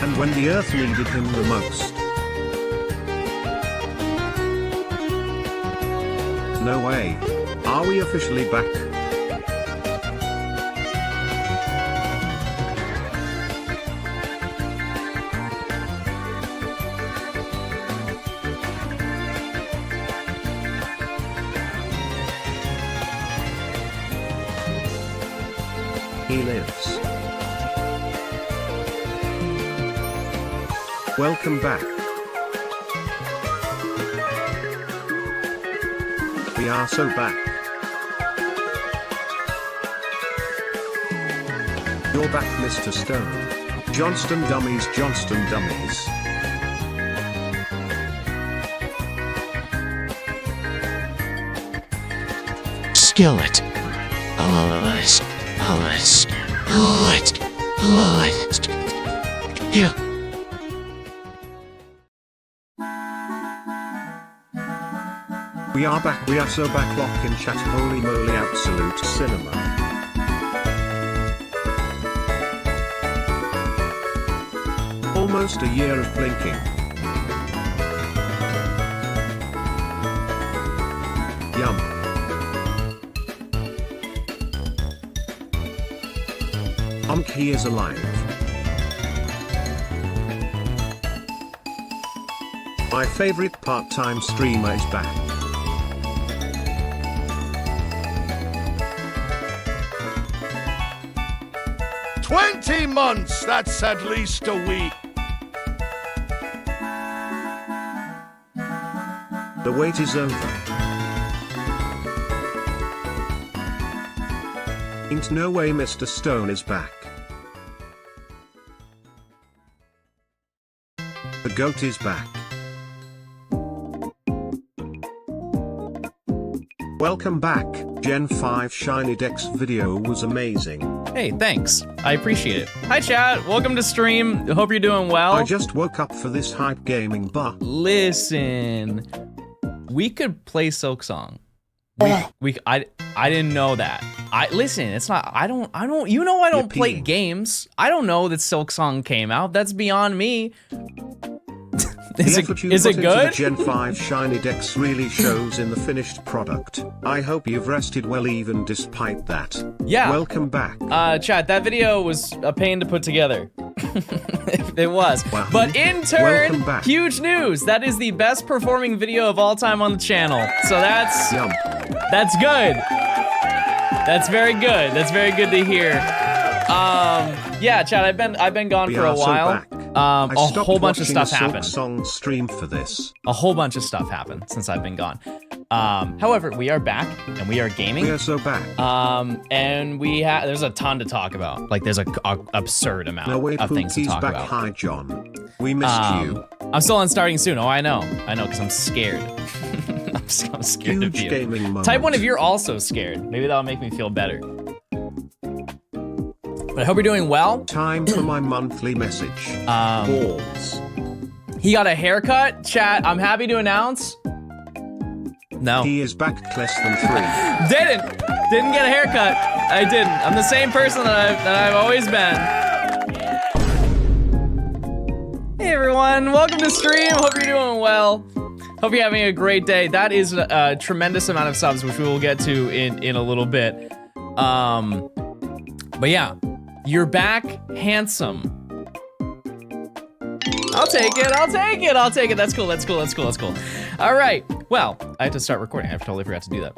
and when the Earth needed him the most. No way. Are we officially back? He lives. Welcome back. We are so back. You're back, Mr. Stone. Johnstone dummies, Johnstone dummies. Skillet. Yeah. We are back, we are so back, lock in chat, holy moly, absolute cinema. Almost a year of blinking. Yum. He is alive. My favorite part-time streamer is back. "20 months, that's at least a week." The wait is over. Ain't no way Mr. Stone is back. The goat is back. Welcome back. Gen 5 Shiny Dex video was amazing. Hey, thanks. I appreciate it. Hi, chat. Welcome to stream. Hope you're doing well. I just woke up for this hype gaming but Listen, we could play Silk Song. I didn't know that. Listen, it's not, I don't, you know I don't play games. I don't know that Silk Song came out. That's beyond me. Is it good? The Gen 5 Shiny Dex really shows in the finished product. I hope you've rested well even despite that. Yeah. Welcome back. Chat, that video was a pain to put together. It was. Wow. But in turn, huge news. That is the best performing video of all time on the channel. So that's Yum. That's good. That's very good. That's very good to hear. Yeah, chat, I've been gone for a while. A whole bunch of stuff happened. Song stream for this. A whole bunch of stuff happened since I've been gone. However, we are back and we are gaming. We are so back. And there's a ton to talk about. Like there's a absurd amount of things to talk about. Hi, John. We missed you. I'm still on starting soon. Oh, I know, because I'm scared. I'm scared of you. Gaming moment. Type 1 if you're also scared. Maybe that'll make me feel better. But I hope you're doing well. Time for my monthly message. Balls. He got a haircut. Chat, I'm happy to announce. No. He is back less than 3. Didn't get a haircut. I didn't. I'm the same person that I've always been. Hey everyone, welcome to stream. Hope you're doing well. Hope you're having a great day. That is a tremendous amount of subs, which we will get to in a little bit. But yeah, you're back, handsome. I'll take it. That's cool. All right, well, I have to start recording. I totally forgot to do that.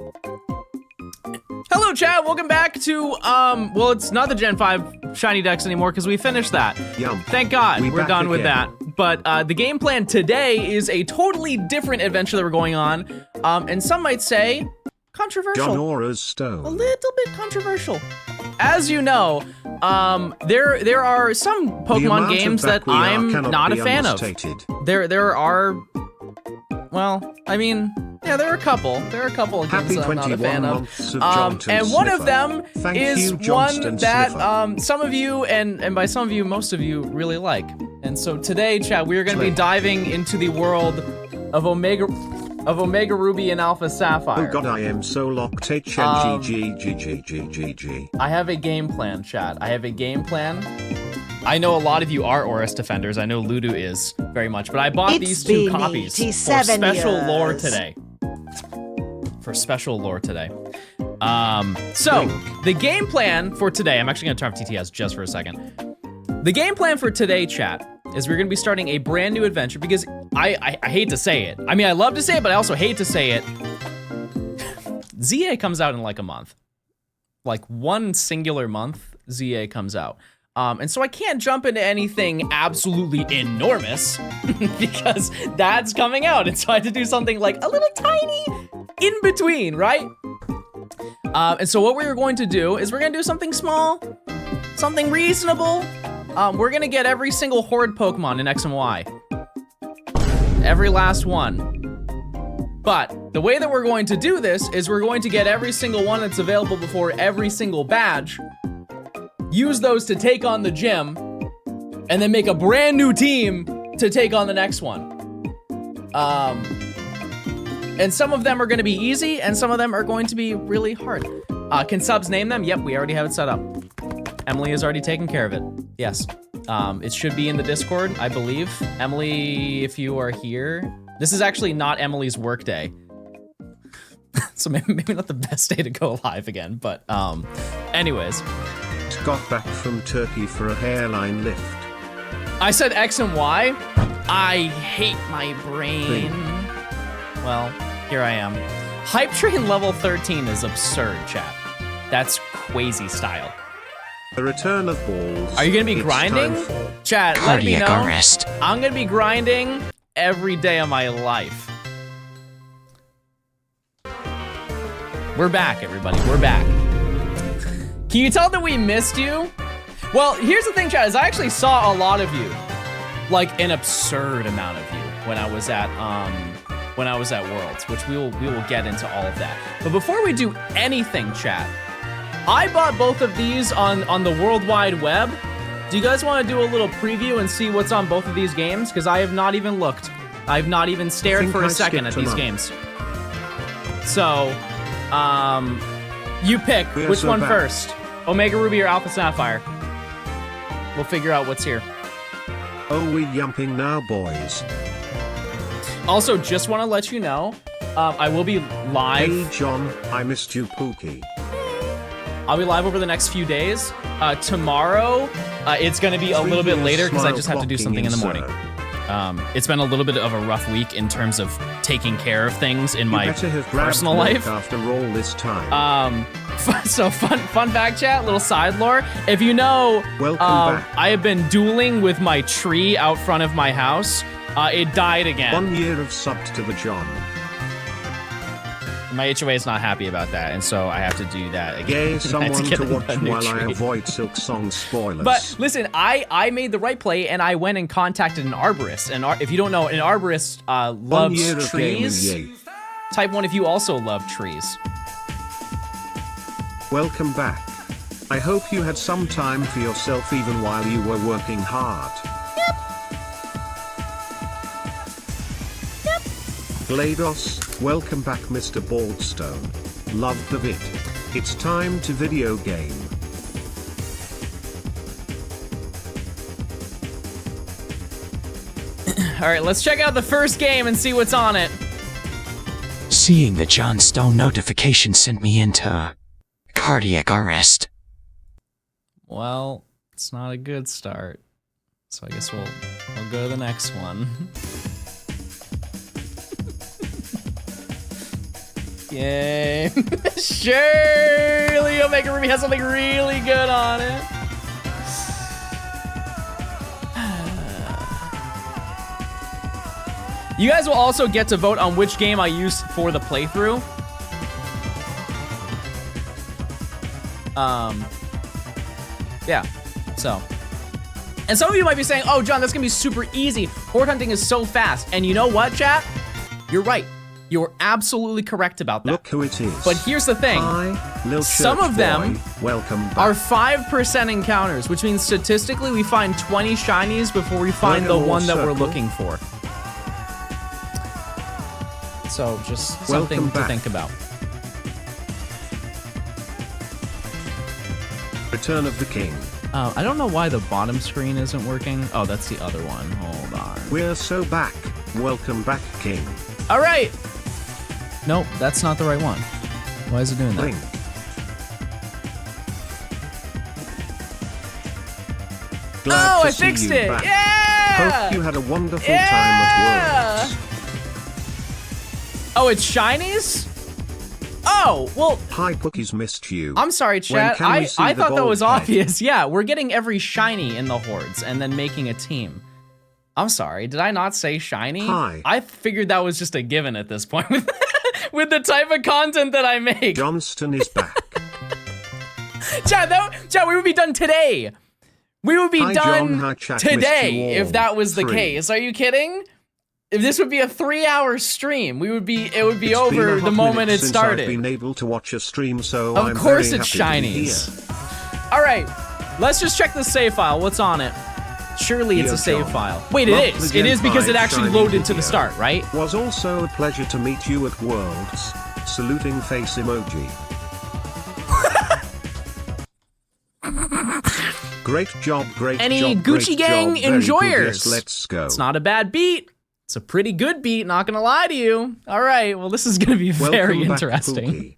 Hello, chat. Welcome back to, well, it's not the Gen 5 Shiny Dex anymore because we finished that. Yum. Thank God we're done with that. again. But the game plan today is a totally different adventure that we're going on. And some might say controversial. John ORAS Stone. A little bit controversial. As you know, there are some Pokemon games that I'm not a fan of. There are, well, I mean, yeah, there are a couple. There are a couple of games that I'm not a fan of. And one of them is one that some of you, and by some of you, most of you really like. And so today, chat, we are going to be diving into the world of Omega Ruby and Alpha Sapphire. Oh god, I am so locked. HMGGGGGGG. I have a game plan, chat. I have a game plan. I know a lot of you are ORAS defenders. I know Ludu is very much, but I bought these 2 copies for special lore today. For special lore today. So the game plan for today, I'm actually gonna turn off TTS just for a second. The game plan for today, chat, is we're gonna be starting a brand new adventure because I hate to say it. I mean, I love to say it, but I also hate to say it. ZA comes out in like a month. Like one singular month, ZA comes out. And so I can't jump into anything absolutely enormous because that's coming out. And so I had to do something like a little tiny in between, right? And so what we're going to do is we're gonna do something small, something reasonable. We're gonna get every single horde Pokemon in X and Y. Every last one. But the way that we're going to do this is we're going to get every single one that's available before every single badge, use those to take on the gym, and then make a brand new team to take on the next one. And some of them are gonna be easy, and some of them are going to be really hard. Can subs name them? Yep, we already have it set up. Emily has already taken care of it. Yes. It should be in the Discord, I believe. Emily, if you are here. This is actually not Emily's work day. So maybe not the best day to go live again, but anyways. Got back from Turkey for a hairline lift. I said X and Y. I hate my brain. Well, here I am. Hype Train level 13 is absurd, chat. That's crazy style. The return of balls. Are you gonna be grinding? Chat, let me know. Cardiac arrest. I'm gonna be grinding every day of my life. We're back, everybody. We're back. Can you tell that we missed you? Well, here's the thing, chat, is I actually saw a lot of you. Like an absurd amount of you when I was at Worlds, which we will get into all of that. But before we do anything, chat, I bought both of these on the World Wide Web. Do you guys want to do a little preview and see what's on both of these games? Because I have not even looked. I've not even stared for a second at these games. So, you pick. Which one first? Omega Ruby or Alpha Sapphire? We'll figure out what's here. Oh, we yumping now, boys. Also, just want to let you know, I will be live. Hey, John, I missed you, Pookie. I'll be live over the next few days. Tomorrow, it's going to be a little bit later because I just have to do something in the morning. It's been a little bit of a rough week in terms of taking care of things in my personal life. After all this time. So fun fact, chat, little side lore. If you know, welcome back. I have been dueling with my tree out front of my house. It died again. 1 year of subbed to the John. My HOA is not happy about that, and so I have to do that again. Yay, someone to watch while I avoid Silk Song spoilers. But listen, I made the right play, and I went and contacted an arborist. And if you don't know, an arborist loves trees. Type 1 if you also love trees. Welcome back. I hope you had some time for yourself even while you were working hard. GLaDOS, welcome back Mr. Baldstone. Love the vid. It's time to video game. Alright, let's check out the first game and see what's on it. Seeing the Johnstone notification sent me into cardiac arrest. Well, it's not a good start. So I guess we'll go to the next one. Yay. Surely Omega Ruby has something really good on it. You guys will also get to vote on which game I use for the playthrough. Yeah, so. And some of you might be saying, oh, John, that's gonna be super easy. Horde hunting is so fast. And you know what, chat? You're right. You're absolutely correct about that. Look who it is. But here's the thing. Some of them are 5% encounters, which means statistically we find 20 shinies before we find the one that we're looking for. So just something to think about. Return of the King. I don't know why the bottom screen isn't working. Oh, that's the other one. Hold on. We're so back. Welcome back, King. All right. Nope, that's not the right one. Why is it doing that? Link. Glad Oh, to I see fixed you it. back. Yeah. Hope you had a wonderful time at Worlds. Oh, it's shinies? Oh, well. Hi, Pookies, missed you. I'm sorry, chat. When can we I see the thought that gold was head? obvious. Yeah, we're getting every shiny in the hordes and then making a team. I'm sorry, did I not say shiny? Hi. I figured that was just a given at this point with the type of content that I make. Johnston is back. Chat, we would be done today. We would be Hi, done John. Hi, chat. today Missed you all. if that was the 3. case. Are you kidding? If this would be a 3-hour stream, it would be It's over been a the hot moment minute it since started. I've been able to watch a stream, so Of I'm course very it's happy to be shinies. All right, let's just check the save file. What's on it? Surely it's Yo, a save John. file. Wait, Love it is. the It is because it Gen actually 5 loaded to the video. start, right? Here. Was also a pleasure to meet you at Worlds. Saluting face emoji. Great job, great Any job, Gucci great Gang job. Very good, enjoyers? yes, let's go. It's not a bad beat. It's a pretty good beat, not gonna lie to you. All right, well, this is gonna be very Welcome back, interesting. Pookie.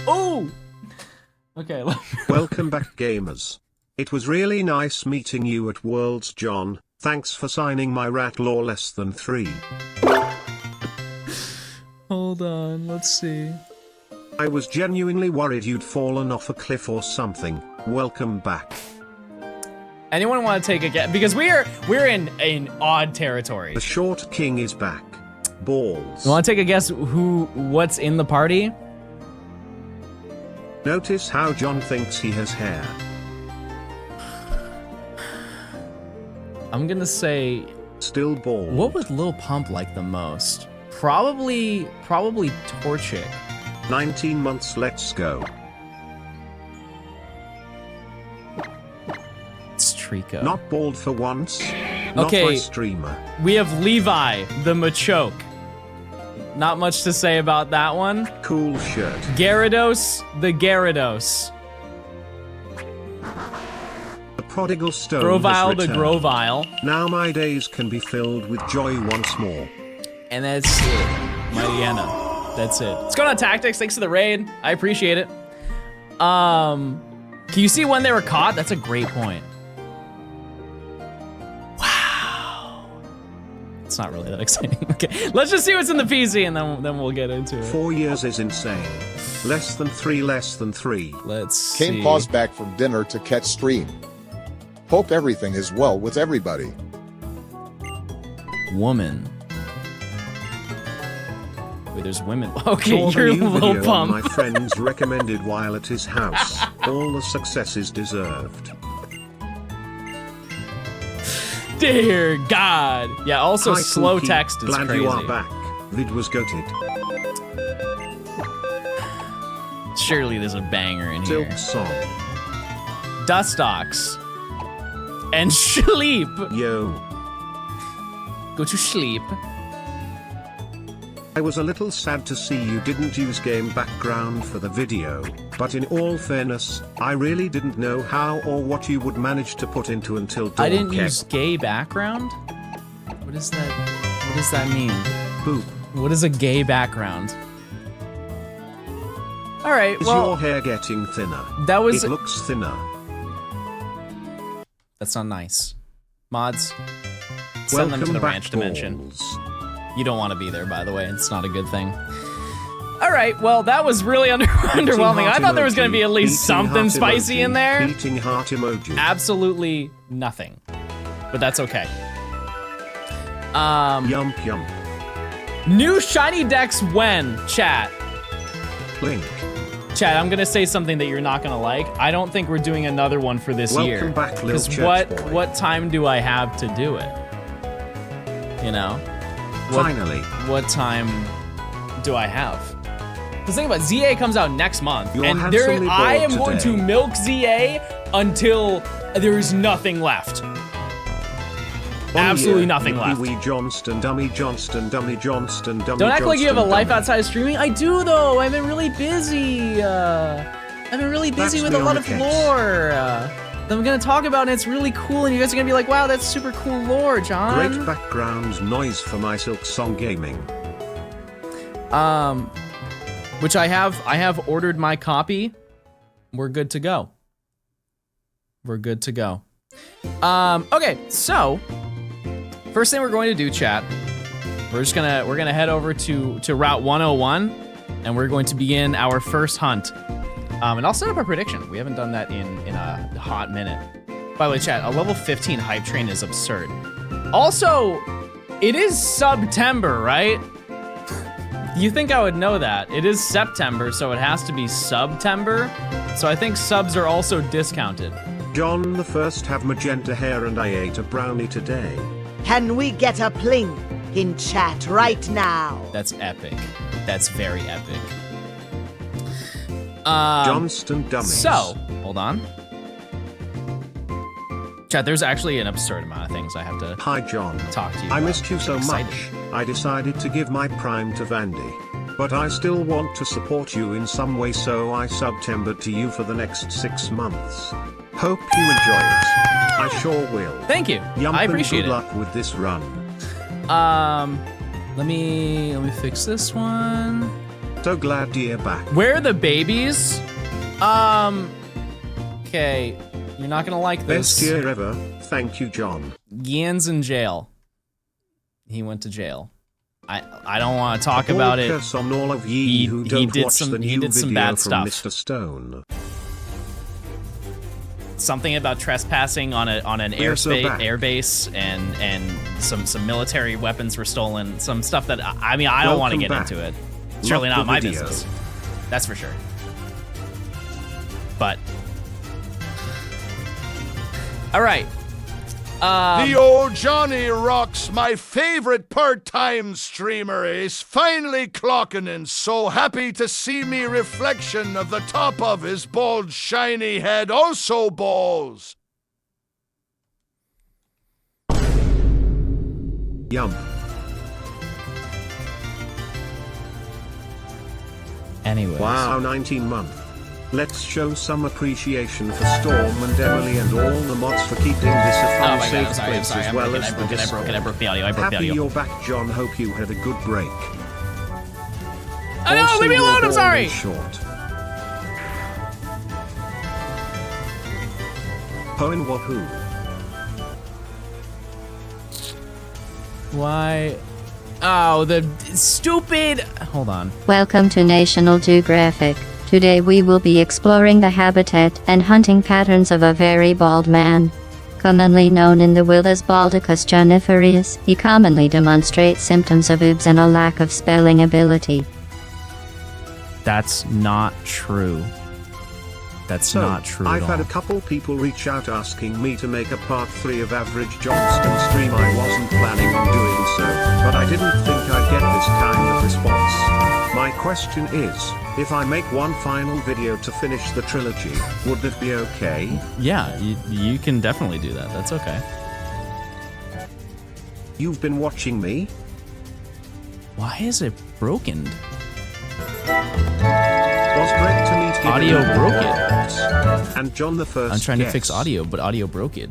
Oh! Okay, Welcome back, gamers. It was really nice meeting you at Worlds, John. Thanks for signing my rat law less than 3. hold on, let's see. I was genuinely worried you'd fallen off a cliff or something. Welcome back. Anyone want to take a guess? Because we're in odd territory. The short king is back. Balls. You want to take a guess what's in the party? Notice how John thinks he has hair. I'm gonna say, Still bald. what would Lil Pump like the most? Probably Torchic. 19 months, let's go. It's Trico. Not bald for once. Not Okay. my streamer. We have Levi, the Machoke. Not much to say about that one. Cool shirt. Gyarados, the Gyarados. The prodigal stone Grovyle, has the returned. Grovyle. Now my days can be filled with joy once more. And that's it. Mariana. That's it. What's going on, Tactics? Thanks for the raid. I appreciate it. Can you see when they were caught? That's a great point. Wow. It's not really that exciting. Okay, let's just see what's in the PC and then we'll get into it. 4 years is insane. Less than 3, less than 3. Let's see. Came paused back from dinner to catch stream. Hope everything is well with everybody. Woman. Wait, there's women. Okay, Saw the you're new Lil video Pump. my friends recommended while at his house. All the success is deserved. Dear God. Yeah, also Hi, slow Pookie. text is Glad crazy. you are back. Vid was goated. Surely there's a banger in Silk here. song. Dustox. And sleep. Yo. Go to sleep. I was a little sad to see you didn't use game background for the video, but in all fairness, I really didn't know how or what you would manage to put into until Dawn I didn't kept. use gay background? What is that? What does that mean? Boop. What is a gay background? All right, Is well, your hair getting thinner? that was... It looks thinner. That's not nice. Mods, send them to Welcome the back, ranch dimension. balls. You don't want to be there, by the way. It's not a good thing. All right, well, that was really underwhelming. I thought there was going to be at least Eating something heart spicy emoji. in there. Eating heart emoji. Absolutely nothing. But that's okay. Yump yump. New shiny decks when, chat? Blink. Chat, I'm gonna say something that you're not gonna like. I don't think we're doing another one for this year. Welcome back, Lil Because Church Boy. what time do I have to do it? You know? Finally. What time do I have? Because think about it, ZA comes out next month, You're and handsomely I am bald going to today. milk ZA until there is nothing left. Absolutely nothing left. Wee Johnston, dummy Johnston, dummy Johnston, dummy Don't act like you have a Johnston, life dummy. outside of streaming. I do though. I've been really busy. I've been really busy That's with a me lot on of the case. lore that I'm gonna talk about, and it's really cool, and you guys are gonna be like, wow, that's super cool lore, John. Great background noise for my Silk Song Gaming. Which I have ordered my copy. We're good to go. We're good to go. Okay, so first thing we're going to do, chat, we're gonna head over to Route 101, and we're going to begin our first hunt. And I'll set up a prediction. We haven't done that in a hot minute. By the way, chat, a level 15 hype train is absurd. Also, it is September, right? You think I would know that. It is September, so it has to be Subtember. So I think subs are also discounted. John the First have magenta hair and I ate a brownie today. Can we get a pling in chat right now? That's epic. That's very epic. Johnstone dummies. So, hold on. Chat, there's actually an absurd amount of things I have to Hi John. talk to you I about. missed you so I'm excited. much. I decided to give my prime to Vandy. But I still want to support you in some way, so I subtembered to you for the next 6 months. Hope you enjoy it. I sure will. Thank you. Yum, I and appreciate good it. luck with this run. Let me fix this one. So glad you're back. Where are the babies? Okay, you're not gonna like Best this. year ever. Thank you, John. Ian's in jail. He went to jail. I don't want to talk about it. Curse on all of ye He- who he don't did watch some- the he new did some video bad from stuff. Mr. Stone. Something about trespassing on an We're so back. airbase, and some military weapons were stolen. Some stuff that I mean I don't want to Welcome get back. into it. It's certainly Love not the my video. business. That's for sure. But all right. The old Johnny Rocks, my favorite part-time streamer, is finally clocking in. So happy to see me reflection of the top of his bald, shiny head. Also balls. Yum. Anyways. Wow, 19-month. Let's show some appreciation for Storm and Emily and all the mods for keeping this a Oh fun, my god, safe I'm sorry, place as I'm well broken, as I the broke it, I Discord. broke the audio, I broke the Happy audio. you're back, John. Hope you had a good break. Oh no, Also, leave me your alone, I'm ball sorry! is short. Poen wahoo. Why? Oh, the stupid... Hold on. Welcome to National Geographic. Today we will be exploring the habitat and hunting patterns of a very bald man. Commonly known in the wild as Baldicus joniferius, he commonly demonstrates symptoms of boobs and a lack of spelling ability. That's not true. That's So, not true I've at had all. a couple people reach out asking me to make a part 3 of Average Johnstone stream. I wasn't planning on doing so, but I didn't think I'd get this kind of response. My question is, if I make one final video to finish the trilogy, would that be okay? Yeah, you can definitely do that. That's okay. You've been watching me? Why is it broken? Was great to meet you. Audio broke it. And John the First. I'm trying to yes. fix audio, but audio broke it.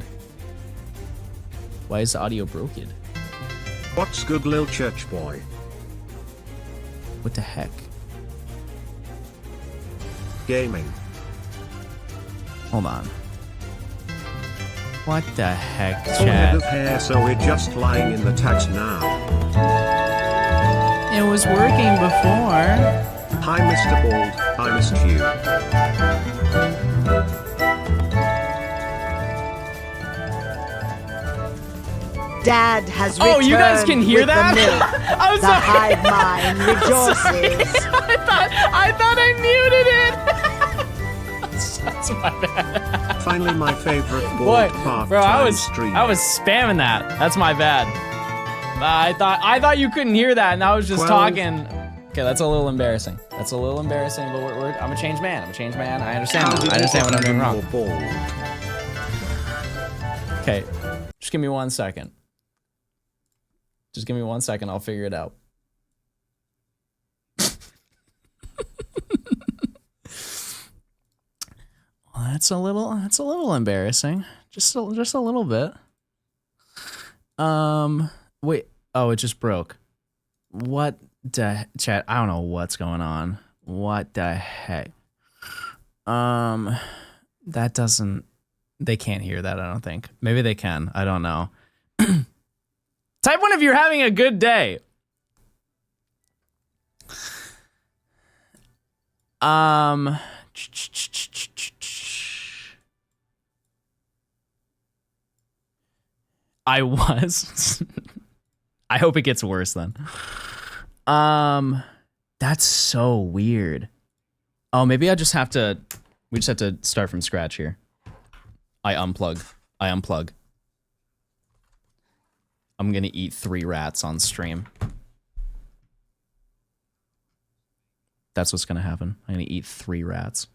Why is the audio broke it? What's good, lil church boy? What the heck? Gaming. Hold on. What the heck, Full head of chat? hair, so we're just lying in the tags now. It was working before. Hi, Mr. Bald. I missed you. Dad has Oh, returned you guys can hear with that? the milk. I'm The sorry. hive mind rejoices. I thought I muted it. That's my bad. Finally, my favorite Boy, bald part bro, I was stream. spamming that. That's my bad. I thought you couldn't hear that, and I was just 12. talking. Okay, that's a little embarrassing. That's a little embarrassing, but I'm a changed man. I'm a changed man. I understand. How did I understand you what I'm doing become wrong. more bald? Okay, just give me 1 second. Just give me 1 second. I'll figure it out. That's a little embarrassing. Just a little bit. Wait. Oh, it just broke. What the chat? I don't know what's going on. What the heck? That doesn't. They can't hear that. I don't think. Maybe they can. I don't know. Type 1 if you're having a good day. I was. I hope it gets worse then. That's so weird. Oh, maybe I just have to. We just have to start from scratch here. I unplug. I'm gonna eat 3 rats on stream. That's what's gonna happen. I'm gonna eat 3 rats.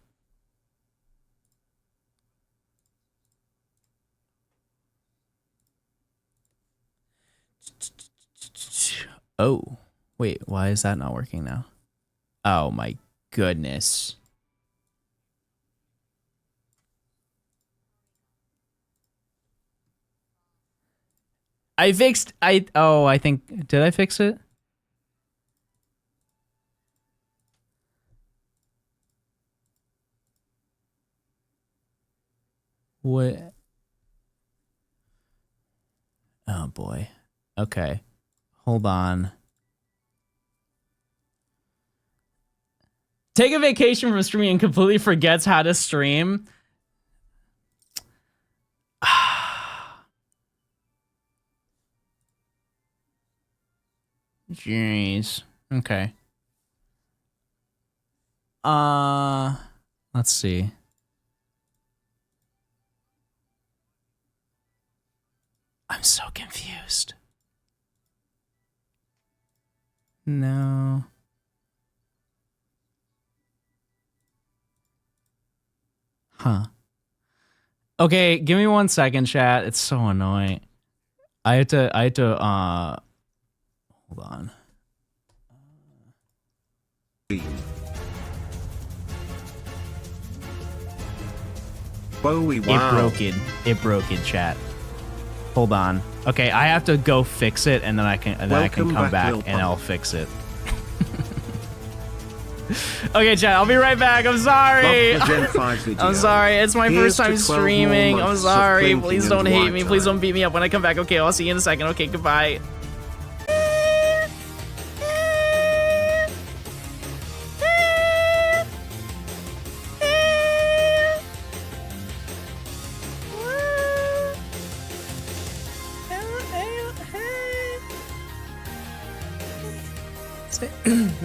Oh, wait, why is that not working now? Oh my goodness. I think, did I fix it? What? Oh boy. Okay. Hold on. Take a vacation from streaming and completely forgets how to stream. Jeez. Okay. Let's see. I'm so confused. No. Huh. Okay, give me 1 second, chat. It's so annoying. I had to hold on. Bowie, wow. It broke it, chat. Hold on. Okay, I have to go fix it, and then I can come back and I'll fix it. Okay, chat, I'll be right back. I'm sorry. I'm sorry. It's my first time streaming. I'm sorry. Please don't hate me. Please don't beat me up when I come back. Okay, I'll see you in a second. Okay, goodbye.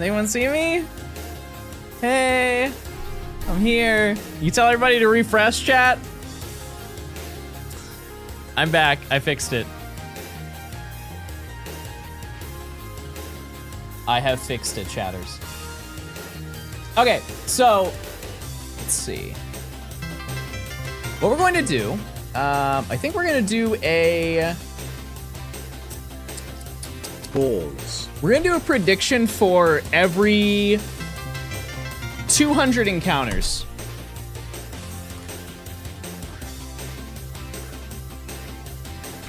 Anyone see me? Hey, I'm here. You tell everybody to refresh, chat. I'm back. I fixed it. I have fixed it, chatters. Okay, so let's see. What we're going to do, I think we're going to do a... Balls. We're going to do a prediction for every 200 encounters.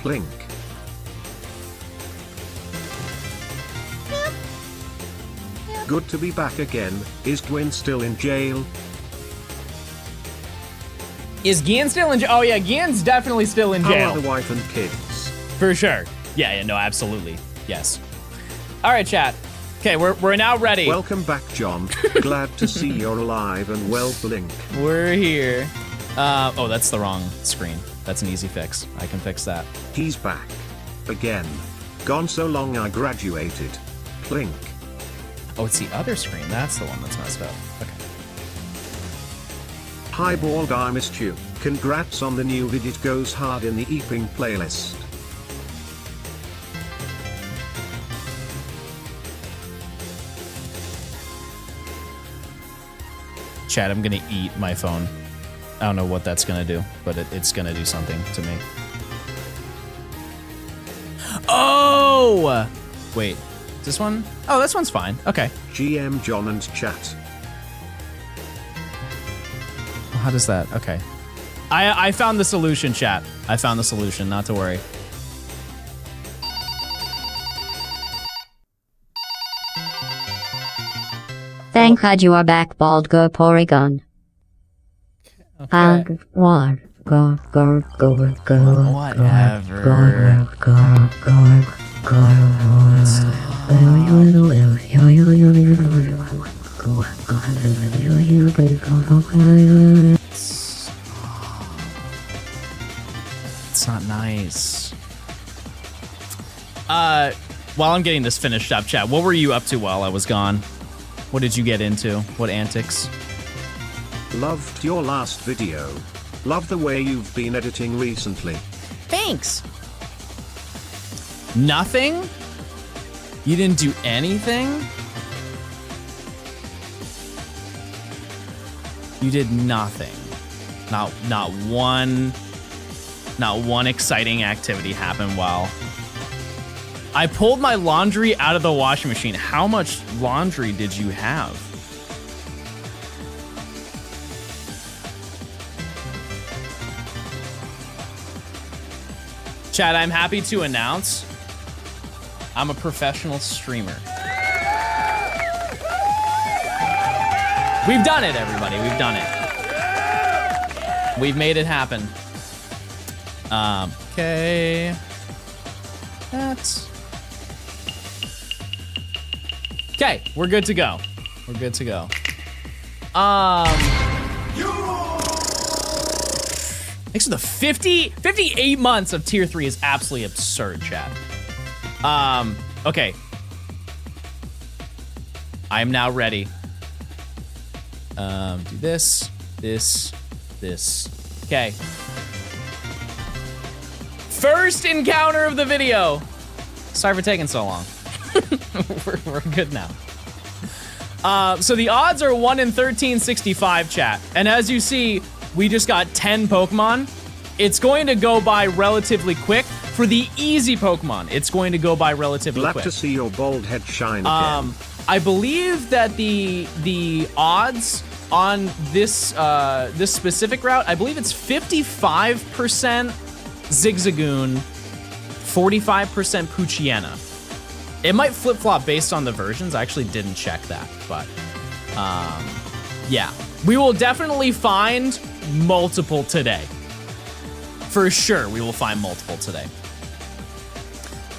Blink. Good to be back again. Is Gwyn still in jail? Is Gian still in jail? Oh yeah, Gian's definitely still in jail. How are the wife and kids? For sure. Yeah, no, absolutely. Yes. All right, chat. Okay, we're now ready. Welcome back, John. Glad to see you're alive and well, Blink. We're here. Oh, that's the wrong screen. That's an easy fix. I can fix that. He's back. Again. Gone so long I graduated. Blink. Oh, it's the other screen. That's the one that's messed up. Okay. Hi, Bald, I missed you. Congrats on the new vid. It goes hard in the Eeping playlist. Chat, I'm gonna eat my phone. I don't know what that's gonna do, but it's gonna do something to me. Oh! Wait, this one? Oh, this one's fine. Okay. GM John and chat. How does that? Okay. I found the solution, chat. I found the solution, not to worry. Thank God you are back, bald go Porygon. Okay. It's not nice. While I'm getting this finished up, chat, what were you up to while I was gone? What did you get into? What antics? Loved your last video. Love the way you've been editing recently. Thanks. Nothing? You didn't do anything? You did nothing. Not one exciting activity happened while I pulled my laundry out of the washing machine. How much laundry did you have? Chad, I'm happy to announce I'm a professional streamer. We've done it, everybody. We've done it. We've made it happen. Okay. That's... Okay, we're good to go. We're good to go. Thanks for the 58 months of tier 3 is absolutely absurd, chat. Okay. I am now ready. Do this. Okay. First encounter of the video. Sorry for taking so long. we're good now. So the odds are 1 in 1365, chat. And as you see, we just got 10 Pokemon. It's going to go by relatively quick. For the easy Pokemon, it's going to go by relatively quick. Glad to see your bald head shine again. I believe that the odds on this this specific route, I believe it's 55% Zigzagoon, 45% Poochyena. It might flip-flop based on the versions. I actually didn't check that, but yeah. We will definitely find multiple today. For sure, we will find multiple today.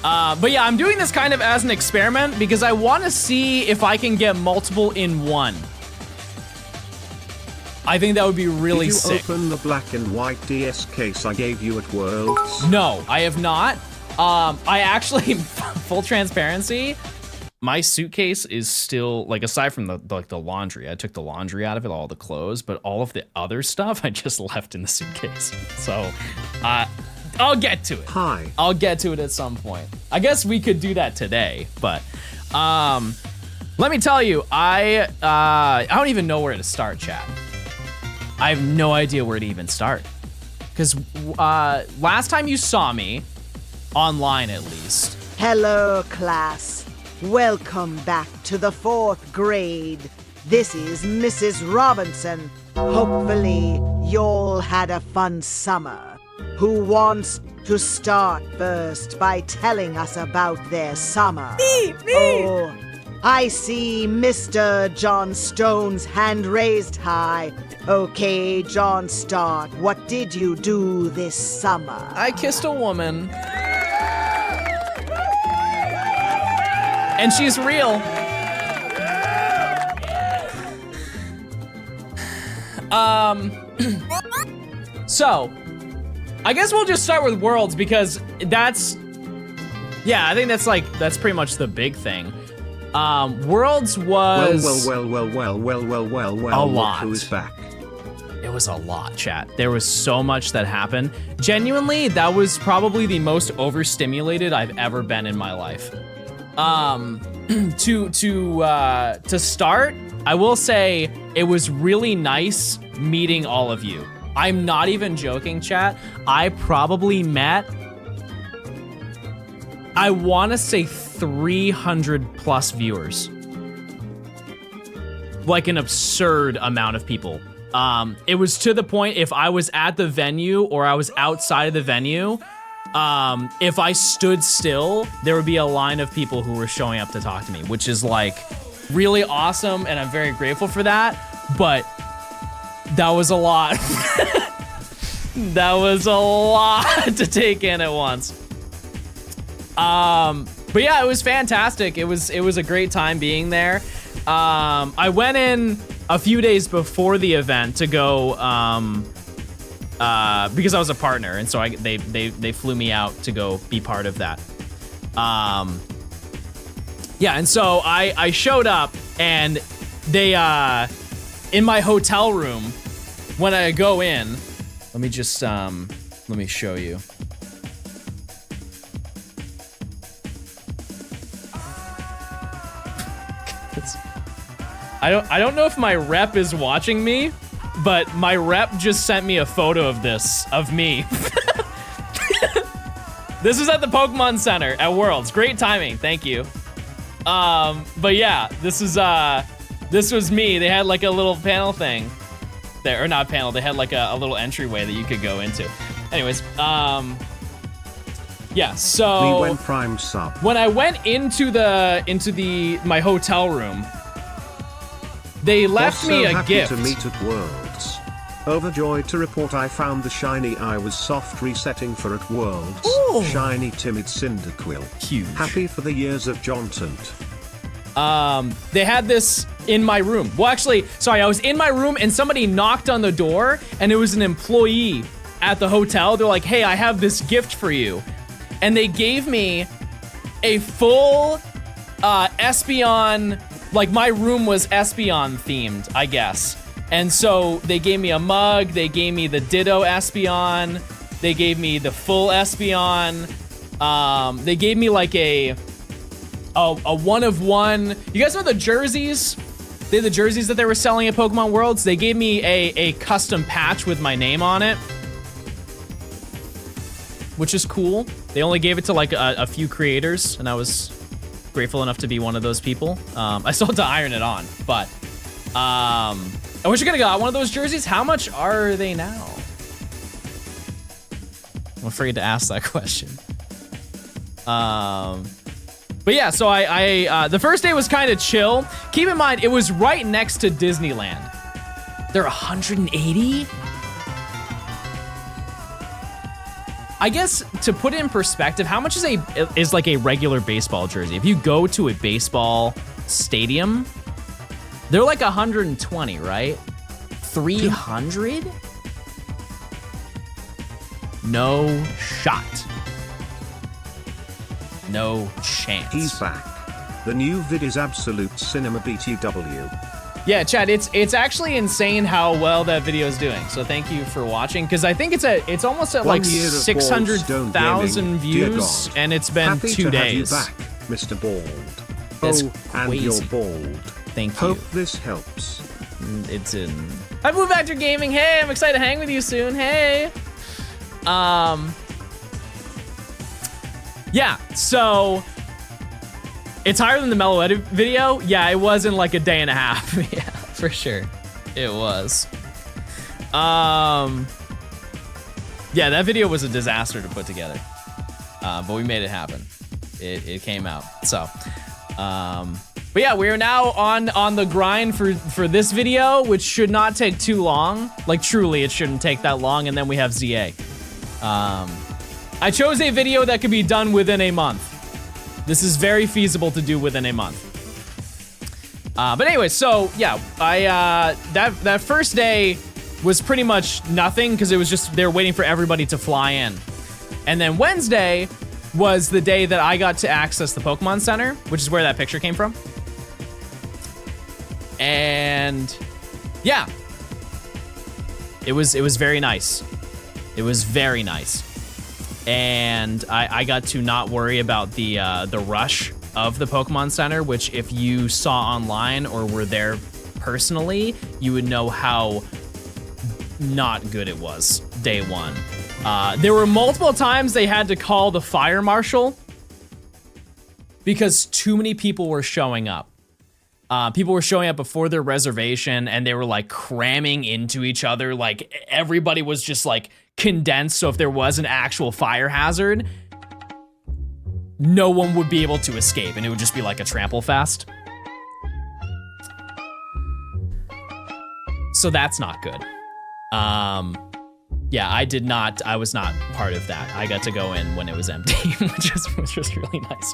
But yeah, I'm doing this kind of as an experiment because I want to see if I can get multiple in one. I think that would be really sick. Did you open the black and white DS case I gave you at Worlds? No, I have not. I actually, full transparency, my suitcase is still, like, aside from the laundry, I took the laundry out of it, all the clothes, but all of the other stuff I just left in the suitcase. So, I'll get to it. Hi. I'll get to it at some point. I guess we could do that today, but, let me tell you, I don't even know where to start, chat. I have no idea where to even start. Because, last time you saw me, online at least. Hello, class. Welcome back to the 4th grade. This is Mrs. Robinson. Hopefully, y'all had a fun summer. Who wants to start first by telling us about their summer? Me! Oh, I see Mr. Johnstone's hand raised high. Okay, John, start. What did you do this summer? I kissed a woman. And she's real. So, I guess we'll just start with Worlds because that's, yeah, I think that's pretty much the big thing. Worlds was well, a lot. Who's back? It was a lot, chat. There was so much that happened. Genuinely, that was probably the most overstimulated I've ever been in my life. To start, I will say it was really nice meeting all of you. I'm not even joking, chat. I probably met, I want to say 300 plus viewers. Like an absurd amount of people It was to the point if I was at the venue or I was outside of the venue, if I stood still, there would be a line of people who were showing up to talk to me, which is like really awesome, and I'm very grateful for that. But that was a lot. That was a lot to take in at once. But yeah, it was fantastic. It was a great time being there. I went in a few days before the event to go, because I was a partner, and so they flew me out to go be part of that. Yeah, and so I showed up, and they, in my hotel room, when I go in, let me just, let me show you. I don't know if my rep is watching me, but my rep just sent me a photo of this, of me. This is at the Pokemon Center at Worlds. Great timing, thank you. But yeah, this was me. They had like a little panel thing there, or not panel, they had like a little entryway that you could go into. Anyways, yeah, so we went prime sub. When I went into my hotel room, they left me a gift. To meet at Worlds. Overjoyed to report I found the shiny I was soft resetting for at Worlds. Ooh. Shiny timid Cyndaquil. Huge. Happy for the years of Johnstone. They had this in my room. Well, actually, sorry, I was in my room and somebody knocked on the door, and it was an employee at the hotel. They're like, hey, I have this gift for you. And they gave me a full Espeon, like my room was Espeon themed, I guess. And so they gave me a mug, they gave me the Ditto Espeon, they gave me the full Espeon, they gave me like a one of one. You guys know the jerseys? The jerseys that they were selling at Pokemon Worlds? They gave me a custom patch with my name on it, which is cool. They only gave it to like a few creators, and I was grateful enough to be one of those people. I still had to iron it on, but I wish I could have got one of those jerseys. How much are they now? I'm afraid to ask that question. But yeah, so I the first day was kind of chill. Keep in mind, it was right next to Disneyland. They're 180? I guess to put it in perspective, how much is like a regular baseball jersey? If you go to a baseball stadium, they're like 120, right? 300? No shot. No chance. He's back. The new vid is absolute cinema BTW. Yeah, Chad, it's actually insane how well that video is doing. So thank you for watching, because I think it's almost at like 600,000 views, and it's been Happy 2 to days. Have you back, Mr. Bald. That's and crazy. you're bald. Thank you. Hope this helps. It's in. Hi, Blue Vector Gaming. Hey, I'm excited to hang with you soon. Hey. Yeah. So. It's higher than the Mellow Edit video. Yeah, it was in like a day and a half. Yeah, for sure. It was. Yeah, that video was a disaster to put together. But we made it happen. It came out. So, but yeah, we are now on the grind for this video, which should not take too long. Like truly, it shouldn't take that long. And then we have ZA. I chose a video that could be done within a month. This is very feasible to do within a month. But anyway, so yeah, that first day was pretty much nothing because it was just they're waiting for everybody to fly in. And then Wednesday was the day that I got to access the Pokemon Center, which is where that picture came from. And yeah, it was very nice. It was very nice. And I got to not worry about the rush of the Pokemon Center, which if you saw online or were there personally, you would know how not good it was day one. There were multiple times they had to call the fire marshal because too many people were showing up. People were showing up before their reservation, and they were like cramming into each other. Like everybody was just like condensed. So if there was an actual fire hazard, no one would be able to escape, and it would just be like a trample fest. So that's not good. Yeah, I was not part of that. I got to go in when it was empty, which was really nice.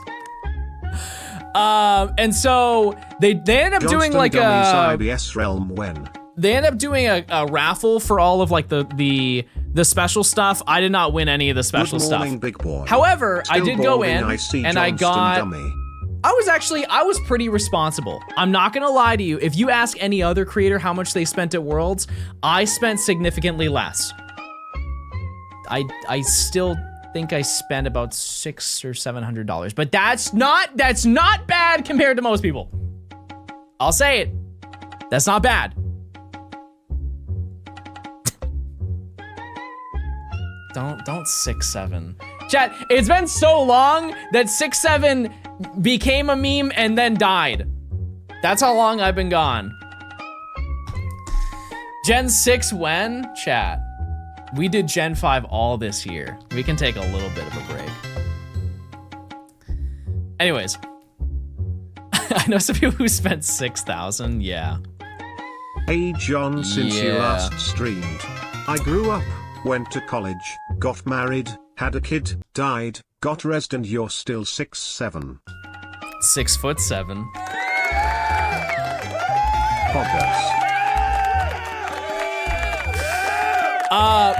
And so they ended up doing like IBS realm when they ended up doing a raffle for all of like the special stuff. I did not win any of the special Good morning, stuff. big boy. However, I did go in I see and I Johnstone got. dummy. I was pretty responsible. I'm not gonna lie to you. If you ask any other creator how much they spent at Worlds, I spent significantly less. I still think I spent about $600 or $700, but that's not bad compared to most people. I'll say it. That's not bad. Don't 6-7. Chat, it's been so long that 6-7 became a meme and then died. That's how long I've been gone. Gen 6 when? Chat. We did Gen 5 all this year. We can take a little bit of a break. Anyways. I know some people who spent 6,000, yeah. Hey John, since you last streamed, I grew up, went to college, got married, had a kid, died, got rezzed, and you're still 6'7". 6'7". Poggers.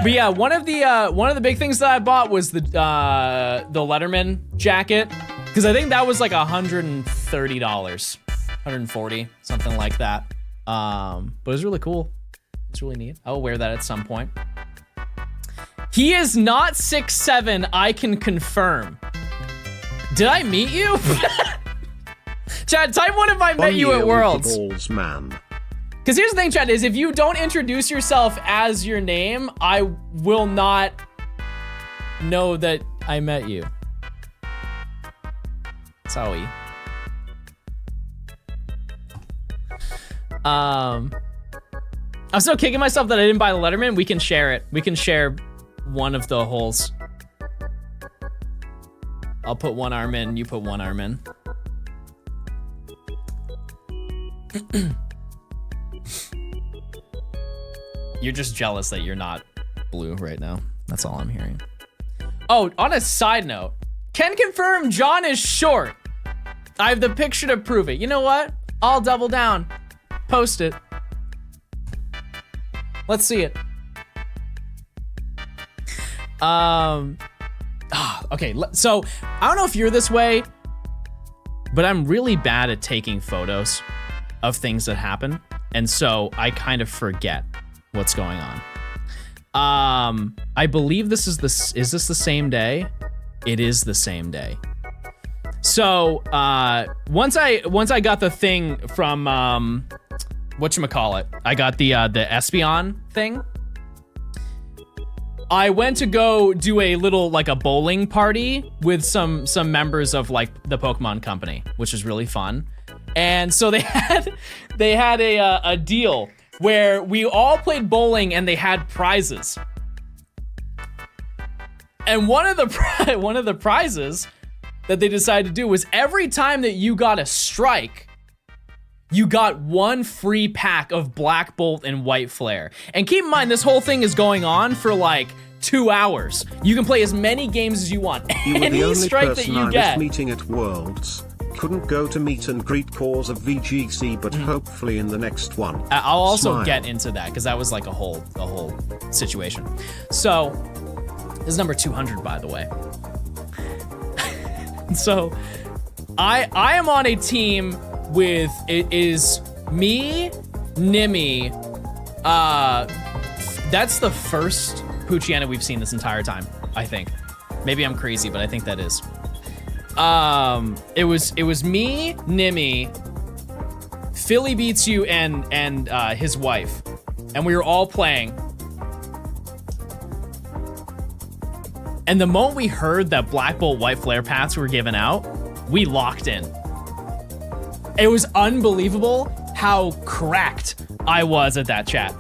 But yeah, one of the big things that I bought was the Letterman jacket, because I think that was like $130, $140, something like that. But it was really cool. It's really neat. I'll wear that at some point. He is not 6'7", I can confirm. Did I meet you? Chad, type one if I met you at Worlds. Balls, man. Because here's the thing, Chad, is if you don't introduce yourself as your name, I will not know that I met you. Sorry. I'm still kicking myself that I didn't buy the Letterman. We can share it. We can share one of the holes. I'll put one arm in, you put one arm in. You're just jealous that you're not blue right now. That's all I'm hearing. Oh, on a side note, can confirm John is short. I have the picture to prove it. You know what? I'll double down. Post it. Let's see it. Okay, so I don't know if you're this way, but I'm really bad at taking photos of things that happen. And so I kind of forget what's going on. I believe is this the same day? It is the same day. So once I got the thing from whatchamacallit, I got the Espeon thing. I went to go do a little like a bowling party with some members of like the Pokemon company, which is really fun. And so they had a deal where we all played bowling and they had prizes. And one of the prizes that they decided to do was every time that you got a strike, you got one free pack of Black Bolt and White Flare. And keep in mind, this whole thing is going on for like 2 hours. You can play as many games as you want. You were the only strike person that you I get. was meeting at Worlds. Couldn't go to meet and greet cause of VGC, but hopefully in the next one. I'll also Smile. get into that because that was like a whole situation. So this is number 200, by the way. So I am on a team with, it is me, Nimmy. That's the first Poochyena we've seen this entire time, I think. Maybe I'm crazy, but I think that is. It was me, Nimmy, Philly Beats You, and his wife, and we were all playing. And the moment we heard that Black Bolt White Flare packs were given out, we locked in. It was unbelievable how cracked I was at that, chat.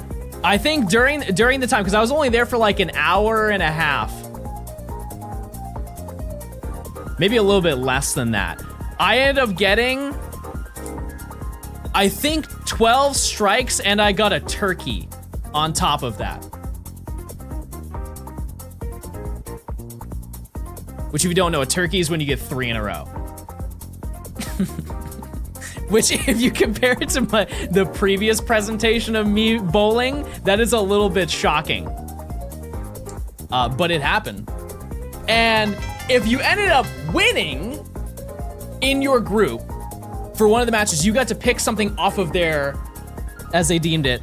I think during the time, because I was only there for like an hour and a half. Maybe a little bit less than that. I ended up getting, I think, 12 strikes, and I got a turkey on top of that. Which, if you don't know, a turkey is when you get 3 in a row. Which, if you compare it to the previous presentation of me bowling, that is a little bit shocking. But it happened. And if you ended up winning in your group for one of the matches, you got to pick something off of their, as they deemed it,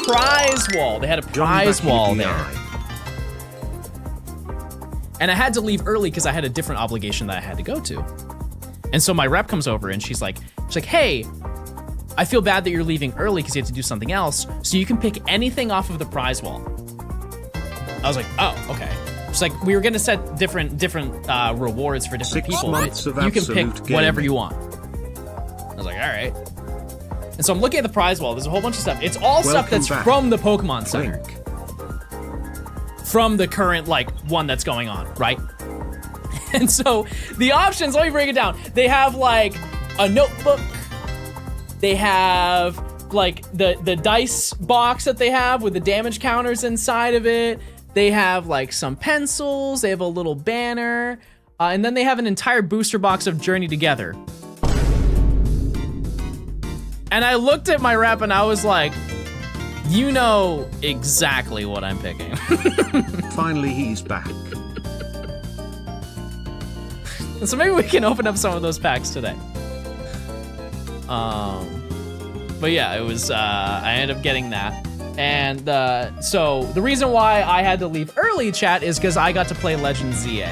prize wall. They had a prize wall there. And I had to leave early because I had a different obligation that I had to go to. And so my rep comes over and she's like, hey, I feel bad that you're leaving early because you have to do something else, so you can pick anything off of the prize wall. I was like, oh, okay. She's like, we were gonna set different rewards for different people, but you can pick whatever you want. I was like, all right. And so I'm looking at the prize wall. There's a whole bunch of stuff. It's all stuff that's from the Pokemon Center. From the current, like, one that's going on, right? And so the options, let me break it down. They have like a notebook. They have like the dice box that they have with the damage counters inside of it. They have like some pencils. They have a little banner. And then they have an entire booster box of Journey Together. And I looked at my rep and I was like, you know exactly what I'm picking. Finally, he's back. So maybe we can open up some of those packs today. But yeah, it was, I ended up getting that. And so the reason why I had to leave early, chat, is because I got to play Legend ZA.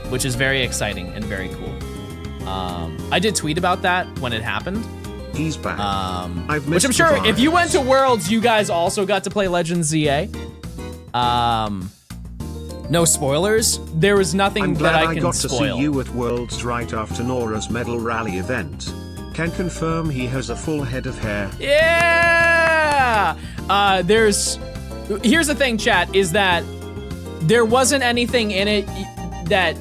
Which is very exciting and very cool. I did tweet about that when it happened. He's back. Which I'm sure if you went to Worlds, you guys also got to play Legend ZA. No spoilers. There was nothing that I can spoil. I'm glad I got to see you at Worlds right after Nora's medal rally event. Can confirm he has a full head of hair. Yeah! Here's the thing, chat, is that there wasn't anything in it that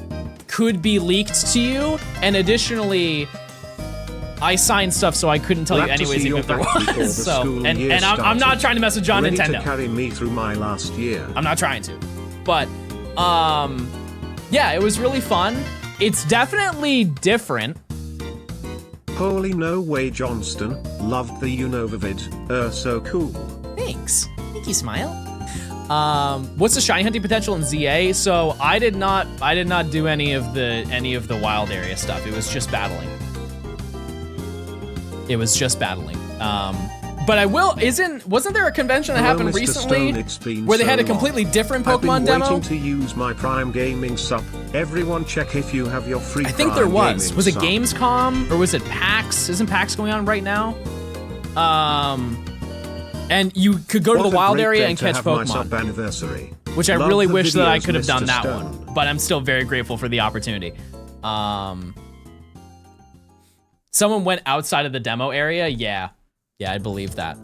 could be leaked to you, and additionally, I signed stuff so I couldn't tell you anyways even if there was. So, and I'm not trying to mess with John Ready Nintendo. To carry me through my last year. I'm not trying to, but yeah, it was really fun. It's definitely different. Holy no way, Johnston. Loved the Unova vid. So cool. Thanks. Thank you, Smile. What's the shiny hunting potential in ZA? So I did not do any of the wild area stuff. It was just battling. But I will, wasn't there a convention that happened recently where they had a completely different Pokemon demo? I've been waiting to use my Prime Gaming sub. Everyone check if you have your free I think Prime there was. Gaming Was it sub. Gamescom or was it PAX? Isn't PAX going on right now? And you could go to the wild area and catch Pokemon. Which I really wish that I could have done that one. But I'm still very grateful for the opportunity. Someone went outside of the demo area? Yeah, I believe that.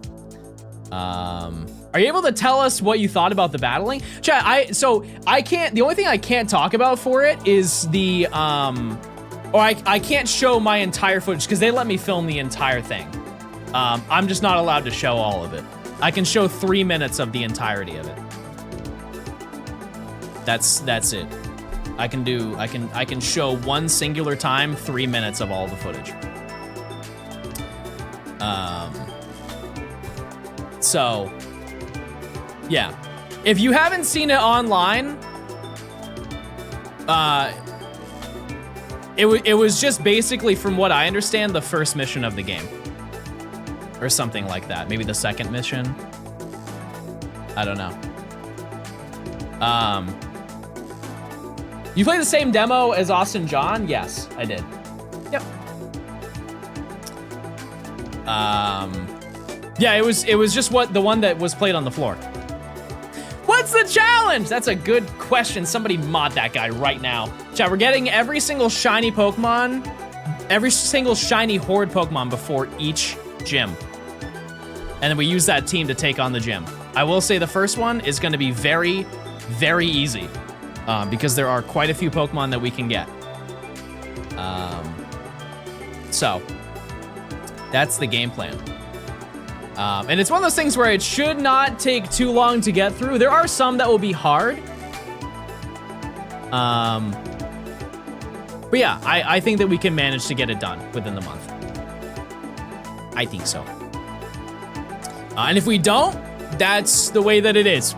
Are you able to tell us what you thought about the battling? Chat, the only thing I can't talk about for it is the, I can't show my entire footage because they let me film the entire thing. I'm just not allowed to show all of it. I can show 3 minutes of the entirety of it. That's it. I can show one singular time 3 minutes of all the footage. So, yeah. If you haven't seen it online, it was just basically, from what I understand, the first mission of the game. Or something like that. Maybe the second mission. I don't know. You play the same demo as Austin John? Yes, I did. Yep. Yeah, it was just the one that was played on the floor. What's the challenge? That's a good question. Somebody mod that guy right now. Chat, we're getting every single shiny Pokemon every single shiny horde Pokemon before each gym. And then we use that team to take on the gym. I will say the first one is going to be very, very easy because there are quite a few Pokemon that we can get. So that's the game plan. And it's one of those things where it should not take too long to get through. There are some that will be hard. But yeah, I think that we can manage to get it done within the month. I think so. And if we don't, that's the way that it is.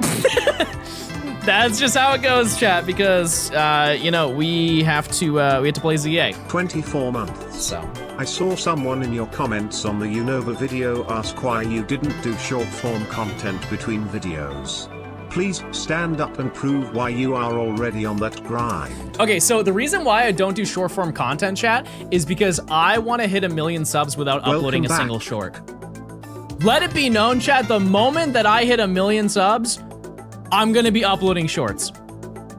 That's just how it goes, chat, because, you know, we have to play ZA. 24 months. So. I saw someone in your comments on the Unova video ask why you didn't do short form content between videos. Please stand up and prove why you are already on that grind. Okay, so the reason why I don't do short form content, chat, is because I want to hit 1 million subs without uploading a single short. Let it be known, chat, the moment that I hit 1 million subs, I'm gonna be uploading shorts.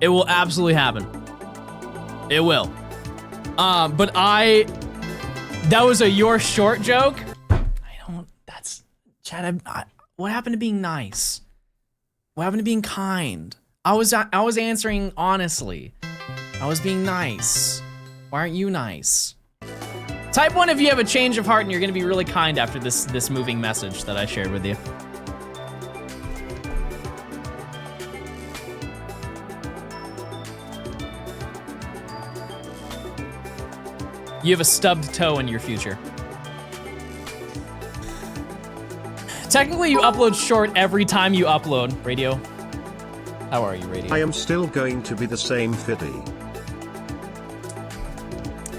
It will absolutely happen. It will. But that was a your short joke. Chat, what happened to being nice? What happened to being kind? I was answering honestly. I was being nice. Why aren't you nice? Type 1 if you have a change of heart and you're gonna be really kind after this moving message that I shared with you. You have a stubbed toe in your future. Technically, you upload short every time you upload. Radio, how are you, Radio? I am still going to be the same Fiddy.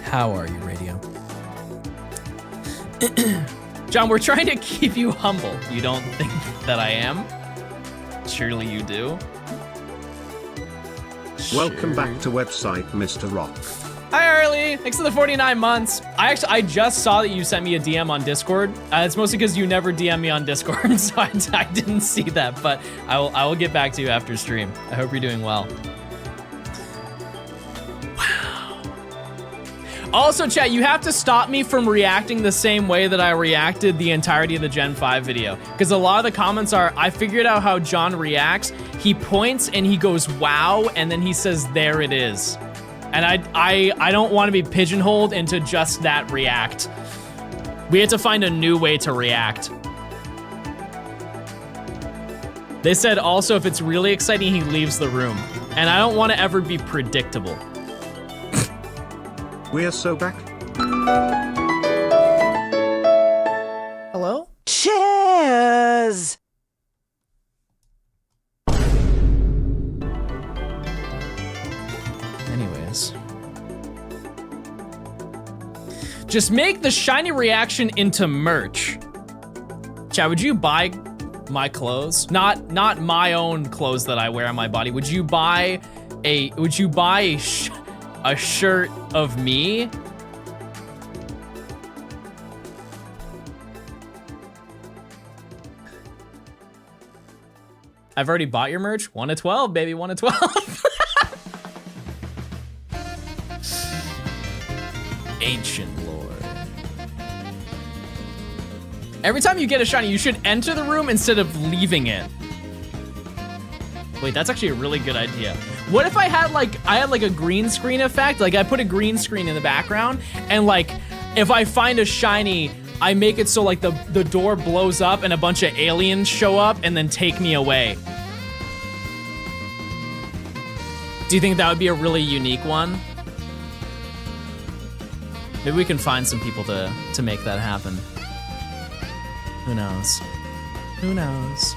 How are you, Radio? John, we're trying to keep you humble. You don't think that I am? Surely you do. Welcome back to website, Mr. Rock. Hi, Arlie. Thanks for the 49 months. I just saw that you sent me a DM on Discord. It's mostly because you never DM me on Discord, so I didn't see that, but I will get back to you after stream. I hope you're doing well. Wow. Also, chat, you have to stop me from reacting the same way that I reacted the entirety of the Gen 5 video, because a lot of the comments are, I figured out how John reacts. He points and he goes, wow, and then he says, there it is. And I don't want to be pigeonholed into just that react. We had to find a new way to react. They said also if it's really exciting, he leaves the room. And I don't want to ever be predictable. We're so back. Hello? Cheers! Anyways. Just make the shiny reaction into merch. Chat, would you buy my clothes? Not my own clothes that I wear on my body. Would you buy a shirt of me? I've already bought your merch. 1 of 12, baby, 1 of 12. Ancient lore. Every time you get a shiny, you should enter the room instead of leaving it. Wait, that's actually a really good idea. What if I had like a green screen effect? Like I put a green screen in the background and like if I find a shiny, I make it so like the door blows up and a bunch of aliens show up and then take me away. Do you think that would be a really unique one? Maybe we can find some people to make that happen. Who knows? Who knows?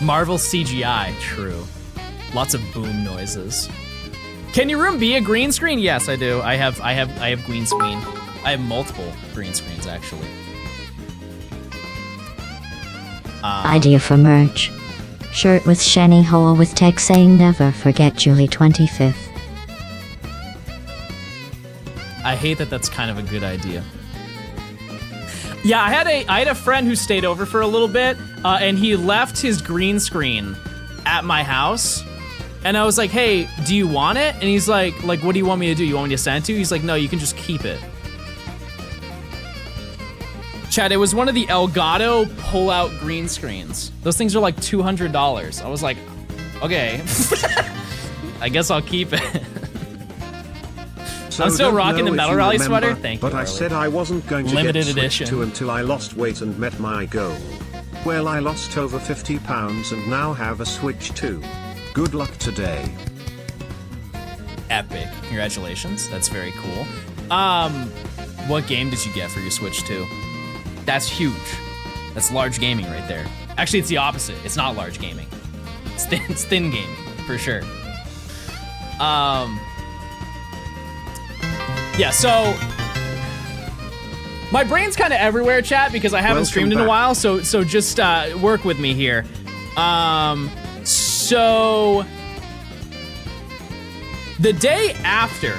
Marvel CGI, true. Lots of boom noises. Can your room be a green screen? Yes, I do. I have green screen. I have multiple green screens actually. Idea for merch. Shirt with shiny hole with text saying never forget July 25th. I hate that that's kind of a good idea. Yeah, I had a friend who stayed over for a little bit, and he left his green screen at my house. And I was like, hey, do you want it? And he's like, what do you want me to do? You want me to send it to you? He's like, no, you can just keep it. Chad, it was one of the Elgato pull-out green screens. Those things are like $200. I was like, okay. I guess I'll keep it. So I'm still rocking the if Metal you Rally remember, sweater. Thank you, But I Harley. said I wasn't going to Limited get edition. Switch 2 until I lost weight and met my goal. Well, I lost over 50 pounds and now have a Switch 2. Good luck today. Epic. Congratulations. That's very cool. What game did you get for your Switch 2? That's huge. That's large gaming right there. Actually, it's the opposite. It's not large gaming. It's thin gaming, for sure. Yeah, so my brain's kind of everywhere, chat, because I haven't streamed in a while, so just work with me here. So the day after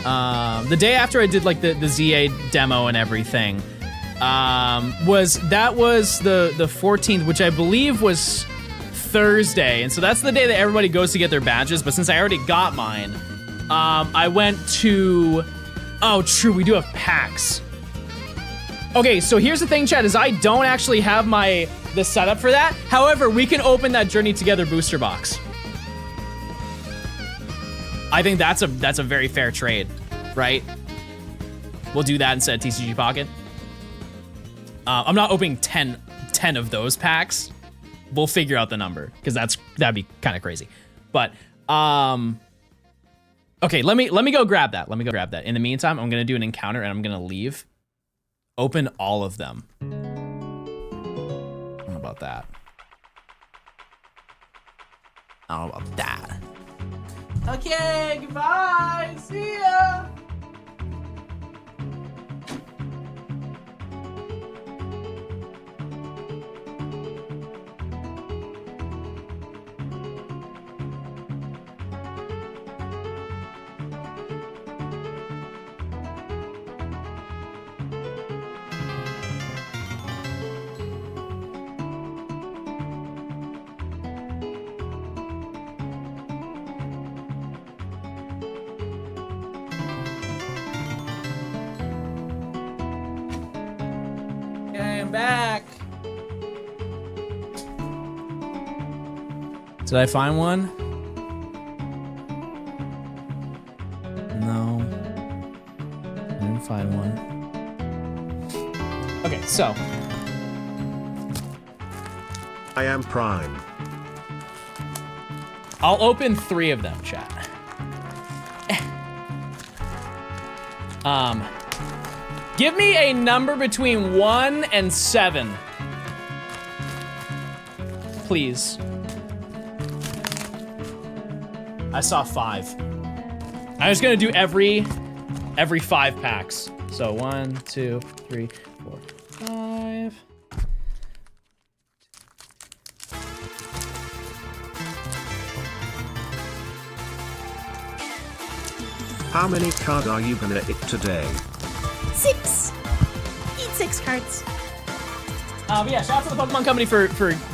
I did like the ZA demo and everything, was the 14th, which I believe was Thursday, and so that's the day that everybody goes to get their badges. But since I already got mine, I went to, oh true, we do have packs. Okay, so here's the thing, chat, is I don't actually have the setup for that. However, we can open that Journey Together booster box. I think that's a very fair trade, right? We'll do that instead of TCG Pocket. I'm not opening 10 of those packs. We'll figure out the number, because that'd be kind of crazy. But okay, let me go grab that. In the meantime, I'm gonna do an encounter and I'm gonna leave. Open all of them. How about that? How about that? Okay, goodbye. See ya. Back. Did I find one? No. I didn't find one. Okay, so. I am Prime. I'll open 3 of them, chat. Give me a number between 1 and 7. Please. I saw 5. I'm just gonna do every 5 packs. So 1, 2, 3, 4, 5. How many cards are you gonna hit today? 6. Eat 6 cards. But yeah, shout out to the Pokemon Company for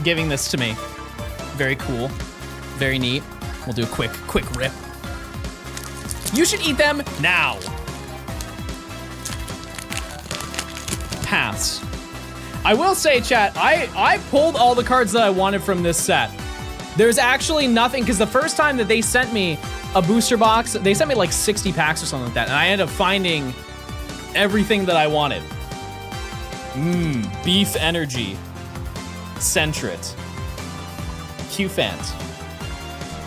giving this to me. Very cool. Very neat. We'll do a quick rip. You should eat them now. Pass. I will say, chat, I pulled all the cards that I wanted from this set. There's actually nothing, because the first time that they sent me a booster box, they sent me like 60 packs or something like that, and I ended up finding everything that I wanted. Beef Energy, Sentret, Qfant,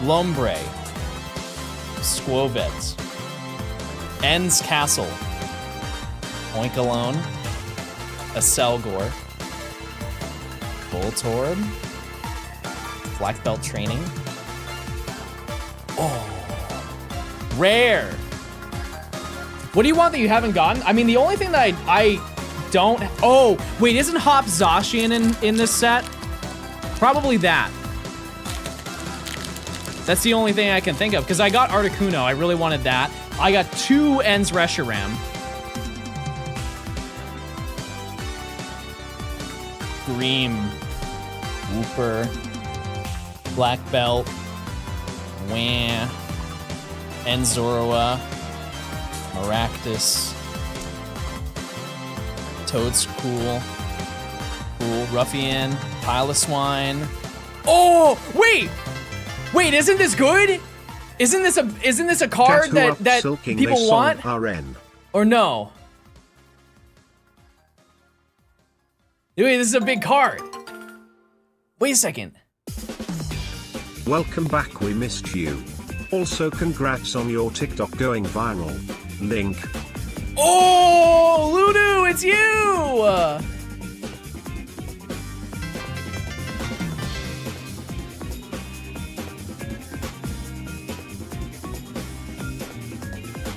Lombre, Squovets, Ends Castle, Oinkalone, Acelgor, Voltorb, Black Belt Training. Oh, rare. What do you want that you haven't gotten? I mean, the only thing that I don't... Oh, wait, isn't Hop Zacian in this set? Probably that. That's the only thing I can think of, because I got Articuno. I really wanted that. I got 2 Ends Reshiram. Greem. Wooper. Black Belt. Wah. Enzoroa. Maractus. Toad's cool. Cool. Ruffian. Pile of Swine. Oh, wait! Wait, isn't this good? Isn't this a card that people want? RN. Or no? Wait, this is a big card. Wait a second. Welcome back, we missed you. Also congrats on your TikTok going viral. Link. Oh, Ludo, it's you!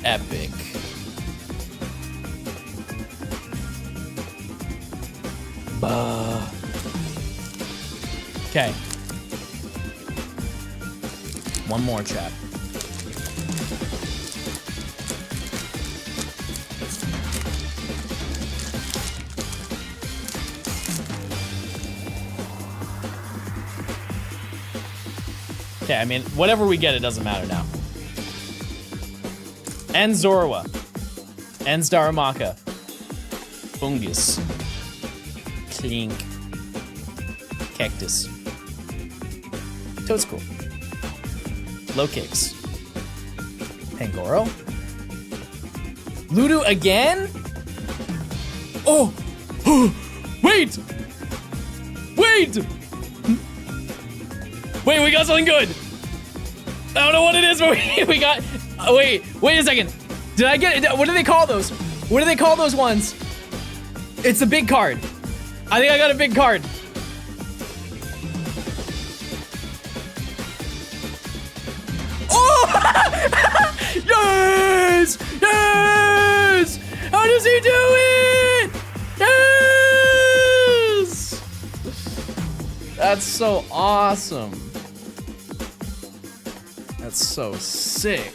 Epic. Okay. One more, chat. Okay, I mean, whatever we get, it doesn't matter now. Enzoroa. Enzdaramaka. Fungus. Clink. Cactus. Toadstool. Low kicks. Pangoro. Ludo again? Oh! Wait! Wait! Wait, we got something good! I don't know what it is, but we got... wait a second. Did I get it? What do they call those? What do they call those ones? It's a big card. I think I got a big card. Oh! Yes! Yes! How does he do it? Yes! That's so awesome. That's so sick.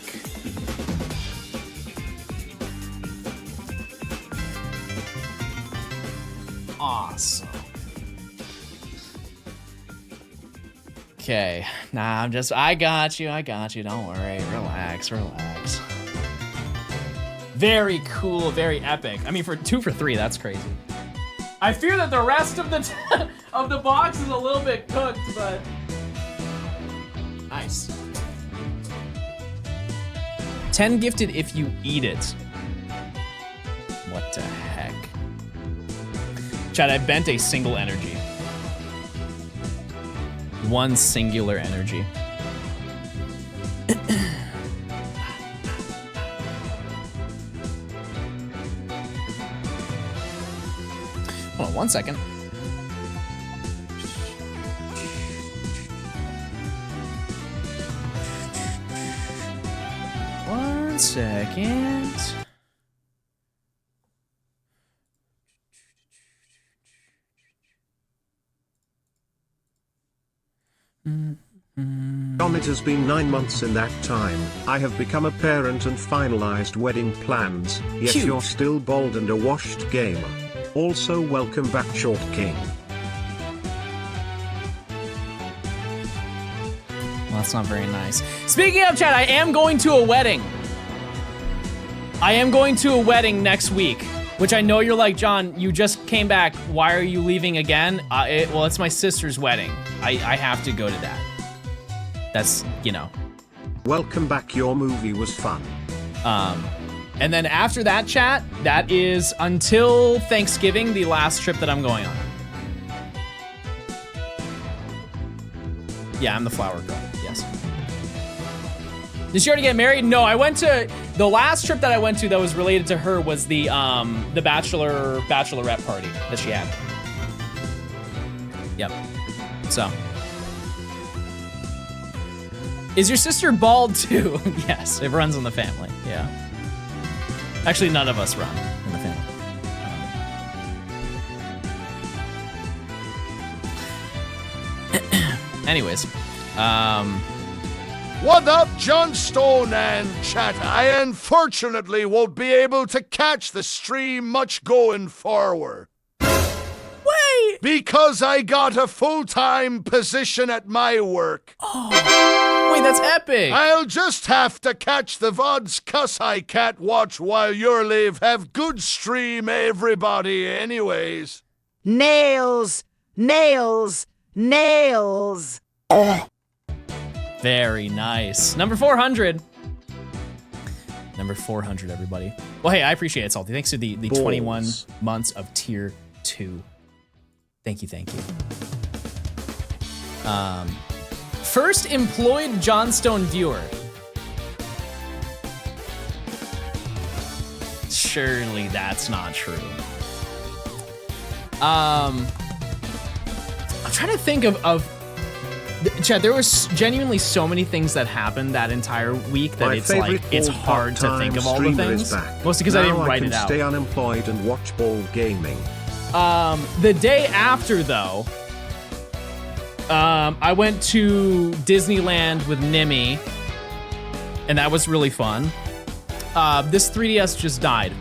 Awesome. Okay. Nah, I got you. Don't worry. Relax. Very cool, very epic. I mean, for 2 for 3, that's crazy. I fear that the rest of the of the box is a little bit cooked, but nice. 10 gifted if you eat it. What the heck? Chad, I bent a single energy. One singular energy. Hold on 1 second. One second. John, it has been 9 months in that time. I have become a parent and finalized wedding plans, yet Cute. You're still bold and a washed gamer. Also welcome back, Short King. Well, that's not very nice. Speaking of, Chad, I am going to a wedding. I am going to a wedding next week, which I know you're like, John, you just came back. Why are you leaving again? Well, it's my sister's wedding. I have to go to that. That's, you know. Welcome back, your movie was fun. And then after that, chat, that is until Thanksgiving, the last trip that I'm going on. Yeah, I'm the flower girl, yes. Did she already get married? No, I went to, the last trip that I went to that was related to her was the bachelorette party that she had. Yep, so. Is your sister bald too? Yes, it runs in the family, yeah. Actually, none of us run in the family. Anyways, What up, Johnstone and chat? I unfortunately won't be able to catch the stream much going forward. Wait! Because I got a full-time position at my work. Oh, wait, that's epic. I'll just have to catch the VODS 'cause I can't watch while you're live. Have good stream, everybody, anyways. Nails, nails, nails. Very nice. Number 400. Number 400, everybody. Well, hey, I appreciate it, Salty. Thanks to the 21 months of tier 2. Thank you, thank you. First employed Johnstone viewer. Surely that's not true. I'm trying to think of Chad, there was genuinely so many things that happened that entire week that it's hard to think of all the things. Mostly because I didn't write it out. Stay unemployed and watch ball gaming. The day after, though, I went to Disneyland with Nimmy, and that was really fun. This 3DS just died.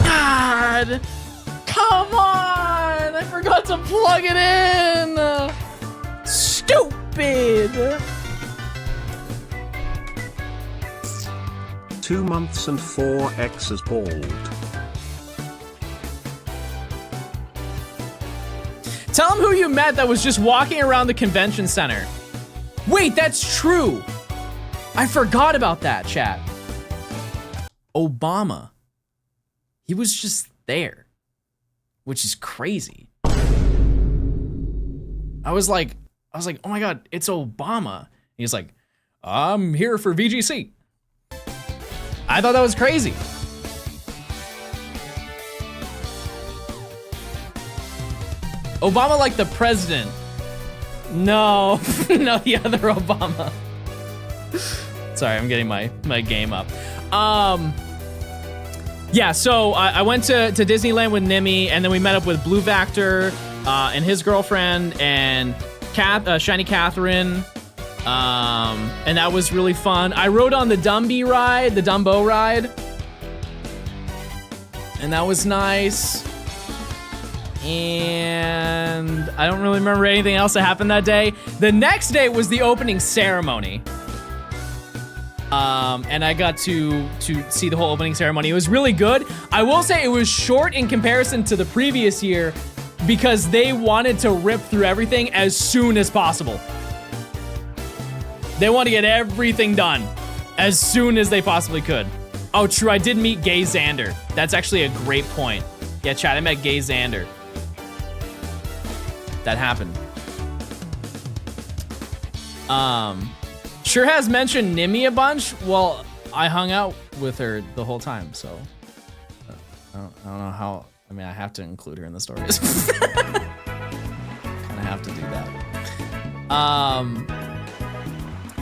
God! Come on! I forgot to plug it in! Stupid! 2 months and 4 X's bald. Tell him who you met that was just walking around the convention center. Wait, that's true. I forgot about that, chat. Obama. He was just there, which is crazy. I was like, oh my God, it's Obama. He's like, I'm here for VGC. I thought that was crazy. Obama like the president. No, no, the other Obama. Sorry, I'm getting my game up. Yeah, so I went to Disneyland with Nimmy, and then we met up with Blue Vector and his girlfriend and Shiny Catherine, and that was really fun. I rode on the Dumbo ride, and that was nice. And I don't really remember anything else that happened that day. The next day was the opening ceremony. And I got to see the whole opening ceremony. It was really good. I will say it was short in comparison to the previous year because they wanted to rip through everything as soon as possible. They want to get everything done as soon as they possibly could. Oh, true, I did meet Gay Xander. That's actually a great point. Yeah, chat, I met Gay Xander. That happened. Sure has mentioned Nimmy a bunch. Well, I hung out with her the whole time, so I don't know how. I mean, I have to include her in the stories. Kind of have to do that.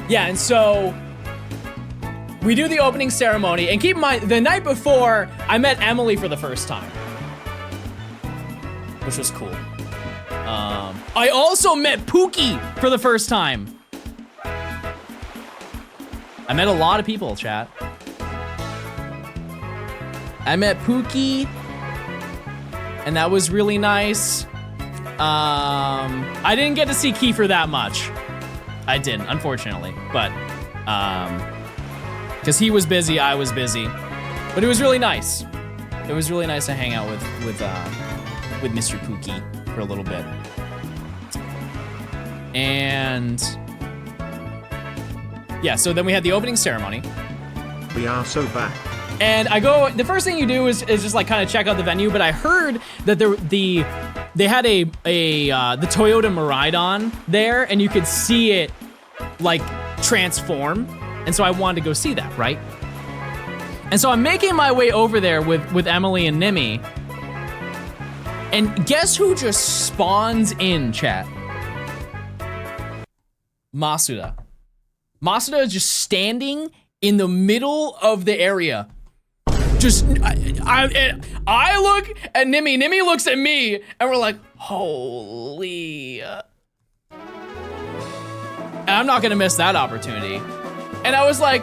Yeah, and so we do the opening ceremony, and keep in mind, the night before, I met Emily for the first time, which was cool. I also met Pookie for the first time. I met a lot of people, chat. I met Pookie, and that was really nice. I didn't get to see Kiefer that much. I didn't, unfortunately, but because he was busy, I was busy. But it was really nice. It was really nice to hang out with Mr. Pookie for a little bit. And yeah, so then we had the opening ceremony. We are so back. And I go, the first thing you do is just like kind of check out the venue, but I heard that they had the Toyota Mirai there, and you could see it like transform. And so I wanted to go see that, right? And so I'm making my way over there with Emily and Nimmy. And guess who just spawns in, chat? Masuda. Masuda is just standing in the middle of the area. Just, I look at Nimmy, Nimmy looks at me, and we're like, holy. And I'm not gonna miss that opportunity. And I was like,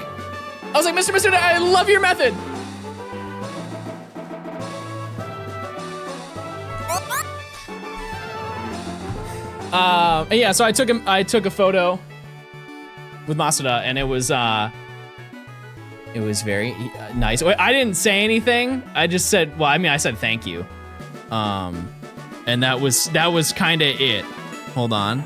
Mr. I love your method. And yeah, so I took a photo with Masuda, and it was very nice. I didn't say anything. I just said, well, I mean, I said thank you. And that was kind of it. Hold on.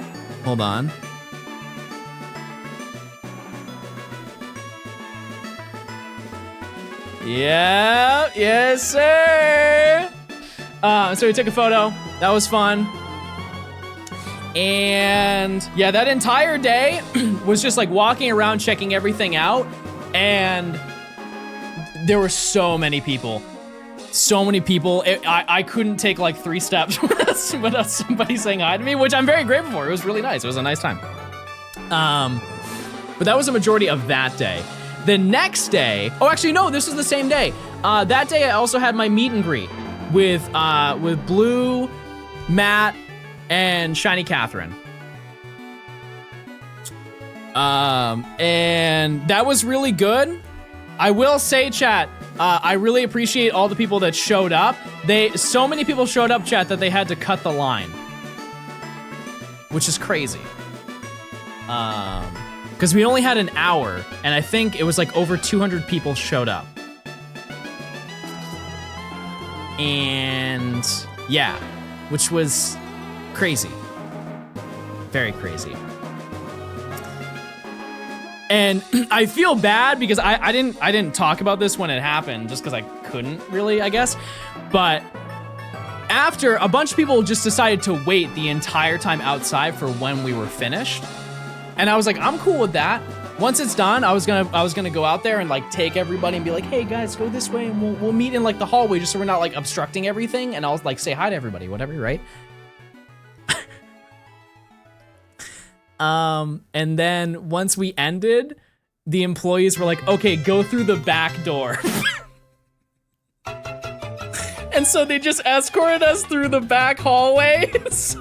Yeah, yes, sir. So we took a photo. That was fun. And yeah, that entire day was just like walking around, checking everything out. And there were so many people. I couldn't take like 3 steps without somebody saying hi to me, which I'm very grateful for. It was really nice. It was a nice time. But that was the majority of that day. The next day, oh, actually, no, this is the same day. That day I also had my meet and greet with Blue, Matt, and Shiny Catherine. And that was really good. I will say, chat, I really appreciate all the people that showed up. So many people showed up, chat, that they had to cut the line, which is crazy. Because we only had an hour, and I think it was like over 200 people showed up. And yeah, which was crazy. Very crazy. And I feel bad because I didn't talk about this when it happened, just because I couldn't really, I guess. But after, a bunch of people just decided to wait the entire time outside for when we were finished. And I was like, I'm cool with that. Once it's done, I was gonna go out there and like take everybody and be like, hey guys, go this way, and we'll meet in like the hallway, just so we're not like obstructing everything. And I'll like say hi to everybody, whatever, right? And then once we ended, the employees were like, okay, go through the back door. And so they just escorted us through the back hallways.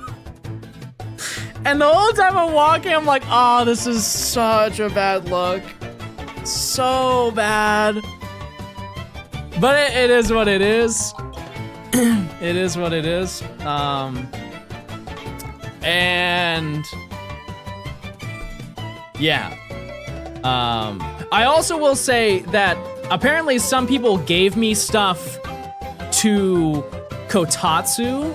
And the whole time I'm walking, I'm like, oh, this is such a bad look. So bad. But it is what it is. It is what it is. And yeah. I also will say that apparently some people gave me stuff to Kotatsu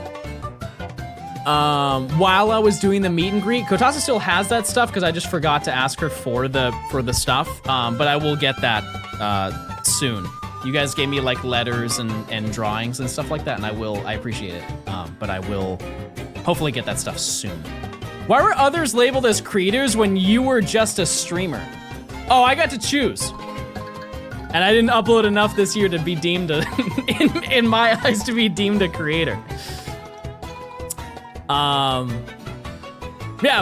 while I was doing the meet and greet. Kotatsu still has that stuff because I just forgot to ask her for the stuff. But I will get that soon. You guys gave me like letters and drawings and stuff like that, and I appreciate it. But I will hopefully get that stuff soon. Why were others labeled as creators when you were just a streamer? Oh, I got to choose. And I didn't upload enough this year to be deemed a, in my eyes, to be deemed a creator. Yeah,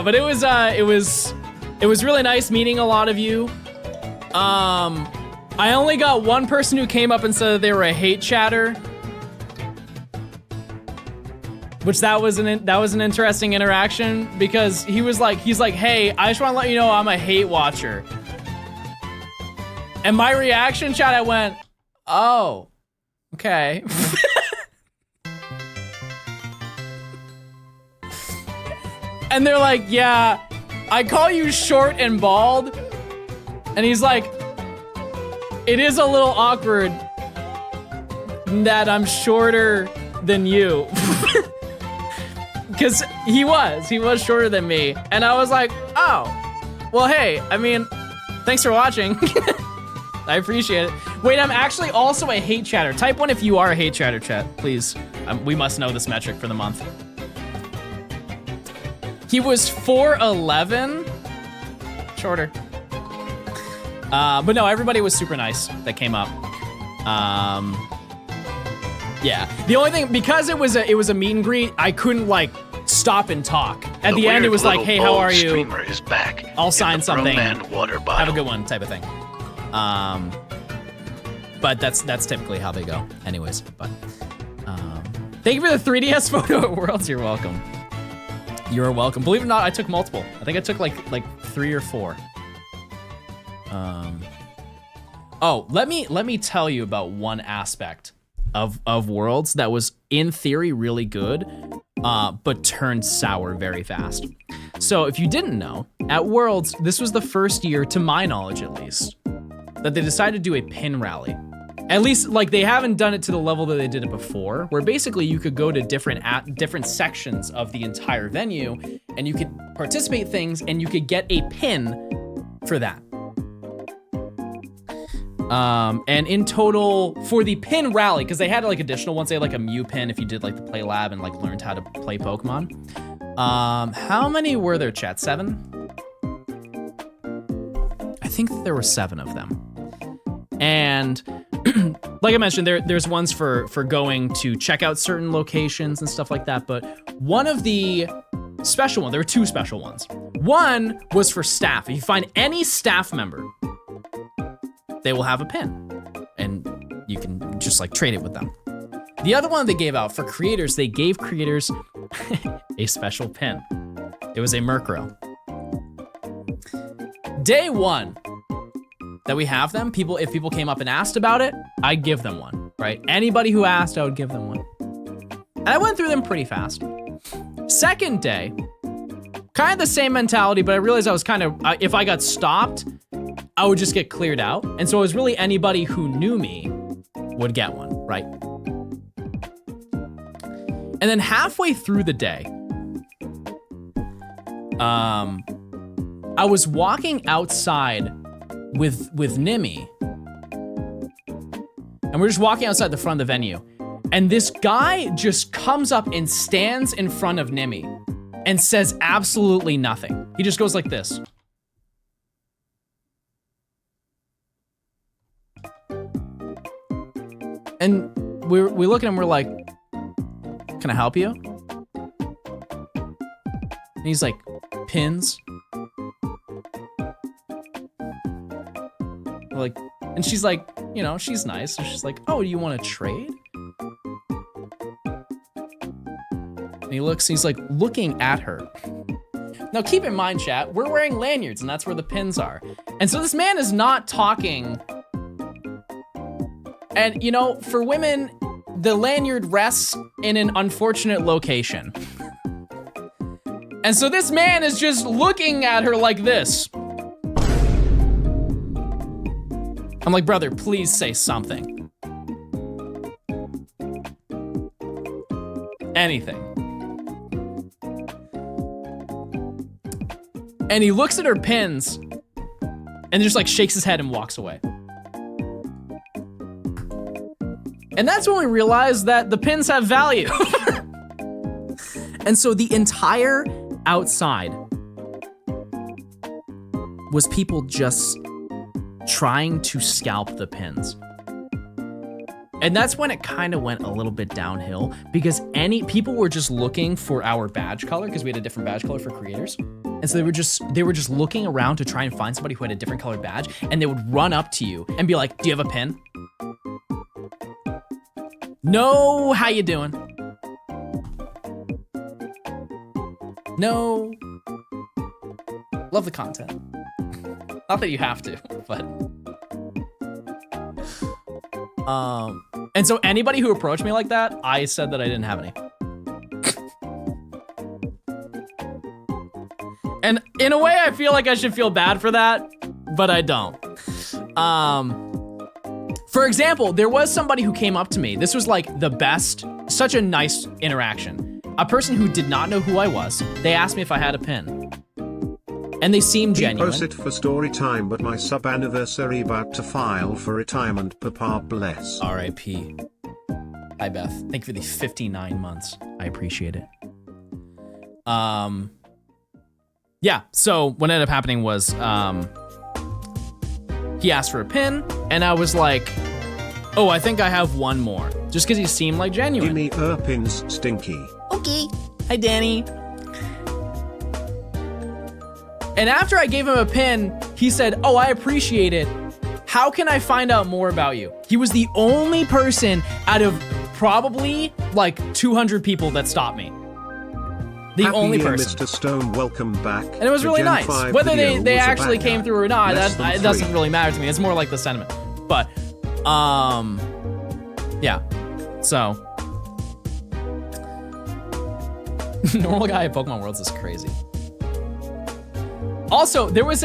but it was really nice meeting a lot of you. I only got one person who came up and said that they were a hate chatter. Which that was an interesting interaction because he's like, hey, I just want to let you know I'm a hate watcher. And my reaction, chat, I went, oh, okay. And they're like, yeah, I call you short and bald. And he's like, it is a little awkward that I'm shorter than you. Because he was shorter than me. And I was like, oh, well, hey, I mean, thanks for watching. I appreciate it. Wait, I'm actually also a hate chatter. Type 1 if you are a hate chatter, chat, please. We must know this metric for the month. He was 4'11", shorter. But no, everybody was super nice that came up. Yeah, the only thing, because it was a meet and greet, I couldn't like stop and talk. At the end, it was like, hey, how are you? Streamer is back. I'll sign something. Water bottle. Have a good one, type of thing. But that's typically how they go. Anyways, but thank you for the 3DS photo at Worlds. You're welcome. You're welcome. Believe it or not, I took multiple. I think I took like 3 or 4. Oh, let me tell you about one aspect of Worlds that was in theory really good, but turned sour very fast. So if you didn't know, at Worlds, this was the first year, to my knowledge at least, that they decided to do a pin rally. At least, like, they haven't done it to the level that they did it before, where basically you could go to different sections of the entire venue, and you could participate things, and you could get a pin for that. And in total, for the pin rally, because they had like additional ones, they had like a Mew pin if you did like the play lab and like learned how to play Pokemon. How many were there, chat? 7? I think there were 7 of them. And like I mentioned, there's ones for going to check out certain locations and stuff like that. But one of the special ones, there were 2 special ones. One was for staff. If you find any staff member, they will have a pin, and you can just like trade it with them. The other one they gave out for creators, they gave creators a special pin. It was a Murkrow. Day 1 that we have them, if people came up and asked about it, I'd give them one, right? Anybody who asked, I would give them one. And I went through them pretty fast. Second day, kind of the same mentality, but I realized I was kind of, if I got stopped, I would just get cleared out. And so it was really anybody who knew me would get one, right? And then halfway through the day, I was walking outside with Nimi. And we're just walking outside the front of the venue. And this guy just comes up and stands in front of Nimi and says absolutely nothing. He just goes like this. And we look at him, we're like, can I help you? And he's like, pins? We're like, and she's like, you know, she's nice. So she's like, oh, do you want to trade? And he looks, he's like looking at her. Now keep in mind, chat, we're wearing lanyards and that's where the pins are. And so this man is not talking. And, you know, for women, the lanyard rests in an unfortunate location. And so this man is just looking at her like this. I'm like, brother, please say something. Anything. And he looks at her pins and just like shakes his head and walks away. And that's when we realized that the pins have value. And so the entire outside was people just trying to scalp the pins. And that's when it kind of went a little bit downhill because people were just looking for our badge color because we had a different badge color for creators. And so they were just looking around to try and find somebody who had a different colored badge, and they would run up to you and be like, do you have a pin? No, how you doing? No. Love the content. Not that you have to, but. And so anybody who approached me like that, I said that I didn't have any. And in a way, I feel like I should feel bad for that, but I don't. For example, there was somebody who came up to me. This was like the best, such a nice interaction. A person who did not know who I was. They asked me if I had a pin. And they seemed genuine. Post it for story time, but my sub anniversary about to file for retirement. Papa bless. R.I.P. Hi Beth. Thank you for the 59 months. I appreciate it. Yeah, so what ended up happening was he asked for a pin, and I was like, oh, I think I have one more. Just because he seemed like genuine. Give me pins, Stinky. Okay. Hi, Danny. And after I gave him a pin, he said, oh, I appreciate it. How can I find out more about you? He was the only person out of probably like 200 people that stopped me. The Happy only year, person. Mr. Stone, welcome back. And it was really nice. Whether they actually came through or not, it doesn't really matter to me. It's more like the sentiment. But, yeah. So. Normal guy at Pokemon Worlds is crazy. Also, there was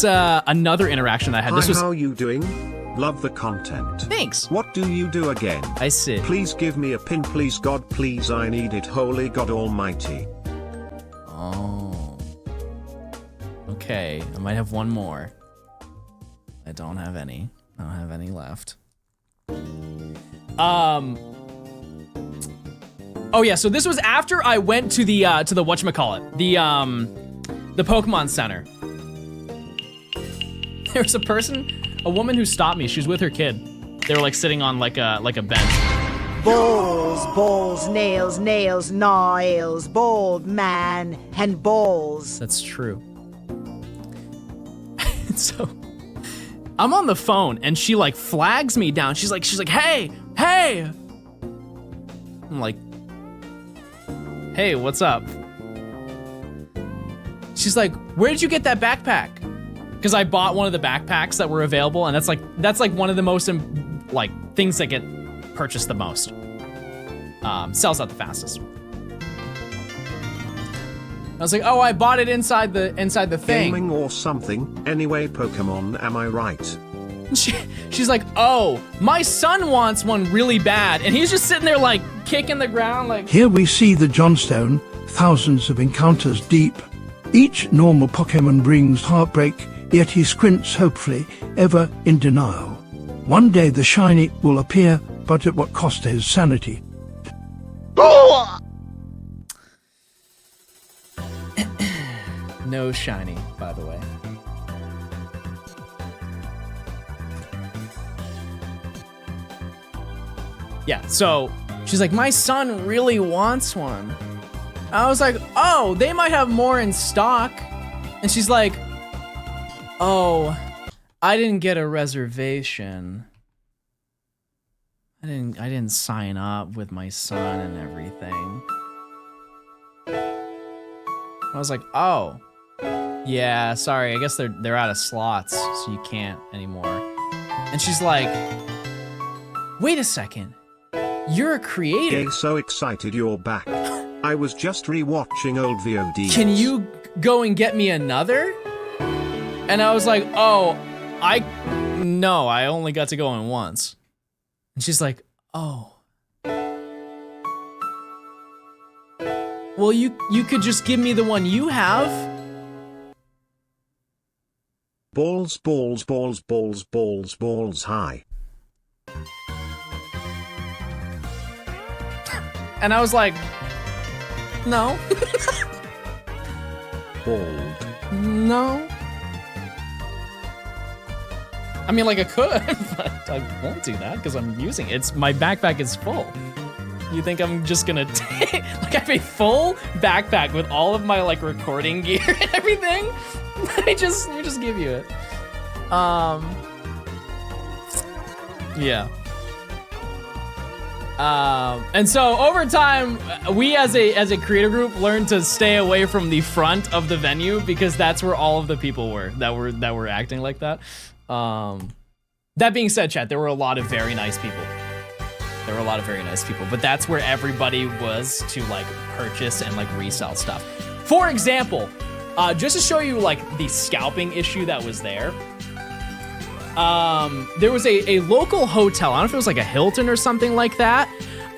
a another interaction I had. Hi, how you doing? Love the content. Thanks. What do you do again? I see. Please give me a pin, please God, please, I need it, holy God almighty. Oh. Okay, I might have one more. I don't have any. I don't have any left. Oh yeah, so this was after I went to the whatchamacallit, the Pokemon Center. There was a woman who stopped me. She was with her kid. They were like sitting on like a bench. Balls, nails, nails, bald man, and balls. That's true. So I'm on the phone and she like flags me down. She's like, hey. I'm like, hey, what's up? She's like, where did you get that backpack? Because I bought one of the backpacks that were available, and that's like one of the most like things that get purchased the most. Sells out the fastest. I was like, oh, I bought it inside the thing. Gaming or something. Anyway, Pokemon, am I right? She's like, oh, my son wants one really bad, and he's just sitting there like kicking the ground like. Here we see the Johnstone, thousands of encounters deep. Each normal Pokemon brings heartbreak, yet he squints hopefully, ever in denial. One day the shiny will appear, but at what cost to his sanity? No shiny, by the way. Yeah, so she's like, my son really wants one. I was like, oh, they might have more in stock. And she's like, oh, I didn't get a reservation. I didn't sign up with my son and everything. I was like, oh, yeah, sorry, I guess they're out of slots, so you can't anymore. And she's like, wait a second, you're a creator. Gay, so excited you're back. I was just rewatching old VODs. Can you go and get me another? And I was like, oh, no, I only got to go in once. And she's like, oh. Well, you could just give me the one you have. Balls high. And I was like, no. Bald. No. I mean, like I could, but I won't do that because I'm using it. My backpack is full. You think I'm just gonna take, like I have a full backpack with all of my like recording gear and everything? Let me just give you it. Yeah. And so over time, we as a creator group learned to stay away from the front of the venue because that's where all of the people were that were acting like that. That being said, chat, there were a lot of very nice people. But that's where everybody was to like purchase and like resell stuff. For example, just to show you like the scalping issue that was there. There was a local hotel. I don't know if it was like a Hilton or something like that.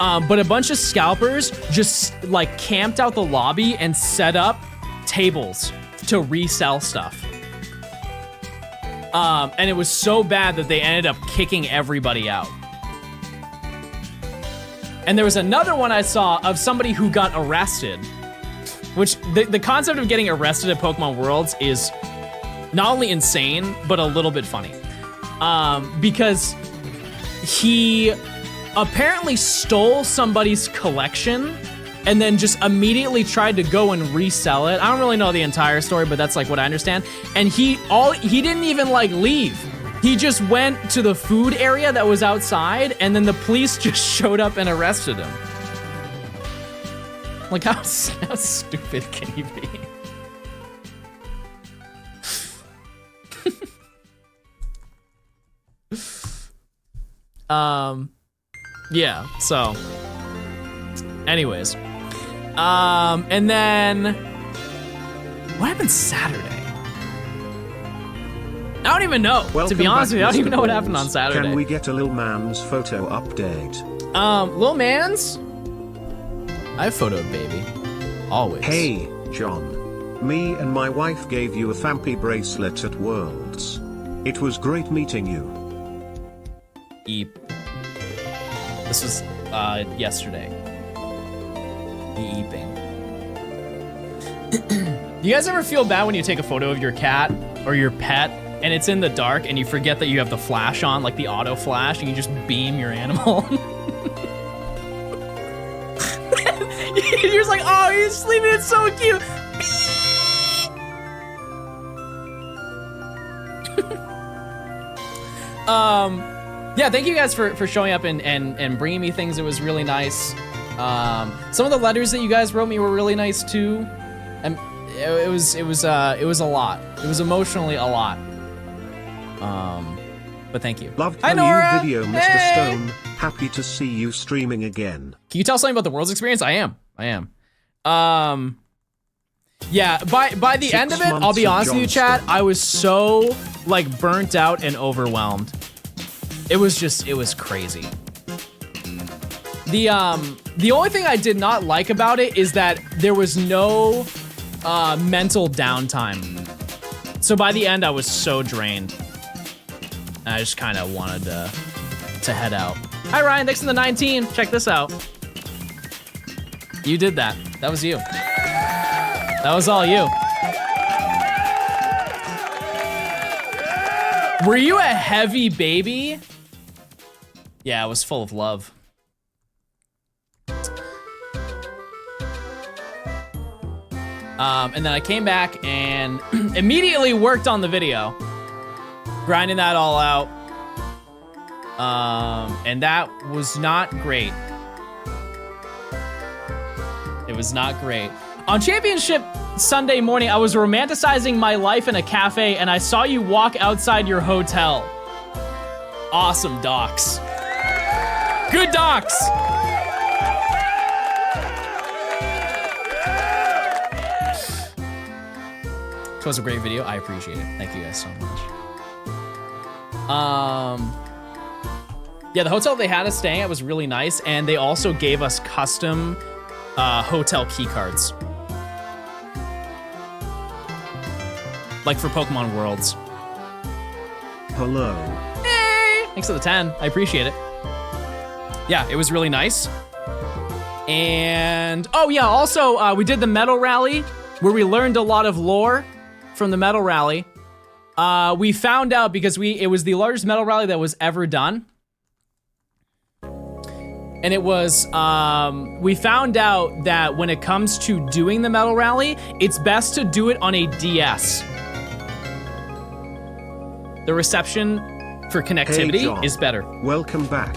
But a bunch of scalpers just like camped out the lobby and set up tables to resell stuff. And it was so bad that they ended up kicking everybody out. And there was another one I saw of somebody who got arrested, which the concept of getting arrested at Pokemon Worlds is not only insane, but a little bit funny. Because he apparently stole somebody's collection and then just immediately tried to go and resell it. I don't really know the entire story, but that's like what I understand. And he didn't even like leave. He just went to the food area that was outside and then the police just showed up and arrested him. Like how stupid can you be? Yeah, so. Anyways. And then. What happened Saturday? I don't even know. To be honest with you, I don't even know what happened on Saturday. Can we get a Lil Man's photo update? Lil Man's? I have photo of baby. Always. Hey, John. Me and my wife gave you a Fampy bracelet at Worlds. It was great meeting you. Eep. This was, yesterday. The eeping. You guys ever feel bad when you take a photo of your cat or your pet and it's in the dark and you forget that you have the flash on, like the auto flash, and you just beam your animal? You're just like, oh, he's sleeping, it's so cute. Yeah, thank you guys for showing up and bringing me things. It was really nice. Some of the letters that you guys wrote me were really nice too. And it was a lot. It was emotionally a lot. But thank you. Loved Hi, the Nora. new video, Mr. Hey. Stone. Happy to see you streaming again. Can you tell something about the World's experience? I am. Yeah, by the end of it, I'll be honest with you, chat, I was so like burnt out and overwhelmed. It was crazy. The only thing I did not like about it is that there was no mental downtime. So by the end, I was so drained. And I just kind of wanted to head out. Hi Ryan, thanks for the 19. Check this out. You did that. That was you. That was all you. Were you a heavy baby? Yeah, I was full of love. And then I came back and immediately worked on the video. Grinding that all out. And that was not great. It was not great. On Championship Sunday morning, I was romanticizing my life in a cafe and I saw you walk outside your hotel. Awesome docs. Good docs. It was a great video. I appreciate it. Thank you guys so much. Yeah, the hotel they had us staying at was really nice, and they also gave us custom hotel key cards. Like for Pokemon Worlds. Hello. Hey! Thanks for the 10. I appreciate it. Yeah, it was really nice. And, oh yeah, also, we did the Medal Rally, where we learned a lot of lore from the Medal Rally. We found out, because it was the largest Medal Rally that was ever done. And it was, we found out that when it comes to doing the Medal Rally, it's best to do it on a DS. The reception for connectivity is better. Welcome back.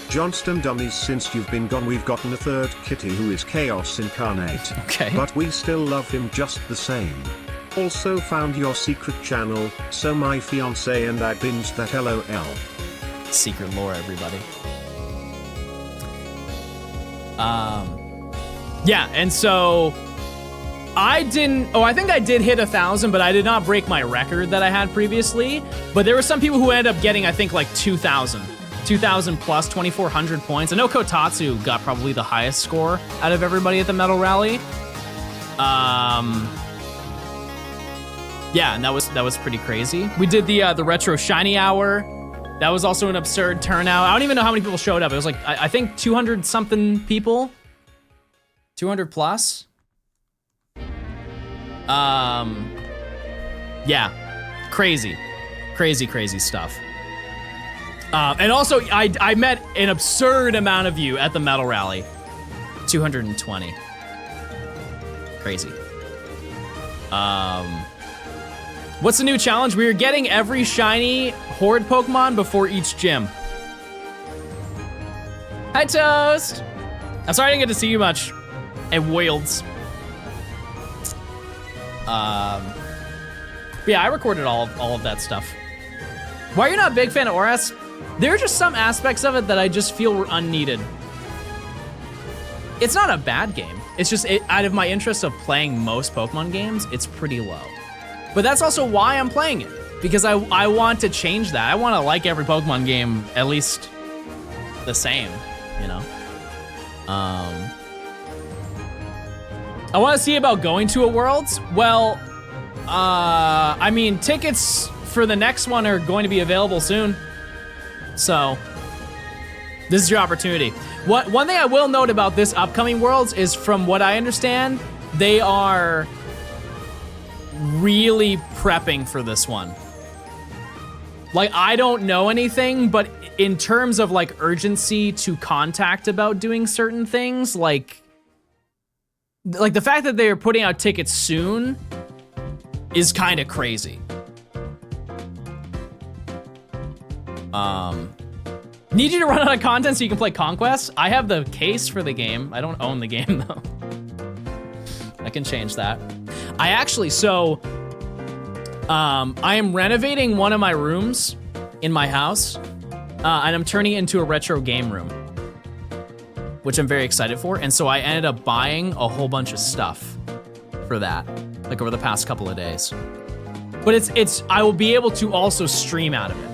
Johnstone dummies, since you've been gone, we've gotten a third kitty who is chaos incarnate. Okay. But we still love him just the same. Also found your secret channel, so my fiance and I binged that LOL. Secret lore, everybody. Yeah, and so I think I did hit 1,000, but I did not break my record that I had previously. But there were some people who ended up getting, I think, like 2,000 plus, 2,400 points. I know Kotatsu got probably the highest score out of everybody at the Medal Rally. Yeah, and that was pretty crazy. We did the Retro Shiny Hour. That was also an absurd turnout. I don't even know how many people showed up. It was like, I think 200 something people. 200 plus. Yeah, crazy stuff. And also, I met an absurd amount of you at the Medal Rally. 220. Crazy. What's the new challenge? We are getting every shiny Horde Pokemon before each gym. Hi, Toast. I'm sorry I didn't get to see you much at Wilds. Yeah, I recorded all of that stuff. Why are you not a big fan of ORAS? There are just some aspects of it that I just feel were unneeded. It's not a bad game. It's just, out of my interest of playing most Pokemon games, it's pretty low. But that's also why I'm playing it, because I want to change that. I want to like every Pokemon game at least the same, you know? I want to see about going to a Worlds. Well, I mean, tickets for the next one are going to be available soon. So, this is your opportunity. One thing I will note about this upcoming Worlds is, from what I understand, they are really prepping for this one. Like, I don't know anything, but in terms of like urgency to contact about doing certain things, like the fact that they're putting out tickets soon is kind of crazy. Need you to run out of content so you can play Conquest? I have the case for the game. I don't own the game though. I can change that. I actually, I am renovating one of my rooms in my house, and I'm turning it into a retro game room, which I'm very excited for. And so I ended up buying a whole bunch of stuff for that, like over the past couple of days. But I will be able to also stream out of it,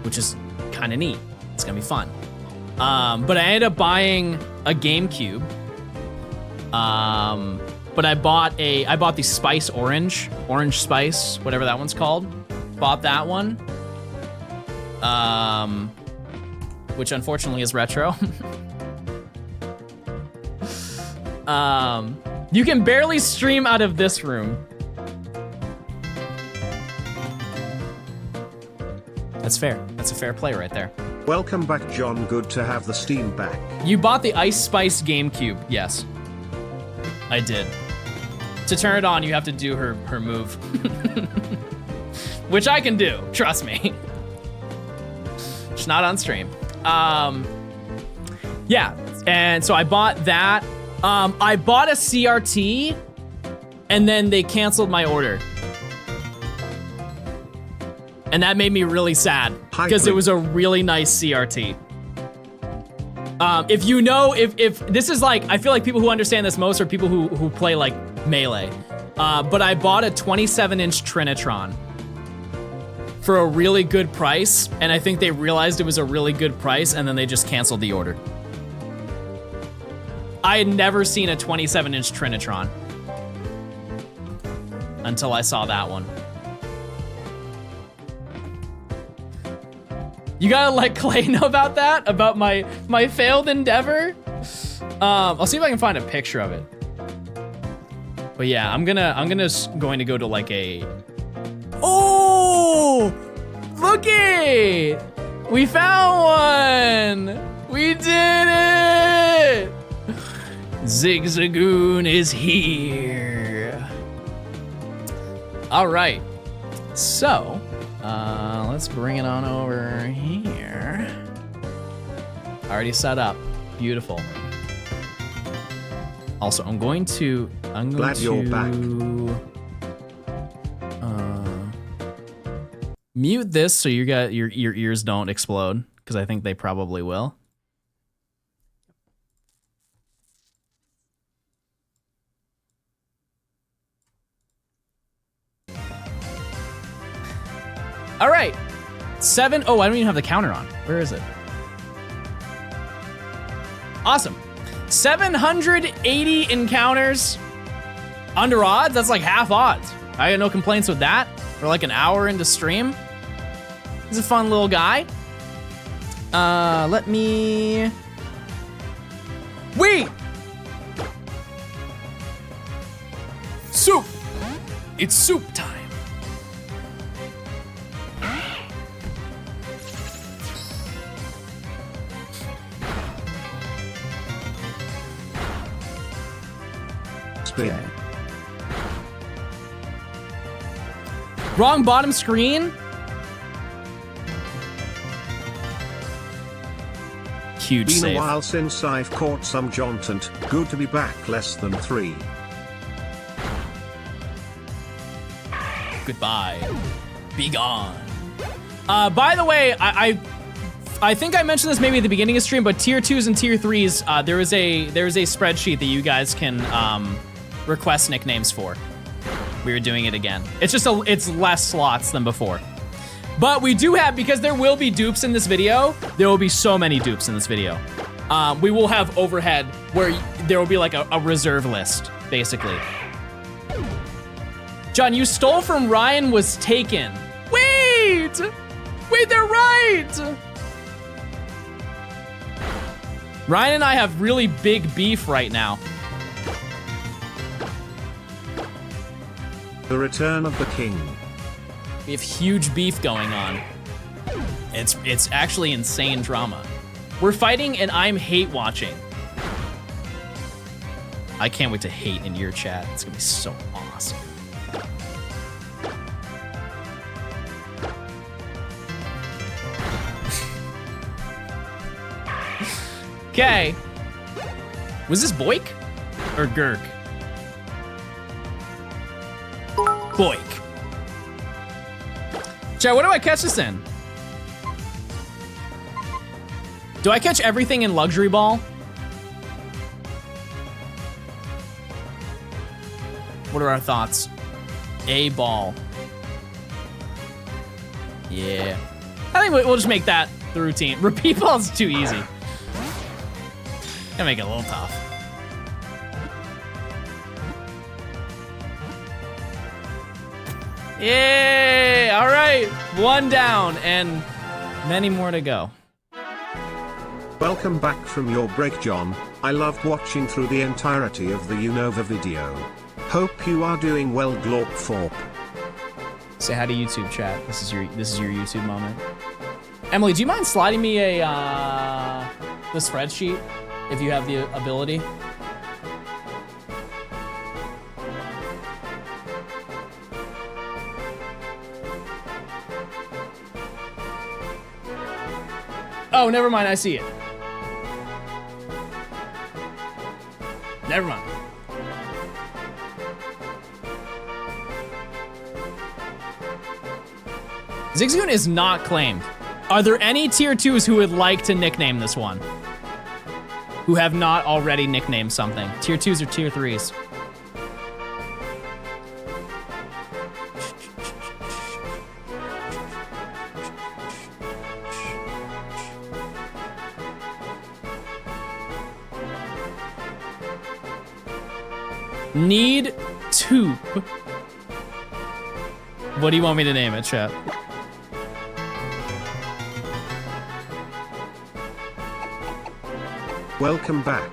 which is kind of neat. It's gonna be fun. But I ended up buying a GameCube. But I bought the Spice Orange Spice, whatever that one's called. Bought that one. Which unfortunately is retro. You can barely stream out of this room. That's fair. That's a fair play right there. Welcome back, John. Good to have the Steam back. You bought the Ice Spice GameCube. Yes, I did. To turn it on, you have to do her move. Which I can do, trust me. It's not on stream. Yeah, and so I bought that. I bought a CRT, and then they canceled my order. And that made me really sad, because it was a really nice CRT. If you know, if this is like, I feel like people who understand this most are people who play like Melee. But I bought a 27-inch Trinitron for a really good price, and I think they realized it was a really good price, and then they just canceled the order. I had never seen a 27-inch Trinitron until I saw that one. You gotta let Clay know about that, about my failed endeavor. I'll see if I can find a picture of it. But yeah, I'm going to go to like a. Oh, looky! We found one. We did it. Zigzagoon is here. All right, so. Let's bring it on over here. Already set up. Beautiful. Also, I'm going to you're back. Mute this so your ears don't explode, because I think they probably will. All right, 7. Oh, I don't even have the counter on. Where is it? Awesome. 780 encounters under odds. That's like half odds. I got no complaints with that. For like an hour into stream. He's a fun little guy. Let me. Wait. Soup. It's soup time. Spin. Okay. Wrong bottom screen. Huge Been save. a while since I've caught some Johnstone. Good to be back. Less than 3. Goodbye. Be gone. By the way, I think I mentioned this maybe at the beginning of stream, but tier 2s and tier 3s, there is a spreadsheet that you guys can request nicknames for. We are doing it again. It's just it's less slots than before. But we do have, because there will be dupes in this video, there will be so many dupes in this video. We will have overhead where there will be like a reserve list, basically. John, you stole from Ryan was taken. Wait, they're right. Ryan and I have really big beef right now. The Return of the King. We have huge beef going on. It's actually insane drama. We're fighting and I'm hate watching. I can't wait to hate in your chat. It's gonna be so awesome. Okay. Was this Boik or Gurk? Boik. Chat, what do I catch this in? Do I catch everything in Luxury Ball? What are our thoughts? A ball. Yeah. I think we'll just make that the routine. Repeat ball is too easy. Gonna make it a little tough. Yay! All right, 1 down and many more to go. Welcome back from your break, John. I loved watching through the entirety of the Unova video. Hope you are doing well, Glorpthorpe. Say hi to YouTube chat. This is your YouTube moment. Emily, do you mind sliding me the spreadsheet if you have the ability? Oh, never mind. I see it. Never mind. Zigzagoon is not claimed. Are there any tier 2s who would like to nickname this one? Who have not already nicknamed something? Tier 2s or tier 3s? Need Toop. What do you want me to name it, chat? Welcome back.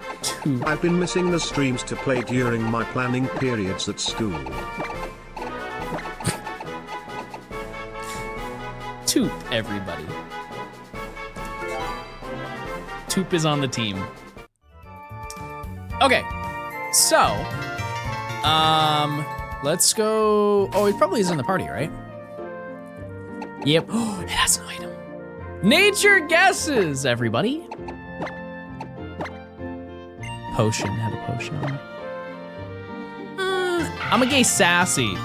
I've been missing the streams to play during my planning periods at school. Toop, everybody. Toop is on the team. Okay, so, let's go. Oh, he probably is in the party, right? Yep. Oh, it has an item. Nature guesses, everybody. Potion, had a potion on it. I'm a gay sassy.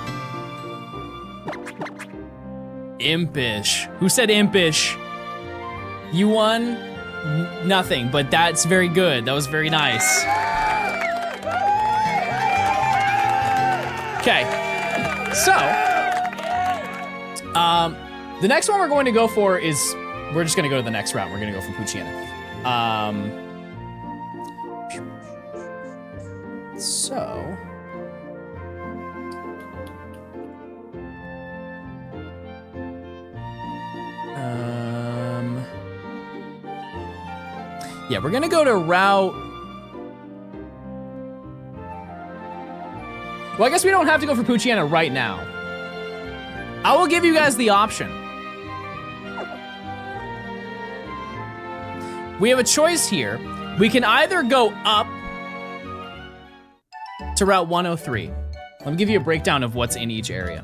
Impish. Who said impish? You won? Nothing, but that's very good. That was very nice. Okay. So, the next one we're going to go for is, we're just gonna go to the next route. We're gonna go for Pucciana. So, yeah, we're gonna go to route. Well, I guess we don't have to go for Pucciana right now. I will give you guys the option. We have a choice here. We can either go up to Route 103. Let me give you a breakdown of what's in each area.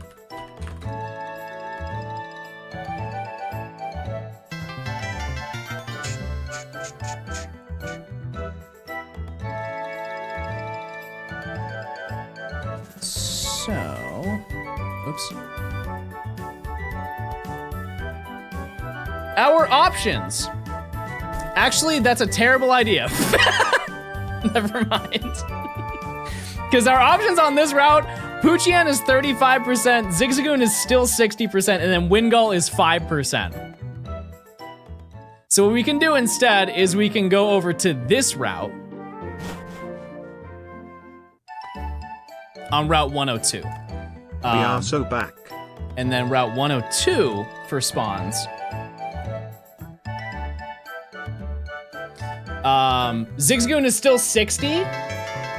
So, oops. our options. Actually, that's a terrible idea. Never mind. Because our options on this route, Poochien is 35%, Zigzagoon is still 60%, and then Wingull is 5%. So what we can do instead is we can go over to this route on Route 102. We are so back. And then Route 102 for spawns. Zigzagoon is still 60,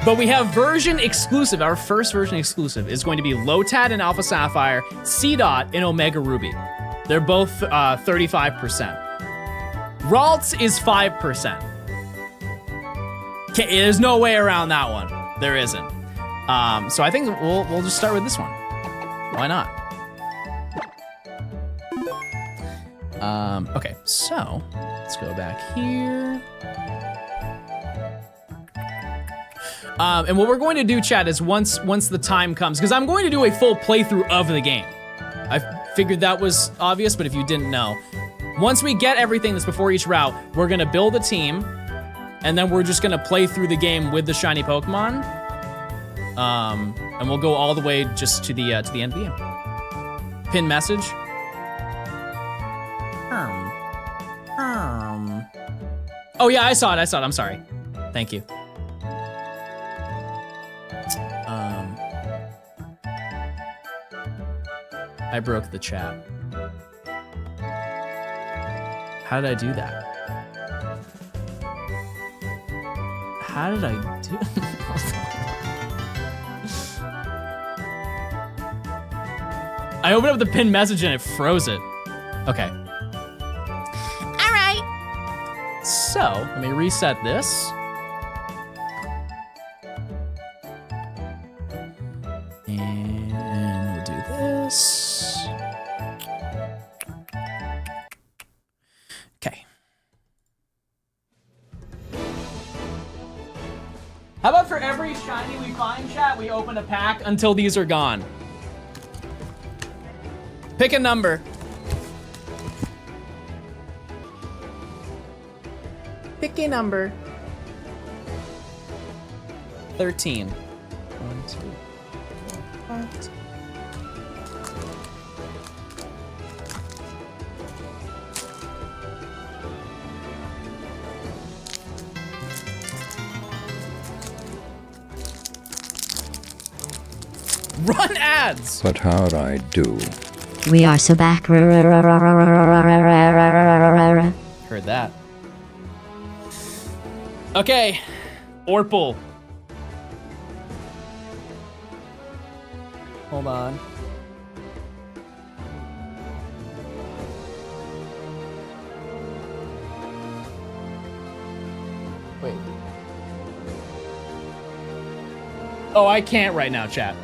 but we have version exclusive. Our first version exclusive is going to be Lotad and Alpha Sapphire, C-Dot and Omega Ruby. They're both 35%. Ralts is 5%. There's no way around that one. There isn't. So I think we'll just start with this one. Why not? Okay, so let's go back here. And what we're going to do, chat, is once the time comes, because I'm going to do a full playthrough of the game. I figured that was obvious, but if you didn't know, once we get everything that's before each route, we're gonna build a team, and then we're just gonna play through the game with the shiny Pokemon. And we'll go all the way just to the end of the game. Pin message. Oh yeah, I saw it. I'm sorry. Thank you. I broke the chat. How did I do that? How did I do? I opened up the pinned message and it froze it. Okay. All right. So, let me reset this. And we'll do this. Okay. How about for every shiny we find, chat, we open a pack until these are gone? Pick a number. Pick a number. 13. 1, 2, 4, 5. Run ads! But how'd I do? We are so back. Heard that. Okay, Orpal. Hold on. Wait. Oh, I can't right now, chat.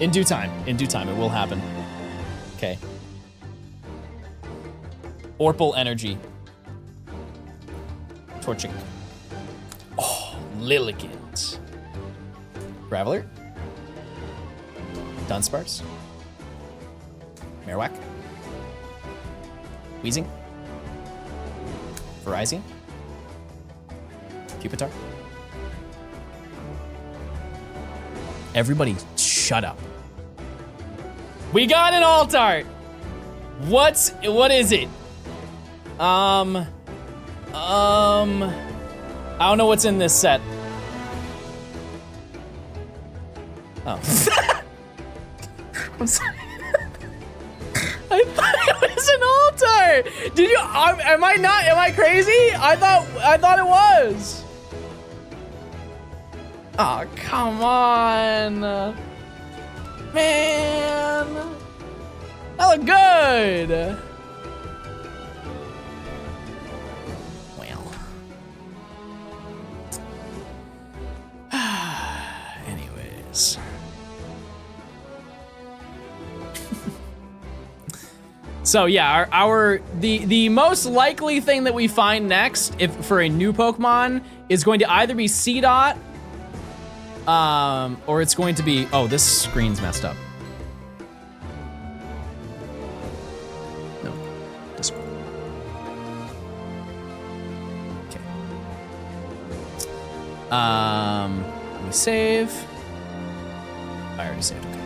In due time, it will happen. Okay. Orpal energy. Torchic. Oh, Lilligant. Graveler. Dunsparce. Marowak. Weezing. Verizon. Pupitar. Everybody shut up. We got an Altart. What is it? I don't know what's in this set. Oh. I'm sorry. I thought it was an Altart. Did you? Am I crazy? I thought it was. Oh, come on. Man. That looked good. Well. Anyways. So yeah, the most likely thing that we find next, if for a new Pokemon, is going to either be C-Dot, or it's going to be, oh, this screen's messed up. No, this one. Let me save. I already saved, okay.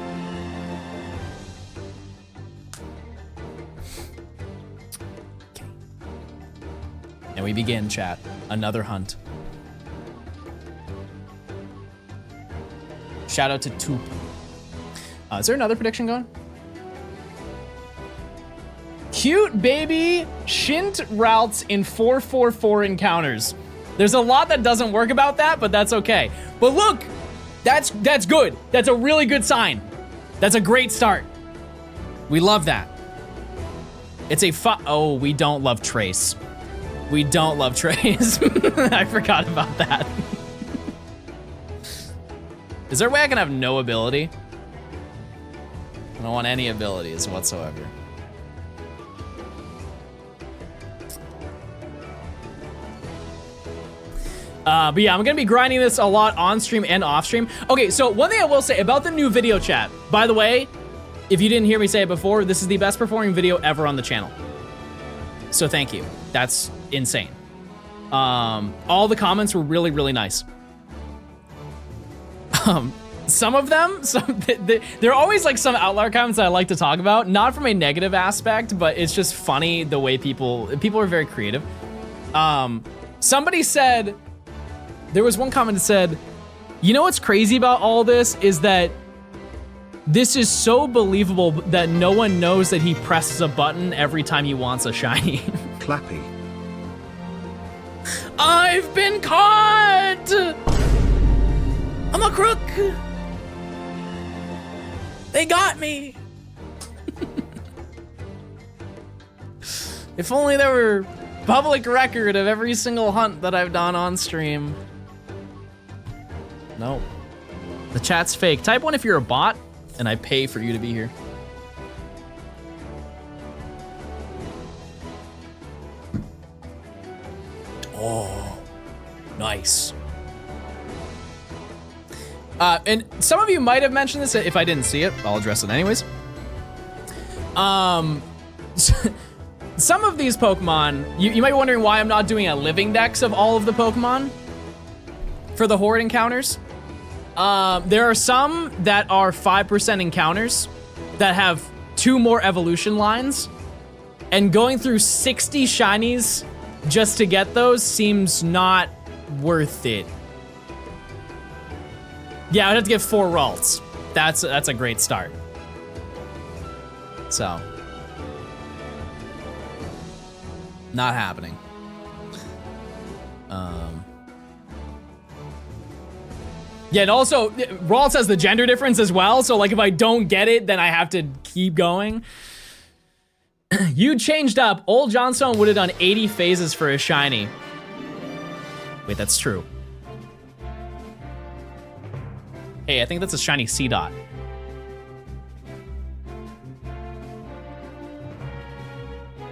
And we begin, chat. Another hunt. Shout out to Toop. Is there another prediction going? Cute baby Shint routes in 444 encounters. There's a lot that doesn't work about that, but that's okay. But look, that's good. That's a really good sign. That's a great start. We love that. It's a oh, we don't love Trace. We don't love Trace. I forgot about that. Is there a way I can have no ability? I don't want any abilities whatsoever. But yeah, I'm gonna be grinding this a lot on stream and off stream. Okay, so one thing I will say about the new video chat, by the way, if you didn't hear me say it before, this is the best performing video ever on the channel. So thank you. That's insane. All the comments were really, really nice. Some of them, there are always like some outlier comments that I like to talk about, not from a negative aspect, but it's just funny the way people are very creative. Somebody said, there was one comment that said, you know what's crazy about all this is that this is so believable that no one knows that he presses a button every time he wants a shiny. Clappy. I've been caught! I'm a crook! They got me! If only there were public record of every single hunt that I've done on stream. No. The chat's fake. Type 1 if you're a bot, and I pay for you to be here. Oh, nice. And some of you might have mentioned this. If I didn't see it, I'll address it anyways. Some of these Pokemon, you might be wondering why I'm not doing a living dex of all of the Pokemon for the Horde encounters. There are some that are 5% encounters that have 2 more evolution lines, and going through 60 shinies just to get those seems not worth it. Yeah, I'd have to get 4 Ralts. That's a great start. So, not happening. Yeah, and also, Ralts has the gender difference as well, so like if I don't get it, then I have to keep going. You changed up. Old Johnstone would have done 80 phases for a shiny. Wait, that's true. Hey, I think that's a shiny C-Dot.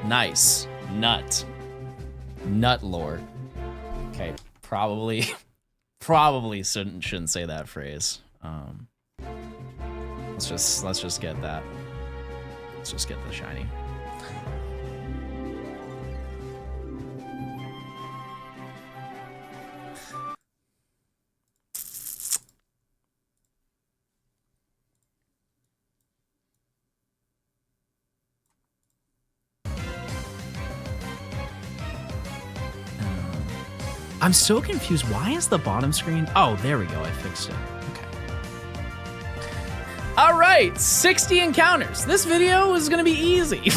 Nice. Nut. Nut lore. Okay, probably shouldn't say that phrase. Let's just get that. Let's just get the shiny. I'm so confused. Why is the bottom screen? Oh, there we go. I fixed it. Okay. All right, 60 encounters. This video is gonna be easy.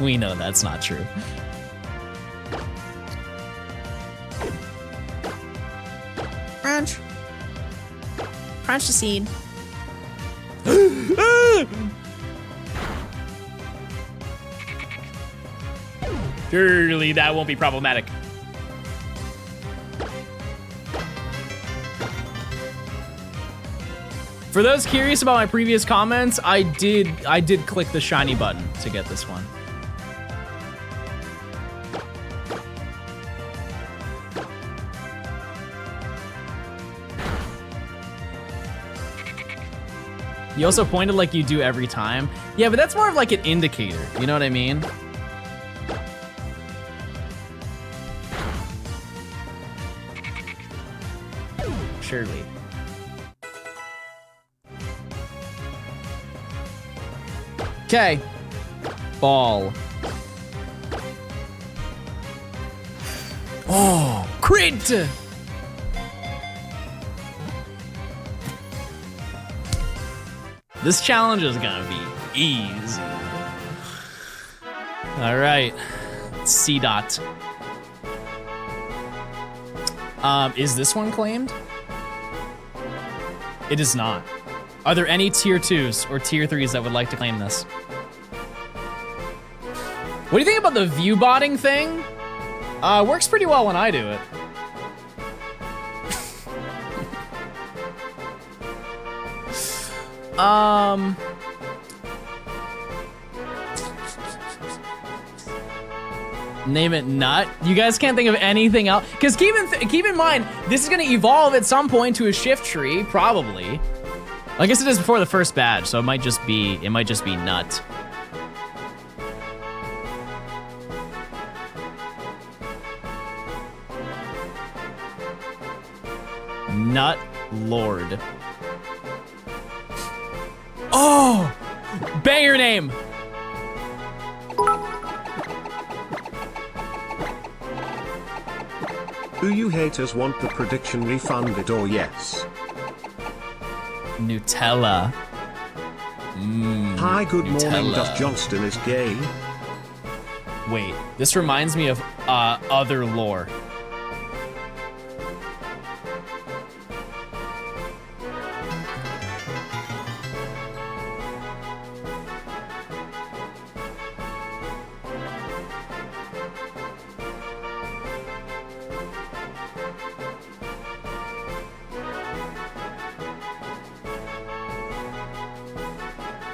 We know that's not true. Crunch. Crunch the seed. Surely that won't be problematic. For those curious about my previous comments, I did click the shiny button to get this one. You also pointed like you do every time. Yeah, but that's more of like an indicator, you know what I mean? surely. Okay. Ball. Oh, crit! This challenge is gonna be easy. All right, C dot. Is this one claimed? It is not. Are there any tier 2s or tier 3s that would like to claim this? What do you think about the view botting thing? Works pretty well when I do it. Name it nut. You guys can't think of anything else, because keep in mind this is gonna evolve at some point to a shift tree, probably. I guess it is before the first badge, so it might just be nut. Nut Lord. Oh! Banger name! Do you haters want the prediction refunded or yes? Nutella. Hi, good Nutella. morning. Does Johnstone is gay? Wait, this reminds me of other lore.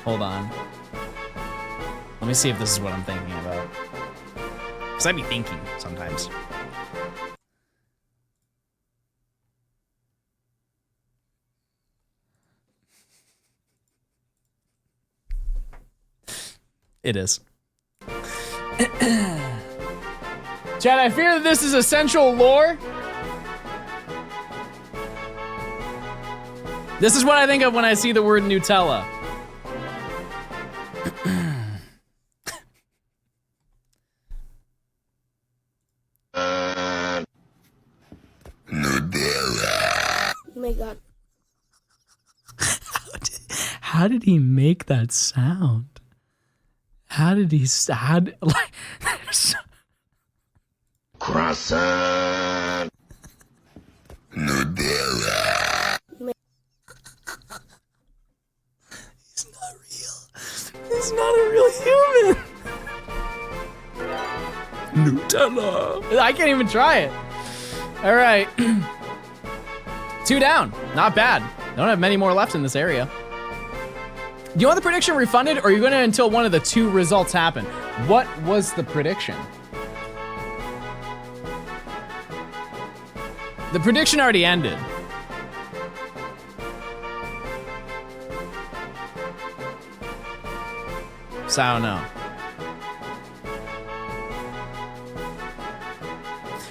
Hold on. Let me see if this is what I'm thinking about. Because I be thinking sometimes. It is. Chad, I fear that this is essential lore. This is what I think of when I see the word Nutella. Oh my god. How did he make that sound? How did he like Croissant. Nutella. He's not real. He's not a real human. Nutella. I can't even try it. All right. 2 down. Not bad. Don't have many more left in this area. Do you want the prediction refunded, or are you going to until one of the 2 results happen? What was the prediction? The prediction already ended. So I don't know.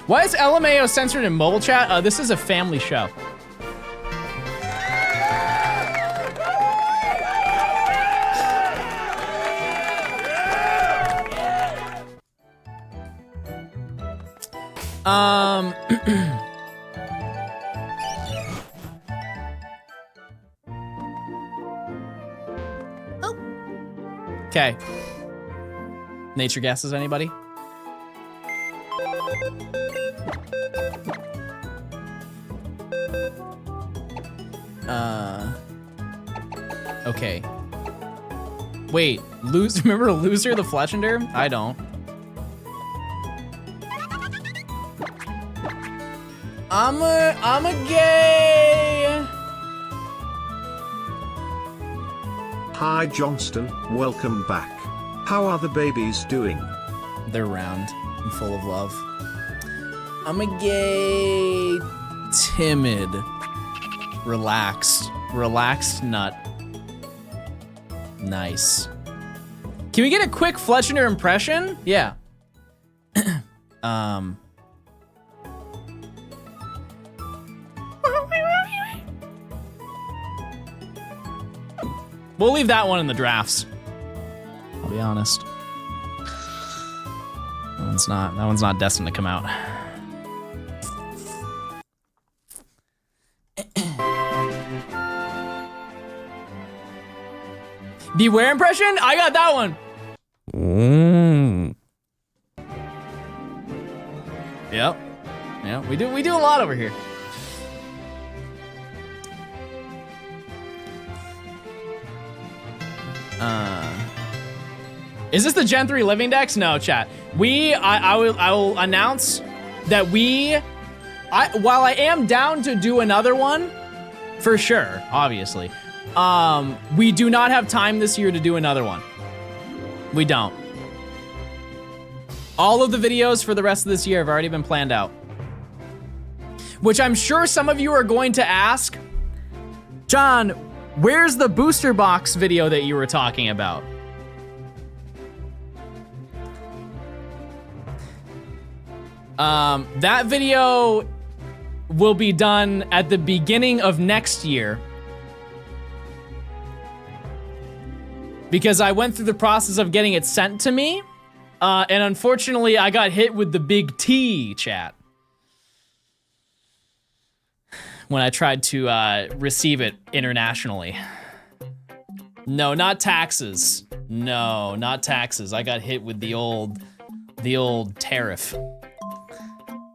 Why is LMAO censored in mobile chat? This is a family show. Okay. Nature guesses, anybody? Okay. Wait, remember Loser the Fletchender? I don't. I'm a gay. Hi Johnston, welcome back. How are the babies doing? They're round and full of love. I'm a gay, timid, relaxed nut. Nice. Can we get a quick Fletchender impression? Yeah. We'll leave that one in the drafts. I'll be honest. That one's not destined to come out. Beware impression? I got that one. Yep. Yeah, we do a lot over here. Is this the Gen 3 living decks? No, chat. I will announce that while I am down to do another one, for sure, obviously, we do not have time this year to do another one. We don't. All of the videos for the rest of this year have already been planned out. Which I'm sure some of you are going to ask, John, where's the booster box video that you were talking about? That video will be done at the beginning of next year. Because I went through the process of getting it sent to me, and unfortunately I got hit with the big T, chat. When I tried to receive it internationally. No, not taxes. No, not taxes. I got hit with the old tariff.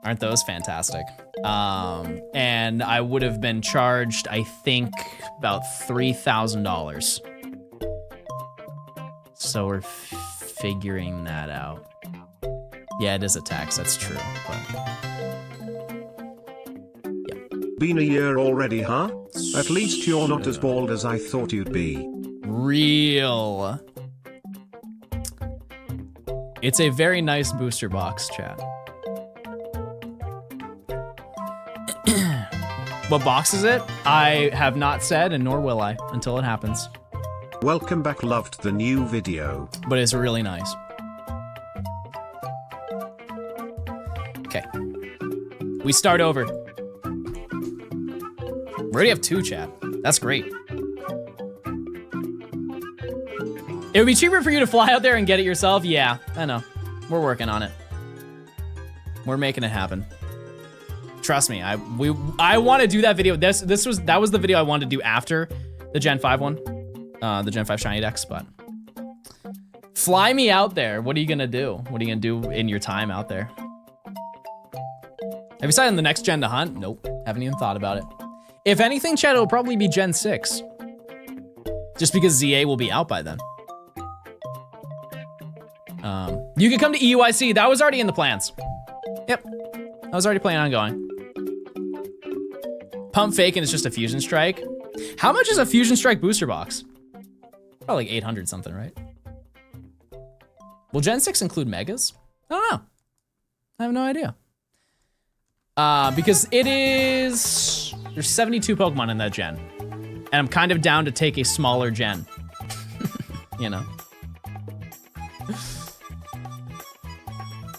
Aren't those fantastic? And I would have been charged, I think, about $3,000. So we're figuring that out. Yeah, it is a tax, that's true, but... Been a year already, huh? At least you're not as bald as I thought you'd be. Real. It's a very nice booster box, chat. What box is it? I have not said, and nor will I, until it happens. Welcome back, loved the new video. But it's really nice. Okay. We start over. We already have 2, chat. That's great. It would be cheaper for you to fly out there and get it yourself. Yeah, I know. We're working on it. We're making it happen. Trust me, I want to do that video. That was the video I wanted to do after the Gen 5 one, the Gen 5 shiny decks. But fly me out there. What are you gonna do? What are you gonna do in your time out there? Have you decided on the next gen to hunt? Nope, haven't even thought about it. If anything, chat, it'll probably be Gen 6, just because ZA will be out by then. You can come to EUIC. That was already in the plans. Yep, I was already planning on going. Pump fake and it's just a Fusion Strike. How much is a Fusion Strike booster box? Probably like 800 something, right? Will Gen 6 include Megas? I don't know. I have no idea. Because there's 72 Pokemon in that gen. And I'm kind of down to take a smaller gen. You know?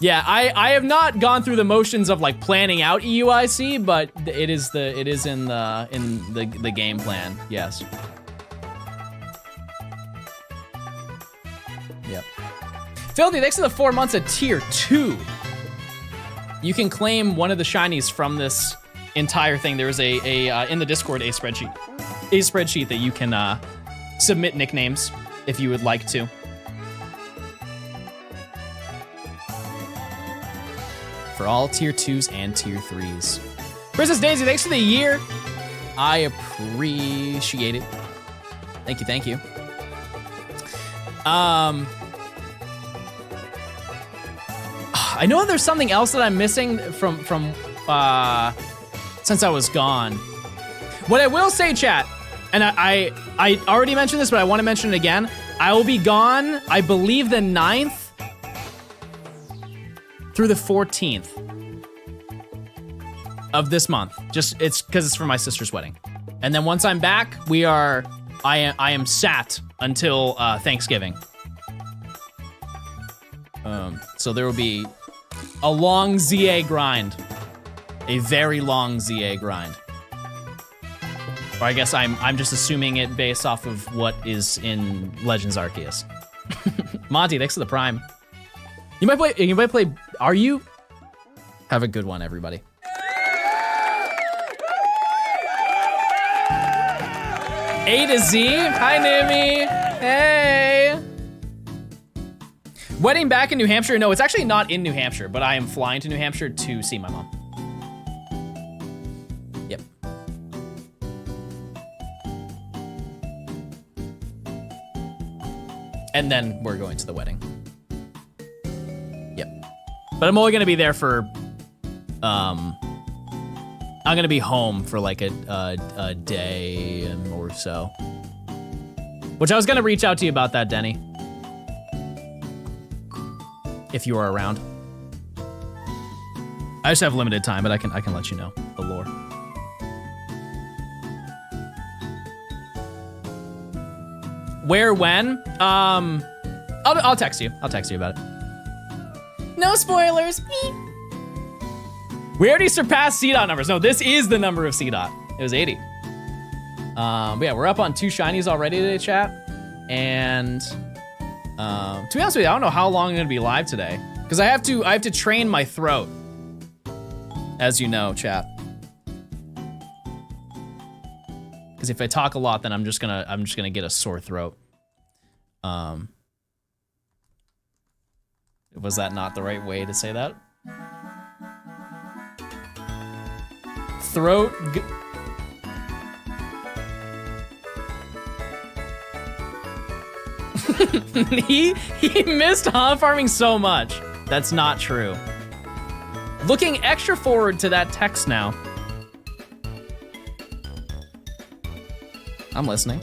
Yeah, I have not gone through the motions of like planning out EUIC, but it is in the game plan. Yes. Yep. Filthy, thanks for the 4 months at tier 2. You can claim one of the shinies from this entire thing. There is a in the Discord a spreadsheet that you can submit nicknames if you would like to. For all tier 2s and tier 3s. Princess Daisy, thanks for the year. I appreciate it. Thank you, thank you. I know there's something else that I'm missing from since I was gone. What I will say, chat, and I already mentioned this, but I want to mention it again. I will be gone, I believe, the 9th through the 14th of this month. It's because it's for my sister's wedding. And then once I'm back, I am sat until Thanksgiving. So there will be a long ZA grind. A very long ZA grind. Or I guess I'm just assuming it based off of what is in Legends Arceus. Monty, thanks for the Prime. You might play, are you? Have a good one, everybody. A to Z, hi Nimi, hey. Wedding back in New Hampshire? No, it's actually not in New Hampshire, but I am flying to New Hampshire to see my mom. Yep. And then we're going to the wedding. Yep. But I'm only gonna be there for, I'm gonna be home for like a day or so. Which I was gonna reach out to you about that, Denny. If you are around. I just have limited time, but I can let you know the lore. Where, when? I'll text you. I'll text you about it. No spoilers. We already surpassed CDOT numbers. No, this is the number of CDOT. It was 80. But yeah, we're up on 2 shinies already today, chat. And to be honest with you, I don't know how long I'm gonna be live today. Because I have to train my throat. As you know, chat. Because if I talk a lot, then I'm just gonna get a sore throat. Was that not the right way to say that? Throat. he missed haunt farming so much. That's not true. Looking extra forward to that text now. I'm listening.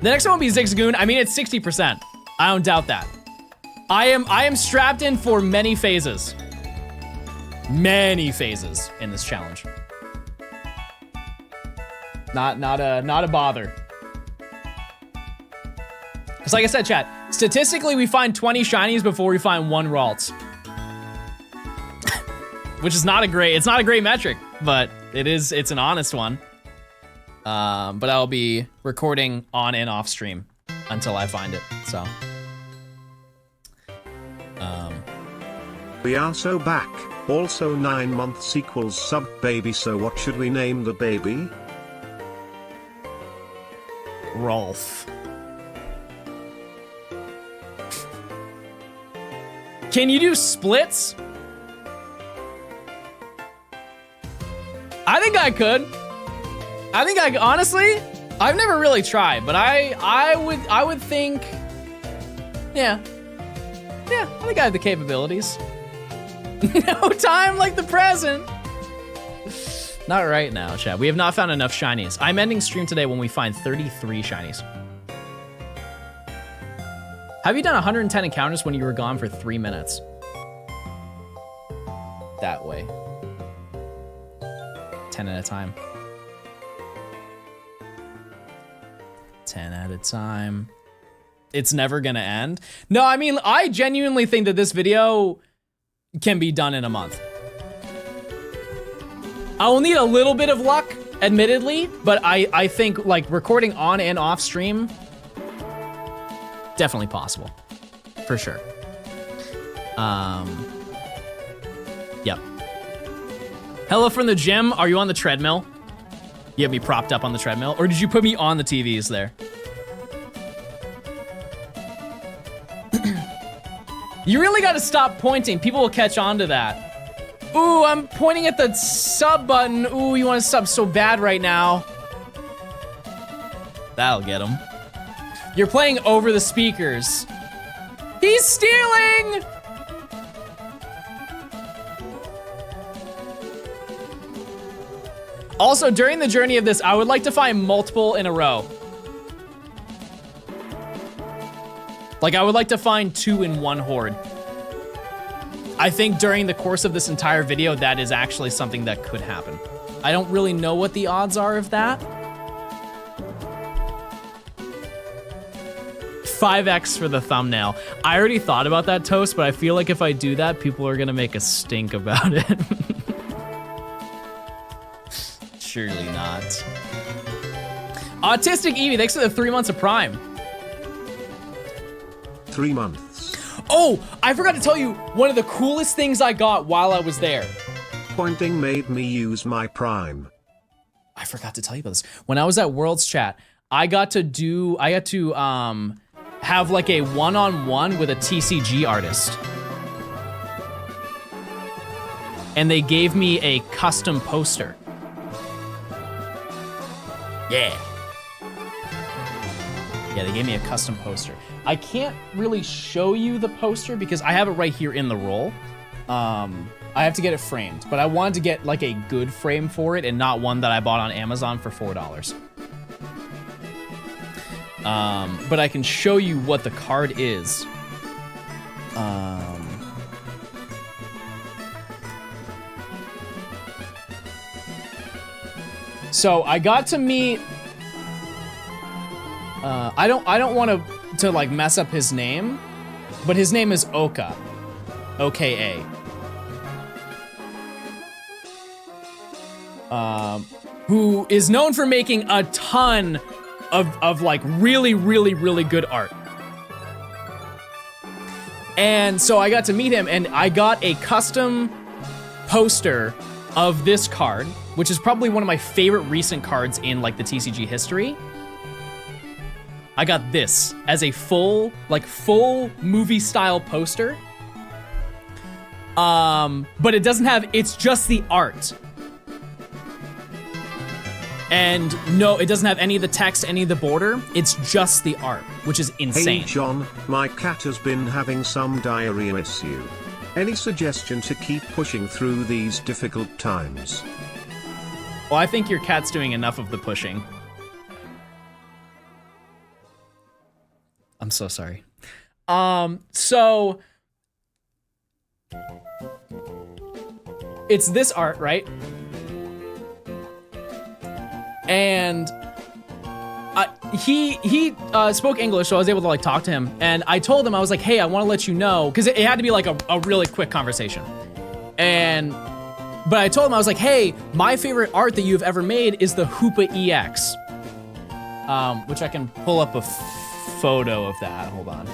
The next one will be Zigzagoon. I mean, it's 60%. I don't doubt that. I am strapped in for many phases. Many phases in this challenge. Not a bother. Because like I said, chat, statistically we find 20 shinies before we find 1 Ralts. Which is not a great metric, but it's an honest one. But I'll be recording on and off stream until I find it, so. We are so back. Also 9-month sequels sub baby, so what should we name the baby? Rolf. Can you do splits? I think I could. Honestly, I've never really tried, but I would think, yeah, I think I have the capabilities. No time like the present. Not right now, chat. We have not found enough shinies. I'm ending stream today when we find 33 shinies. Have you done 110 encounters when you were gone for 3 minutes? That way. 10 at a time. 10 at a time. It's never gonna end. No, I mean, I genuinely think that this video can be done in a month. I will need a little bit of luck, admittedly, but I think like recording on and off stream, definitely possible, for sure. Yep. Hello from the gym. Are you on the treadmill? You have me propped up on the treadmill, or did you put me on the TVs there? You really gotta stop pointing. People will catch on to that. Ooh, I'm pointing at the sub button. Ooh, you wanna sub so bad right now. That'll get him. You're playing over the speakers. He's stealing! Also, during the journey of this, I would like to find multiple in a row. Like, I would like to find 2 in 1 horde. I think during the course of this entire video, that is actually something that could happen. I don't really know what the odds are of that. 5x for the thumbnail. I already thought about that, Toast, but I feel like if I do that, people are gonna make a stink about it. Surely not. Autistic Evie, thanks for the 3 months of Prime. 3 months. Oh, I forgot to tell you one of the coolest things I got while I was there. Pointing made me use my Prime. I forgot to tell you about this. When I was at Worlds Chat, I got to have like a one-on-one with a TCG artist. And they gave me a custom poster. Yeah. Yeah, they gave me a custom poster. I can't really show you the poster because I have it right here in the roll. I have to get it framed, but I wanted to get like a good frame for it and not one that I bought on Amazon for $4. But I can show you what the card is. So I got to meet. I don't want to like mess up his name, but his name is Oka, O-K-A. Who is known for making a ton of like really good art. And so I got to meet him, and I got a custom poster of this card, which is probably one of my favorite recent cards in like the TCG history. I got this as a full movie style poster. But it doesn't have, it's just the art. And no, it doesn't have any of the text, any of the border. It's just the art, which is insane. Hey John, my cat has been having some diarrhea issue. Any suggestion to keep pushing through these difficult times? Well, I think your cat's doing enough of the pushing. I'm so sorry. So it's this art, right? And he spoke English, so I was able to like talk to him. And I told him, I was like, hey, I want to let you know, because it had to be like a really quick conversation. But I told him, I was like, hey, my favorite art that you've ever made is the Hoopa EX, which I can pull up a photo of that. Hold on.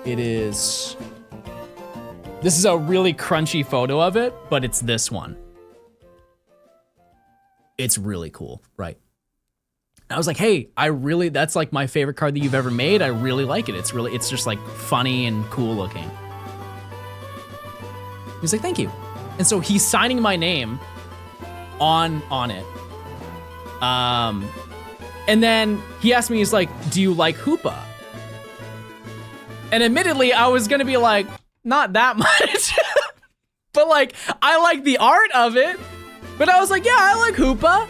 It is. This is a really crunchy photo of it, but it's this one. It's really cool, right? I was like, hey, that's like my favorite card that you've ever made. I really like it. It's just like funny and cool looking. He's like, thank you. And so he's signing my name on it. And then he asked me, he's like, do you like Hoopa? And admittedly, I was gonna be like, not that much. But like, I like the art of it. But I was like, yeah, I like Hoopa.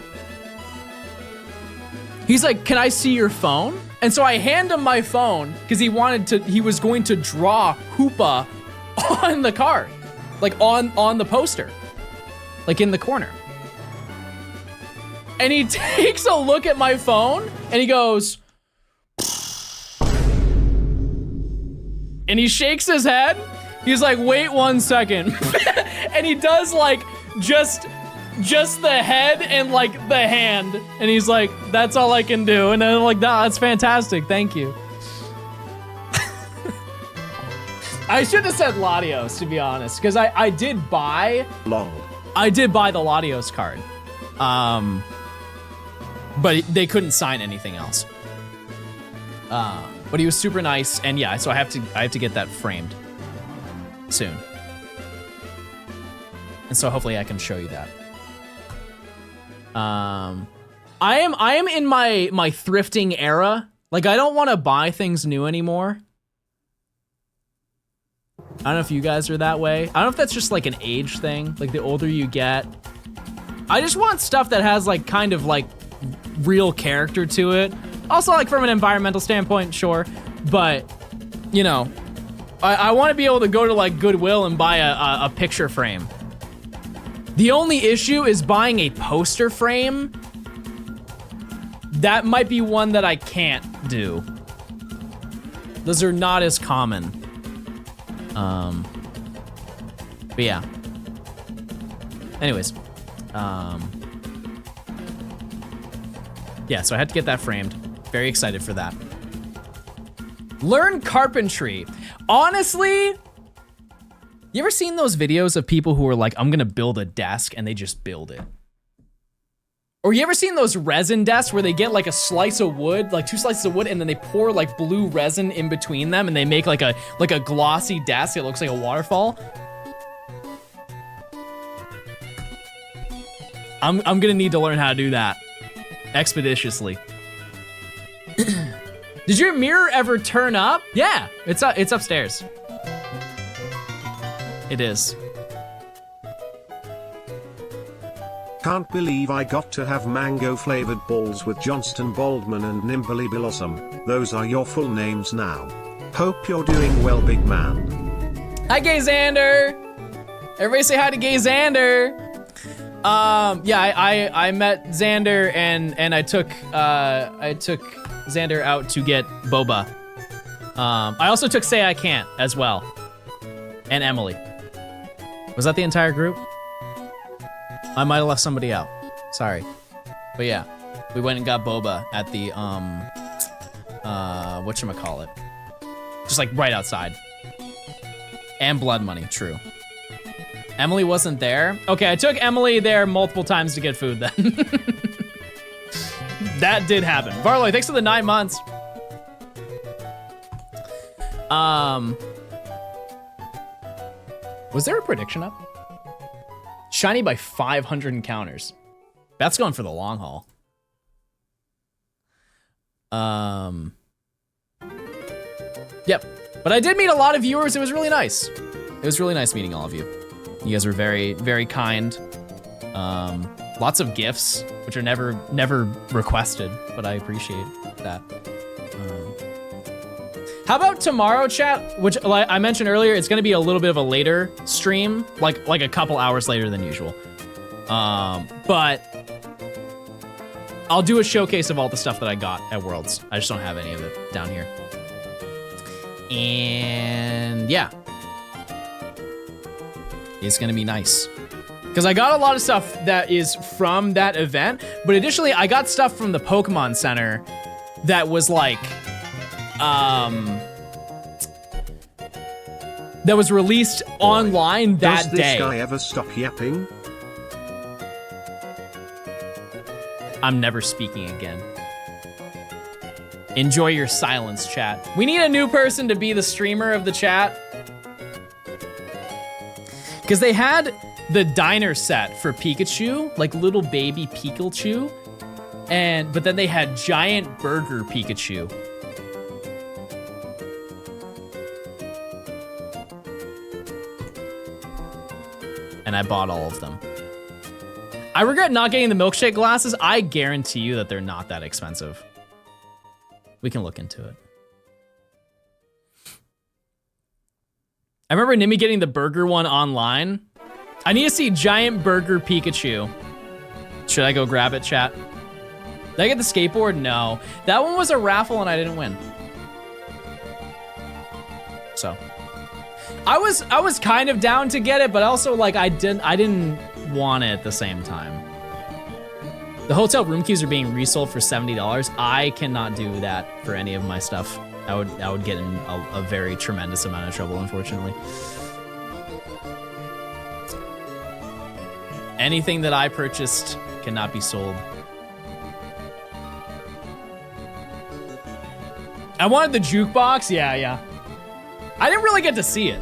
He's like, can I see your phone? And so I hand him my phone because he was going to draw Hoopa on the card, like on the poster, like in the corner. And he takes a look at my phone and he goes, and he shakes his head. He's like, wait 1 second. And he does like just the head and like the hand. And he's like, that's all I can do. And I'm like, nah, that's fantastic. Thank you. I should have said Latios, to be honest, because I did buy the Latios card. But they couldn't sign anything else. But he was super nice, and yeah, so I have to get that framed soon. And so hopefully I can show you that. I am in my thrifting era. Like, I don't want to buy things new anymore. I don't know if you guys are that way. I don't know if that's just like an age thing. Like, the older you get, I just want stuff that has like kind of like real character to it. Also, like from an environmental standpoint, sure, but you know, I want to be able to go to like Goodwill and buy a picture frame. The only issue is buying a poster frame. That might be one that I can't do. Those are not as common. But yeah. Anyways. Yeah, so I had to get that framed. Very excited for that. Learn carpentry. Honestly, you ever seen those videos of people who are like, I'm gonna build a desk, and they just build it? Or you ever seen those resin desks where they get like a slice of wood, like 2 slices of wood, and then they pour like blue resin in between them, and they make like a glossy desk that looks like a waterfall? I'm gonna need to learn how to do that expeditiously. Did your mirror ever turn up? Yeah, it's upstairs. It is. Can't believe I got to have mango-flavored balls with Johnston Baldman and Nimberly Blossom. Those are your full names now. Hope you're doing well, big man. Hi, Gay Xander. Everybody say hi to Gay Xander. Yeah, I met Xander and I took Xander out to get boba. I also took Say I Can't as well. And Emily. Was that the entire group? I might have left somebody out. Sorry. But yeah, we went and got boba at the, whatchamacallit. Just like right outside. And blood money, true. Emily wasn't there? Okay, I took Emily there multiple times to get food then. That did happen. Varloy, thanks for the 9 months. Was there a prediction up? Shiny by 500 encounters. That's going for the long haul. Yep. But I did meet a lot of viewers. It was really nice. It was really nice meeting all of you. You guys were very, very kind. Lots of gifts, which are never requested, but I appreciate that. How about tomorrow, chat? Which, like I mentioned earlier, it's gonna be a little bit of a later stream, like a couple hours later than usual. But I'll do a showcase of all the stuff that I got at Worlds. I just don't have any of it down here. And yeah. It's gonna be nice. Because I got a lot of stuff that is from that event, but additionally, I got stuff from the Pokemon Center that was like, that was released online that day. Does this guy ever stop yapping? I'm never speaking again. Enjoy your silence, chat. We need a new person to be the streamer of the chat. Because they had the diner set for Pikachu, like little baby Pikachu, but then they had giant burger Pikachu. And I bought all of them. I regret not getting the milkshake glasses. I guarantee you that they're not that expensive. We can look into it. I remember Nimmy getting the burger one online. I need to see giant burger Pikachu. Should I go grab it, chat? Did I get the skateboard? No. That one was a raffle and I didn't win. So. I was kind of down to get it, but also like I didn't want it at the same time. The hotel room keys are being resold for $70. I cannot do that for any of my stuff. I would get in a very tremendous amount of trouble, unfortunately. Anything that I purchased cannot be sold. I wanted the jukebox. Yeah. I didn't really get to see it.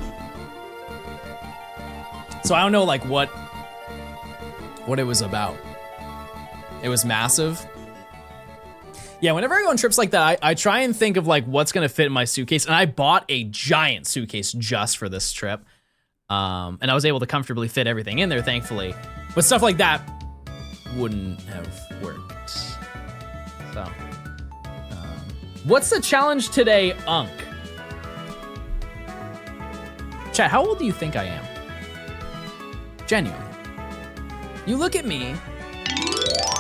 So I don't know like what it was about. It was massive. Yeah, whenever I go on trips like that, I try and think of like what's gonna fit in my suitcase, and I bought a giant suitcase just for this trip. And I was able to comfortably fit everything in there, thankfully. But stuff like that wouldn't have worked. So, what's the challenge today, Unk? Chat, how old do you think I am? Genuinely. You look at me.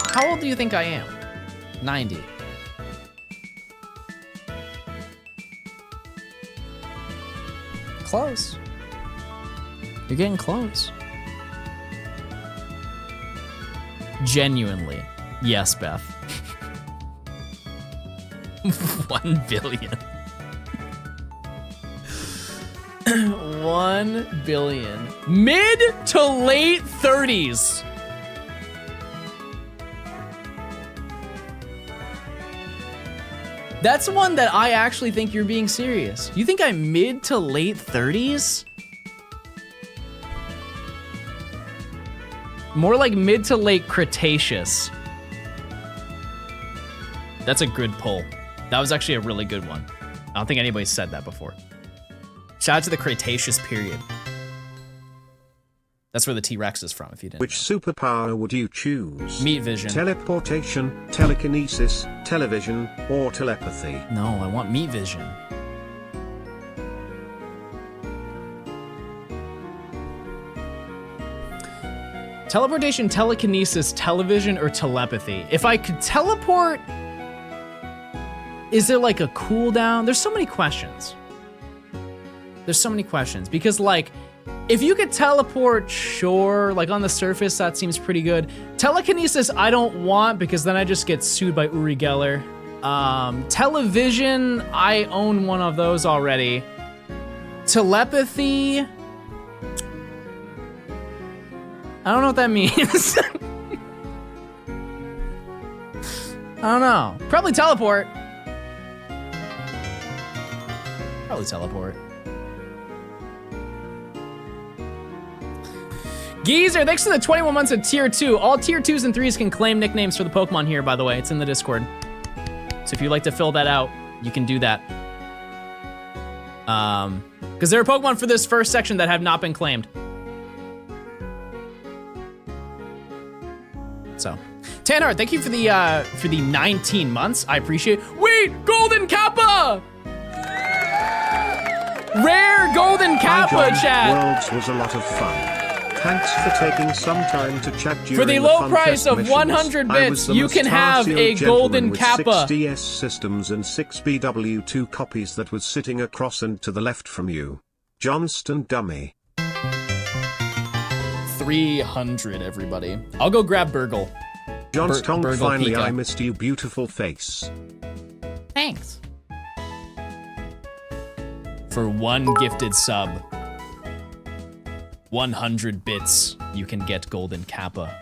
How old do you think I am? 90. Close. You're getting close. Genuinely. Yes, Beth. 1 billion. 1 billion. Mid to late 30s. That's one that I actually think you're being serious. You think I'm mid to late 30s? More like mid to late Cretaceous. That's a good pull. That was actually a really good one. I don't think anybody's said that before. Shout out to the Cretaceous period. That's where the T-Rex is from, if you didn't. Which superpower would you choose? Meat vision. Teleportation, telekinesis, television, or telepathy? No, I want meat vision. Teleportation, telekinesis, television, or telepathy. If I could teleport, is there like a cooldown? There's so many questions. There's so many questions because like, if you could teleport, sure, like on the surface, that seems pretty good. Telekinesis, I don't want because then I just get sued by Uri Geller. Television, I own one of those already. Telepathy, I don't know what that means. I don't know. Probably teleport. Probably teleport. Geezer, thanks for the 21 months of tier 2. All tier 2s and 3s can claim nicknames for the Pokemon here, by the way. It's in the Discord. So if you'd like to fill that out, you can do that. Because there are Pokemon for this first section that have not been claimed. So, Tanhart, thank you for the 19 months. I appreciate it. Wait, Golden Kappa! Rare Golden Kappa, chat! Worlds was a lot of fun. Thanks for taking some time to chat during for the low price of 100 bits, you can have a Golden Kappa. 6 DS systems and 6 BW2 copies that was sitting across and to the left from you. Johnstone dummy. 300, everybody. I'll go grab Burgle. Johnstone, finally Pika. I missed you, beautiful face. Thanks. For 1 gifted sub. 100 bits, you can get Golden Kappa.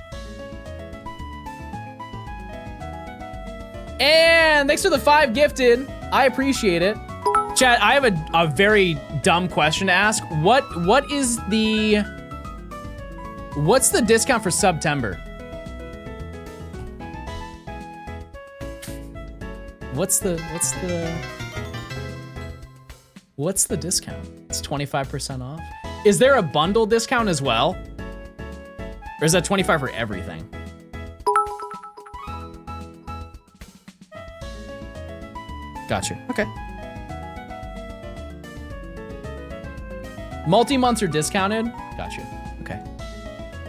And thanks for the 5 gifted. I appreciate it. Chat, I have a very dumb question to ask. What's the discount for September? What's the discount? It's 25% off. Is there a bundle discount as well? Or is that 25 for everything? Gotcha, okay. Multi-months are discounted? Gotcha, okay.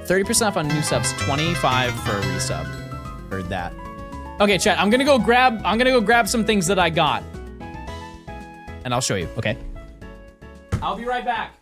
30% off on new subs, 25 for a resub. Heard that. Okay, chat, I'm gonna go grab some things that I got. And I'll show you, okay? I'll be right back.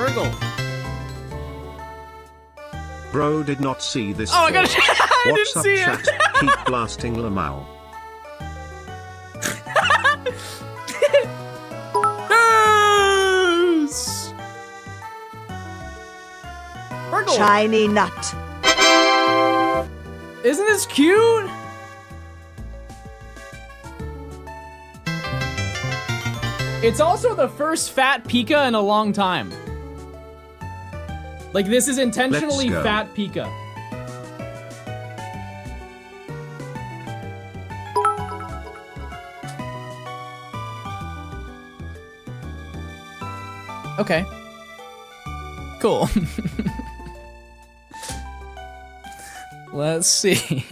Virgil. Bro did not see this. Oh, I got it. I What's didn't up, see chat? it. Keep blasting Lamau. Yes! Virgil. Shiny nut. Isn't this cute? It's also the first fat Pika in a long time. Like, this is intentionally Let's go. fat Pika. Okay. Cool. Let's see.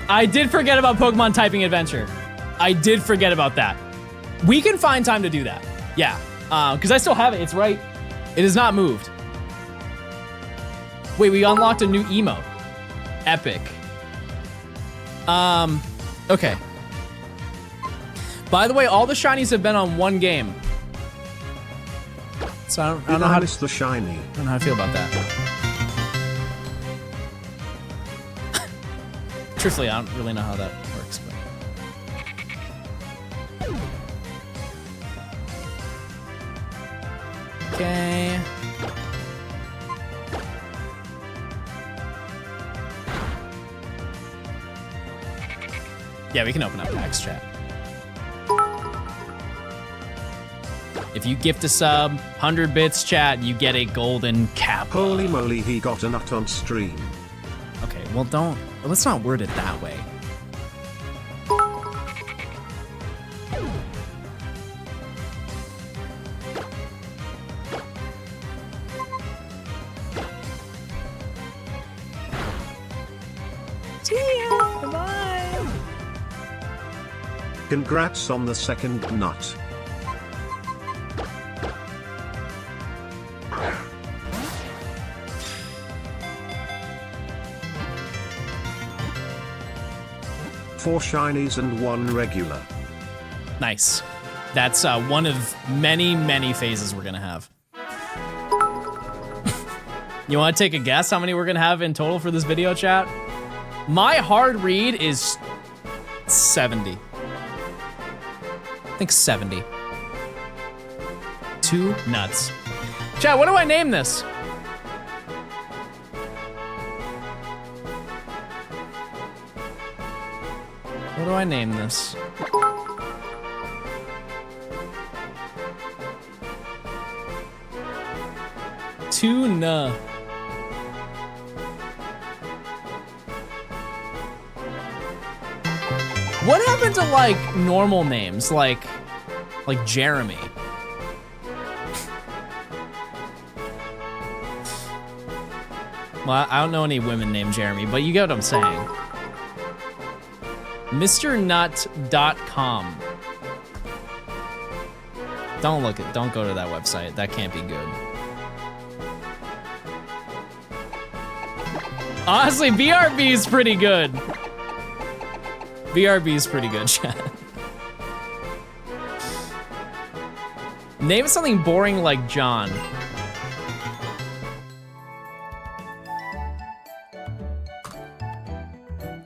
I did forget about Pokemon Typing Adventure. I did forget about that. We can find time to do that. Yeah, because I still have it. It's right. It has not moved. Wait, we unlocked a new emote. Epic. Okay. By the way, all the shinies have been on one game. So I don't know how to, the shiny. I don't know how to feel about that. Truthfully, I don't really know how that works, but. Okay. Yeah, we can open up packs, chat. If you gift a sub, 100 bits, chat, you get a golden cap. Holy moly, he got a nut on stream. Okay, well, don't. Let's not word it that way. See ya. Bye-bye. Congrats on the second nut. Four shinies and one regular. Nice. That's one of many, many phases we're gonna have. You wanna take a guess how many we're gonna have in total for this video, chat? My hard read is 70. I think 70. 2 nuts. Chat, what do I name this? What do I name this? Tuna. What happened to like normal names like Jeremy? Well, I don't know any women named Jeremy, but you get what I'm saying. MrNut.com. Don't go to that website. That can't be good. Honestly, BRB is pretty good. BRB is pretty good, chat. Name something boring like John.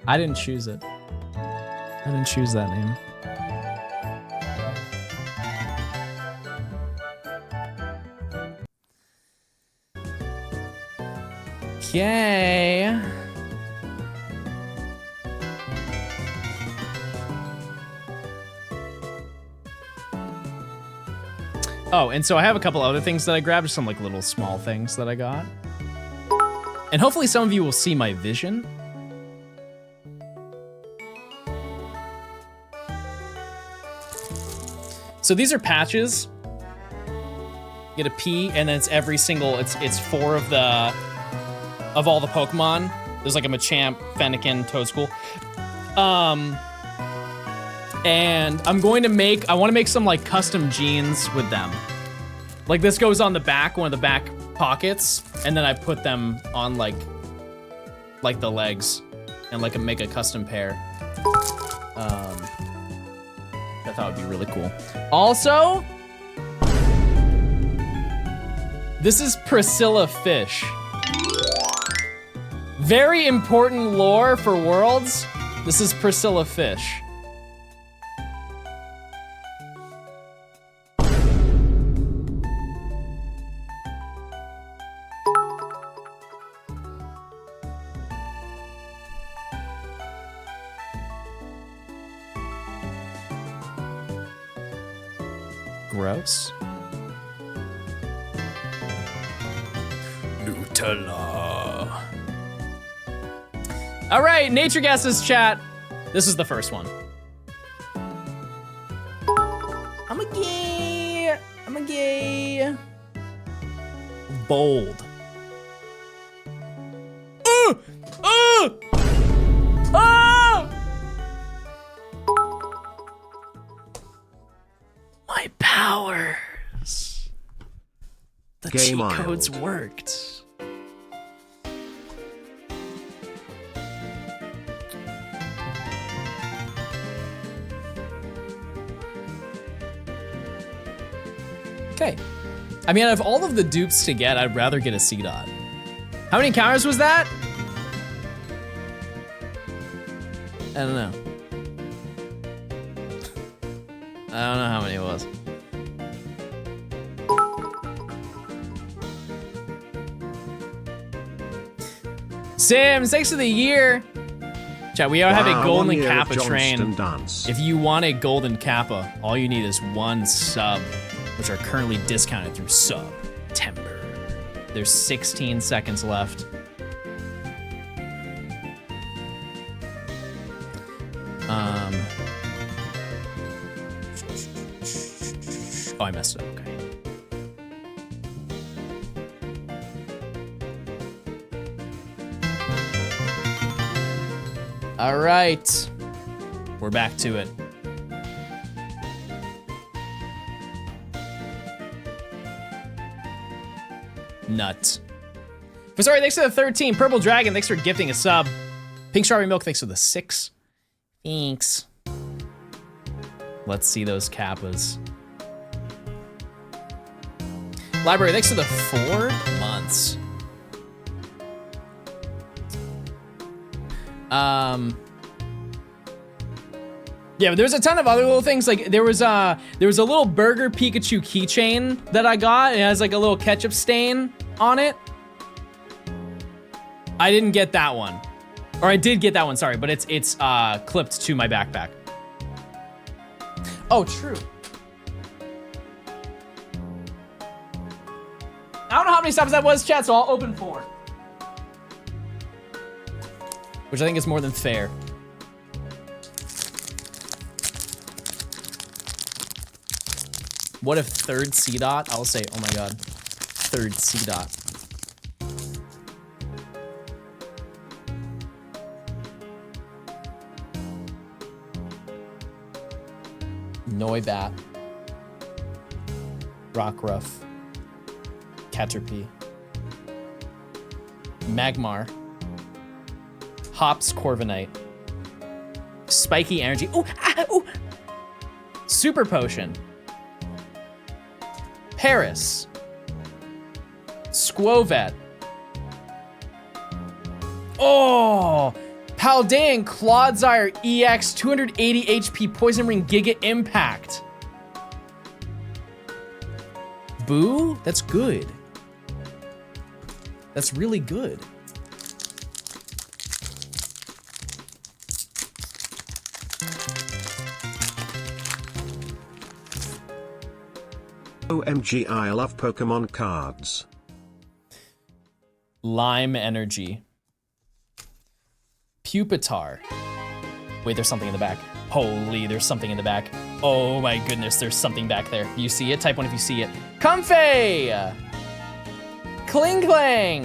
I didn't choose it. I didn't choose that name. Okay. Oh, and so I have a couple other things that I grabbed, just some like little small things that I got. And hopefully some of you will see my vision. So these are patches. You get a P, and then it's every single, it's 4 of all the Pokemon. There's like a Machamp, Fennekin, Toedscool. And I want to make some like custom jeans with them. Like this goes on the back, one of the back pockets, and then I put them on like the legs, and like make a custom pair. I thought would be really cool. Also, this is Priscilla Fish. Very important lore for Worlds. This is Priscilla Fish. Gross. Nutella. All right, Nature Guesses chat. This is the first one. I'm a gay. Bold. My powers. The cheat codes worked. Okay. I mean, out of all of the dupes to get, I'd rather get a C-Dot. How many encounters was that? I don't know. I don't know how many it was. Sims, thanks for the year. Chat, we have a golden Kappa train. Dance. If you want a golden Kappa, all you need is one sub, which are currently discounted through September. There's 16 seconds left. Oh, I messed it up, okay. All right, we're back to it. Nut. Sorry, thanks for the 13. Purple Dragon, thanks for gifting a sub. Pink Strawberry Milk, thanks for the 6. Thanks. Let's see those Kappas. Library, thanks for the 4 months. Yeah, but there's a ton of other little things. Like there was a little Burger Pikachu keychain that I got. It has like a little ketchup stain on it. I didn't get that one, or I did get that one. Sorry, but it's clipped to my backpack. Oh, true. I don't know how many stops that was, chat. So I'll open 4, which I think is more than fair. What if third C-Dot? I'll say, oh my god, third C-Dot. Noibat. Rockruff. Caterpie. Magmar. Hops Corviknight. Spiky Energy. Ooh, ooh. Super Potion. Paris. Squovet. Oh! Paldean Clodsire EX 280 HP Poison Ring Giga Impact. Boo? That's good. That's really good. OMG, I love Pokemon cards. Lime Energy. Pupitar. Wait, there's something in the back. Holy, there's something in the back. Oh my goodness, there's something back there. You see it? Type 1 if you see it. Comfey! Klingklang!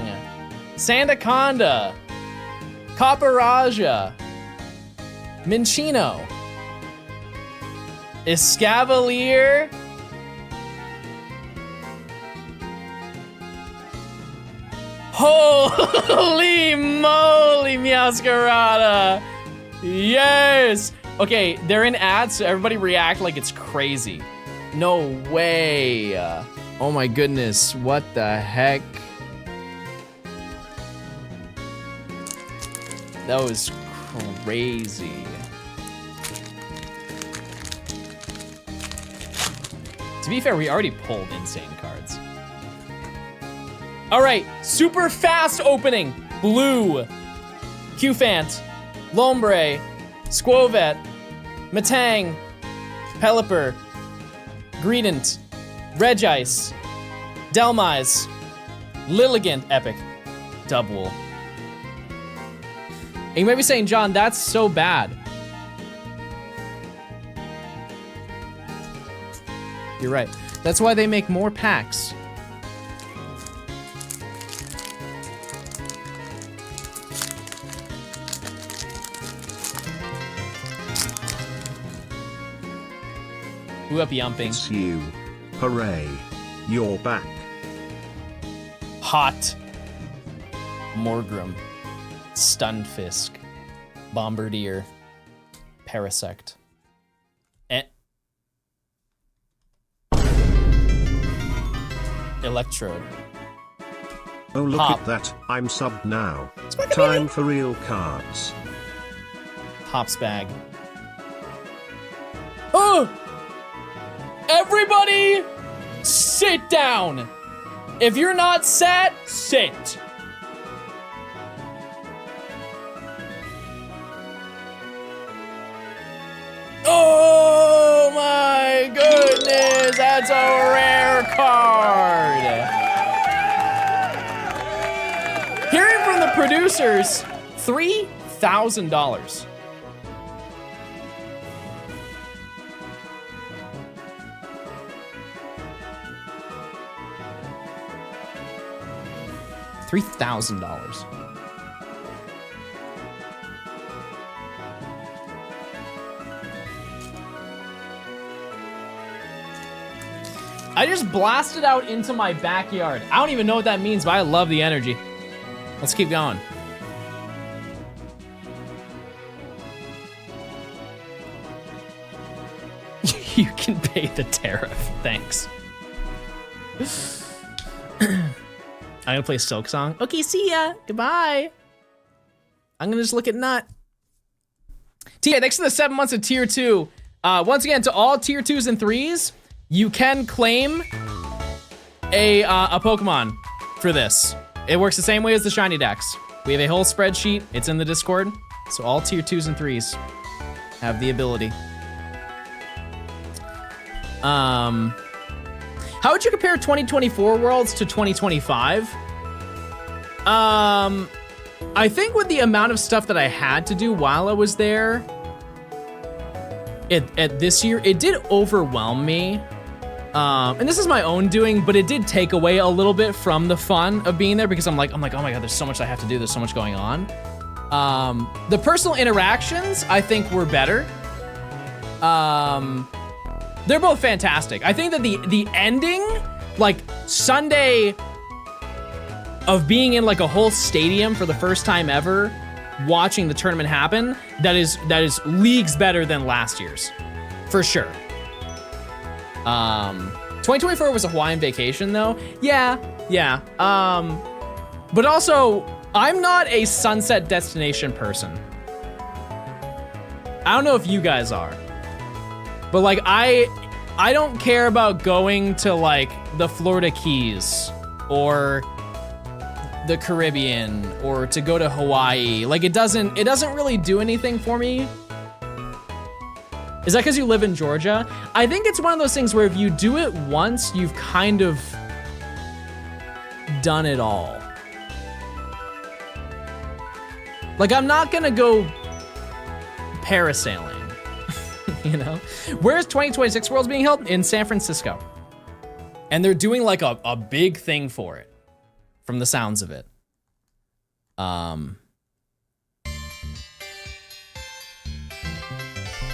Sandaconda! Copperaja! Minchino! Escavalier! Holy moly, Meowscarada! Yes! Okay, they're in ads, so everybody react like it's crazy. No way. Oh my goodness, what the heck? That was crazy. To be fair, we already pulled insane cards. All right, super fast opening. Blue, Qfant, Lombre, Squovet, Matang, Pelipper, Greedent, Regice, Delmise, Lilligant, epic, Dubwool. And you might be saying, John, that's so bad. You're right. That's why they make more packs. Who up yumping? It's you. Hooray. You're back. Hot. Morgrim. Stunfisk. Bombardier. Parasect. Electrode. Oh, look Hop. at that. I'm subbed now. Squawky Time baby. for real cards. Hops bag. Oh! Everybody, sit down. If you're not sat, sit. Oh my goodness, that's a rare card. Hearing from the producers, $3,000. $3,000. I just blasted out into my backyard. I don't even know what that means, but I love the energy. Let's keep going. You can pay the tariff, thanks. I'm gonna play Silk Song. Okay, see ya, goodbye. I'm gonna just look at Nut. Tia, thanks for the 7 months of tier 2. Once again, to all tier 2s and 3s, you can claim a Pokemon for this. It works the same way as the shiny decks. We have a whole spreadsheet, it's in the Discord. So all tier 2s and 3s have the ability. How would you compare 2024 Worlds to 2025? I think with the amount of stuff that I had to do while I was there, at this year, it did overwhelm me. And this is my own doing, but it did take away a little bit from the fun of being there because I'm like, oh my God, there's so much I have to do. There's so much going on. The personal interactions, I think, were better. They're both fantastic. I think that the ending, like Sunday of being in like a whole stadium for the first time ever, watching the tournament happen, that is leagues better than last year's, for sure. 2024 was a Hawaiian vacation though. Yeah. But also, I'm not a sunset destination person. I don't know if you guys are. But like, I don't care about going to like the Florida Keys or the Caribbean or to go to Hawaii. Like it doesn't really do anything for me. Is that because you live in Georgia? I think it's one of those things where if you do it once, you've kind of done it all. Like I'm not gonna go parasailing. You know? Where's 2026 Worlds being held? In San Francisco. And they're doing like a big thing for it, from the sounds of it.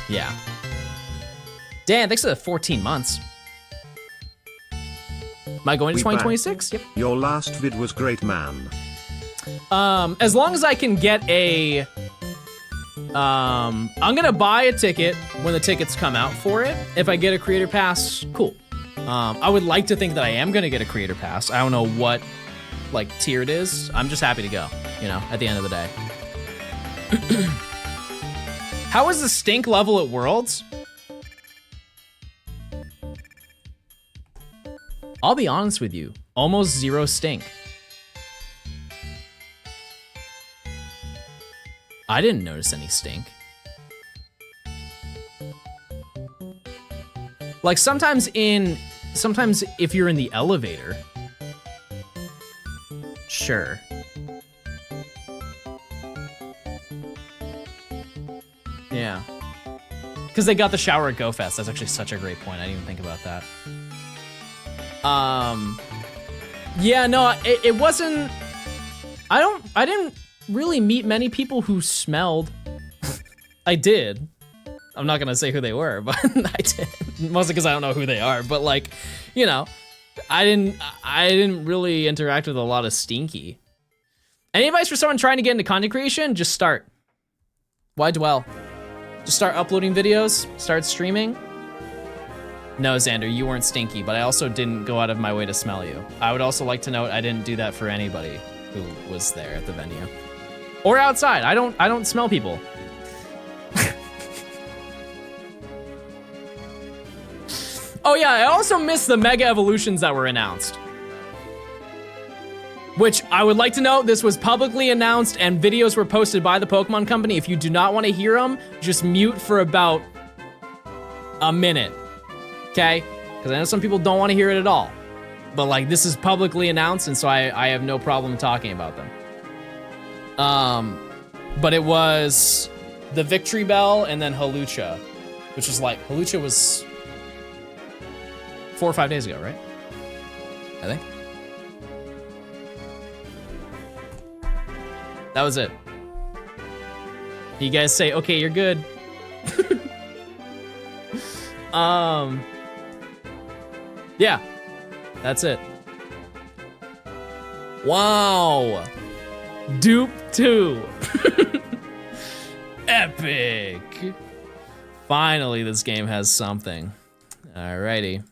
Yeah. Dan, thanks for the 14 months. Am I going to 2026? Yep. Your last vid was great, man. As long as I can get a, I'm gonna buy a ticket when the tickets come out for it. If I get a creator pass, cool. I would like to think that I am gonna get a creator pass. I don't know what like tier it is. I'm just happy to go, you know, at the end of the day. How is the stink level at Worlds? I'll be honest with you, almost 0 stink. I didn't notice any stink. Like sometimes if you're in the elevator, sure. Yeah. Because they got the shower at GoFest. That's actually such a great point. I didn't even think about that. Yeah, no, it wasn't, I didn't really meet many people who smelled. I did. I'm not gonna say who they were, but I did. Mostly because I don't know who they are, but like, you know, I didn't really interact with a lot of stinky. Any advice for someone trying to get into content creation? Just start. Why dwell? Just start uploading videos, start streaming. No, Xander, you weren't stinky, but I also didn't go out of my way to smell you. I would also like to note I didn't do that for anybody who was there at the venue. Or outside, I don't smell people. Oh yeah, I also missed the mega evolutions that were announced. Which I would like to note, this was publicly announced and videos were posted by the Pokemon Company. If you do not want to hear them, just mute for about a minute. Okay? Because I know some people don't want to hear it at all. But like, this is publicly announced, and so I have no problem talking about them. But it was the Victory Bell and then Hawlucha, which was like, Hawlucha was 4 or 5 days ago, right? I think. That was it. You guys say, okay, you're good. Yeah, that's it. Wow. Dupe 2. Epic. Finally, this game has something. Alrighty.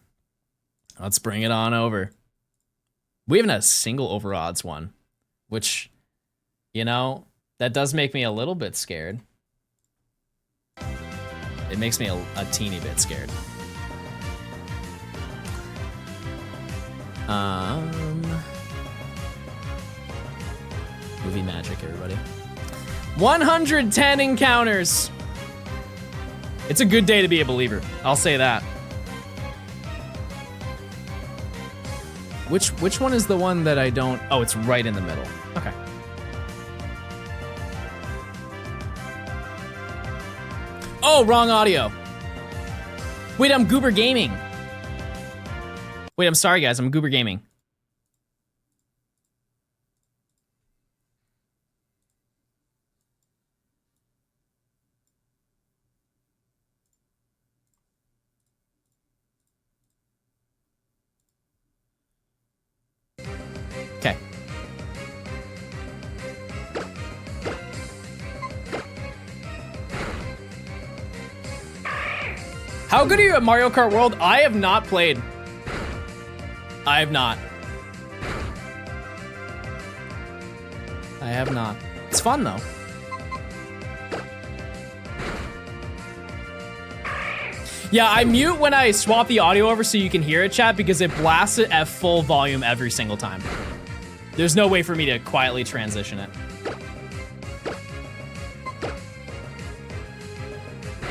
Let's bring it on over. We haven't had a single over odds one, which, you know, that does make me a little bit scared. It makes me a teeny bit scared. Movie magic, everybody. 110 encounters. It's a good day to be a believer. I'll say that. Which one is the one that I don't? Oh, it's right in the middle. Okay. Oh, wrong audio. Wait, I'm Goober Gaming. Wait, I'm sorry, guys. I'm Goober Gaming. Okay. How good are you at Mario Kart World? I have not played. I have not. I have not. It's fun though. Yeah, I mute when I swap the audio over so you can hear it, chat, because it blasts it at full volume every single time. There's no way for me to quietly transition it.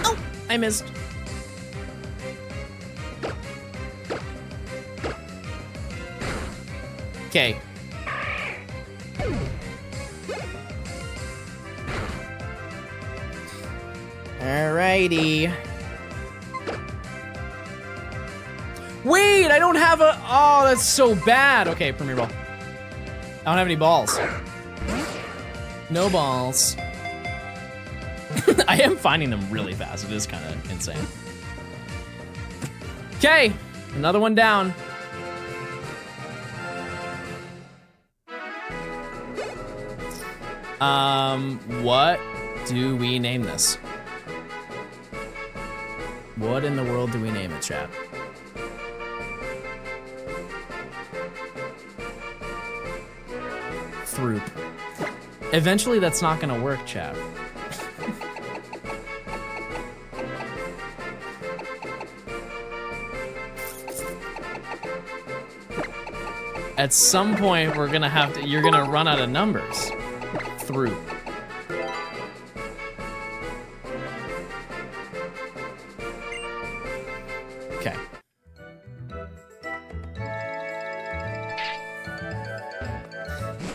Oh, I missed. Okay. Alrighty. Wait, I don't have a, oh, that's so bad. Okay, Premier Ball. I don't have any balls. No balls. I am finding them really fast. It is kind of insane. Okay, another one down. What do we name this? What in the world do we name it, chat? Throop. Eventually that's not gonna work, chat. At some point we're gonna have to, you're gonna run out of numbers. Throop. Okay.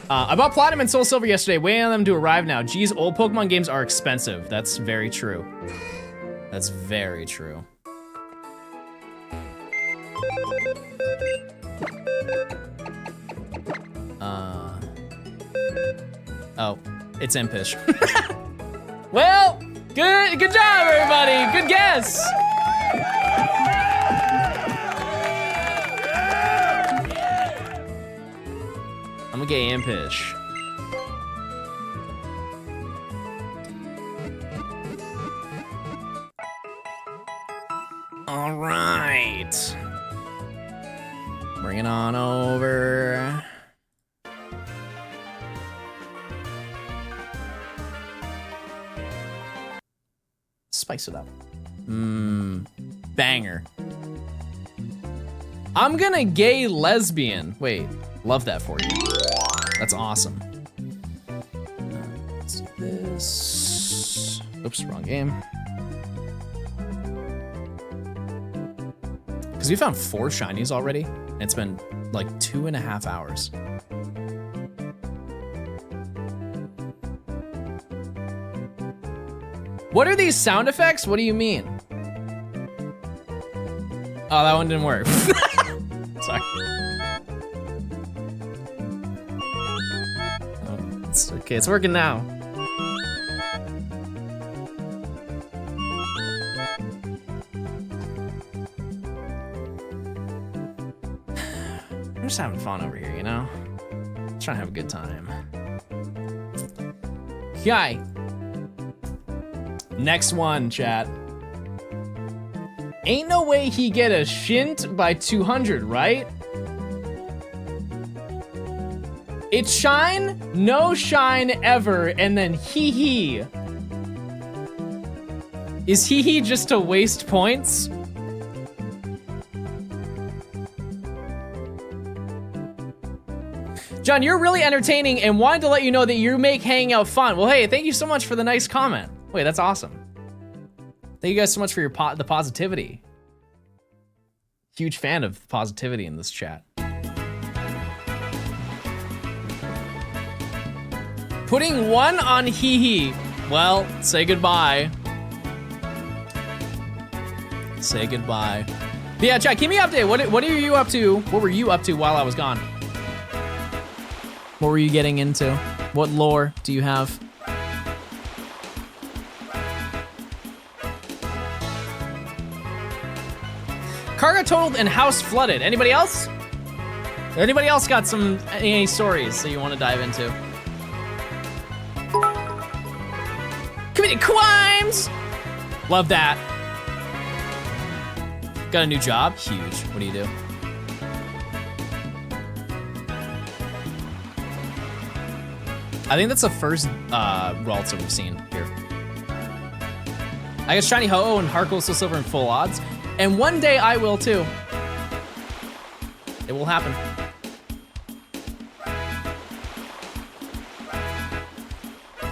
I bought Platinum and Soul Silver yesterday, waiting on them to arrive now. Geez, old Pokemon games are expensive. That's very true. That's very true. Oh, it's Impish. Well, good job, everybody. Good guess. I'm gonna get Impish. All right. Bring it on over. Spice it up. Banger. I'm gonna gay lesbian. Wait, love that for you. That's awesome. Let's do this. Oops, wrong game. Because we found 4 shinies already, and it's been like 2.5 hours. What are these sound effects? What do you mean? Oh, that one didn't work. Sorry. Oh, it's okay, it's working now. I'm just having fun over here, you know? Trying to have a good time. Okay. Next one, chat. Ain't no way he get a shint by 200, right? It's shine, no shine ever, and then hee hee. Is hee hee just to waste points? John, you're really entertaining and wanted to let you know that you make hanging out fun. Well, hey, thank you so much for the nice comment. Wait, that's awesome. Thank you guys so much for your the positivity. Huge fan of positivity in this chat. Putting 1 on hee hee. Well, say goodbye. Say goodbye. But yeah, chat, keep me updated. What are you up to? What were you up to while I was gone? What were you getting into? What lore do you have? Car got totaled and house flooded. Anybody else? Anybody else got any stories that you want to dive into? Committed crimes! Love that. Got a new job? Huge. What do you do? I think that's the first Ralts that we've seen here. I got Shiny Ho-Oh and Harkle Soul Silver in full odds. And one day I will too. It will happen.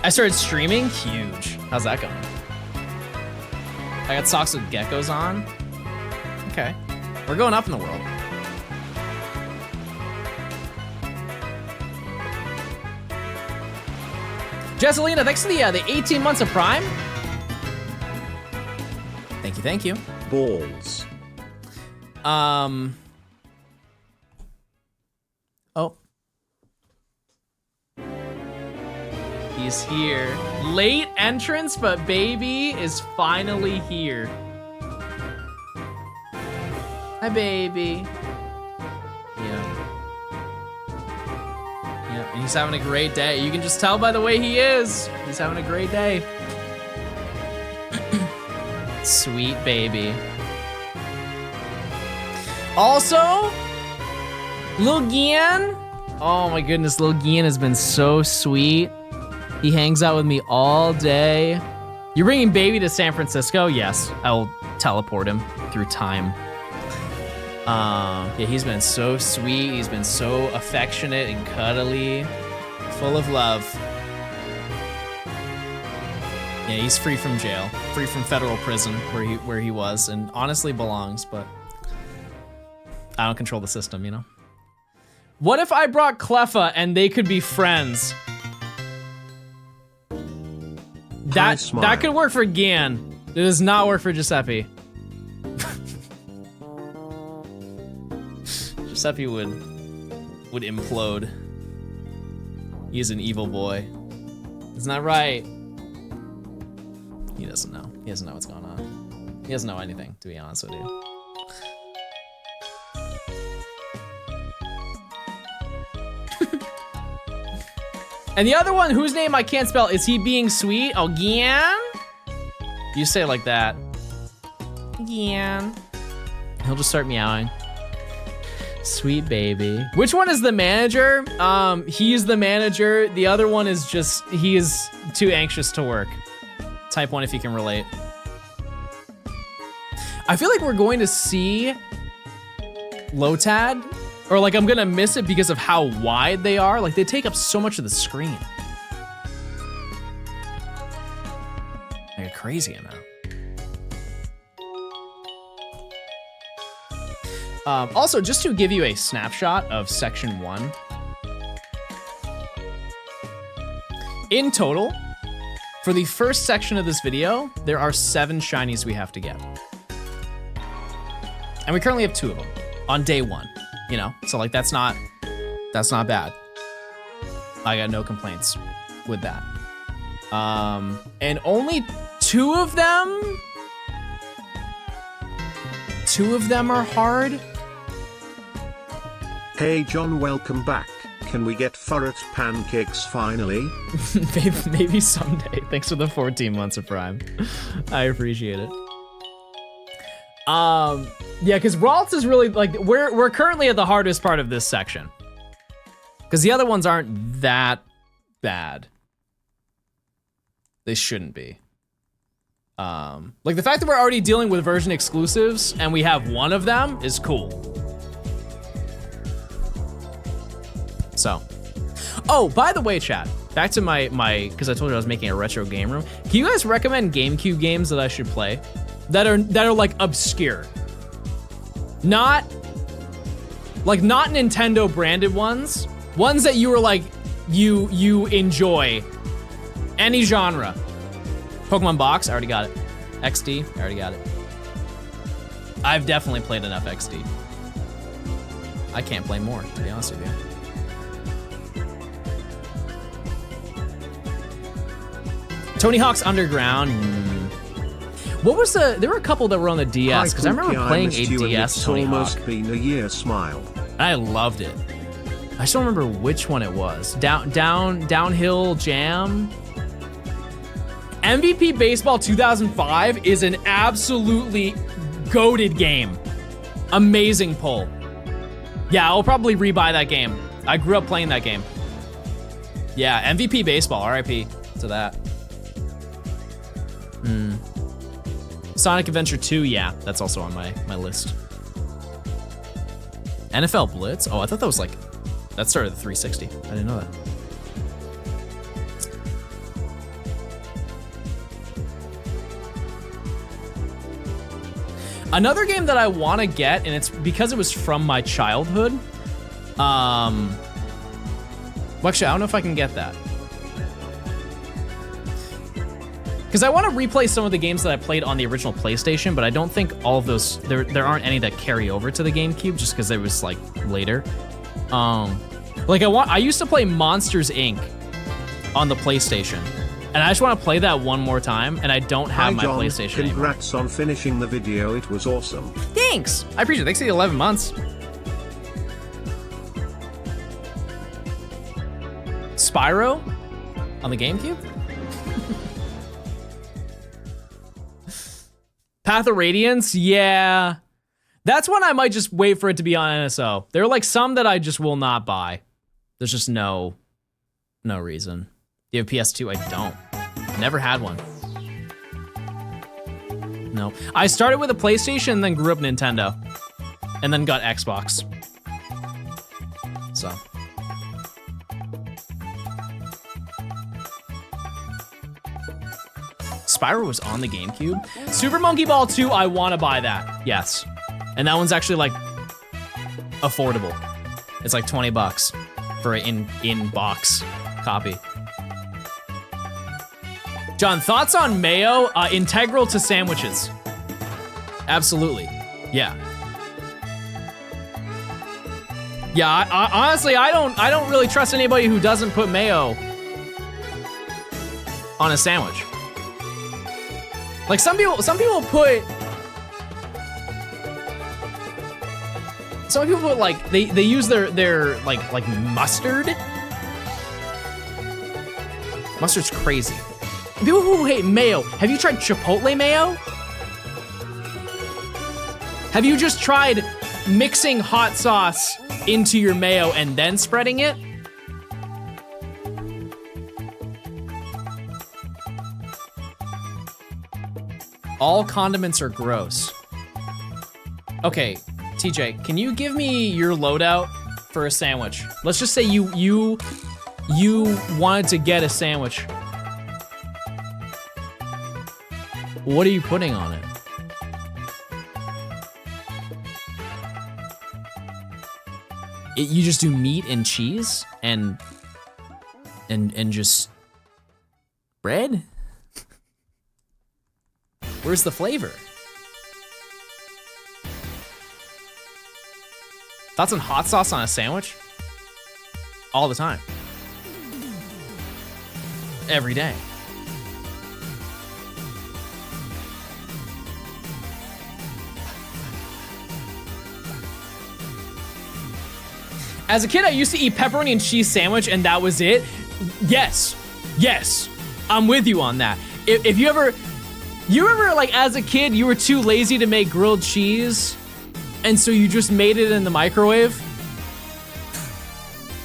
I started streaming, huge. How's that going? I got socks with geckos on. Okay, we're going up in the world. Jesselina, thanks for the 18 months of Prime. Thank you, thank you. Balls. Oh. He's here. Late entrance, but baby is finally here. Hi, baby. Yeah. Yeah, he's having a great day. You can just tell by the way he is. He's having a great day. Sweet baby. Also, Lil Gian. Oh my goodness, Lil Gian has been so sweet. He hangs out with me all day. You're bringing baby to San Francisco? Yes, I will teleport him through time. Yeah, he's been so sweet. He's been so affectionate and cuddly, full of love. Yeah, he's free from jail, free from federal prison where he was, and honestly belongs, but I don't control the system, you know? What if I brought Cleffa and they could be friends? That could work for Gian. It does not work for Giuseppe. Giuseppe would implode. He's an evil boy. Isn't that right? He doesn't know. He doesn't know what's going on. He doesn't know anything, to be honest with you. And the other one, whose name I can't spell, is he being sweet? Oh, Gian? You say it like that. Gian. He'll just start meowing. Sweet baby. Which one is the manager? He's the manager. The other one is just, he is too anxious to work. Type 1 if you can relate. I feel like we're going to see Lotad, or like I'm gonna miss it because of how wide they are. Like they take up so much of the screen. Like a crazy amount. Also, just to give you a snapshot of section 1. In total, for the first section of this video, there are 7 shinies we have to get. And we currently have 2 of them on day 1, you know? So like, that's not bad. I got no complaints with that. And only 2 of them are hard. Hey John, welcome back. Can we get Furret pancakes finally? Maybe someday. Thanks for the 14 months of Prime. I appreciate it. Yeah, because Ralts is really like, we're currently at the hardest part of this section. Because the other ones aren't that bad. They shouldn't be. Like the fact that we're already dealing with version exclusives and we have 1 of them is cool. So, oh, by the way, chat, back to my, because I told you I was making a retro game room. Can you guys recommend GameCube games that I should play? That are like obscure. Not Nintendo branded ones. Ones that you were like, you enjoy. Any genre. Pokemon Box, I already got it. XD, I already got it. I've definitely played enough XD. I can't play more, to be honest with you. Tony Hawk's Underground. What was there were a couple that were on the DS, because I remember playing a DS Tony Hawk. It's almost been a year, smile. I loved it. I just don't remember which one it was. Downhill Jam. MVP Baseball 2005 is an absolutely goated game. Amazing pull. Yeah, I'll probably rebuy that game. I grew up playing that game. Yeah, MVP Baseball, RIP to that. Sonic Adventure 2, yeah, that's also on my list. NFL Blitz? Oh, I thought that was like, that started at 360. I didn't know that. Another game that I want to get, and it's because it was from my childhood. Well, actually, I don't know if I can get that. Because I want to replay some of the games that I played on the original PlayStation, but I don't think all of those, there aren't any that carry over to the GameCube just because it was like later. Like I used to play Monsters Inc. on the PlayStation. And I just want to play that one more time, and I don't have my PlayStation anymore. Congrats on finishing the video, it was awesome. Thanks! I appreciate it. Thanks for the 11 months. Spyro on the GameCube? Path of Radiance? Yeah. That's one I might just wait for it to be on NSO. There are like some that I just will not buy. There's just no reason. Do you have PS2? I don't. Never had one. No. I started with a PlayStation and then grew up Nintendo. And then got Xbox. So. Spyro was on the GameCube. Super Monkey Ball 2, I want to buy that. Yes. And that one's actually like affordable. It's like 20 bucks for an in-box copy. John, thoughts on mayo? Integral to sandwiches. Absolutely. Yeah. Yeah, I honestly, I don't really trust anybody who doesn't put mayo on a sandwich. Like some people put like they use their like mustard. Mustard's crazy. People who hate mayo, have you tried Chipotle mayo? Have you just tried mixing hot sauce into your mayo and then spreading it? All condiments are gross. Okay, TJ, can you give me your loadout for a sandwich? Let's just say you wanted to get a sandwich. What are you putting on it? You just do meat and cheese and just bread? Where's the flavor? Thoughts on hot sauce on a sandwich? All the time. Every day. As a kid, I used to eat pepperoni and cheese sandwich and that was it. Yes, I'm with you on that. If you ever like as a kid, you were too lazy to make grilled cheese and so you just made it in the microwave?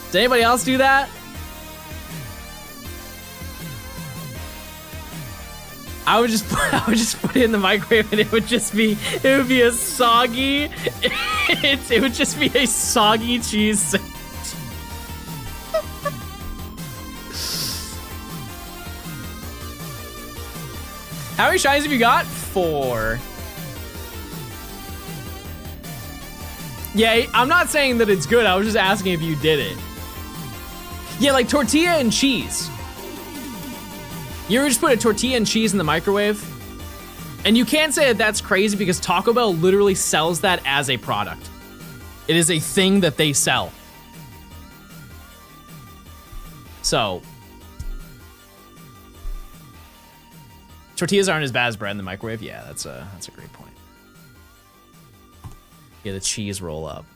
Does anybody else do that? I would just put it in the microwave and it would be a soggy, it would just be a soggy cheese sandwich. How many shinies have you got? 4. Yeah, I'm not saying that it's good, I was just asking if you did it. Yeah, like tortilla and cheese. You ever just put a tortilla and cheese in the microwave? And you can't say that that's crazy because Taco Bell literally sells that as a product. It is a thing that they sell. So. Tortillas aren't as bad as bread in the microwave. Yeah, that's a great point. Yeah, the cheese roll up.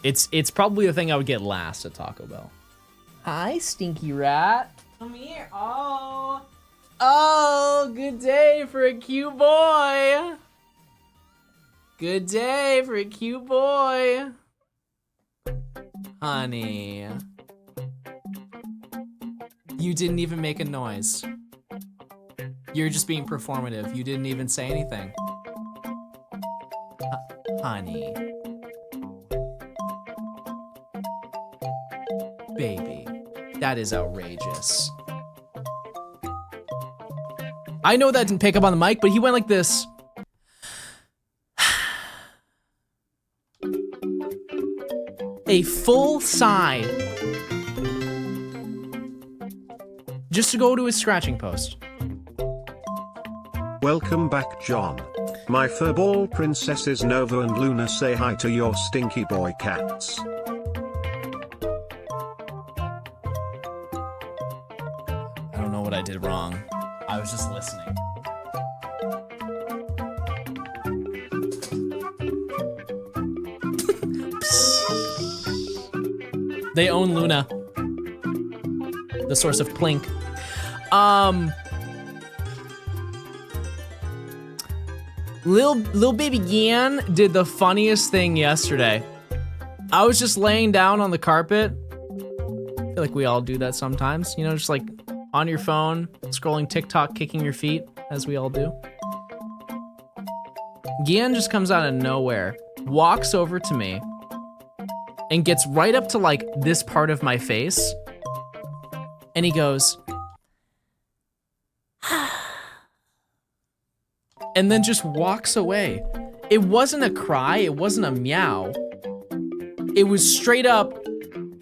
It's probably the thing I would get last at Taco Bell. Hi, stinky rat. Come here. Oh, good day for a cute boy. Good day for a cute boy. Honey. You didn't even make a noise. You're just being performative. You didn't even say anything. Honey. Baby. That is outrageous. I know that didn't pick up on the mic, but he went like this. A full sigh. Just to go to his scratching post. Welcome back, John. My furball princesses Nova and Luna say hi to your stinky boy cats. I don't know what I did wrong. I was just listening. They own Luna. the source of Plink. Lil Baby Yan did the funniest thing yesterday. I was just laying down on the carpet. I feel like we all do that sometimes. You know, just like on your phone, scrolling TikTok, kicking your feet, as we all do. Gian just comes out of nowhere, walks over to me, and gets right up to like this part of my face. And he goes, and then just walks away. It wasn't a cry, it wasn't a meow. It was straight up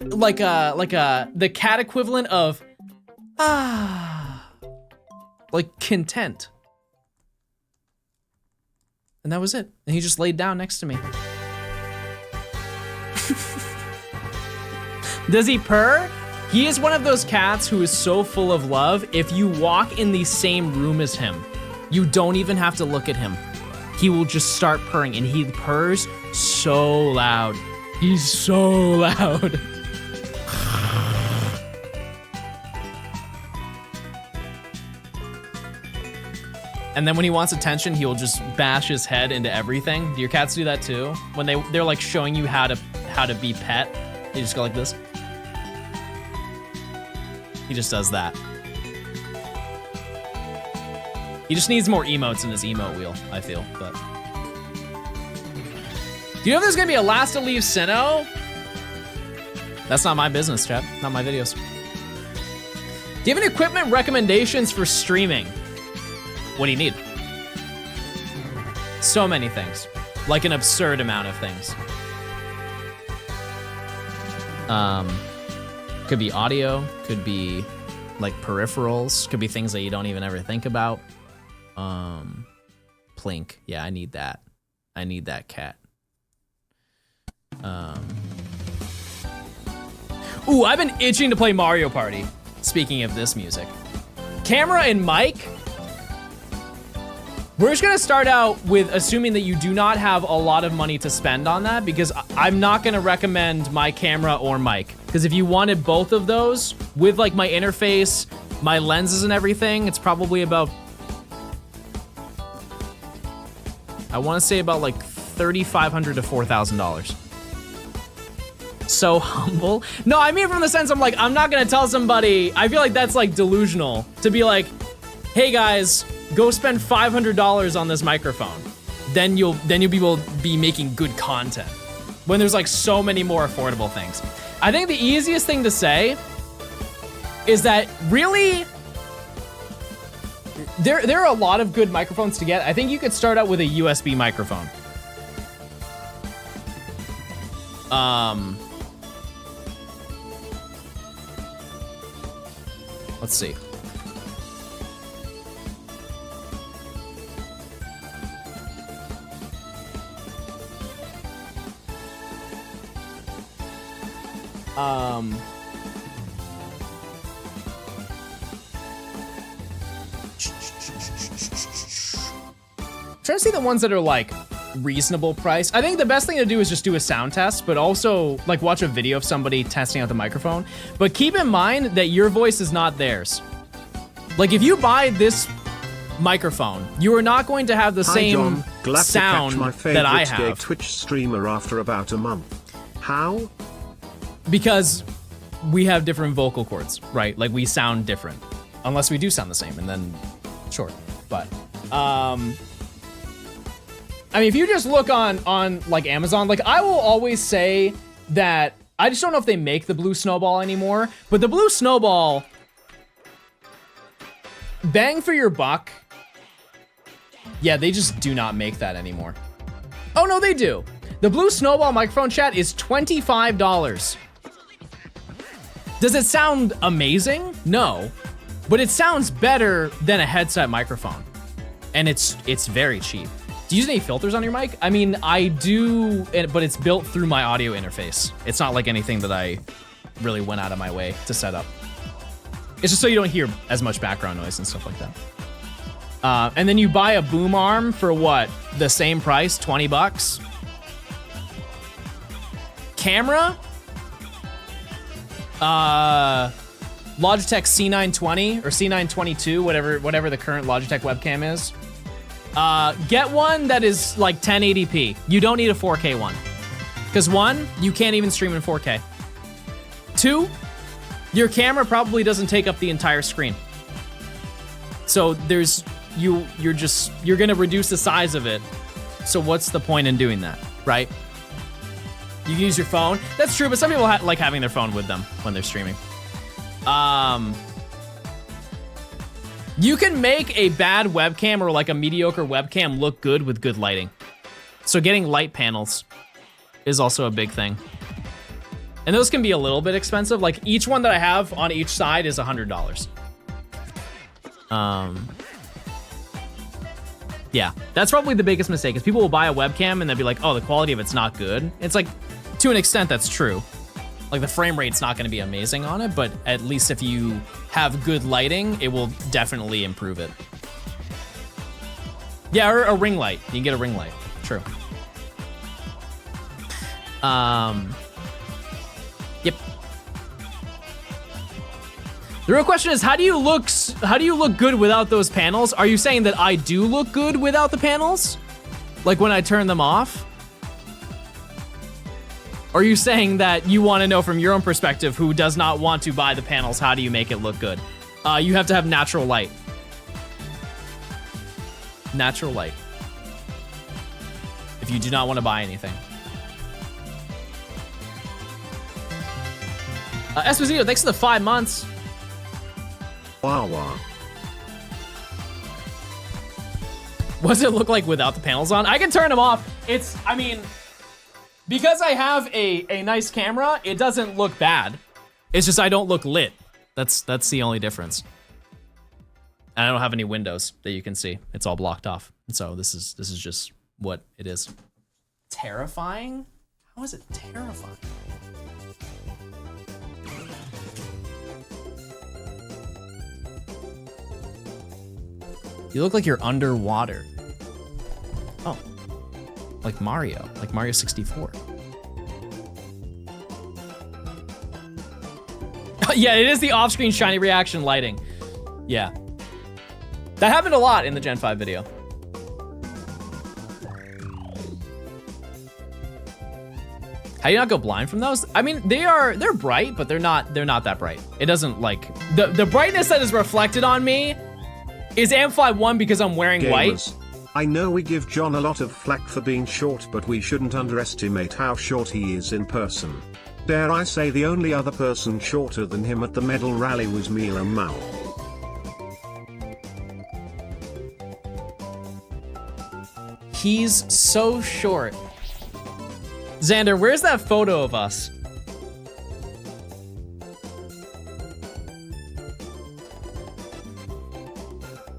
like the cat equivalent of like content. And that was it. And he just laid down next to me. Does he purr? He is one of those cats who is so full of love. If you walk in the same room as him, you don't even have to look at him. He will just start purring, and he purrs so loud. He's so loud. And then when he wants attention, he will just bash his head into everything. Do your cats do that too? When they're like showing you how to be pet, you just go like this. He just does that. He just needs more emotes in his emote wheel, I feel, but. Do you know if there's gonna be a last to leave Sinnoh? That's not my business, chat. Not my videos. Do you have any equipment recommendations for streaming? What do you need? So many things. Like an absurd amount of things. Could be audio, could be like peripherals, could be things that you don't even ever think about. Plink, yeah, I need that. I need that cat. Ooh, I've been itching to play Mario Party. Speaking of this music. Camera and mic? We're just gonna start out with assuming that you do not have a lot of money to spend on that, because I'm not gonna recommend my camera or mic. Because if you wanted both of those, with like my interface, my lenses and everything, it's probably about, I wanna say about like $3,500 to $4,000. So humble. No, I mean from the sense I'm like, I'm not gonna tell somebody, I feel like that's like delusional, to be like, hey guys, go spend $500 on this microphone. Then you'll be able to be making good content. When there's like so many more affordable things. I think the easiest thing to say is that really, there are a lot of good microphones to get. I think you could start out with a USB microphone. Let's see. Trying to see the ones that are like reasonable price. I think the best thing to do is just do a sound test, but also like watch a video of somebody testing out the microphone. But keep in mind that your voice is not theirs. Like if you buy this microphone, you are not going to have the same sound that I have. Twitch streamer after about a month. How? Because we have different vocal cords, right? Like we sound different, unless we do sound the same, and then sure. But I mean, if you just look on like Amazon, like I will always say that I just don't know if they make the Blue Snowball anymore, but the Blue Snowball, bang for your buck. Yeah, they just do not make that anymore. Oh no, they do. The Blue Snowball microphone, chat, is $25. Does it sound amazing? No, but it sounds better than a headset microphone, and it's very cheap. Do you use any filters on your mic? I mean, I do, but it's built through my audio interface. It's not like anything that I really went out of my way to set up. It's just so you don't hear as much background noise and stuff like that. And then you buy a boom arm for what? The same price, 20 bucks? Camera? Logitech C920 or C922, whatever the current Logitech webcam is. Get one that is like 1080p. You don't need a 4K one. Because one, you can't even stream in 4K. Two, your camera probably doesn't take up the entire screen. So you're gonna reduce the size of it. So what's the point in doing that, right? You can use your phone. That's true, but some people like having their phone with them when they're streaming. You can make a bad webcam or like a mediocre webcam look good with good lighting. So getting light panels is also a big thing. And those can be a little bit expensive. Like each one that I have on each side is $100. Yeah, that's probably the biggest mistake is people will buy a webcam and they'll be like, oh, the quality of it's not good. It's like, to an extent, that's true. Like the frame rate's not gonna be amazing on it, but at least if you have good lighting, it will definitely improve it. Yeah, or a ring light. You can get a ring light, true. Yep. The real question is, how do you look good without those panels? Are you saying that I do look good without the panels? Like when I turn them off? Or are you saying that you want to know from your own perspective who does not want to buy the panels, how do you make it look good? You have to have natural light. Natural light. If you do not want to buy anything. Esposito, thanks for the 5 months. Wow. What does it look like without the panels on? I can turn them off. Because I have a nice camera, it doesn't look bad. It's just I don't look lit. That's the only difference. And I don't have any windows that you can see. It's all blocked off. And so this is just what it is. Terrifying? How is it terrifying? You look like you're underwater. Oh. Like Mario 64. Yeah, it is the off-screen shiny reaction lighting. Yeah. That happened a lot in the Gen 5 video. How do you not go blind from those? I mean, they're bright, but they're not that bright. It doesn't like, the brightness that is reflected on me is amplified 1 because I'm wearing white. I know we give John a lot of flack for being short, but we shouldn't underestimate how short he is in person. Dare I say the only other person shorter than him at the medal rally was Mila Mao. He's so short. Xander, where's that photo of us?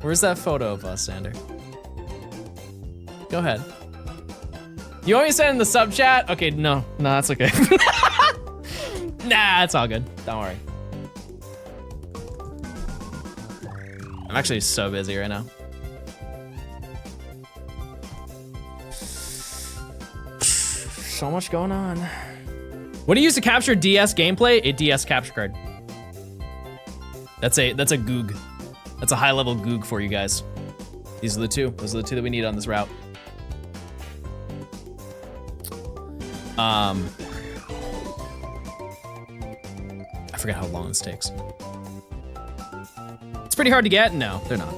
Where's that photo of us, Xander? Go ahead. You want me to send in the sub chat? Okay, no, that's okay. Nah, it's all good. Don't worry. I'm actually so busy right now. So much going on. What do you use to capture DS gameplay? A DS capture card. That's a goog. That's a high level goog for you guys. These are the two. Those are the two that we need on this route. I forget how long this takes. It's pretty hard to get. No, they're not.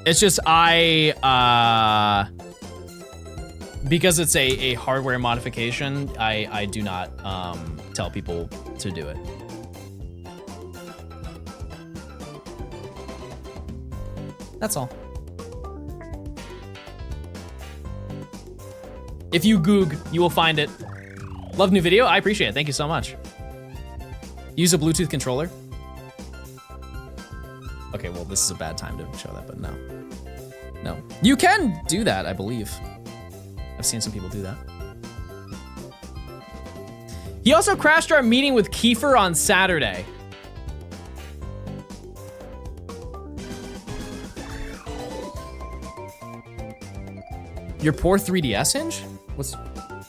It's just because it's a hardware modification, I do not tell people to do it. That's all. If you goog, you will find it. Love new video. I appreciate it. Thank you so much. Use a Bluetooth controller. Okay, well, this is a bad time to show that, but no. No. You can do that, I believe. I've seen some people do that. He also crashed our meeting with Kiefer on Saturday. Your poor 3DS hinge? What's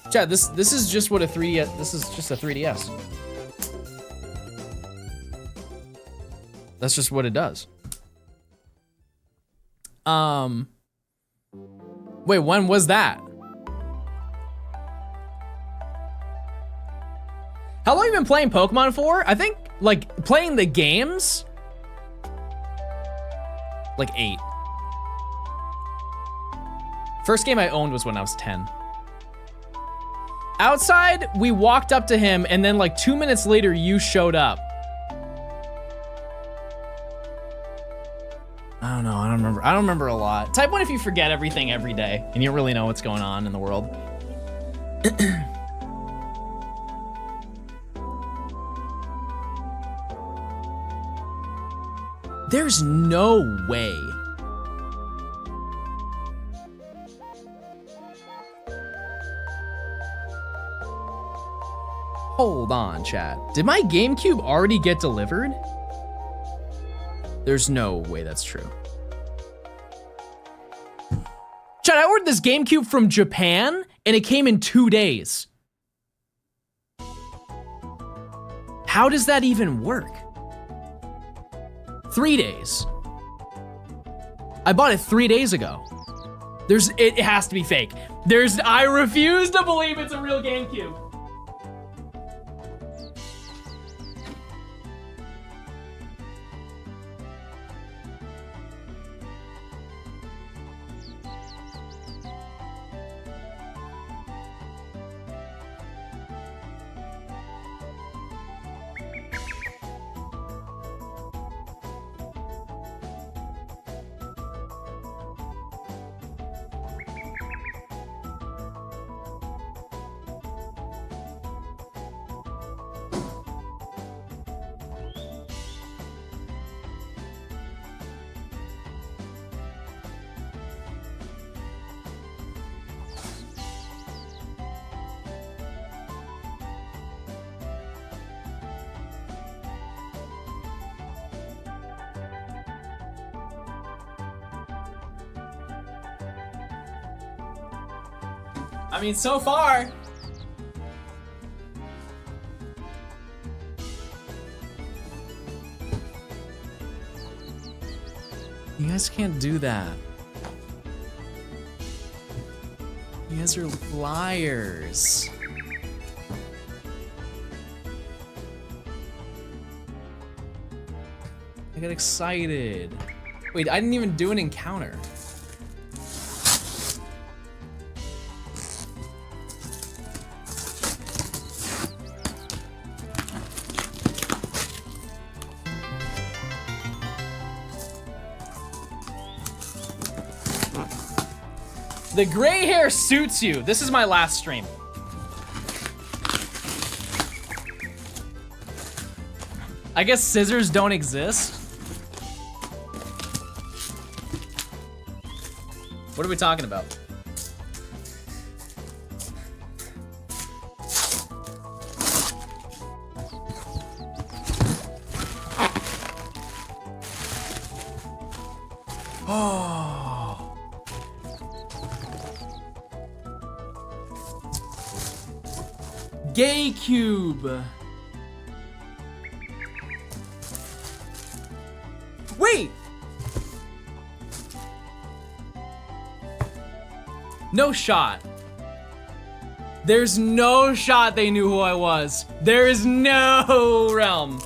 Chad, this is just what a 3DS, this is just a 3DS. That's just what it does. Wait, when was that? How long have you been playing Pokemon for? I think, like, playing the games? Like 8. First game I owned was when I was 10. Outside, we walked up to him, and then like 2 minutes later, you showed up. I don't know, I don't remember. I don't remember a lot. Type 1 if you forget everything every day, and you don't really know what's going on in the world. There's no way. Hold on, chat. Did my GameCube already get delivered? There's no way that's true. Chat, I ordered this GameCube from Japan, and it came in 2 days. How does that even work? 3 days. I bought it 3 days ago. It has to be fake. I refuse to believe it's a real GameCube. I mean, so far. You guys can't do that. You guys are liars. I got excited. Wait, I didn't even do an encounter. The gray hair suits you. This is my last stream. I guess scissors don't exist. What are we talking about? Gay cube. Wait. No shot. There's no shot they knew who I was. There is no realm.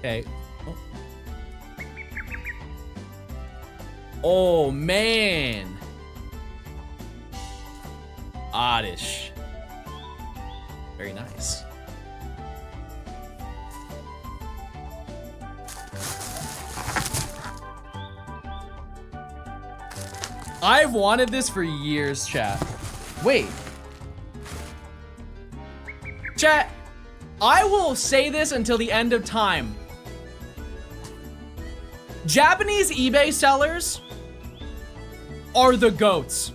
Okay. Oh man. Oddish. Very nice. I've wanted this for years, chat. Wait. Chat, I will say this until the end of time. Japanese eBay sellers are the goats.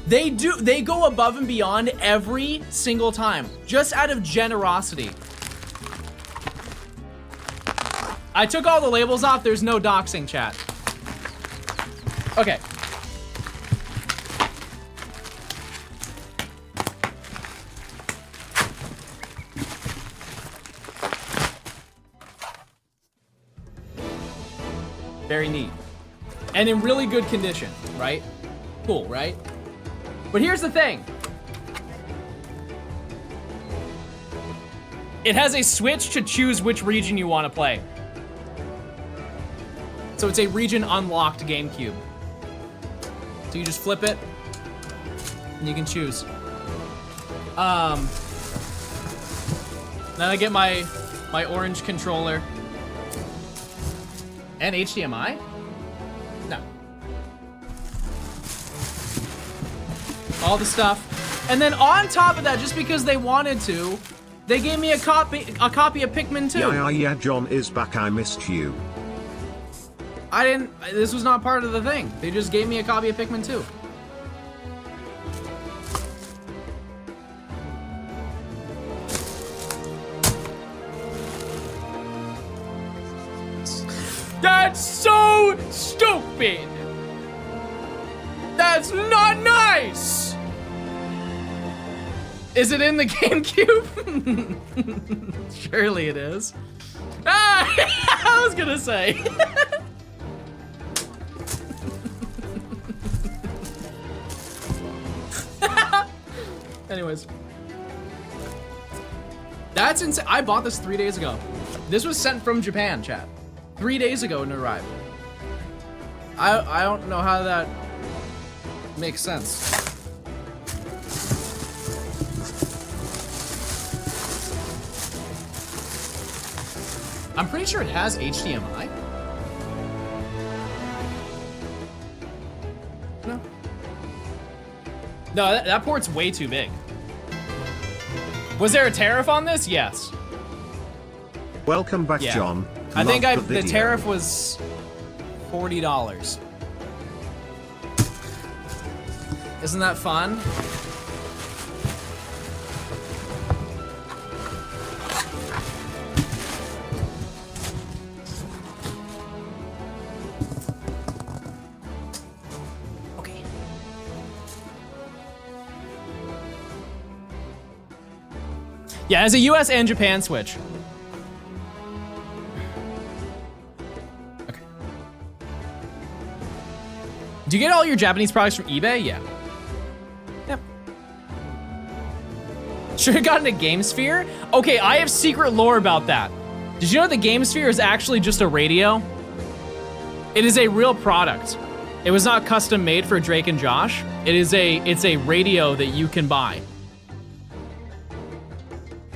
They go above and beyond every single time, just out of generosity. I took all the labels off. There's no doxing, chat. Okay. Very neat. And in really good condition, right? Cool, right? But here's the thing. It has a switch to choose which region you want to play. So it's a region unlocked GameCube. So you just flip it, and you can choose. Then I get my orange controller. And HDMI? No. All the stuff. And then on top of that, just because they wanted to, they gave me a copy of Pikmin 2. Yeah, John is back. I missed you. This was not part of the thing. They just gave me a copy of Pikmin 2. That's so stupid! That's not nice! Is it in the GameCube? Surely it is. Ah, I was gonna say. Anyways. That's insane. I bought this 3 days ago. This was sent from Japan, chat. 3 days ago and arrived. I don't know how that makes sense. I'm pretty sure it has HDMI. No. No, that port's way too big. Was there a tariff on this? Yes. Welcome back, Yeah. John. I think Love the video. tariff was $40. Isn't that fun? Okay. Yeah, it's a US and Japan Switch. Do you get all your Japanese products from eBay? Yeah. Yep. Should have gotten a GameSphere? Okay, I have secret lore about that. Did you know the GameSphere is actually just a radio? It is a real product. It was not custom made for Drake and Josh. It's a radio that you can buy.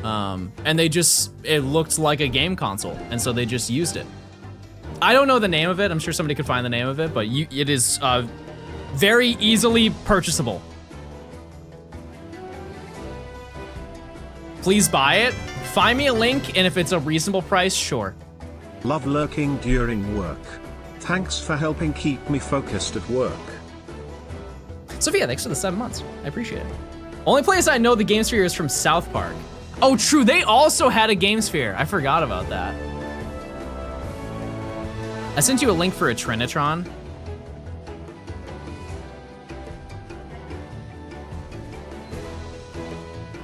And it looked like a game console, and so they just used it. I don't know the name of it. I'm sure somebody could find the name of it, but it is very easily purchasable. Please buy it. Find me a link, and if it's a reasonable price, sure. Love lurking during work. Thanks for helping keep me focused at work. Sophia, thanks for the 7 months. I appreciate it. Only place I know the GameSphere is from South Park. Oh, true. They also had a GameSphere. I forgot about that. I sent you a link for a Trinitron.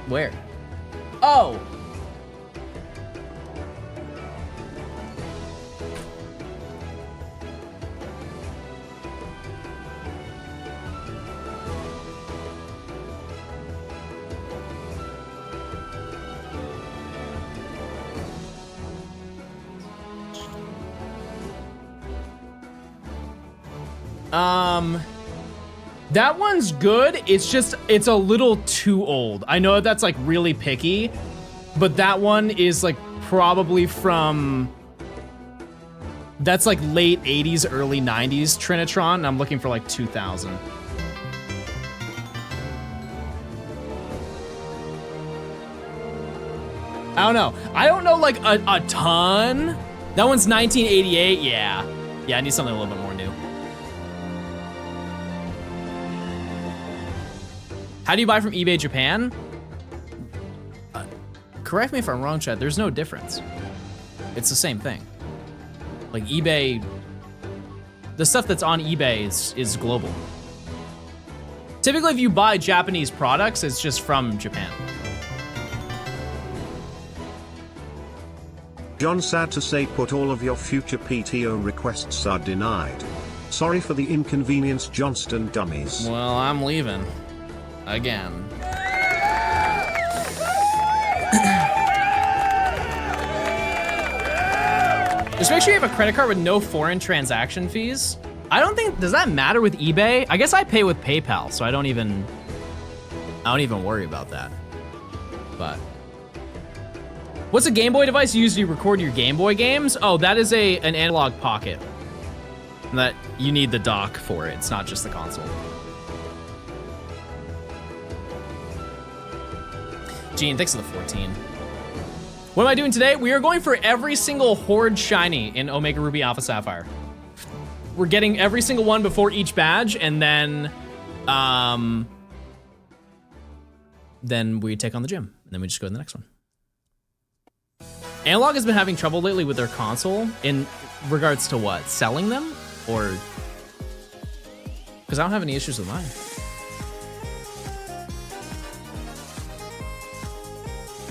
Where? Oh! That one's good. It's a little too old. I know that's like really picky, but that one is like probably from, that's like late 80s, early 90s Trinitron. And I'm looking for like 2000. I don't know. I don't know like a ton. That one's 1988. Yeah. Yeah, I need something a little bit more new. How do you buy from eBay Japan? Correct me if I'm wrong, Chad. There's no difference. It's the same thing. Like eBay, the stuff that's on eBay is global. Typically, if you buy Japanese products, it's just from Japan. John, sad to say, put all of your future PTO requests are denied. Sorry for the inconvenience, Johnstone dummies. Well, I'm leaving. Again. Just make sure you have a credit card with no foreign transaction fees. I don't think, does that matter with eBay? I guess I pay with PayPal, so I don't even worry about that. But what's a Game Boy device you use to record your Game Boy games? Oh, that is an analog pocket. That you need the dock for it. It's not just the console. Gene, thanks for the 14. What am I doing today? We are going for every single Horde Shiny in Omega Ruby Alpha Sapphire. We're getting every single one before each badge, and then we take on the gym, and then we just go to the next one. Analog has been having trouble lately with their console in regards to what? Selling them? Or, because I don't have any issues with mine.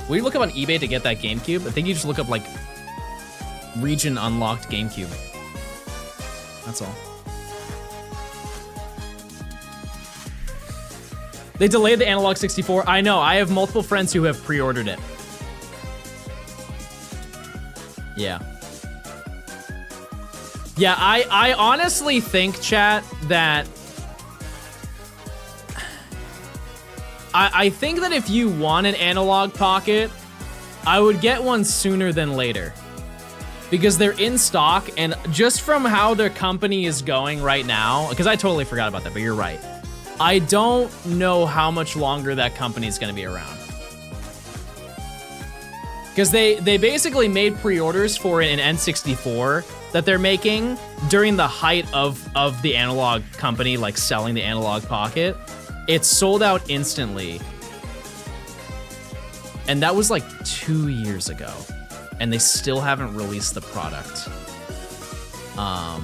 Will you look up on eBay to get that GameCube? I think you just look up like region unlocked GameCube. That's all. They delayed the Analog 64. I know, I have multiple friends who have pre-ordered it. Yeah. Yeah, I honestly think, chat, that I think that if you want an analog pocket, I would get one sooner than later. Because they're in stock, and just from how their company is going right now, because I totally forgot about that, but you're right. I don't know how much longer that company is going to be around. Because they basically made pre-orders for an N64 that they're making during the height of the analog company, like selling the analog pocket. It sold out instantly. And that was like 2 years ago. And they still haven't released the product. I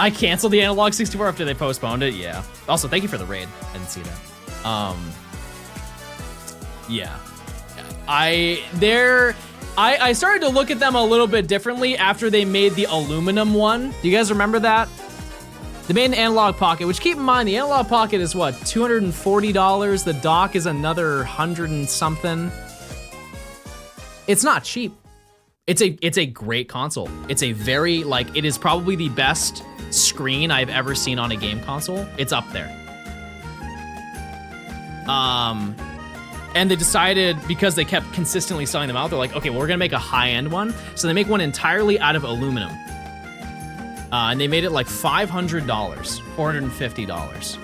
canceled the Analog 64 after they postponed it, yeah. Also, thank you for the raid. I didn't see that. Yeah. I started to look at them a little bit differently after they made the aluminum one. Do you guys remember that? They made an analog pocket, which keep in mind, the analog pocket is what, $240? The dock is another 100 and something. It's not cheap. It's a great console. It's a very, like, it is probably the best screen I've ever seen on a game console. It's up there. And they decided, because they kept consistently selling them out, they're like, okay, well, we're gonna make a high-end one. So they make one entirely out of aluminum. And they made it like $500, $450.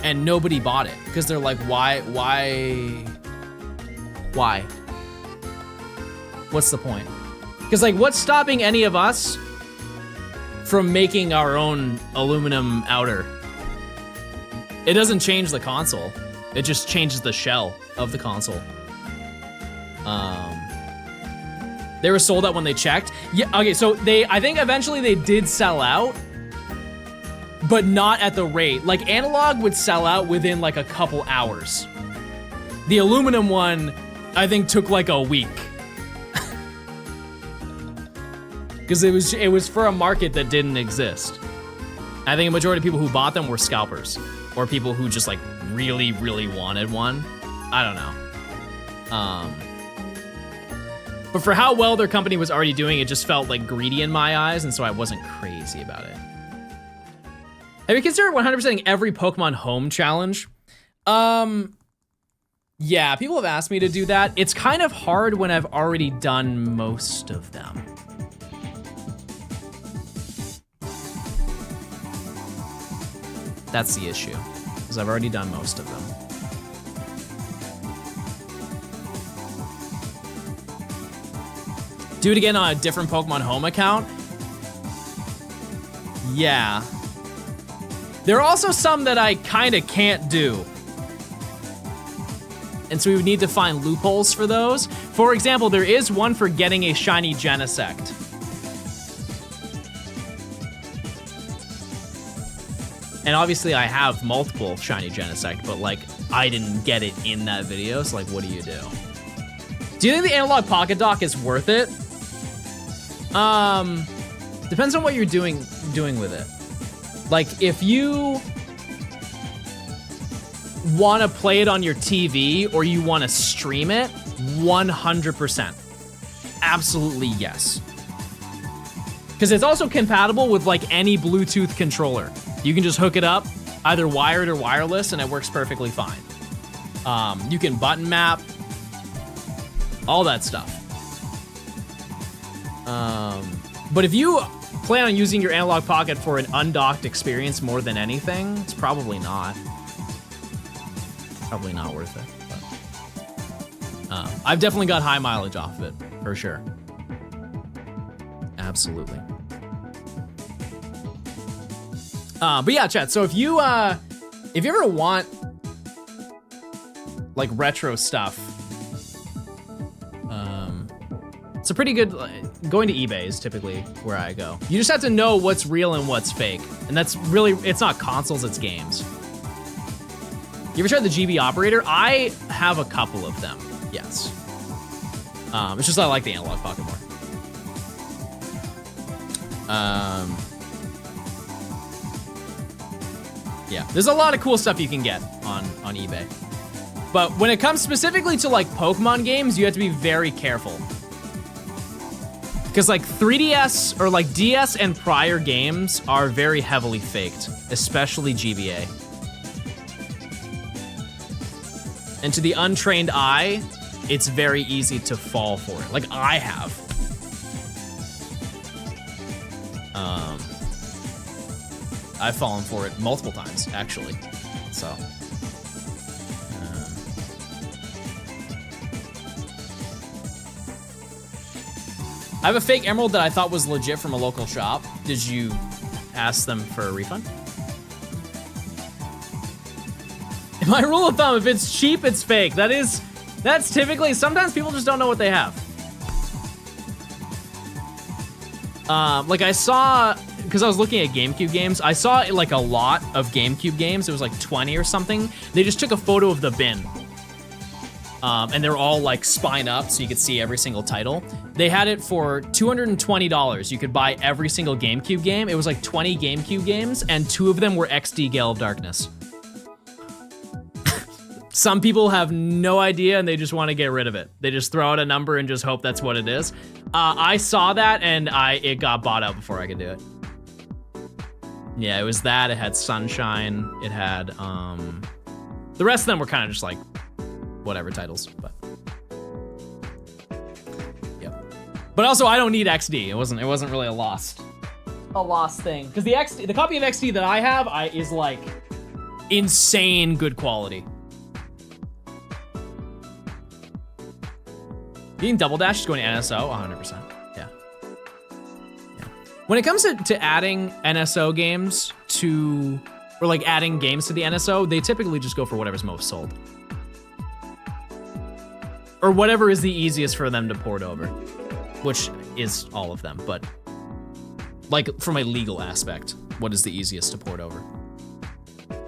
And nobody bought it, because they're like, why? What's the point? Because like, what's stopping any of us from making our own aluminum outer? It doesn't change the console. It just changes the shell of the console. They were sold out when they checked. Yeah, okay, so I think eventually they did sell out, but not at the rate. Like, analog would sell out within like a couple hours. The aluminum one, I think, took like a week. Because it was for a market that didn't exist. I think a majority of people who bought them were scalpers, or people who just like really, really wanted one. I don't know. But for how well their company was already doing, it just felt like greedy in my eyes, and so I wasn't crazy about it. Have you considered 100%ing every Pokemon Home challenge? Yeah, people have asked me to do that. It's kind of hard when I've already done most of them. That's the issue, because I've already done most of them. Do it again on a different Pokemon Home account? Yeah. There are also some that I kind of can't do. And so we would need to find loopholes for those. For example, there is one for getting a shiny Genesect. And obviously I have multiple shiny Genesect, but like I didn't get it in that video, so like what do you do? Do you think the analog pocket dock is worth it? Depends on what you're doing with it. Like if you want to play it on your TV or you want to stream it, 100%. Absolutely yes. Because it's also compatible with like any Bluetooth controller. You can just hook it up, either wired or wireless, and it works perfectly fine. You can button map, all that stuff. But if you plan on using your analog pocket for an undocked experience more than anything, it's probably not. Probably not worth it. But, I've definitely got high mileage off of it, for sure. Absolutely. But yeah, chat. So if you ever want like retro stuff, it's a pretty good. Going to eBay is typically where I go. You just have to know what's real and what's fake, and that's really, it's not consoles, it's games. You ever tried the GB operator? I have a couple of them. Yes. It's just I like the analog pocket more. Yeah, there's a lot of cool stuff you can get on eBay. But when it comes specifically to like Pokemon games, you have to be very careful. Because like 3DS or like DS and prior games are very heavily faked, especially GBA. And to the untrained eye, it's very easy to fall for it. Like I have. I've fallen for it multiple times, actually. So. I have a fake emerald that I thought was legit from a local shop. Did you ask them for a refund? My rule of thumb, if it's cheap, it's fake. That's typically, sometimes people just don't know what they have. Like I saw, because I was looking at GameCube games, I saw like a lot of GameCube games. It was like 20 or something. They just took a photo of the bin. And they're all like spine up so you could see every single title. They had it for $220. You could buy every single GameCube game. It was like 20 GameCube games and 2 of them were XD Gale of Darkness. Some people have no idea and they just want to get rid of it. They just throw out a number and just hope that's what it is. I saw that and it got bought out before I could do it. Yeah, it was that. It had Sunshine. It had, the rest of them were kind of just like, whatever titles, but. Yep. But also, I don't need XD. It wasn't really a lost thing. Because the copy of XD that I have is like insane good quality. Being Double Dash is going to NSO, 100%. Yeah. When it comes to adding NSO games to, or like adding games to the NSO, they typically just go for whatever's most sold. Or whatever is the easiest for them to port over, which is all of them, but like from a legal aspect, what is the easiest to port over?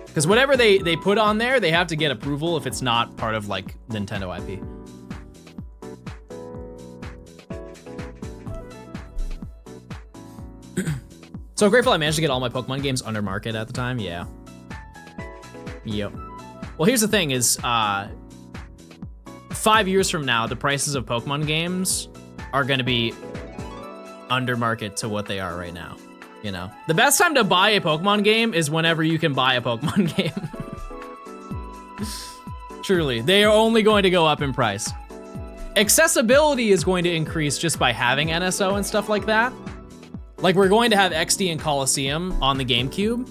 Because whatever they put on there, they have to get approval if it's not part of like Nintendo IP. So grateful I managed to get all my Pokemon games under market at the time, yeah. Yep. Well, here's the thing is, 5 years from now, the prices of Pokemon games are gonna be under market to what they are right now, you know? The best time to buy a Pokemon game is whenever you can buy a Pokemon game. Truly, they are only going to go up in price. Accessibility is going to increase just by having NSO and stuff like that. Like we're going to have XD and Coliseum on the GameCube,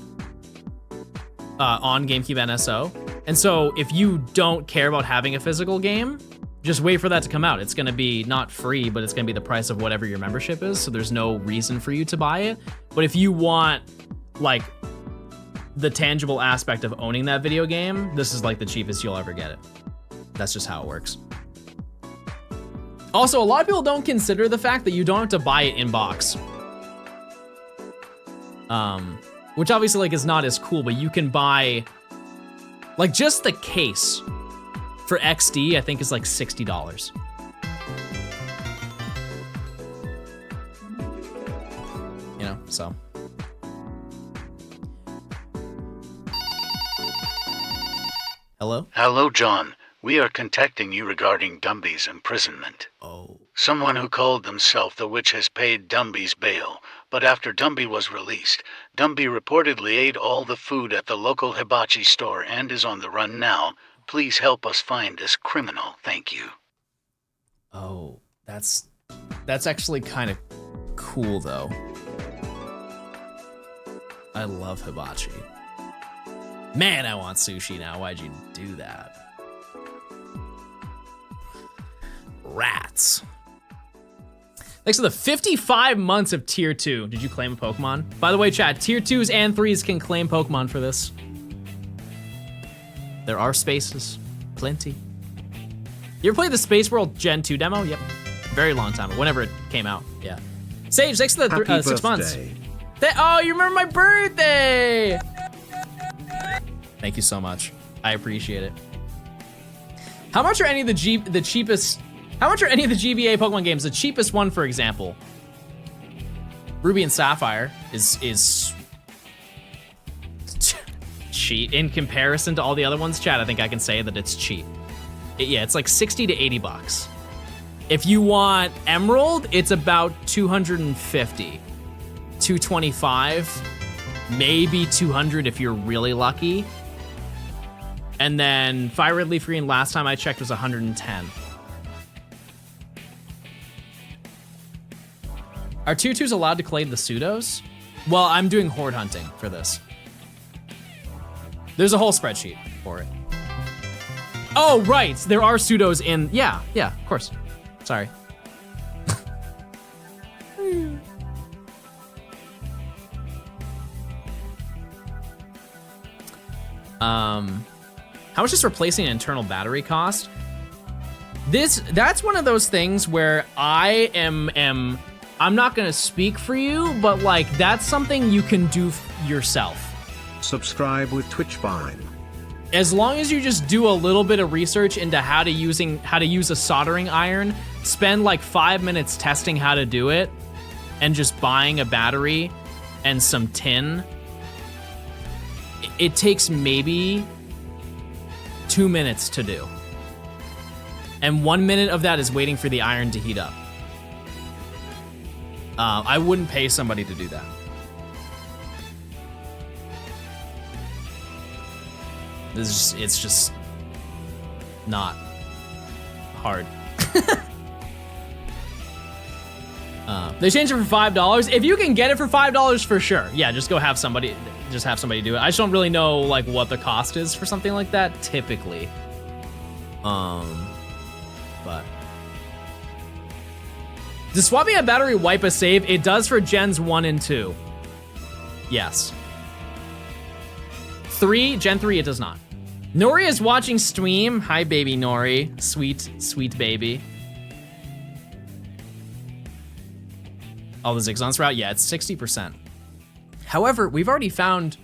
on GameCube NSO. And so if you don't care about having a physical game, just wait for that to come out. It's gonna be not free, but it's gonna be the price of whatever your membership is. So there's no reason for you to buy it. But if you want like the tangible aspect of owning that video game, this is like the cheapest you'll ever get it. That's just how it works. Also, a lot of people don't consider the fact that you don't have to buy it in box. which obviously like is not as cool, but you can buy like just the case for XD, I think is like $60. You know, so. Hello? Hello, John. We are contacting you regarding Dumby's imprisonment. Oh. Someone who called themselves the witch has paid Dumby's bail, but after Dumby was released, Dumby reportedly ate all the food at the local hibachi store and is on the run now. Please help us find this criminal, thank you. Oh, that's actually kind of cool though. I love hibachi. Man, I want sushi now. Why'd you do that? Rats. Thanks for the 55 months of tier 2. Did you claim a Pokemon? By the way, chat, tier 2s and 3s can claim Pokemon for this. There are spaces. Plenty. You ever played the Space World Gen 2 demo? Yep. Very long time ago. Whenever it came out. Yeah. Sage, thanks for the 6 months. Oh, you remember my birthday! Thank you so much. I appreciate it. How much are any of the cheapest? How much are any of the GBA Pokemon games? The cheapest one, for example, Ruby and Sapphire is cheap in comparison to all the other ones. Chat, I think I can say that it's cheap. Yeah, it's like 60 to 80 bucks. If you want Emerald, it's about 250, 225, maybe 200 if you're really lucky. And then Fire Red Leaf Green, last time I checked, was 110. Are tier 2s allowed to claim the pseudos? Well, I'm doing horde hunting for this. There's a whole spreadsheet for it. Oh, right, there are pseudos in, yeah, of course. Sorry. How much does replacing an internal battery cost? That's one of those things where I'm not gonna speak for you, but like that's something you can do yourself. Subscribe with Twitch Vine. As long as you just do a little bit of research into how to use a soldering iron, spend like 5 minutes testing how to do it, and just buying a battery and some tin, it takes maybe 2 minutes to do. And 1 minute of that is waiting for the iron to heat up. I wouldn't pay somebody to do that. It's just not hard. They changed it for $5. If you can get it for $5, for sure. Yeah, just have somebody do it. I just don't really know like what the cost is for something like that typically. But does swapping a battery wipe a save? It does for gens 1 and 2. Yes. 3, Gen 3, it does not. Nori is watching stream. Hi, baby Nori. Sweet, sweet baby. Oh, the Zigzon's route? Yeah, it's 60%. However, we've already found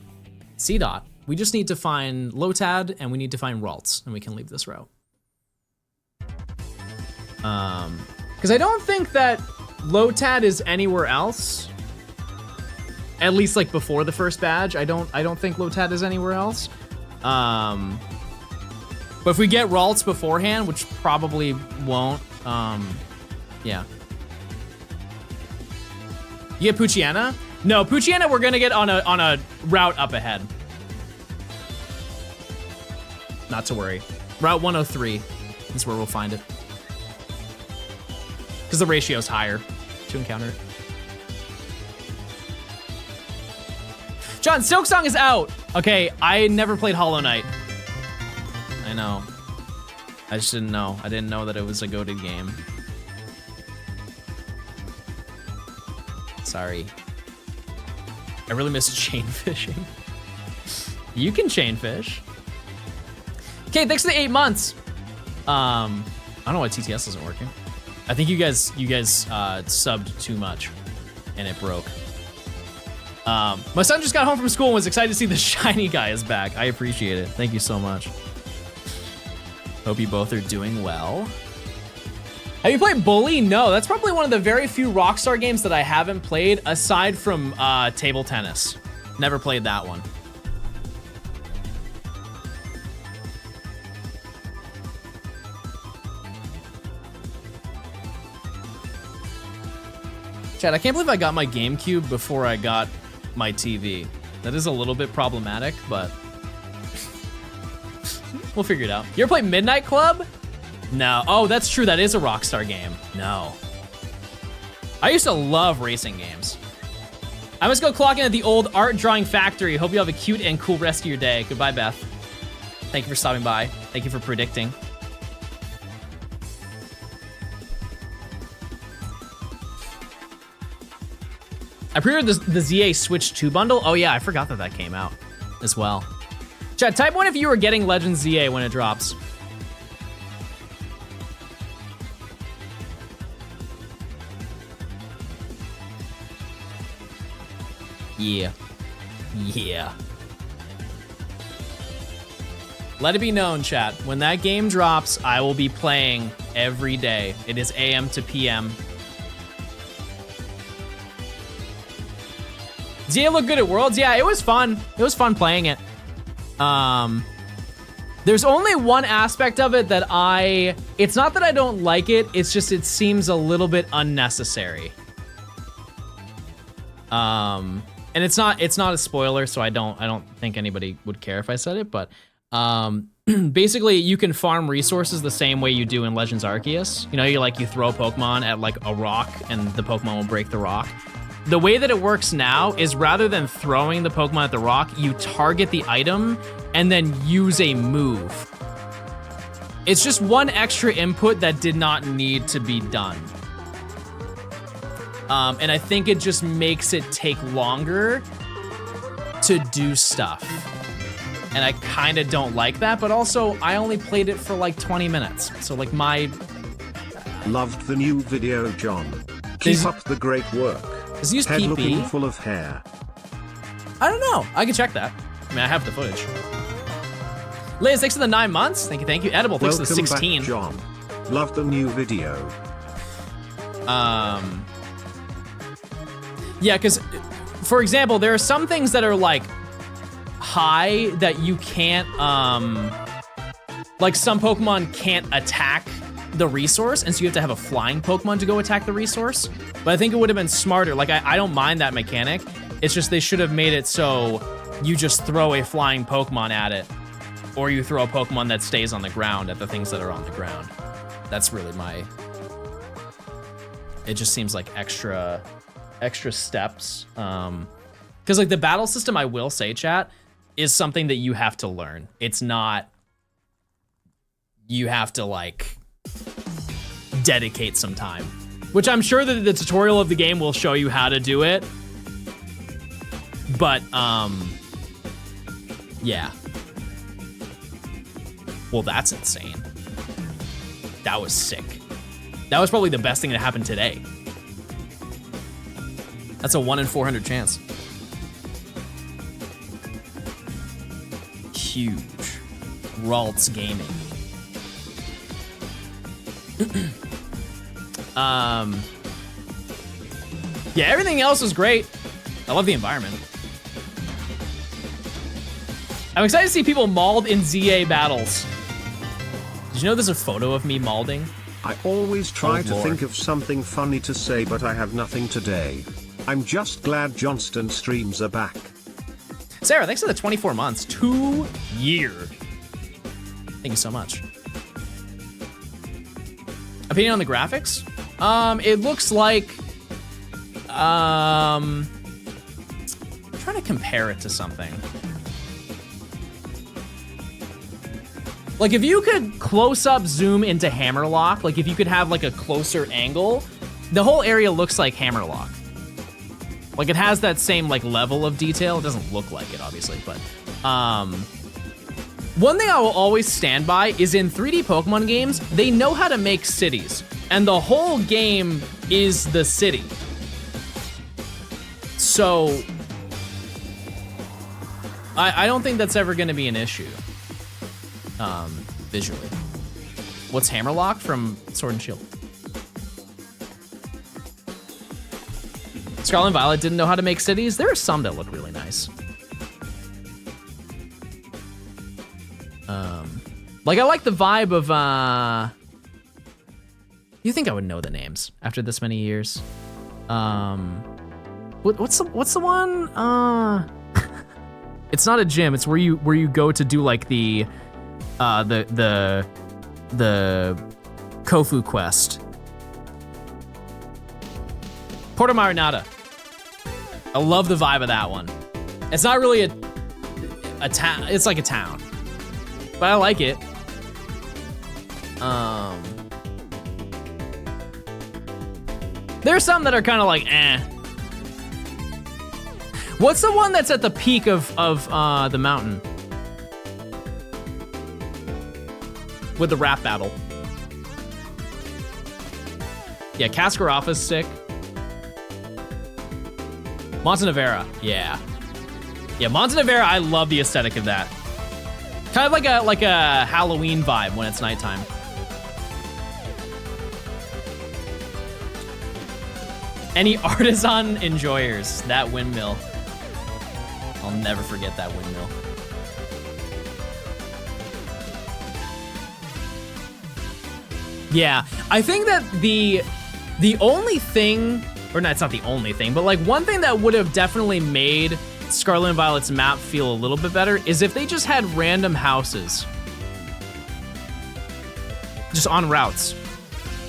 C-Dot. We just need to find Lotad and we need to find Ralts, and we can leave this route. Because I don't think that Lotad is anywhere else. At least like before the first badge, I don't think Lotad is anywhere else. But if we get Ralts beforehand, which probably won't, yeah. You get Poochyena? No, Poochyena we're gonna get on a route up ahead. Not to worry. Route 103 is where we'll find it. Because the ratio's higher to encounter it. John, Silksong is out. Okay, I never played Hollow Knight. I know. I just didn't know. I didn't know that it was a goated game. Sorry. I really miss chain fishing. You can chain fish. Okay, thanks for the 8 months. I don't know why TTS isn't working. I think you guys subbed too much and it broke. My son just got home from school and was excited to see the shiny guy is back. I appreciate it. Thank you so much. Hope you both are doing well. Have you played Bully? No, that's probably one of the very few Rockstar games that I haven't played aside from table tennis. Never played that one. Chad, I can't believe I got my GameCube before I got my TV. That is a little bit problematic, but we'll figure it out. You ever played Midnight Club? No. Oh, that's true. That is a Rockstar game. No. I used to love racing games. I must go clock in at the old art drawing factory. Hope you have a cute and cool rest of your day. Goodbye, Beth. Thank you for stopping by. Thank you for predicting. I pre-ordered the ZA Switch 2 bundle. Oh yeah, I forgot that that came out as well. Chat, type 1 if you are getting Legends ZA when it drops. Yeah. Yeah. Let it be known, chat. When that game drops, I will be playing every day. It is AM to PM. ZA looked good at Worlds. Yeah, it was fun. It was fun playing it. There's only one aspect of it that it's not that I don't like it, it's just it seems a little bit unnecessary. And it's not a spoiler, so I don't think anybody would care if I said it, but basically you can farm resources the same way you do in Legends Arceus. You know, you throw Pokemon at like a rock and the Pokemon will break the rock. The way that it works now is rather than throwing the Pokemon at the rock, you target the item and then use a move. It's just one extra input that did not need to be done. And I think it just makes it take longer to do stuff. And I kind of don't like that, but also I only played it for like 20 minutes. So like Loved the new video, John. Keep up the great work. Does he use Head PP? looking full of hair. I don't know. I can check that. I mean, I have the footage. Leia, thanks for the 9 months. Thank you, thank you. Edible, thanks for the 16. Back, John. Love the new video. Yeah, because, for example, there are some things that are like high that you can't, like some Pokemon can't attack the resource, and so you have to have a flying Pokemon to go attack the resource. But I think it would have been smarter. Like, I don't mind that mechanic. It's just they should have made it so you just throw a flying Pokemon at it, or you throw a Pokemon that stays on the ground at the things that are on the ground. That's really it just seems like extra steps. Because like the battle system, I will say, chat, is something that you have to learn. It's not, you have to like dedicate some time, which I'm sure that the tutorial of the game will show you how to do it. But yeah. Well, that's insane. That was sick. That was probably the best thing that happened today. That's a 1 in 400 chance. Huge. Ralts Gaming. Yeah, everything else was great. I love the environment. I'm excited to see people mauled in ZA battles. Did you know there's a photo of me maulding? I always try to think of something funny to say, but I have nothing today. I'm just glad Johnstone streams are back. Sarah, thanks for the 24 months. 2 years. Thank you so much. Opinion on the graphics? It looks like, I'm trying to compare it to something. Like if you could close up zoom into Hammerlock, like if you could have like a closer angle, the whole area looks like Hammerlock. Like it has that same like level of detail. It doesn't look like it obviously, but one thing I will always stand by is in 3D Pokemon games, they know how to make cities, and the whole game is the city. So I don't think that's ever going to be an issue, visually. What's Hammerlock from Sword and Shield? Scarlet and Violet didn't know how to make cities. There are some that look really nice. Like, I like the vibe of, you think I would know the names after this many years? What's the one? It's not a gym. It's where you go to do like the Kofu quest. Porto Marinata. I love the vibe of that one. It's not really a town. It's like a town, but I like it. There's some that are kind of like, eh. What's the one that's at the peak of the mountain? With the rap battle. Yeah, Cascaroffa's sick. Montenevera, yeah. Yeah, Montenevera, I love the aesthetic of that. Kind of like a Halloween vibe when it's nighttime. Any artisan enjoyers, that windmill. I'll never forget that windmill. Yeah, I think that the only thing, or no, it's not the only thing, but like one thing that would have definitely made Scarlet and Violet's map feel a little bit better is if they just had random houses. Just on routes.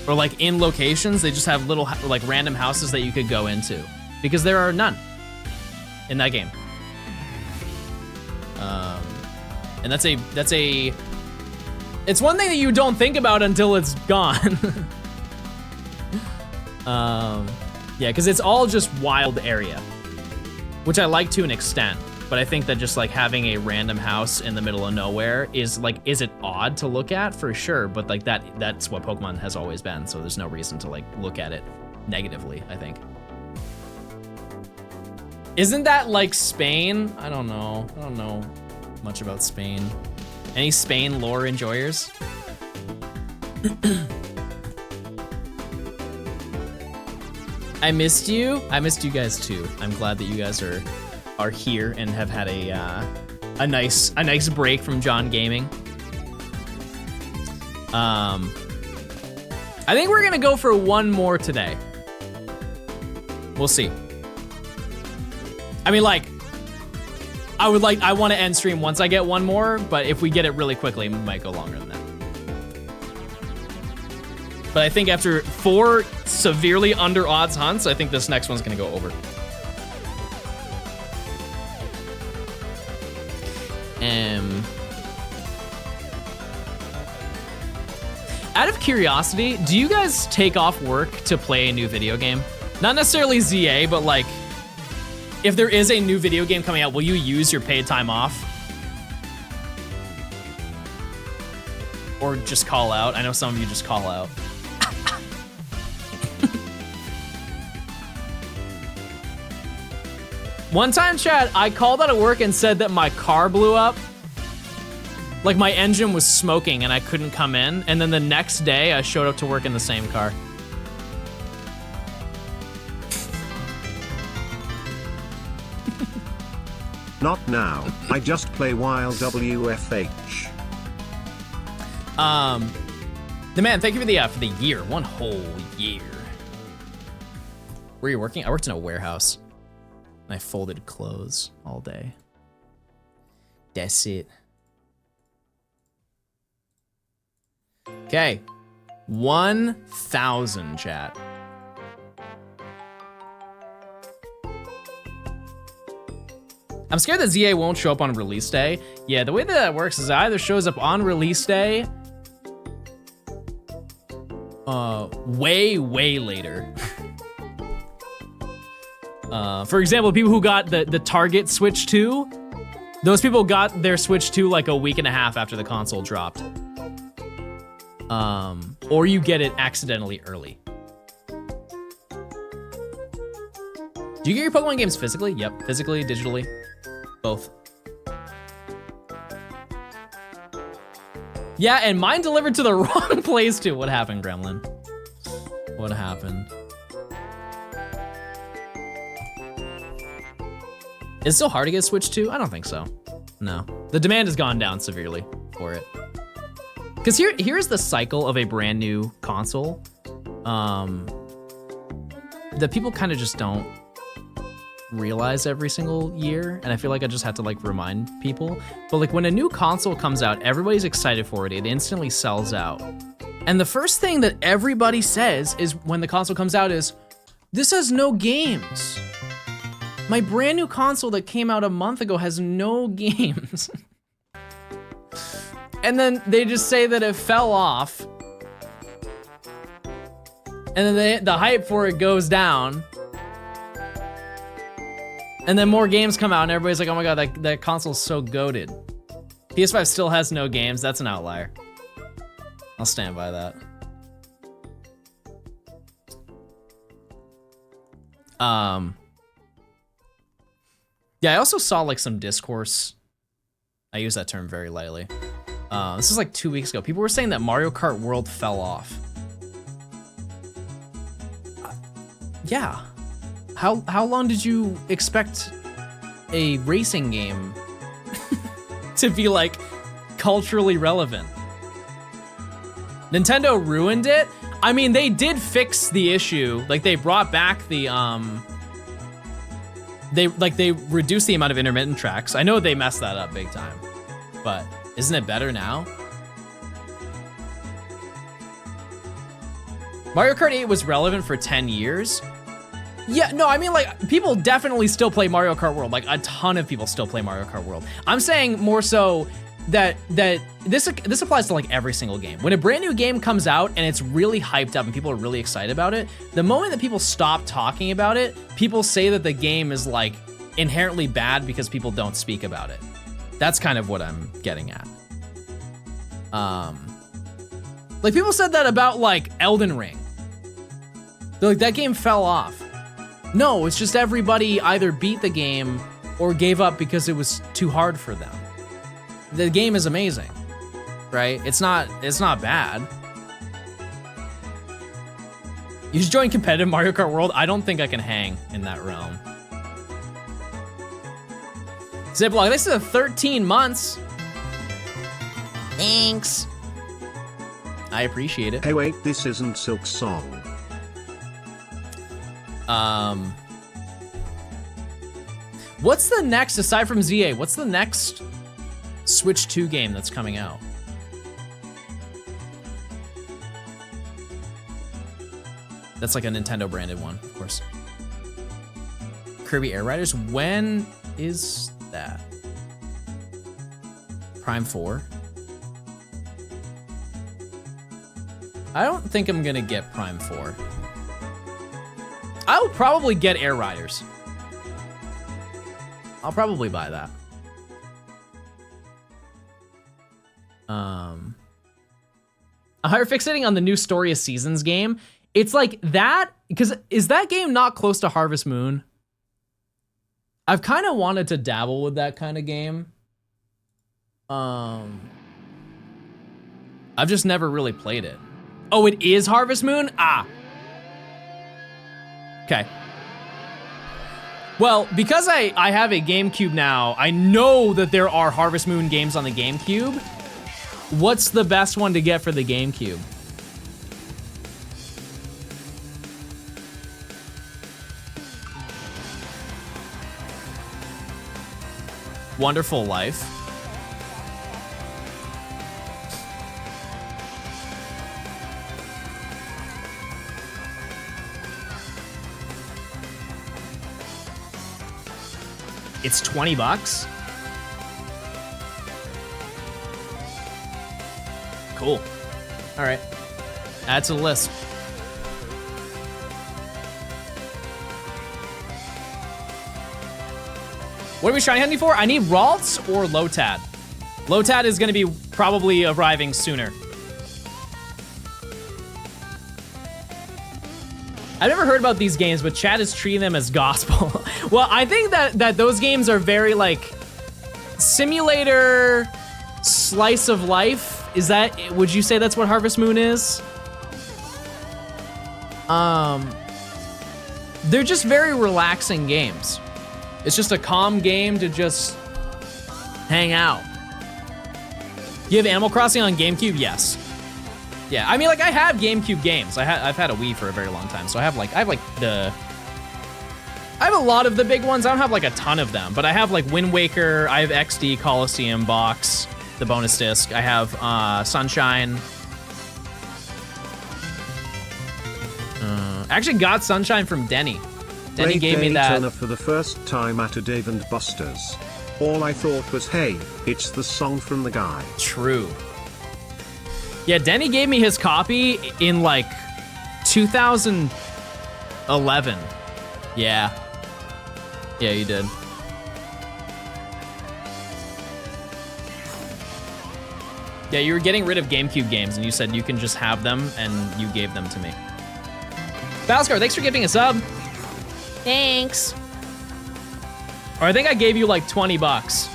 Or like in locations, they just have little like random houses that you could go into. Because there are none in that game. And it's one thing that you don't think about until it's gone. Yeah, because it's all just wild area, which I like to an extent. But I think that just like having a random house in the middle of nowhere is like, is it odd to look at? For sure, but like that's what Pokemon has always been. So there's no reason to like look at it negatively, I think. Isn't that like Spain? I don't know much about Spain. Any Spain lore enjoyers? I missed you. I missed you guys too. I'm glad that you guys are here and have had a nice break from John Gaming. I think we're gonna go for one more today. We'll see. I mean, like, I want to end stream once I get one more, but if we get it really quickly, we might go longer than that. But I think after 4 severely under odds hunts, I think this next one's gonna go over. Out of curiosity, do you guys take off work to play a new video game? Not necessarily ZA, but like, if there is a new video game coming out, will you use your paid time off? Or just call out? I know some of you just call out. One time, Chad, I called out of work and said that my car blew up. Like my engine was smoking and I couldn't come in. And then the next day I showed up to work in the same car. Not now, I just play while WFH. The man, thank you for the year, 1 whole year. Where are you working? I worked in a warehouse. And I folded clothes all day. That's it. Okay, 1,000 chat. I'm scared that ZA won't show up on release day. Yeah, the way that works is it either shows up on release day, way later. For example, people who got the Target Switch 2, those people got their Switch 2 like a week and a half after the console dropped. Or you get it accidentally early. Do you get your Pokemon games physically? Yep, physically, digitally, both. Yeah, and mine delivered to the wrong place too. What happened, Gremlin? What happened? Is it still hard to get Switch 2? I don't think so. No. The demand has gone down severely for it. Because here's the cycle of a brand new console. That people kind of just don't realize every single year, and I feel like I just have to like remind people. But like when a new console comes out, everybody's excited for it. It instantly sells out. And the first thing that everybody says is when the console comes out is, this has no games. My brand new console that came out a month ago has no games. And then they just say that it fell off. And then the hype for it goes down. And then more games come out and everybody's like, oh my god, that console's so goated. PS5 still has no games, that's an outlier. I'll stand by that. Yeah, I also saw like some discourse. I use that term very lightly. This is like 2 weeks ago. People were saying that Mario Kart World fell off. Yeah. How long did you expect a racing game to be like culturally relevant? Nintendo ruined it. I mean, they did fix the issue. Like they brought back the they reduced the amount of intermittent tracks. I know they messed that up big time, but isn't it better now? Mario Kart 8 was relevant for 10 years. Yeah, no, I mean like people definitely still play Mario Kart World. Like a ton of people still play Mario Kart World. I'm saying more so that this applies to like every single game. When a brand new game comes out and it's really hyped up and people are really excited about it, the moment that people stop talking about it, people say that the game is like inherently bad because people don't speak about it. That's kind of what I'm getting at. Like people said that about like Elden Ring. They're like, that game fell off. No, it's just everybody either beat the game or gave up because it was too hard for them. The game is amazing, right? It's not bad. You should join competitive Mario Kart World. I don't think I can hang in that realm. Ziploc, this is 13 months. Thanks. I appreciate it. Hey wait, this isn't Silk's song. What's the next, aside from ZA, what's the next Switch 2 game that's coming out? That's like a Nintendo branded one, of course. Kirby Air Riders, when is that? Prime 4? I don't think I'm gonna get Prime 4. I'll probably get Air Riders. I'll probably buy that. I'm fixating on the new Story of Seasons game. It's like that, because is that game not close to Harvest Moon? I've kind of wanted to dabble with that kind of game. I've just never really played it. Oh, it is Harvest Moon? Ah. Okay. Well, because I have a GameCube now, I know that there are Harvest Moon games on the GameCube. What's the best one to get for the GameCube? Wonderful Life. It's 20 bucks. Cool. All right. Add to the list. What are we trying hunting for? I need Ralts or Lotad. Lotad is going to be probably arriving sooner. I've never heard about these games, but chat is treating them as gospel. Well, I think that those games are very like simulator, slice of life would you say that's what Harvest Moon is? They're just very relaxing games. It's just a calm game to just hang out. You have Animal Crossing on GameCube? Yes. Yeah, I mean, like, I have GameCube games. I've had a Wii for a very long time, so I have a lot of the big ones. I don't have like a ton of them, but I have like Wind Waker, I have XD Coliseum box, the bonus disc. I have Sunshine. I actually got Sunshine from Denny. Denny gave me that. Turner for the first time at a Dave and Buster's. All I thought was, hey, it's the song from the guy. True. Yeah, Denny gave me his copy in like 2011. Yeah. Yeah, you did. Yeah, you were getting rid of GameCube games and you said you can just have them and you gave them to me. Balscar, thanks for giving a sub. Thanks. Or I think I gave you like 20 bucks.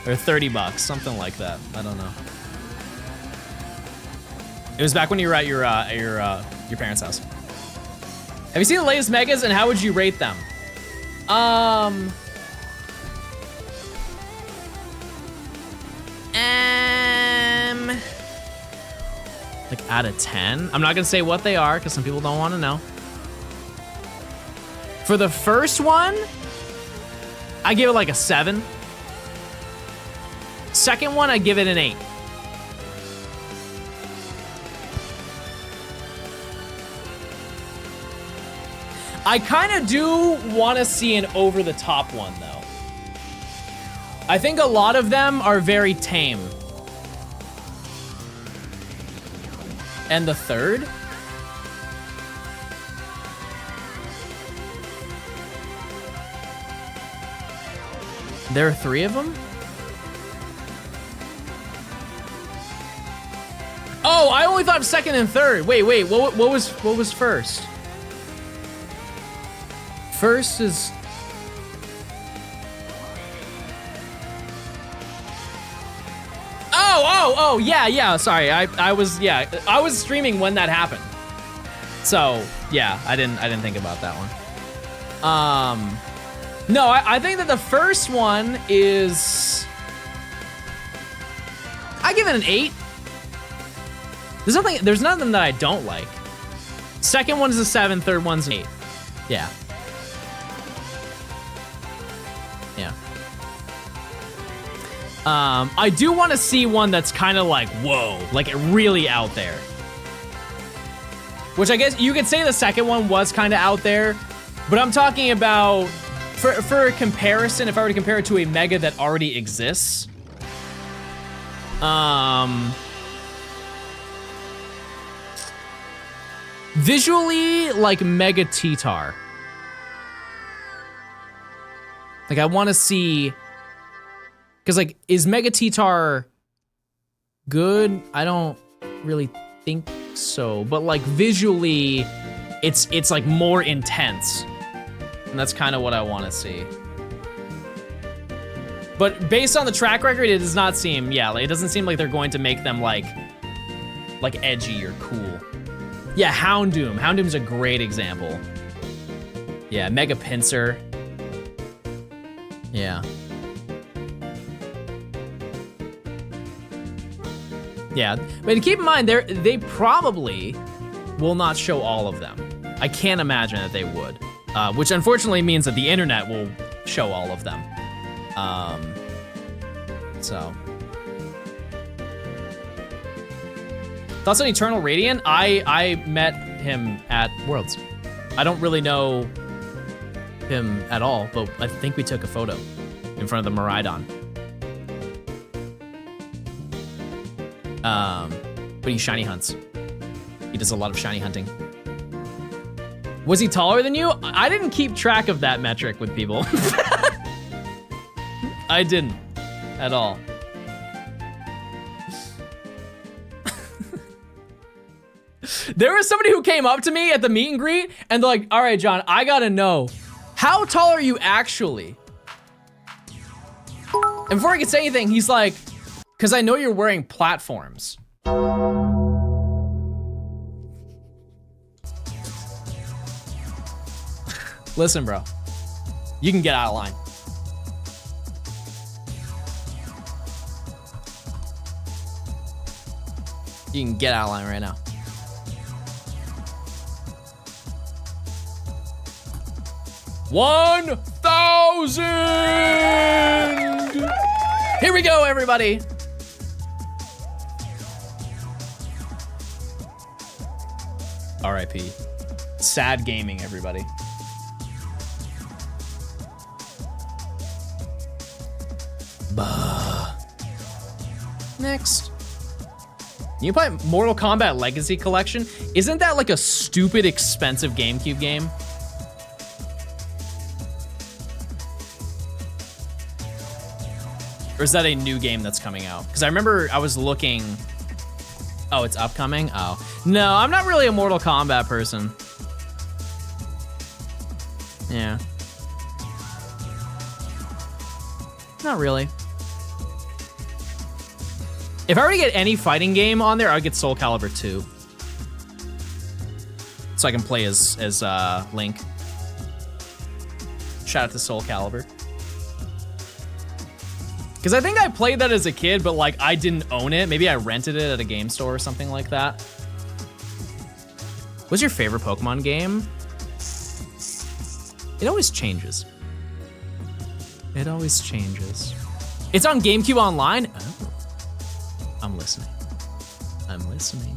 Or 30 bucks, something like that. I don't know. It was back when you were at your parents' house. Have you seen the latest megas and how would you rate them? Like out of 10? I'm not gonna say what they are because some people don't want to know. For the first one, I give it like a 7. Second one, I give it an 8. I kind of do want to see an over-the-top one, though. I think a lot of them are very tame. And the third? There are 3 of them? Oh, I only thought of second and third. Wait, what was first? First is... Oh, yeah, sorry. I was streaming when that happened. So, yeah, I didn't think about that one. No, I think that the first one is... I give it an 8. There's nothing that I don't like. Second one is a 7, third one's an 8. Yeah. Yeah. I do want to see one that's kind of like, whoa, like really out there. Which I guess you could say the second one was kind of out there, but I'm talking about, for a comparison, if I were to compare it to a mega that already exists, visually, like Mega T-Tar. Like, I want to see... Because, like, is Mega T-Tar good? I don't really think so. But, like, visually, it's like, more intense. And that's kind of what I want to see. But based on the track record, it does not seem... Yeah, like, it doesn't seem like they're going to make them, like edgy or cool. Yeah, Houndoom. Houndoom's a great example. Yeah, Mega Pinsir. Yeah. Yeah, but keep in mind, they probably will not show all of them. I can't imagine that they would. Which unfortunately means that the internet will show all of them. So. Thoughts on Eternal Radiant? I met him at Worlds. I don't really know him at all, but I think we took a photo in front of the Maridon. But he shiny hunts. He does a lot of shiny hunting. Was he taller than you? I didn't keep track of that metric with people. I didn't at all. There was somebody who came up to me at the meet and greet and they're like, all right, John, I gotta know, how tall are you actually? And before I could say anything, he's like, because I know you're wearing platforms. Listen, bro. You can get out of line. You can get out of line right now. $1,000! Here we go, everybody. RIP. Sad gaming, everybody. Bah. Next. You play Mortal Kombat Legacy Collection? Isn't that like a stupid expensive GameCube game? Or is that a new game that's coming out? Because I remember I was looking. Oh, it's upcoming? Oh. No, I'm not really a Mortal Kombat person. Yeah. Not really. If I were to get any fighting game on there, I'd get Soul Calibur 2. So I can play as Link. Shout out to Soul Calibur. Because I think I played that as a kid, but like I didn't own it. Maybe I rented it at a game store or something like that. What's your favorite Pokemon game? It always changes. It always changes. It's on GameCube Online? Oh. I'm listening. I'm listening.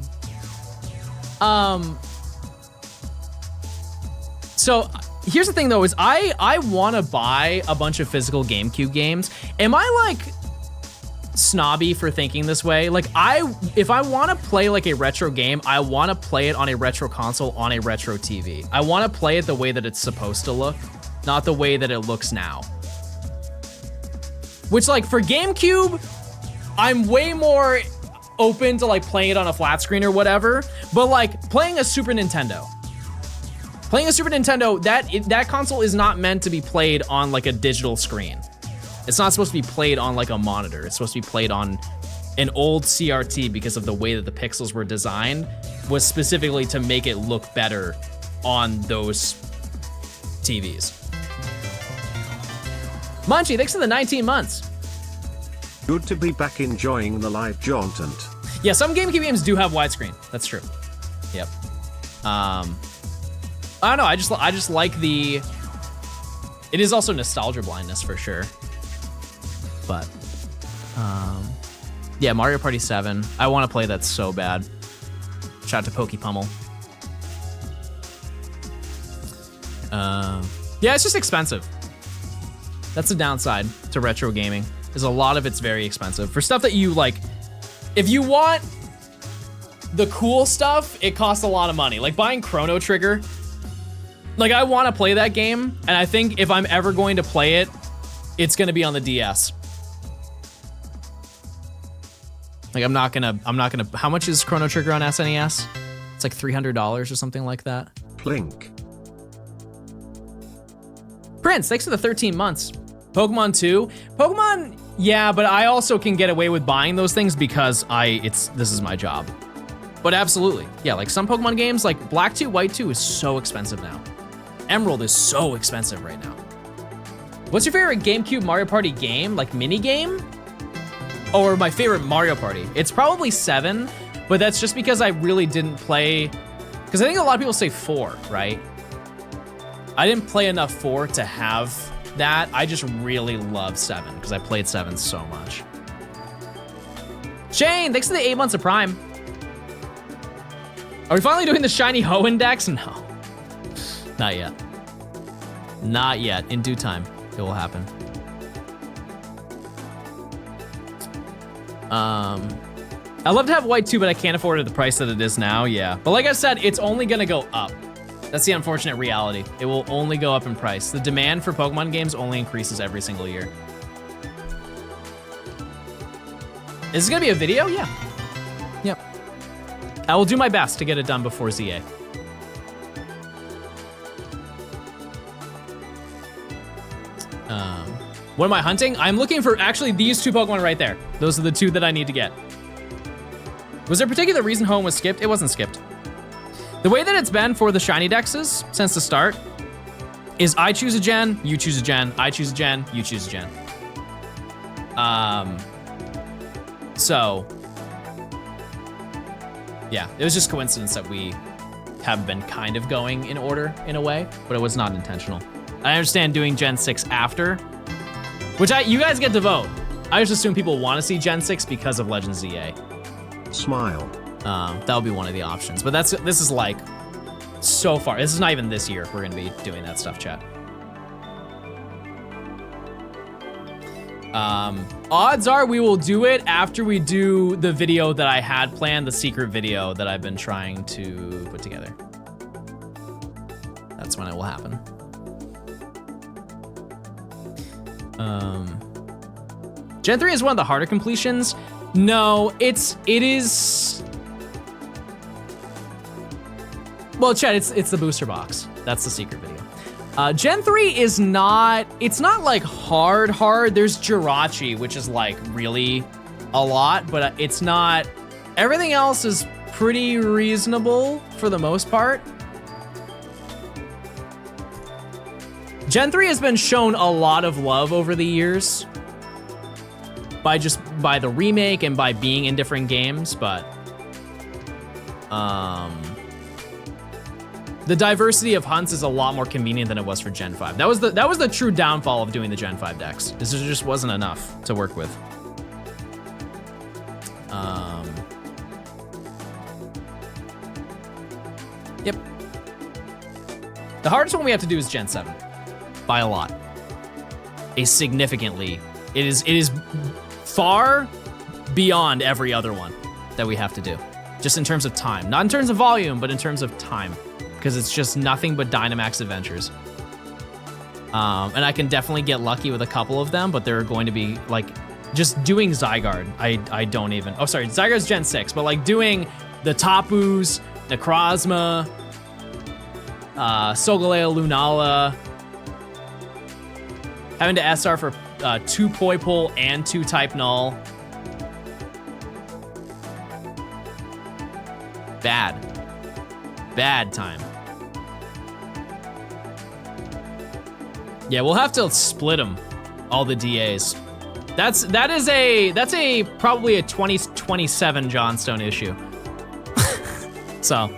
So here's the thing though, is I want to buy a bunch of physical GameCube games. Am I like snobby for thinking this way? Like if I want to play like a retro game, I want to play it on a retro console on a retro TV. I want to play it the way that it's supposed to look, not the way that it looks now. Which like for GameCube, I'm way more open to like playing it on a flat screen or whatever, but like playing a Super Nintendo, that console is not meant to be played on like a digital screen. It's not supposed to be played on like a monitor. It's supposed to be played on an old CRT because of the way that the pixels were designed was specifically to make it look better on those TVs. Munchie, thanks for the 19 months. Good to be back enjoying the live jaunt. Yeah, some GameCube games do have widescreen. That's true. Yep. I don't know. I just like the. It is also nostalgia blindness for sure. But, yeah, Mario Party 7. I want to play that so bad. Shout out to Pokey Pummel. Yeah, it's just expensive. That's the downside to retro gaming. Is a lot of it's very expensive. For stuff that you like, if you want the cool stuff, it costs a lot of money. Like buying Chrono Trigger. Like I want to play that game, and I think if I'm ever going to play it, it's gonna be on the DS. Like I'm not gonna, how much is Chrono Trigger on SNES? It's like $300 or something like that. Blink. Prince, thanks for the 13 months. Pokemon 2. Pokemon, yeah, but I also can get away with buying those things because this is my job. But absolutely, yeah, like some Pokemon games, like Black 2, White 2 is so expensive now. Emerald is so expensive right now. What's your favorite GameCube Mario Party game? Like mini game? Or my favorite Mario Party? It's probably 7, but that's just because I really didn't play, because I think a lot of people say 4, right? I didn't play enough 4 to have that. I just really love 7 because I played 7 so much. Shane, thanks for the 8 months of Prime. Are we finally doing the Shiny Ho Index? No. Not yet. Not yet. In due time, it will happen. I'd love to have White 2, but I can't afford it at the price that it is now. Yeah. But like I said, it's only gonna go up. That's the unfortunate reality. It will only go up in price. The demand for Pokemon games only increases every single year. Is this gonna be a video? Yeah. Yep. I will do my best to get it done before ZA. What am I hunting? I'm looking for actually these 2 Pokemon right there. Those are the 2 that I need to get. Was there a particular reason home was skipped? It wasn't skipped. The way that it's been for the shiny dexes since the start is I choose a gen, you choose a gen, I choose a gen, you choose a gen. So, yeah, it was just coincidence that we have been kind of going in order in a way, but it was not intentional. I understand doing Gen 6 after, which you guys get to vote. I just assume people want to see Gen 6 because of Legends ZA. Smile. That'll be one of the options, but this is like, so far, this is not even this year we're gonna be doing that stuff, chat. Odds are we will do it after we do the video that I had planned, the secret video that I've been trying to put together. That's when it will happen. Gen 3 is one of the harder completions. No, it is. Well, Chad, it's the booster box. That's the secret video. Gen 3 is not, it's not like hard. There's Jirachi, which is like really a lot, but it's not, everything else is pretty reasonable for the most part. Gen 3 has been shown a lot of love over the years by the remake and by being in different games, but the diversity of hunts is a lot more convenient than it was for Gen 5. That was the true downfall of doing the Gen 5 decks. This just wasn't enough to work with. Yep. The hardest one we have to do is Gen 7, by a lot. Significantly. It is far beyond every other one that we have to do. Just in terms of time. Not in terms of volume, but in terms of time. Because it's just nothing but Dynamax adventures. And I can definitely get lucky with a couple of them, but they're going to be like, just doing Zygarde, I don't even, oh sorry, Zygarde's Gen 6, but like doing the Tapus, Necrozma, Solgaleo, Lunala, having to SR for 2 Poipole and 2 Type Null. Bad time. Yeah, we'll have to split them, all the DAs. That's probably a 2027 Johnstone issue. So,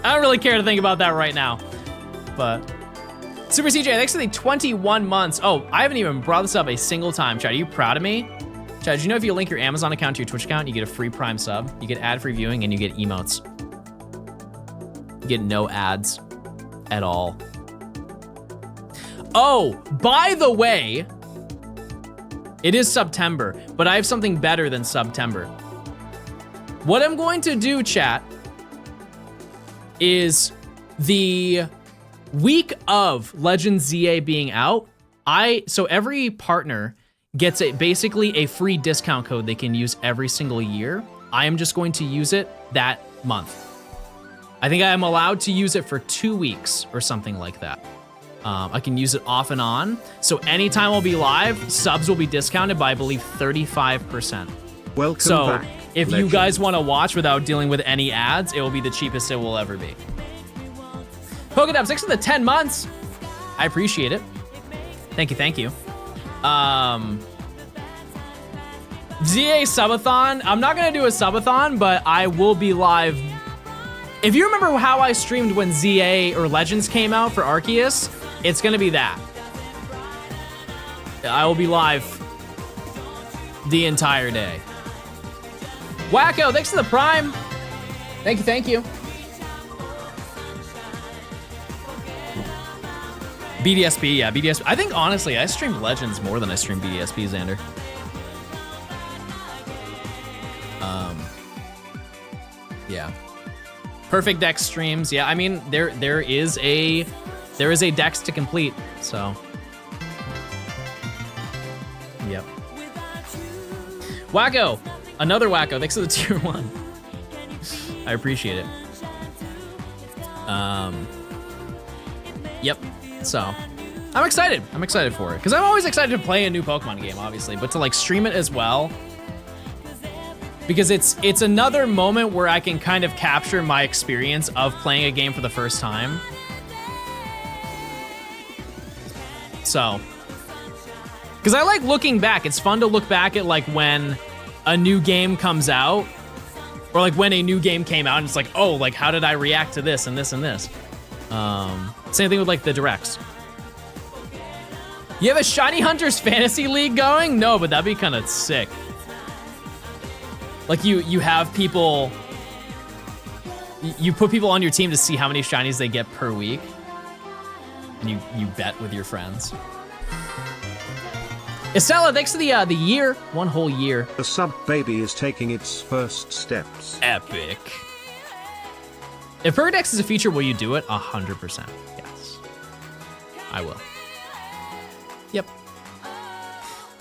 I don't really care to think about that right now. But Super CJ, thanks for the 21 months. Oh, I haven't even brought this up a single time. Chad, are you proud of me? Chad, did you know if you link your Amazon account to your Twitch account, you get a free Prime sub, you get ad-free viewing, and you get emotes. You get no ads at all. Oh, by the way, it is September, but I have something better than September. What I'm going to do, chat, is the week of Legends ZA being out, so every partner gets basically a free discount code they can use every single year. I am just going to use it that month. I think I am allowed to use it for 2 weeks or something like that. I can use it off and on. So anytime I'll be live, subs will be discounted by, I believe, 35%. Welcome back, if you guys want to watch without dealing with any ads, it will be the cheapest it will ever be. Pokédub, 6 of the 10 months. I appreciate it. Thank you, thank you. ZA subathon. I'm not gonna do a subathon, but I will be live. If you remember how I streamed when ZA or Legends came out for Arceus, it's gonna be that. I will be live the entire day. Wacko, thanks for the Prime. Thank you, thank you. BDSP, yeah, BDSP. I think, honestly, I streamed Legends more than I streamed BDSP, Xander. Yeah. Perfect Dex streams, yeah, I mean, there is a Dex to complete, so. Yep. Wacko, another Wacko, thanks for the tier 1. I appreciate it. Yep, so. I'm excited. I'm excited for it. Because I'm always excited to play a new Pokemon game, obviously. But to like stream it as well. Because it's another moment where I can kind of capture my experience of playing a game for the first time. So. Because I like looking back. It's fun to look back at like when a new game comes out. Or like when a new game came out and it's like, oh, like how did I react to this and this and this? Same thing with like the directs. You have a Shiny Hunters Fantasy League going? No, but that'd be kind of sick. Like you have people, you put people on your team to see how many shinies they get per week. And you bet with your friends. Estella, thanks to the year, 1 whole year. The sub baby is taking its first steps. Epic. If Pokédex is a feature, will you do it? 100%. Yes. I will. Yep.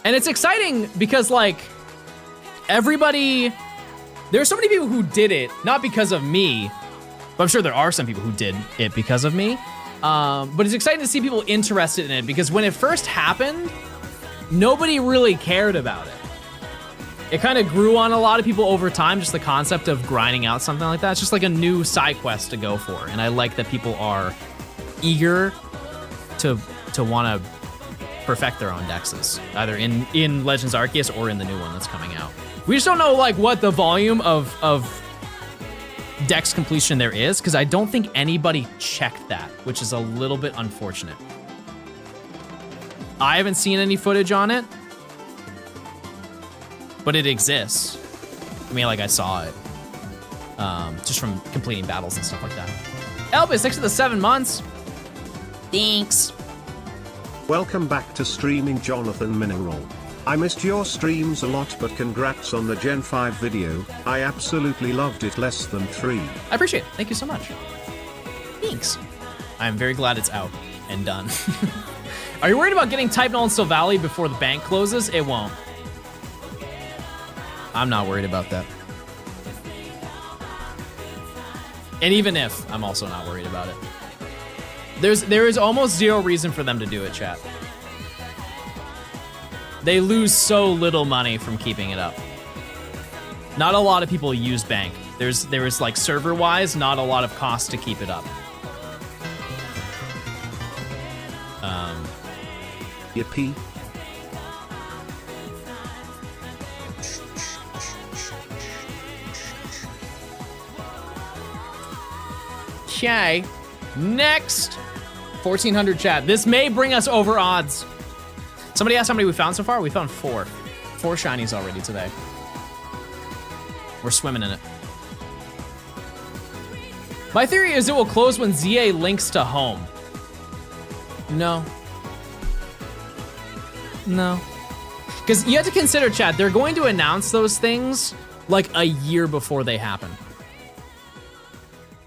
And it's exciting because like everybody, there's so many people who did it, not because of me, but I'm sure there are some people who did it because of me. But it's exciting to see people interested in it because when it first happened, nobody really cared about it. It kind of grew on a lot of people over time, just the concept of grinding out something like that. It's just like a new side quest to go for. And I like that people are eager to want to perfect their own dexes, either in Legends Arceus or in the new one that's coming out. We just don't know like what the volume of dex completion there is, because I don't think anybody checked that, which is a little bit unfortunate. I haven't seen any footage on it, but it exists. I mean, like I saw it, just from completing battles and stuff like that. Elvis, thanks for the 7 months. Thanks. Welcome back to streaming, Jonathan Mineral. I missed your streams a lot, but congrats on the Gen 5 video. I absolutely loved it. Less than 3. I appreciate it. Thank you so much. Thanks. I'm very glad it's out and done. Are you worried about getting Type Null in Still Valley before the bank closes? It won't. I'm not worried about that. And even if, I'm also not worried about it. There is almost zero reason for them to do it, chat. They lose so little money from keeping it up. Not a lot of people use bank. There is like server-wise, not a lot of cost to keep it up. Yippee. Okay, next 1400 chat. This may bring us over odds. Somebody asked how many we found so far. We found 4 shinies already today. We're swimming in it. My theory is it will close when ZA links to home. No. No. Because you have to consider, chat, they're going to announce those things like a year before they happen.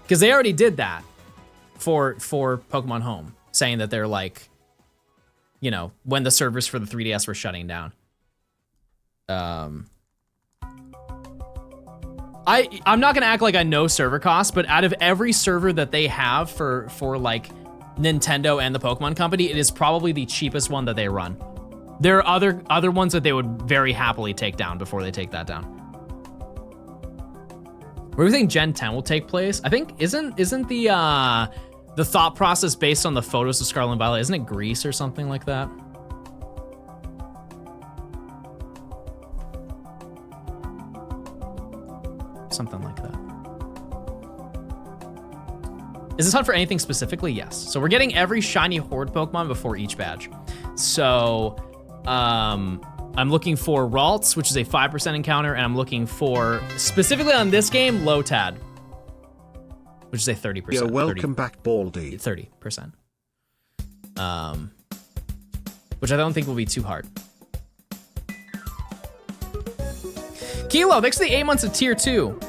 Because they already did that for Pokemon Home, saying that they're like, you know, when the servers for the 3DS were shutting down. I'm not gonna act like I know server costs, but out of every server that they have for like Nintendo and the Pokemon Company, it is probably the cheapest one that they run. There are other ones that they would very happily take down before they take that down. Where do you think Gen 10 will take place? I think isn't the thought process based on the photos of Scarlet and Violet, isn't it Greece or something like that? Something like that. Is this hunt for anything specifically? Yes. So we're getting every shiny horde Pokemon before each badge. So I'm looking for Ralts, which is a 5% encounter, and I'm looking for, specifically on this game, Lotad, which is a 30%. You're welcome back, Baldy. 30%. Which I don't think will be too hard. Kilo, thanks for the 8 months of tier 2.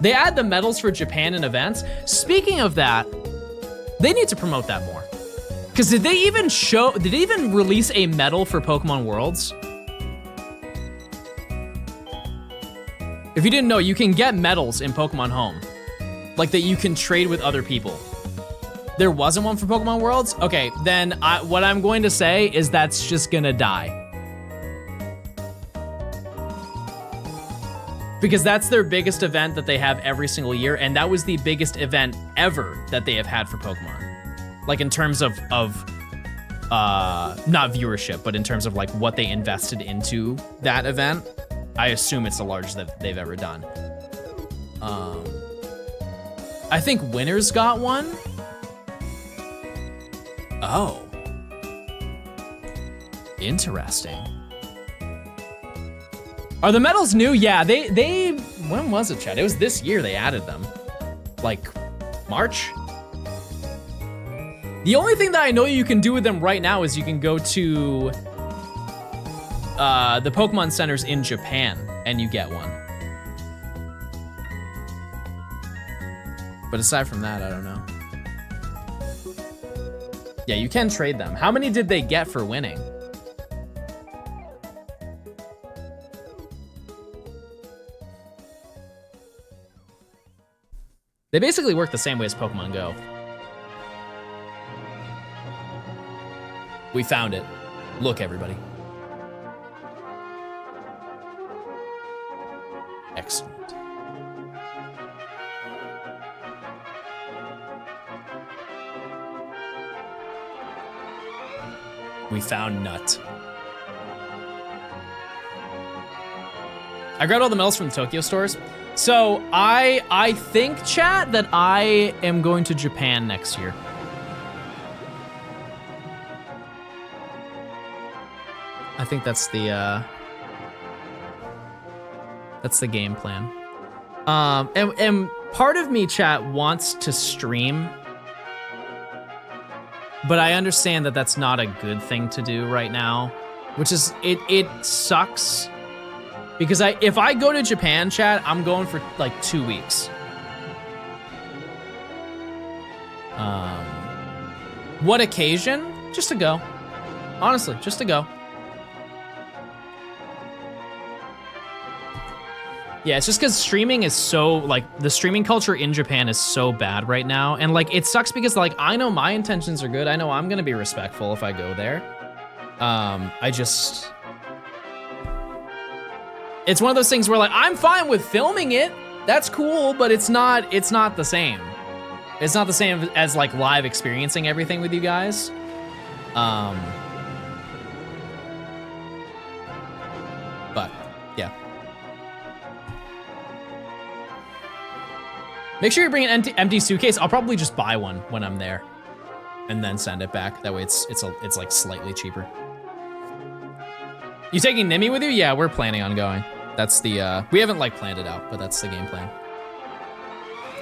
They add the medals for Japan and events. Speaking of that, they need to promote that more. Because did they even release a medal for Pokemon Worlds? If you didn't know, you can get medals in Pokemon Home. Like that you can trade with other people. There wasn't one for Pokemon Worlds? Okay, then what I'm going to say is that's just gonna die. Because that's their biggest event that they have every single year, and that was the biggest event ever that they have had for Pokemon. Like in terms of not viewership, but in terms of like what they invested into that event, I assume it's the largest that they've ever done. I think Winners got one. Oh. Interesting. Are the medals new? Yeah, they when was it, Chad? It was this year they added them. Like, March? The only thing that I know you can do with them right now is you can go to the Pokemon centers in Japan and you get one. But aside from that, I don't know. Yeah, you can trade them. How many did they get for winning? They basically work the same way as Pokemon Go. We found it. Look, everybody. Excellent. We found Nut. I grabbed all the medals from the Tokyo stores. So I think, chat, that I am going to Japan next year. I think that's the game plan. And part of me, chat, wants to stream, but I understand that that's not a good thing to do right now, which is, it sucks. Because if I go to Japan, chat, I'm going for like 2 weeks. What occasion? Just to go. Honestly, just to go. Yeah, it's just because streaming is so, like, the streaming culture in Japan is so bad right now. And, like, it sucks because, like, I know my intentions are good. I know I'm gonna be respectful if I go there. It's one of those things where, like, I'm fine with filming it. That's cool, but it's not the same. It's not the same as, like, live experiencing everything with you guys. But, yeah. Make sure you bring an empty suitcase. I'll probably just buy one when I'm there and then send it back. That way it's like slightly cheaper. You taking Nimi with you? Yeah, we're planning on going. That's the, we haven't like planned it out, but that's the game plan.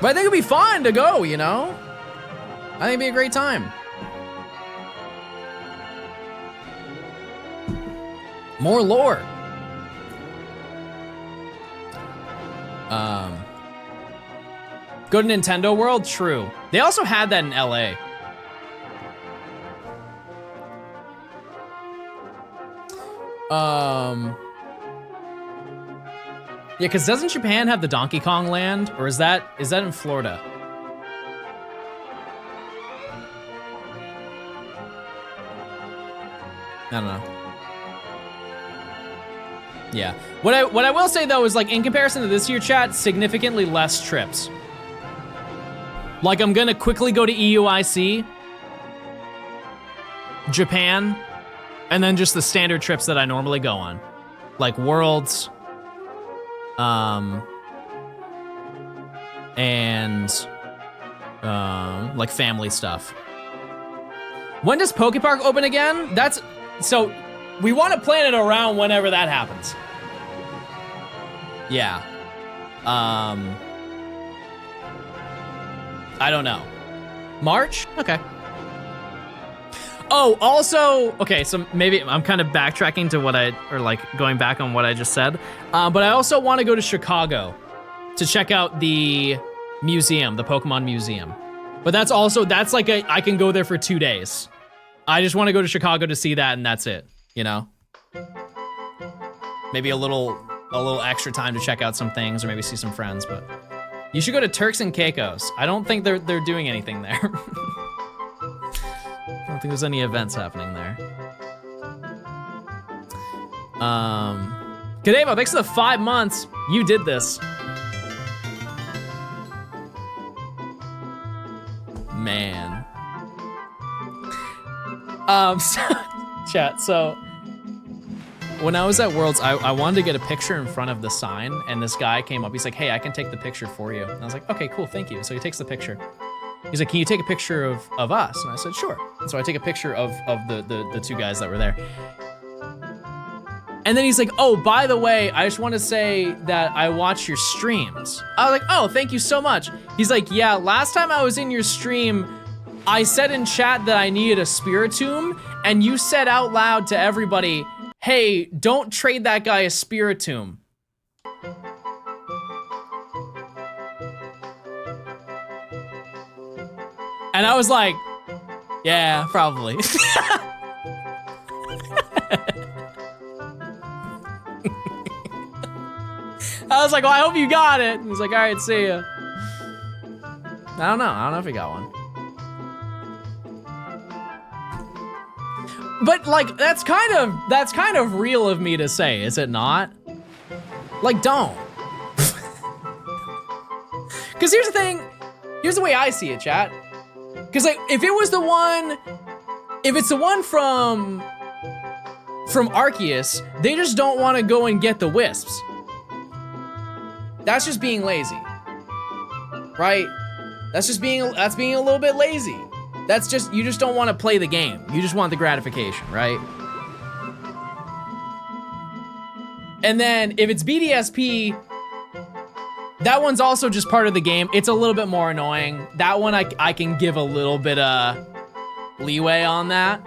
But I think it'd be fun to go, you know? I think it'd be a great time. More lore. Go to Nintendo World? True. They also had that in LA. Yeah, because doesn't Japan have the Donkey Kong Land? Or is that in Florida? I don't know. Yeah. What I will say though is, like, in comparison to this year, chat, significantly less trips. Like, I'm gonna quickly go to EUIC, Japan, and then just the standard trips that I normally go on. Like Worlds, and like family stuff. When does Poke Park open again? So we want to plan it around whenever that happens. Yeah. I don't know. March? Okay. Oh, also, okay, so maybe I'm kind of backtracking to going back on what I just said. But I also want to go to Chicago to check out the museum, the Pokemon Museum. But that's like I can go there for 2 days. I just want to go to Chicago to see that, and that's it, you know? Maybe a little extra time to check out some things, or maybe see some friends, but you should go to Turks and Caicos. I don't think they're doing anything there. don't think there's any events happening there. Kadeva, thanks for the 5 months. You did this. Man. Chat, so when I was at Worlds, I wanted to get a picture in front of the sign, and this guy came up. He's like, hey, I can take the picture for you. And I was like, okay, cool, thank you. So he takes the picture. He's like, can you take a picture of us? And I said, sure. And so I take a picture of the two guys that were there. And then he's like, oh, by the way, I just want to say that I watch your streams. I was like, oh, thank you so much. He's like, yeah, last time I was in your stream, I said in chat that I needed a Spiritomb, and you said out loud to everybody, hey, don't trade that guy a Spiritomb. And I was like, yeah, probably. I was like, well, I hope you got it. He's like, all right, see ya. I don't know if he got one. But like, that's kind of real of me to say, is it not? Like, don't. Cause here's the thing, here's the way I see it, chat. Cause like, if it's the one from Arceus, they just don't want to go and get the wisps. That's just being lazy, right? That's being a little bit lazy. That's just, you just don't want to play the game. You just want the gratification, right? And then if it's BDSP, that one's also just part of the game. It's a little bit more annoying. That one I can give a little bit of leeway on that.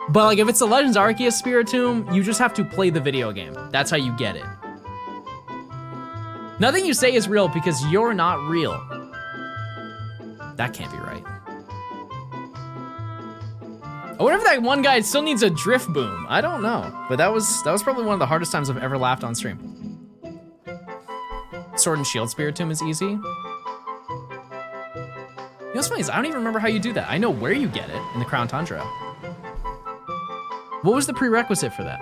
But like if it's the Legends Arceus Spiritomb, you just have to play the video game. That's how you get it. Nothing you say is real because you're not real. That can't be right. I wonder if that one guy still needs a drift boom. I don't know, but that was probably one of the hardest times I've ever laughed on stream. Sword and Shield Spiritomb is easy. You know what's funny is I don't even remember how you do that. I know where you get it, in the Crown Tundra. What was the prerequisite for that?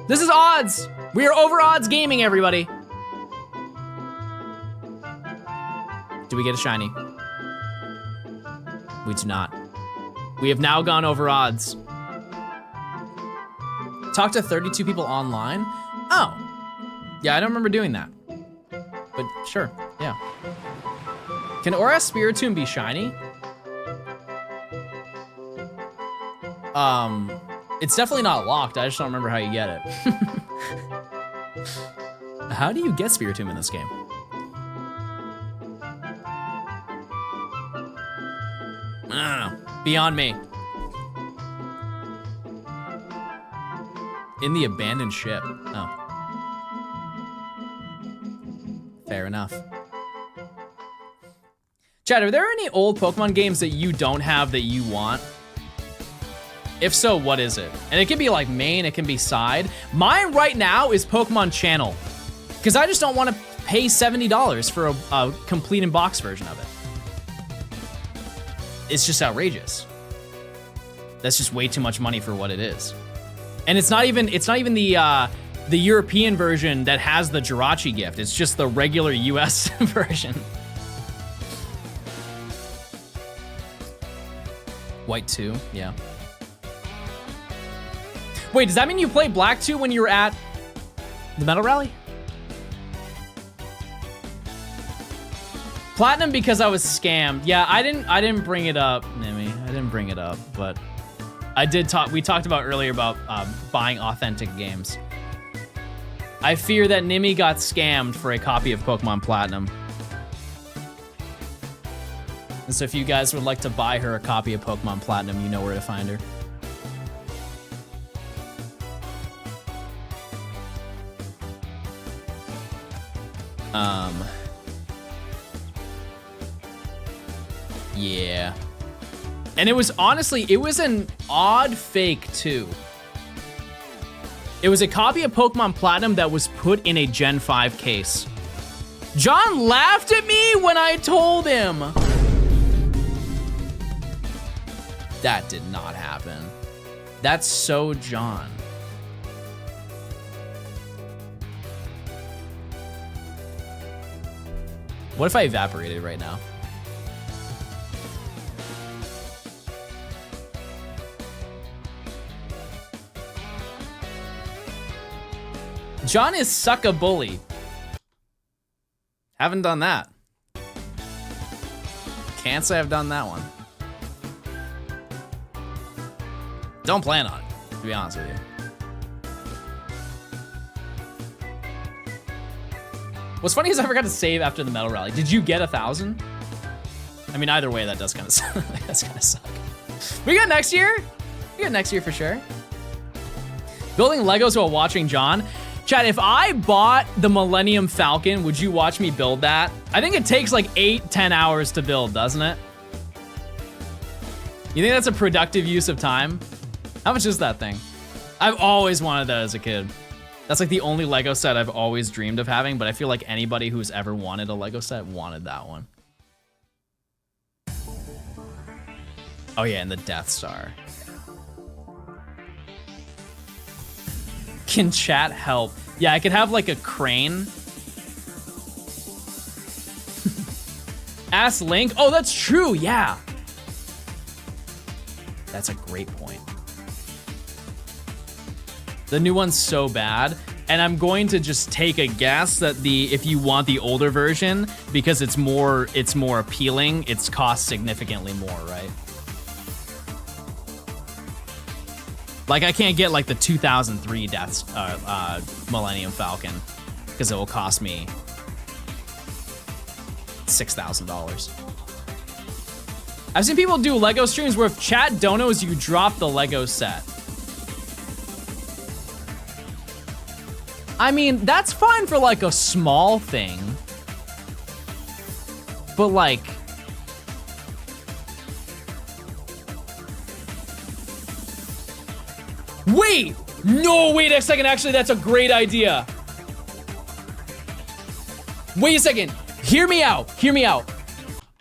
This is odds. We are over odds gaming, everybody. Do we get a shiny? We do not. We have now gone over odds. Talk to 32 people online? Oh. Yeah, I don't remember doing that. But sure, yeah. Can ORAS Spiritomb be shiny? It's definitely not locked. I just don't remember how you get it. How do you get Spiritomb in this game? I don't know. Beyond me. In the abandoned ship. Oh. Fair enough. Chad, are there any old Pokemon games that you don't have that you want? If so, what is it? And it can be like main, it can be side. Mine right now is Pokemon Channel. Because I just don't want to pay $70 for a complete in-box version of it. It's just outrageous. That's just way too much money for what it is. And it's not even the European version that has the Jirachi gift. It's just the regular US version. White 2, yeah. Wait, does that mean you played Black 2 when you were at the Metal Rally? Platinum because I was scammed. Yeah, I didn't bring it up, Nimi. I didn't bring it up, but we talked about earlier about buying authentic games. I fear that Nimi got scammed for a copy of Pokemon Platinum. And so if you guys would like to buy her a copy of Pokemon Platinum, you know where to find her. Yeah. And it was honestly, it was an odd fake too. It was a copy of Pokemon Platinum that was put in a Gen 5 case. John laughed at me when I told him. That did not happen. That's so John. What if I evaporated right now? John is suck a bully. Haven't done that. Can't say I've done that one. Don't plan on it, to be honest with you. What's funny is I forgot to save after the medal rally. Did you get 1,000? I mean, either way, that does kind of suck. That's kind of suck. We got next year. We got next year for sure. Building Legos while watching John. Chad, if I bought the Millennium Falcon, would you watch me build that? I think it takes like 8-10 hours to build, doesn't it? You think that's a productive use of time? How much is that thing? I've always wanted that as a kid. That's like the only Lego set I've always dreamed of having, but I feel like anybody who's ever wanted a Lego set wanted that one. Oh yeah, and the Death Star. Can chat help? Yeah, I could have like a crane. Ask Link. Oh, that's true, yeah. That's a great point. The new one's so bad, and I'm going to just take a guess that if you want the older version, because it's more appealing, it's cost significantly more, right? Like I can't get like the 2003 Millennium Falcon because it will cost me $6,000. I've seen people do Lego streams where if chat don't knows, you drop the Lego set. I mean, that's fine for like a small thing, but like, wait, no, wait a second, actually, that's a great idea. Wait a second, hear me out.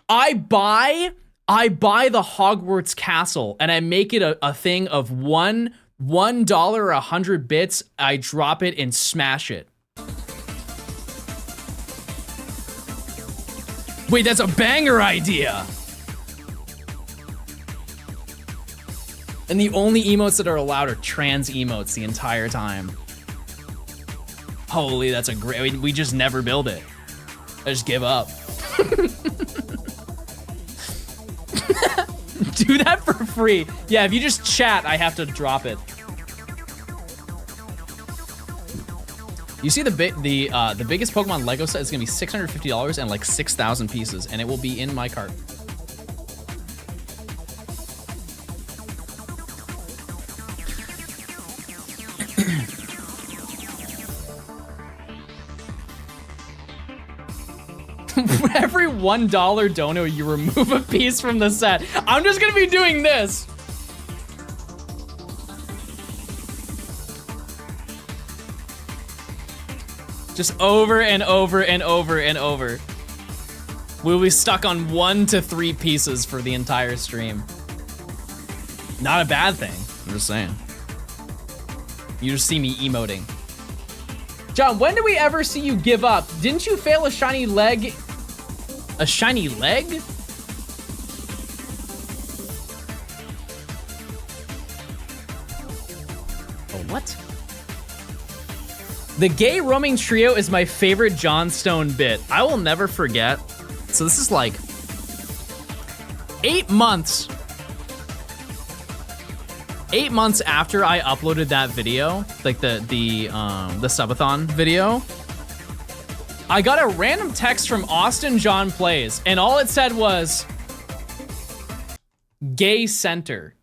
I buy the Hogwarts castle and I make it a thing of $1 or 100 bits, I drop it and smash it. Wait, that's a banger idea. And the only emotes that are allowed are trans emotes the entire time. Holy, that's a great, we just never build it. I just give up. Do that for free. Yeah, if you just chat, I have to drop it. You see the biggest Pokemon Lego set is gonna be $650 and like 6,000 pieces, and it will be in my cart. For every $1 dono, you remove a piece from the set. I'm just gonna be doing this. Just over and over and over and over. We'll be stuck on 1 to 3 pieces for the entire stream. Not a bad thing, I'm just saying. You just see me emoting. John, when did we ever see you give up? Didn't you fail a shiny leg? A shiny leg? Oh, what? The gay roaming trio is my favorite Johnstone bit. I will never forget. So this is like 8 months. 8 months after I uploaded that video, like the subathon video, I got a random text from Austin John Plays, and all it said was, gay center.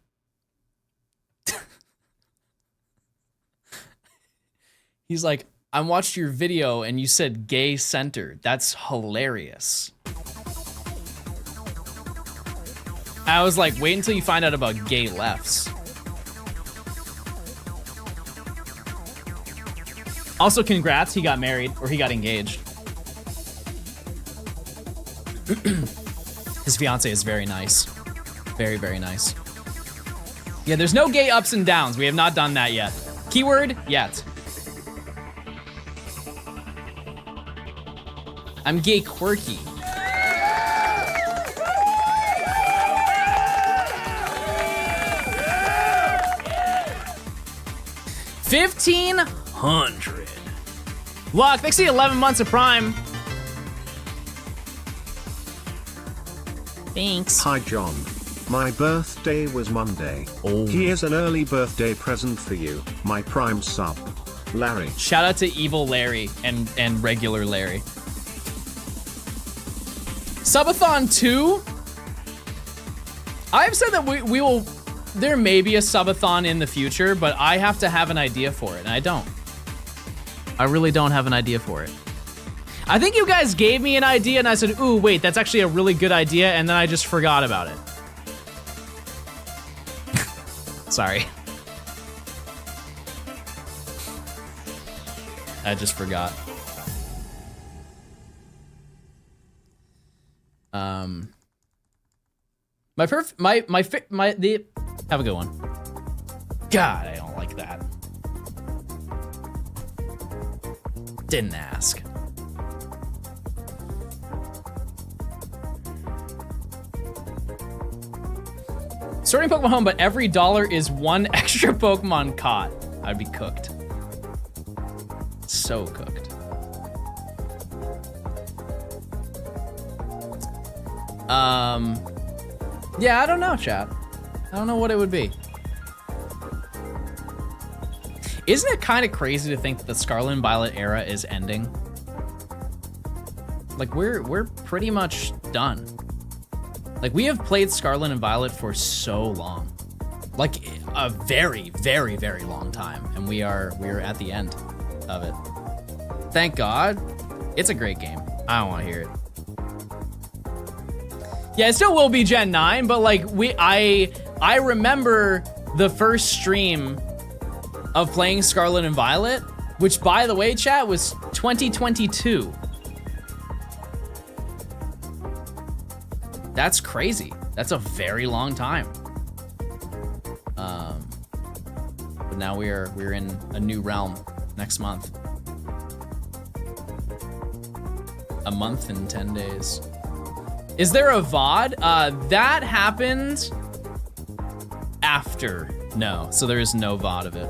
He's like, I watched your video and you said gay center. That's hilarious. I was like, wait until you find out about gay lefts. Also, congrats, he got married, or he got engaged. His fiance is very nice. Very, very nice. Yeah, there's no gay ups and downs. We have not done that yet. Keyword, yet. I'm gay quirky. $1,500. Luck, thanks to the 11 months of Prime. Thanks. Hi, John. My birthday was Monday. Oh. Here's an early birthday present for you, my Prime sub, Larry. Shout out to Evil Larry and regular Larry. Subathon 2? I've said that we will, there may be a subathon in the future, but I have to have an idea for it, and I don't. I really don't have an idea for it. I think you guys gave me an idea and I said, ooh, wait, that's actually a really good idea, and then I just forgot about it. Sorry. I just forgot. Have a good one. God, I don't like that. Didn't ask. Sorting Pokemon home, but every dollar is one extra Pokemon caught. I'd be cooked. So cooked. Yeah, I don't know, chat. I don't know what it would be. Isn't it kind of crazy to think that the Scarlet and Violet era is ending? Like, we're pretty much done. Like, we have played Scarlet and Violet for so long. Like, a very, very, very long time. And we are at the end of it. Thank God. It's a great game. I don't want to hear it. Yeah, it still will be Gen 9, but like, I remember the first stream of playing Scarlet and Violet, which, by the way, chat, was 2022. That's crazy. That's a very long time. But now we're in a new realm next month. A month and 10 days. Is there a VOD? That happened after. No, so there is no VOD of it.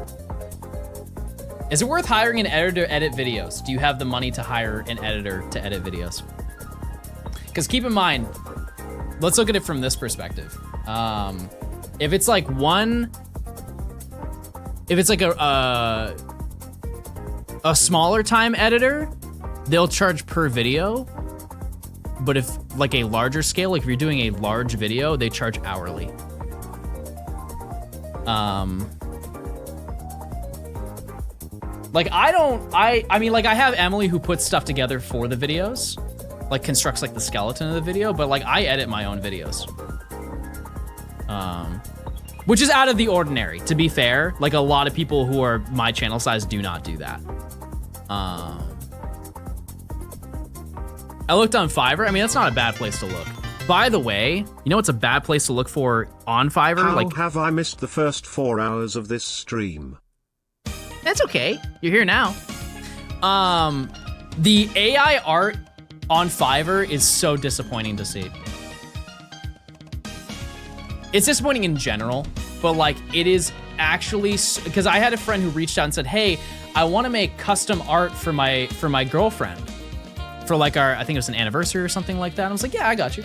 Is it worth hiring an editor to edit videos? Do you have the money to hire an editor to edit videos? Because keep in mind, let's look at it from this perspective. If it's like a smaller time editor, they'll charge per video. But if like a larger scale, like if you're doing a large video, they charge hourly. Like I mean, like I have Emily who puts stuff together for the videos, like constructs like the skeleton of the video, but like I edit my own videos. Which is out of the ordinary, to be fair. Like a lot of people who are my channel size do not do that. I looked on Fiverr. I mean, that's not a bad place to look. By the way, you know what's a bad place to look for on Fiverr? How like, have I missed the first 4 hours of this stream? That's okay. You're here now. The AI art on Fiverr is so disappointing to see. It's disappointing in general, but like it is actually, because I had a friend who reached out and said, hey, I want to make custom art for my girlfriend. For like our, I think it was an anniversary or something like that. I was like, yeah, I got you.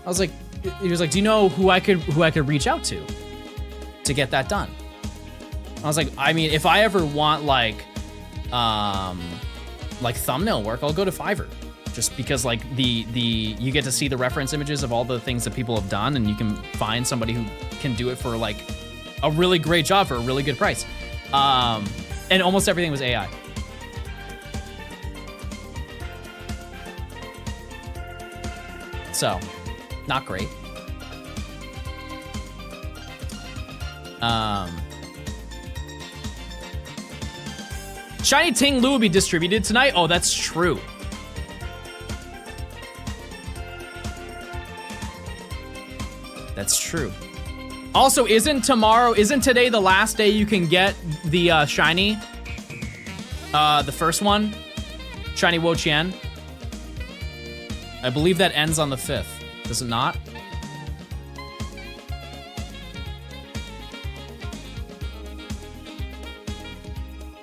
I was like, he was like, do you know who I could reach out to get that done? I was like, I mean, if I ever want like thumbnail work, I'll go to Fiverr, just because like you get to see the reference images of all the things that people have done, and you can find somebody who can do it for like a really great job for a really good price. And almost everything was AI. So, not great. Shiny Ting Lu will be distributed tonight. Oh, that's true. That's true. Also, isn't today the last day you can get the shiny? The first one? Shiny Wo Qian? I believe that ends on the 5th. Does it not?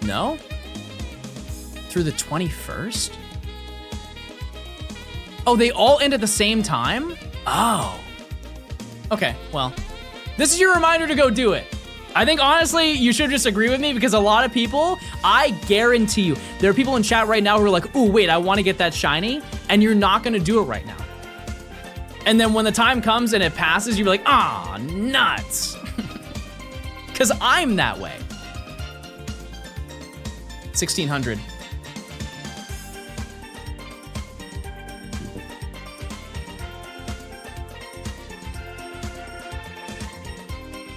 No? Through the 21st? Oh, they all end at the same time? Oh. Okay, well, this is your reminder to go do it. I think honestly, you should just agree with me because a lot of people, I guarantee you, there are people in chat right now who are like, ooh, wait, I want to get that shiny, and you're not gonna do it right now. And then when the time comes and it passes, you're like, ah, nuts. Because I'm that way. 1600.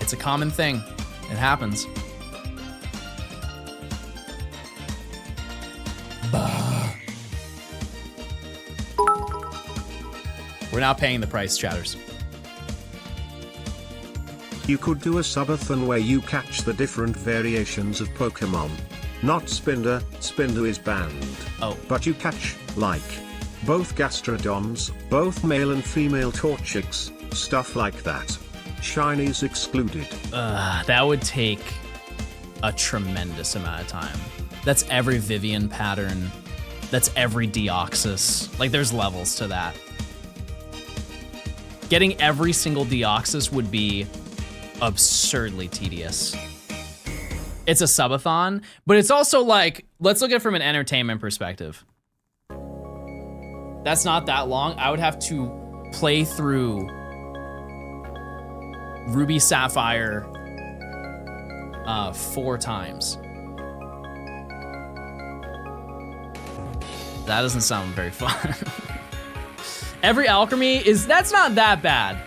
It's a common thing. It happens. Bah. We're not paying the price, chatters. You could do a subathon where you catch the different variations of Pokemon. Not Spinder, Spinder is banned. Oh. But you catch, like, both Gastrodons, both male and female Torchics, stuff like that. Shinies excluded. That would take a tremendous amount of time. That's every Vivian pattern. That's every Deoxys. Like, there's levels to that. Getting every single Deoxys would be absurdly tedious. It's a subathon, but it's also like, let's look at it from an entertainment perspective. That's not that long. I would have to play through Ruby Sapphire 4 times. That doesn't sound very fun. Every alchemy that's not that bad.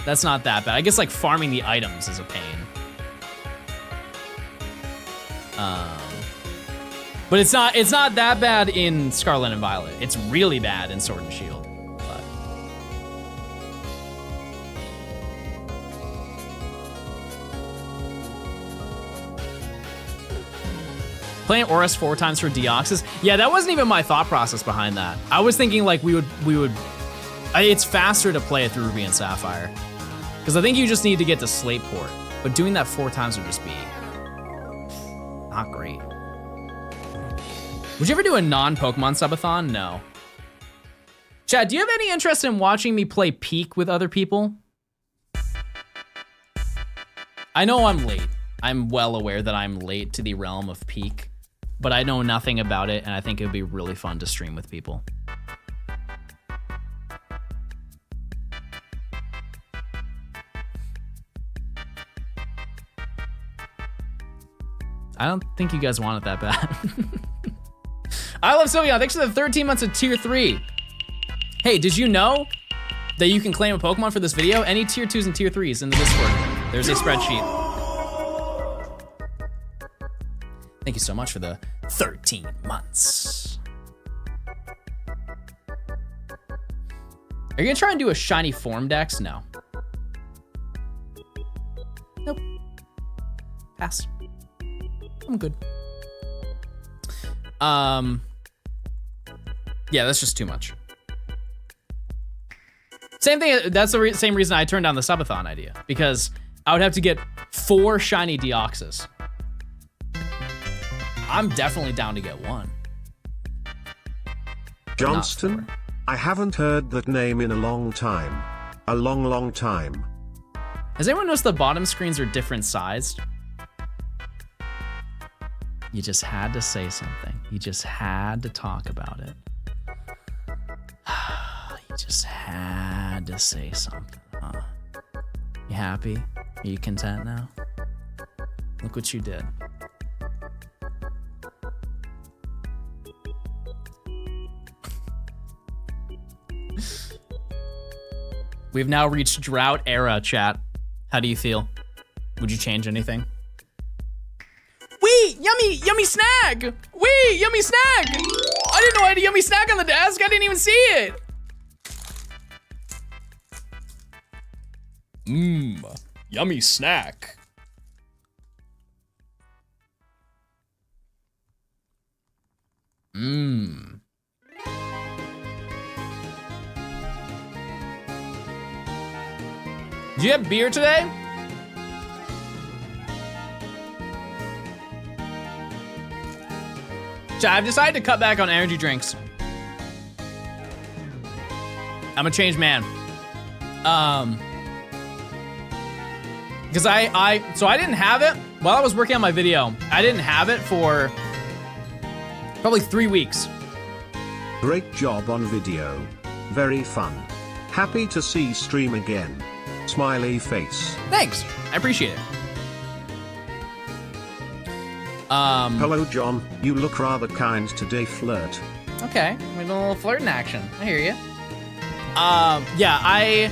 That's not that bad. I guess like farming the items is a pain. But it's not that bad in Scarlet and Violet. It's really bad in Sword and Shield. But playing ORAS 4 times for Deoxys. Yeah, that wasn't even my thought process behind that. I was thinking like we would it's faster to play it through Ruby and Sapphire. Because I think you just need to get to Slateport. But doing that 4 times would just be not great. Would you ever do a non-Pokemon subathon? No. Chad, do you have any interest in watching me play Peak with other people? I know I'm late. I'm well aware that I'm late to the realm of Peak, but I know nothing about it, and I think it would be really fun to stream with people. I don't think you guys want it that bad. I love Sylveon. Thanks for the 13 months of tier 3. Hey, did you know that you can claim a Pokemon for this video? Any tier 2s and tier 3s in the Discord. There's a spreadsheet. Thank you so much for the 13 months. Are you gonna try and do a shiny form dex? No. Nope. Pass. I'm good. Yeah, that's just too much. Same thing, that's the same reason I turned down the subathon idea, because I would have to get 4 shiny Deoxys. I'm definitely down to get 1. Johnston? I haven't heard that name in a long time. A long, long time. Has anyone noticed the bottom screens are different sized? You just had to say something. You just had to talk about it. You just had to say something, huh? You happy? Are you content now? Look what you did. We've now reached drought era, chat. How do you feel? Would you change anything? Wee! Yummy snack! Wee! Yummy snack! I didn't know I had a yummy snack on the desk. I didn't even see it. Yummy snack. Do you have beer today? So I've decided to cut back on energy drinks. I'm a changed man. Because so I didn't have it while I was working on my video. I didn't have it for probably 3 weeks. Great job on video. Very fun. Happy to see stream again. Smiley face. Thanks, I appreciate it. Hello John, you look rather kind today, flirt. Okay, we did a little flirting action. I hear you. Yeah, I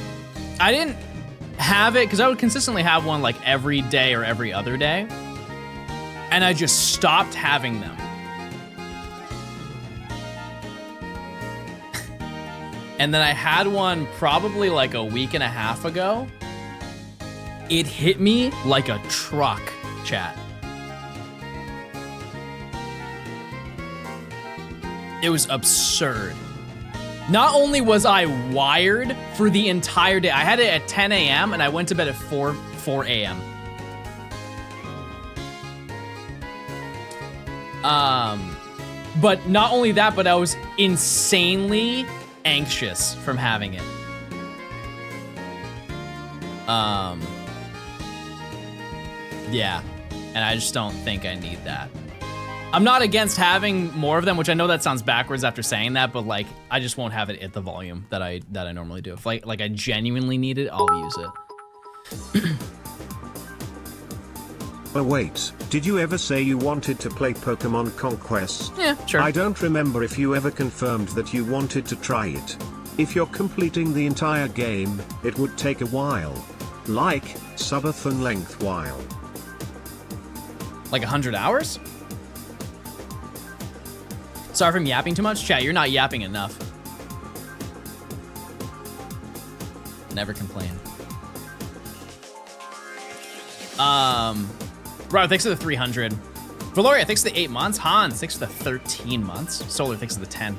didn't have it because I would consistently have one like every day or every other day, and I just stopped having them. And then I had one probably like a week and a half ago. It hit me like a truck, chat. It was absurd. Not only was I wired for the entire day, I had it at 10 a.m. and I went to bed at 4 a.m. But not only that, but I was insanely anxious from having it. Yeah, and I just don't think I need that. I'm not against having more of them, which I know that sounds backwards after saying that, but like I just won't have it at the volume that I normally do. If like I genuinely need it, I'll use it. Oh wait, did you ever say you wanted to play Pokemon Conquest? Yeah, sure. I don't remember if you ever confirmed that you wanted to try it. If you're completing the entire game, it would take a while. Like, subathon length while. Like 100 hours? Sorry if I'm yapping too much. Chat, you're not yapping enough. Never complain. Robert, thanks for the 300. Valoria, thanks for the 8 months. Hans, thanks for the 13 months. Solar, thanks for the 10.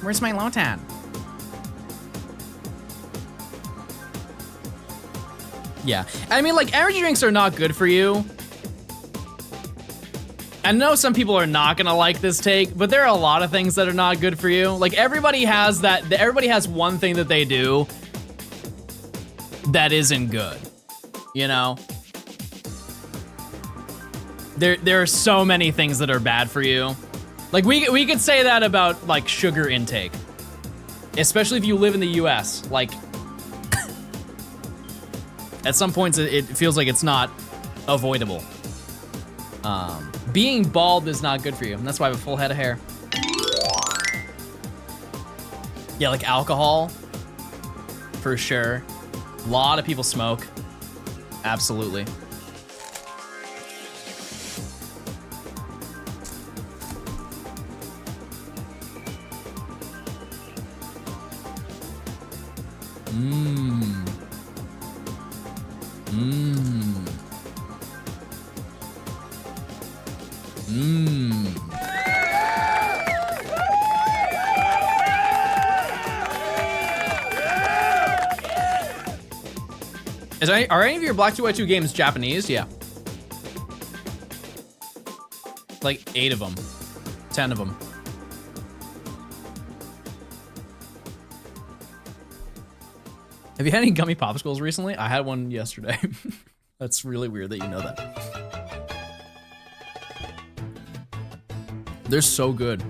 Where's my Lotan? Yeah, I mean, like, energy drinks are not good for you. I know some people are not gonna like this take, but there are a lot of things that are not good for you. Like, everybody has that, everybody has one thing that they do that isn't good, you know? There are so many things that are bad for you. Like, we could say that about, like, sugar intake. Especially if you live in the US. Like, at some points, it feels like it's not avoidable. Being bald is not good for you, and that's why I have a full head of hair. Yeah, like alcohol, for sure. A lot of people smoke. Absolutely. Are any of your Black 2 games Japanese? Yeah. Like 8 of them. 10 of them. Have you had any gummy popsicles recently? I had one yesterday. That's really weird that you know that. They're so good.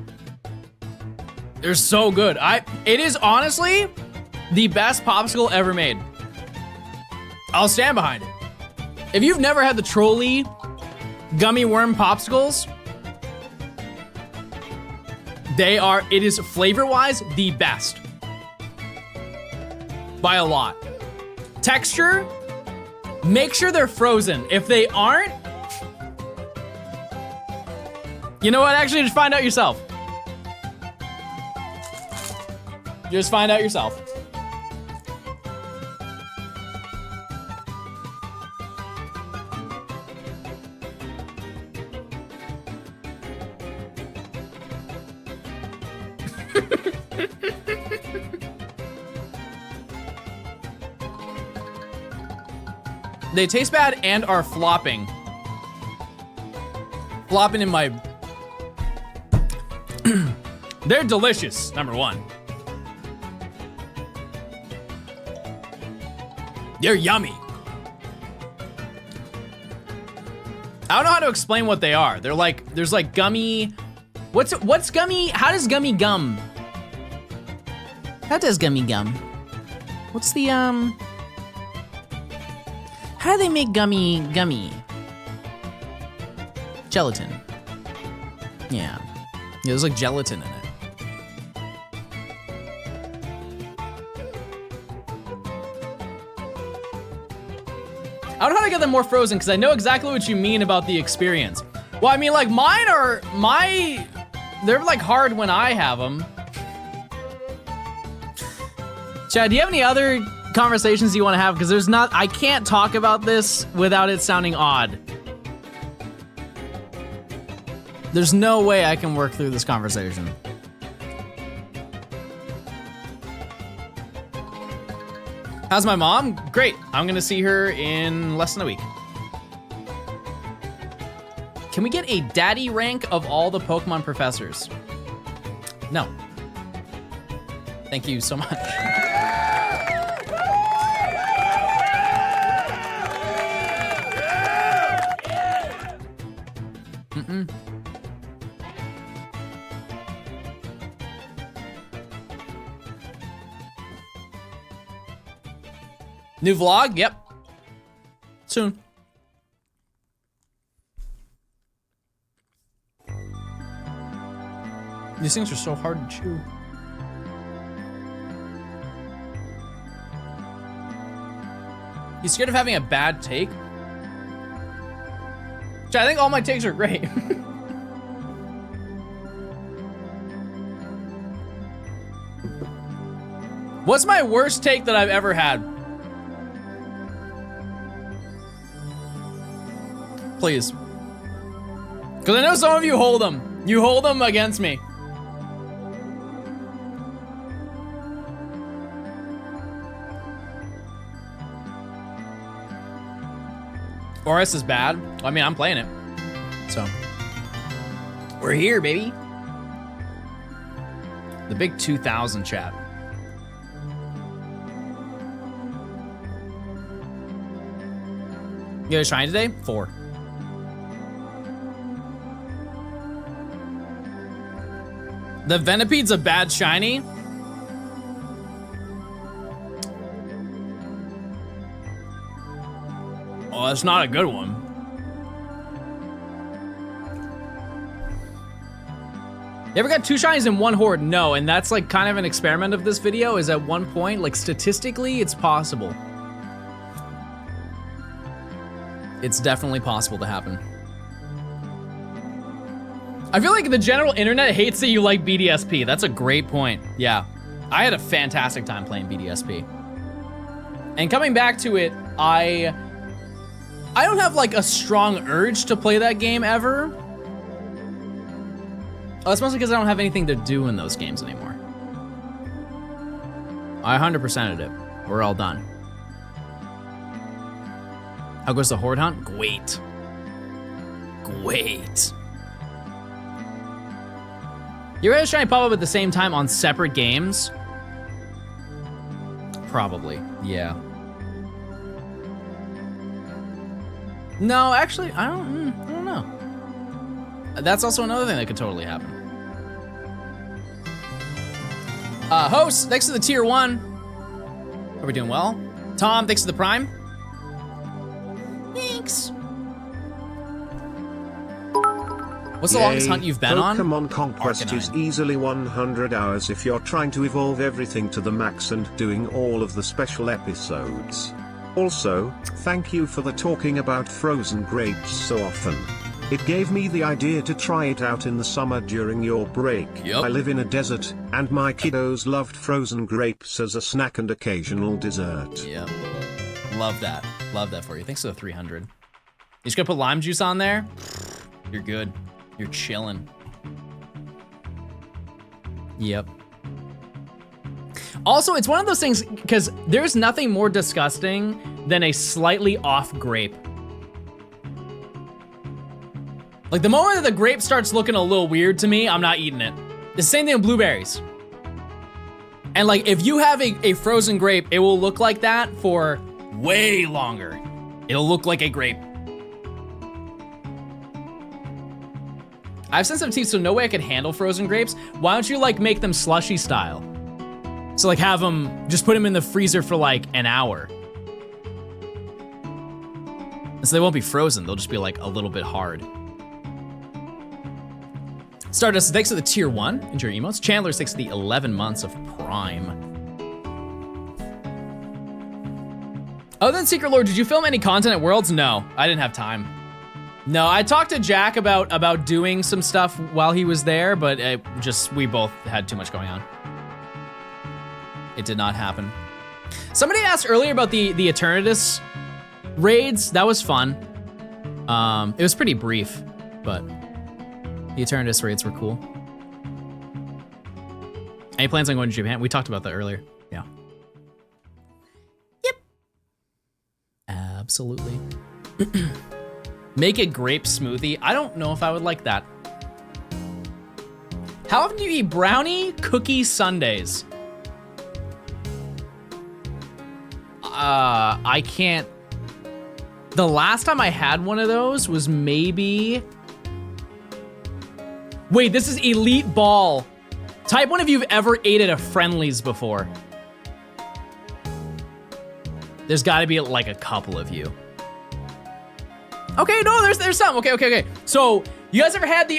They're so good. It is honestly the best popsicle ever made. I'll stand behind it. If you've never had the Trolley gummy worm popsicles, it is flavor-wise the best. By a lot. Texture, make sure they're frozen. If they aren't, you know what? Actually, just find out yourself. Just find out yourself. They taste bad and are flopping. Flopping in my... They're delicious, number one. They're yummy. I don't know how to explain what they are. They're like, there's like gummy... What's gummy? How does gummy gum? How does gummy gum? What's the, How do they make gummy? Gelatin. Yeah. There's like gelatin in it. I don't know how to get them more frozen because I know exactly what you mean about the experience. Well, I mean, like mine are, they're like hard when I have them. Chad, do you have any other conversations you want to have? Because there's not, I can't talk about this without it sounding odd. There's no way I can work through this conversation. How's my mom? Great. I'm gonna see her in less than a week. Can we get a daddy rank of all the Pokemon professors? No. Thank you so much. Mm-mm. New vlog? Yep. Soon. These things are so hard to chew. You scared of having a bad take? I think all my takes are great. What's my worst take that I've ever had? Please. Because I know some of you hold them. You hold them against me. ORAS is bad. I mean, I'm playing it. So. We're here, baby. The big 2000 chat. You got a shine today? 4. The Venipede's a bad shiny? Oh, that's not a good one. You ever got 2 shinies in 1 horde? No, and that's like kind of an experiment of this video, is at one point, like statistically, it's possible. It's definitely possible to happen. I feel like the general internet hates that you like BDSP. That's a great point. Yeah, I had a fantastic time playing BDSP. And coming back to it, I don't have like a strong urge to play that game ever. Oh, that's mostly because I don't have anything to do in those games anymore. I 100%ed it. We're all done. How goes the horde hunt? Great. Great. You guys trying to pop up at the same time on separate games? Probably, yeah. No, actually, I don't know. That's also another thing that could totally happen. Host, thanks to the tier 1. Are we doing well? Tom, thanks to the prime. Thanks. What's the longest hunt you've been on? Pokemon Conquest Arcanine. is easily 100 hours if you're trying to evolve everything to the max and doing all of the special episodes. Also, thank you for the talking about frozen grapes so often. It gave me the idea to try it out in the summer during your break. Yep. I live in a desert, and my kiddos loved frozen grapes as a snack and occasional dessert. Yep. Love that. Love that for you. Thanks for the 300. You just gonna put lime juice on there? You're good. You're chilling. Yep. Also, it's one of those things, because there's nothing more disgusting than a slightly off grape. Like, the moment that the grape starts looking a little weird to me, I'm not eating it. The same thing with blueberries. And like, if you have a frozen grape, it will look like that for way longer. It'll look like a grape. I have sensitive teeth, so no way I could handle frozen grapes. Why don't you like make them slushy style? So like have them, just put them in the freezer for like an hour. So they won't be frozen, they'll just be like a little bit hard. Stardust, thanks for the tier 1. Enjoy your emotes. Chandler, thanks for the 11 months of Prime. Other than Secret Lord, did you film any content at Worlds? No, I didn't have time. No, I talked to Jack about doing some stuff while he was there, but we both had too much going on. It did not happen. Somebody asked earlier about the Eternatus raids. That was fun. It was pretty brief, but the Eternatus raids were cool. Any plans on going to Japan? We talked about that earlier. Yeah. Yep. Absolutely. Make a grape smoothie. I don't know if I would like that. How often do you eat brownie cookie sundaes? I can't. The last time I had one of those was maybe... Wait, this is Elite Ball. Type one if you've ever ate at a Friendly's before. There's gotta be like a couple of you. Okay, no, there's some. Okay. So, you guys ever had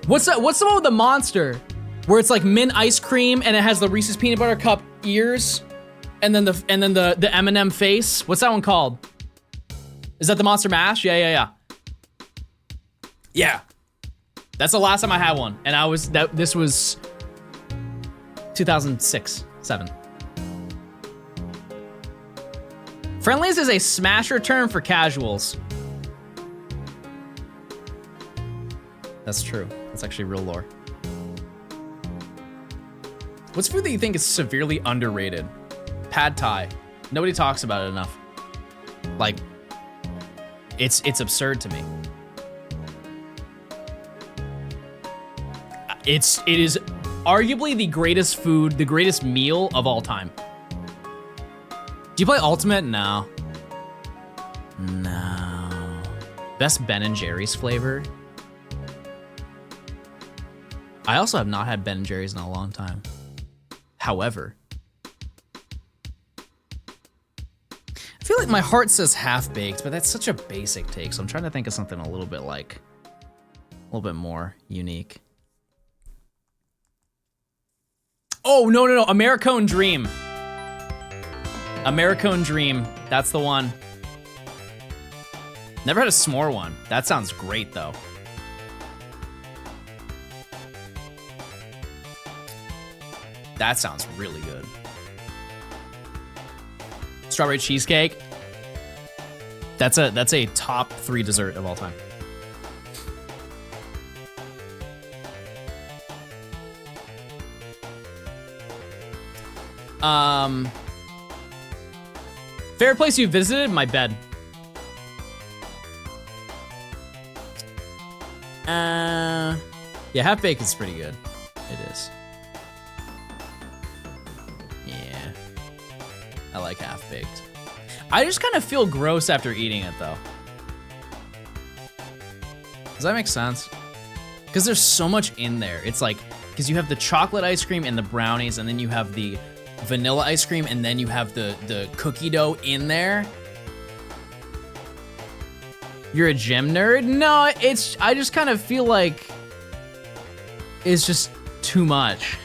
what's the one with the monster? Where it's like mint ice cream and it has the Reese's peanut butter cup ears and then the M&M face. What's that one called? Is that the Monster Mash? Yeah. Yeah. That's the last time I had one. And this was 2006, 7. Friendlies is a smasher term for casuals. That's true. That's actually real lore. What's food that you think is severely underrated? Pad Thai. Nobody talks about it enough. Like, it's absurd to me. It is arguably the greatest food, the greatest meal of all time. Do you play Ultimate? No. Best Ben & Jerry's flavor? I also have not had Ben & Jerry's in a long time. However, I feel like my heart says half-baked, but that's such a basic take, so I'm trying to think of something a little bit more unique. Oh, no, Americone Dream. Americone Dream, that's the one. Never had a s'more one. That sounds great, though. That sounds really good. Strawberry cheesecake. That's a top 3 dessert of all time. Favorite place you visited? My bed. Yeah, half-baked is pretty good. It is. Yeah. I like half-baked. I just kind of feel gross after eating it, though. Does that make sense? Because there's so much in there. It's like, because you have the chocolate ice cream and the brownies, and then you have the vanilla ice cream, and then you have the cookie dough in there. You're a gym nerd? No, I just kind of feel like it's just too much.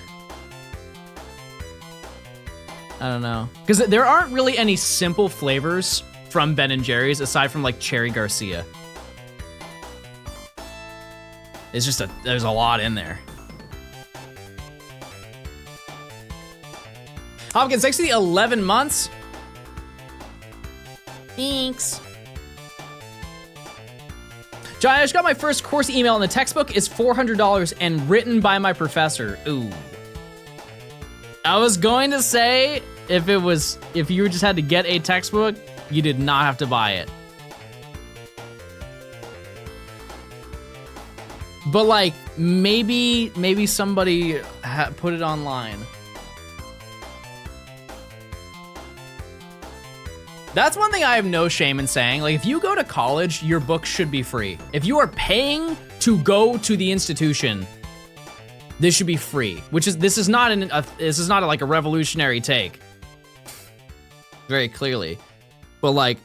I don't know. Because there aren't really any simple flavors from Ben & Jerry's aside from like Cherry Garcia. It's just there's a lot in there. Hopkins, thanks for the 11 months. Thanks. John, I just got my first course email and the textbook is $400 and written by my professor. Ooh. I was going to say, if you just had to get a textbook, you did not have to buy it. But like, maybe somebody put it online. That's one thing I have no shame in saying. Like, if you go to college, your books should be free. If you are paying to go to the institution, this should be free. This is not like a revolutionary take. Very clearly, but like,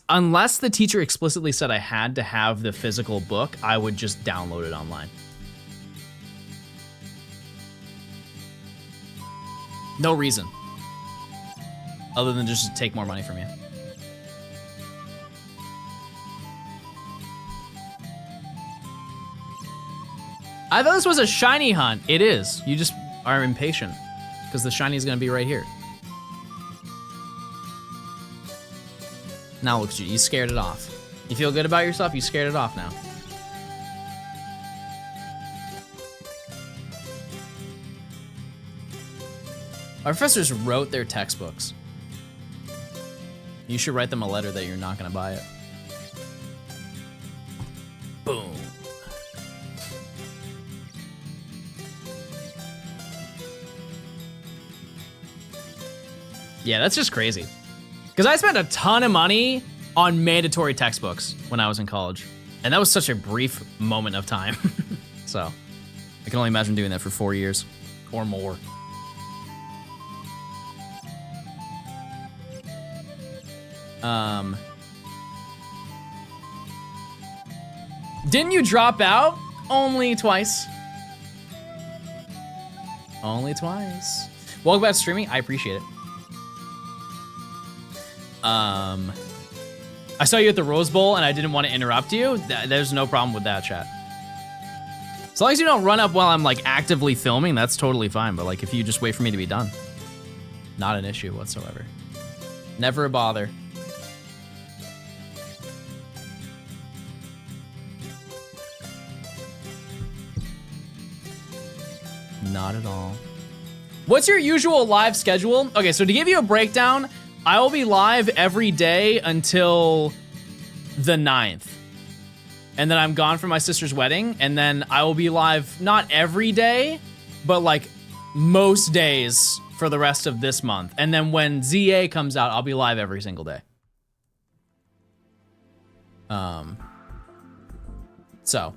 unless the teacher explicitly said I had to have the physical book, I would just download it online. No reason. Other than just to take more money from you. I thought this was a shiny hunt. It is. You just are impatient because the shiny is gonna be right here. Now look at you, you scared it off. You feel good about yourself? You scared it off now. Our professors wrote their textbooks. You should write them a letter that you're not gonna buy it. Boom. Yeah, that's just crazy. Because I spent a ton of money on mandatory textbooks when I was in college. And that was such a brief moment of time. So, I can only imagine doing that for 4 years or more. Didn't you drop out? Only twice. Only twice. Welcome back to streaming. I appreciate it. I saw you at the Rose Bowl and I didn't want to interrupt you. There's no problem with that, chat. As long as you don't run up while I'm like actively filming, that's totally fine. But like if you just wait for me to be done, not an issue whatsoever. Never a bother. Not at all. What's your usual live schedule? Okay, so to give you a breakdown, I will be live every day until the 9th. And then I'm gone for my sister's wedding. And then I will be live not every day, but like most days for the rest of this month. And then when ZA comes out, I'll be live every single day. So.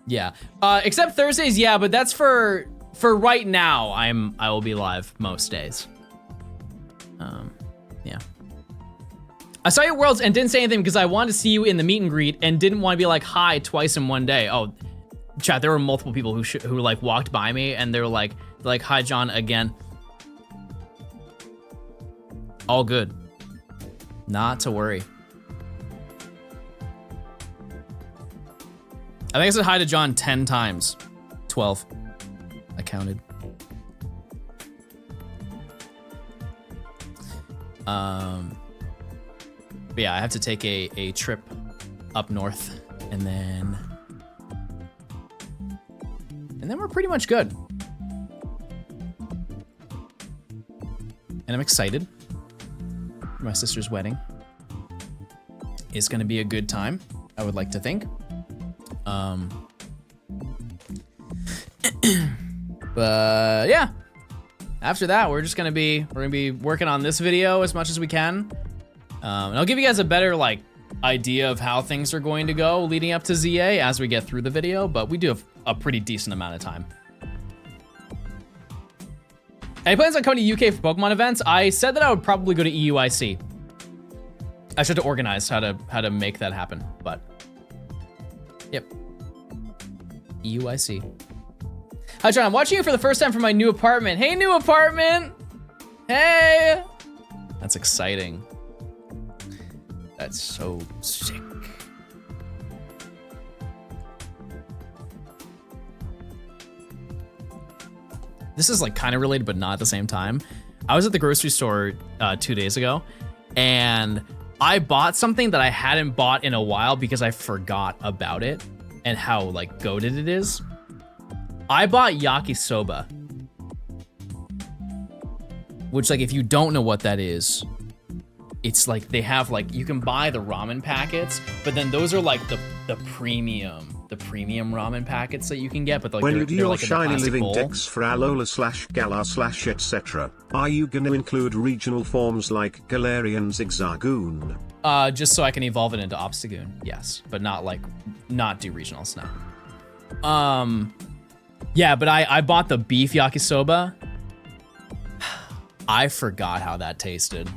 Yeah. Except Thursdays, yeah, but that's for right now. I will be live most days. Yeah. I saw your Worlds and didn't say anything because I wanted to see you in the meet and greet and didn't want to be like hi twice in one day. Oh, chat, there were multiple people who like walked by me and they were like hi John again. All good. Not to worry. I think I said hi to John 10 times. 12. I counted. But yeah, I have to take a trip up north and then we're pretty much good. And I'm excited for my sister's wedding. It's gonna be a good time, I would like to think. But yeah, after that, we're gonna be working on this video as much as we can. And I'll give you guys a better like idea of how things are going to go leading up to ZA as we get through the video, but we do have a pretty decent amount of time. Any plans on coming to UK for Pokemon events? I said that I would probably go to EUIC. I should have to organize how to make that happen, but yep. EUIC. Hi John, I'm watching you for the first time from my new apartment. Hey, new apartment! Hey! That's exciting. That's so sick. This is like kind of related, but not at the same time. I was at the grocery store 2 days ago, and I bought something that I hadn't bought in a while because I forgot about it and how like goated it is. I bought yakisoba, which like if you don't know what that is, it's like they have like, you can buy the ramen packets, but then those are like the premium ramen packets that you can get, but like when you do your like shiny living decks for Alola/Gala/ etc., are you gonna include regional forms like Galarian Zigzagoon? Just so I can evolve it into Obstagoon, yes, but not do regionals now. Yeah, but I bought the beef yakisoba. I forgot how that tasted.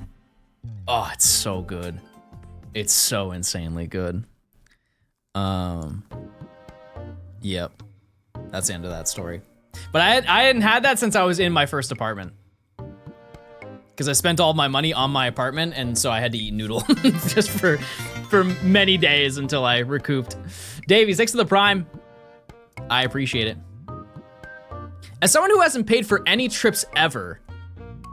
Oh, it's so good. It's so insanely good. Yep. That's the end of that story. But I hadn't had that since I was in my first apartment. Because I spent all my money on my apartment, and so I had to eat noodle just for many days until I recouped. Davey, thanks to the Prime. I appreciate it. As someone who hasn't paid for any trips ever,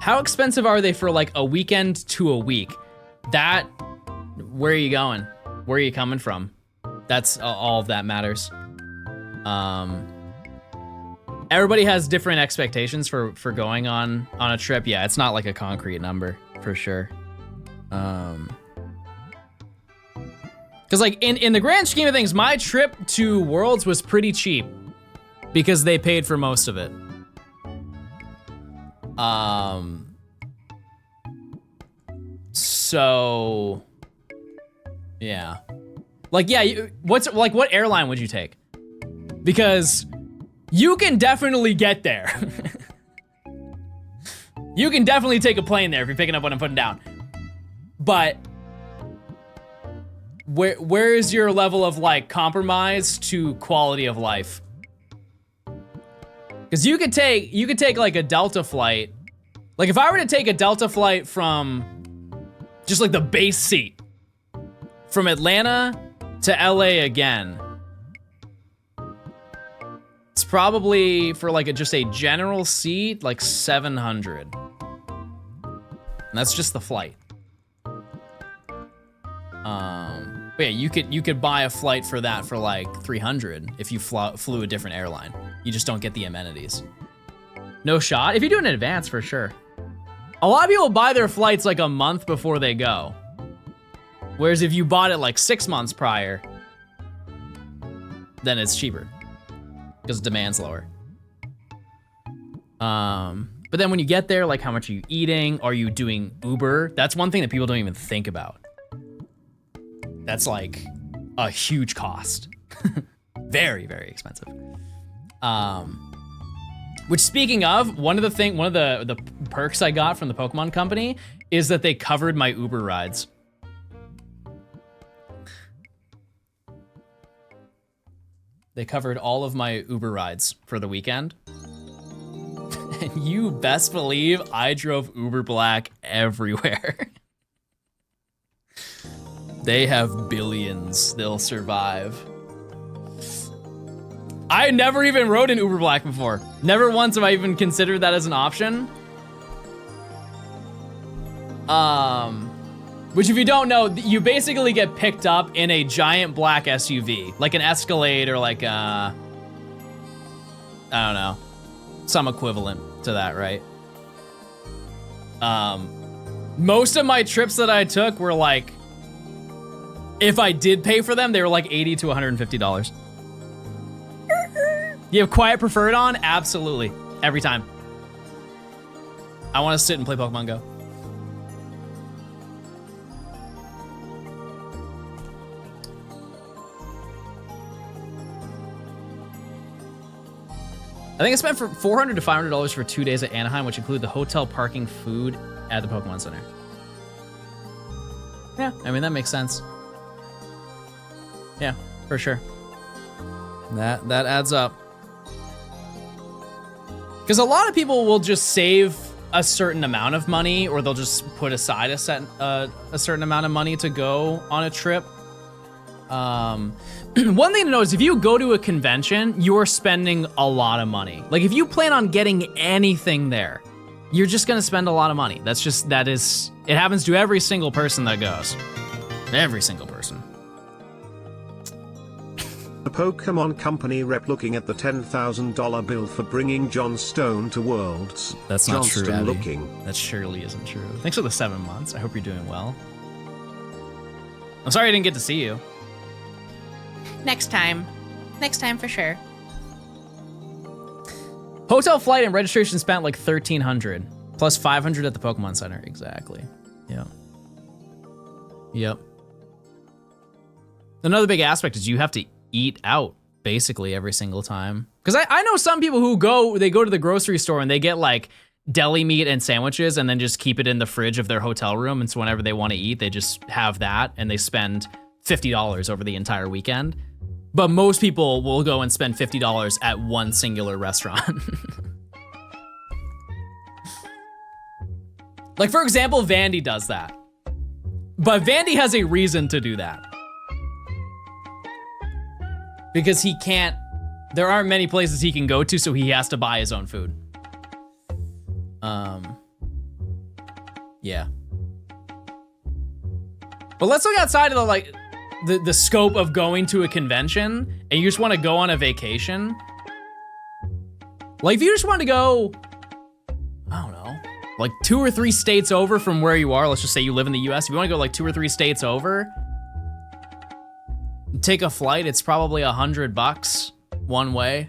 how expensive are they for like a weekend to a week? Where are you going? Where are you coming from? That's all of that matters. Everybody has different expectations for going on a trip. Yeah, it's not like a concrete number for sure. Cause like in the grand scheme of things, my trip to Worlds was pretty cheap because they paid for most of it. So yeah. Like, yeah, what airline would you take? Because you can definitely get there. You can definitely take a plane there if you're picking up what I'm putting down. But where is your level of like compromise to quality of life? Because you could take like a Delta flight. Like if I were to take a Delta flight from just like the base seat from Atlanta to LA again, it's probably for like just a general seat, like 700. And that's just the flight. But yeah, you could buy a flight for that for like 300 if you flew a different airline. You just don't get the amenities. No shot. If you do it in advance, for sure. A lot of people buy their flights like a month before they go. Whereas if you bought it like 6 months prior, then it's cheaper because demand's lower. But then when you get there, like how much are you eating? Are you doing Uber? That's one thing that people don't even think about. That's like a huge cost. Very, very expensive. Which speaking of, one of the perks I got from the Pokemon Company is that they covered my Uber rides. They covered all of my Uber rides for the weekend. And you best believe I drove Uber Black everywhere. They have billions. They'll survive. I never even rode an Uber Black before. Never once have I even considered that as an option. Which if you don't know, you basically get picked up in a giant black SUV, like an Escalade or like I don't know, some equivalent to that, right? Most of my trips that I took were like, if I did pay for them, they were like $80 to $150. You have Quiet Preferred on? Absolutely. Every time. I want to sit and play Pokemon Go. I think I spent for $400 to $500 for 2 days at Anaheim, which include the hotel, parking, food at the Pokemon Center. Yeah, I mean, that makes sense. Yeah, for sure. That adds up. Because a lot of people will just save a certain amount of money, or they'll just put aside a certain amount of money to go on a trip. One thing to know is if you go to a convention, you're spending a lot of money. Like if you plan on getting anything there, you're just gonna spend a lot of money. It happens to every single person that goes. Every single person. The Pokemon Company rep looking at the $10,000 bill for bringing Johnstone to Worlds. That's not Johnstone true, Abby. looking. That surely isn't true. Thanks for the 7 months. I hope you're doing well. I'm sorry I didn't get to see you. Next time. Next time for sure. Hotel flight and registration spent like $1,300 plus $500 at the Pokemon Center. Exactly. Yep. Yep. Another big aspect is you have to eat out basically every single time. Because I know some people who go to the grocery store and they get like deli meat and sandwiches and then just keep it in the fridge of their hotel room. And so whenever they want to eat, they just have that and they spend $50 over the entire weekend. But most people will go and spend $50 at one singular restaurant. Like, for example, Vandy does that. But Vandy has a reason to do that. Because he can't, there aren't many places he can go to, so he has to buy his own food. Yeah. But let's look outside of the scope of going to a convention, and you just want to go on a vacation. Like, if you just want to go, I don't know, like 2 or 3 states over from where you are, let's just say you live in the US, if you want to go like 2 or 3 states over, take a flight, it's probably $100 one way.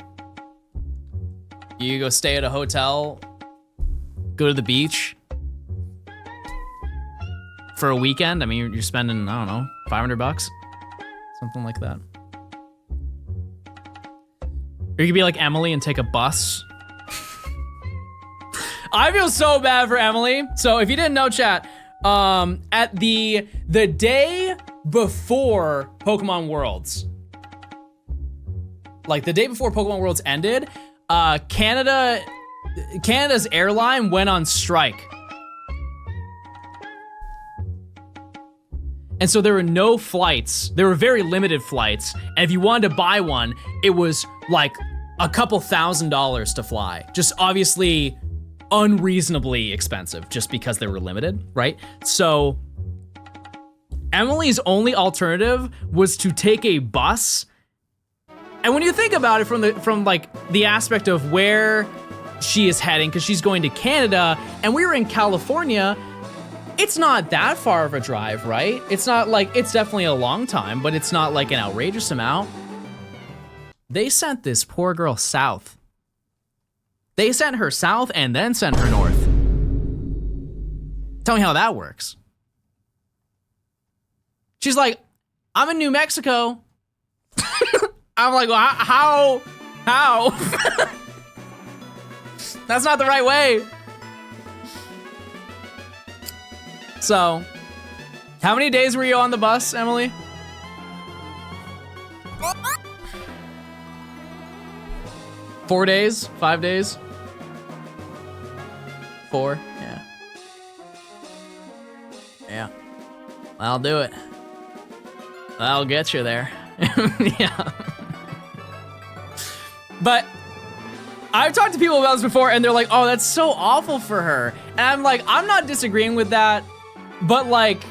You go stay at a hotel, go to the beach for a weekend. I mean, you're spending, I don't know, $500, something like that. Or you could be like Emily and take a bus. I feel so bad for Emily. So if you didn't know, chat, at the day before Pokemon Worlds, like the day before Pokemon Worlds ended, Canada's airline went on strike. And so there were no flights. There were very limited flights. And if you wanted to buy one, it was like a couple $1,000s to fly. Just obviously unreasonably expensive just because they were limited, right? So Emily's only alternative was to take a bus. And when you think about it from like the aspect of where she is heading, because she's going to Canada and we were in California, it's not that far of a drive, right? It's not like, it's definitely a long time, but it's not like an outrageous amount. They sent this poor girl south. They sent her south and then sent her north. Tell me how that works. She's like, I'm in New Mexico. I'm like, well, how? That's not the right way. So, how many days were you on the bus, Emily? Four days? 5 days? 4? Yeah. Yeah. I'll do it. That'll get you there. Yeah. But I've talked to people about this before and they're like, oh, that's so awful for her. And I'm like, I'm not disagreeing with that, but like,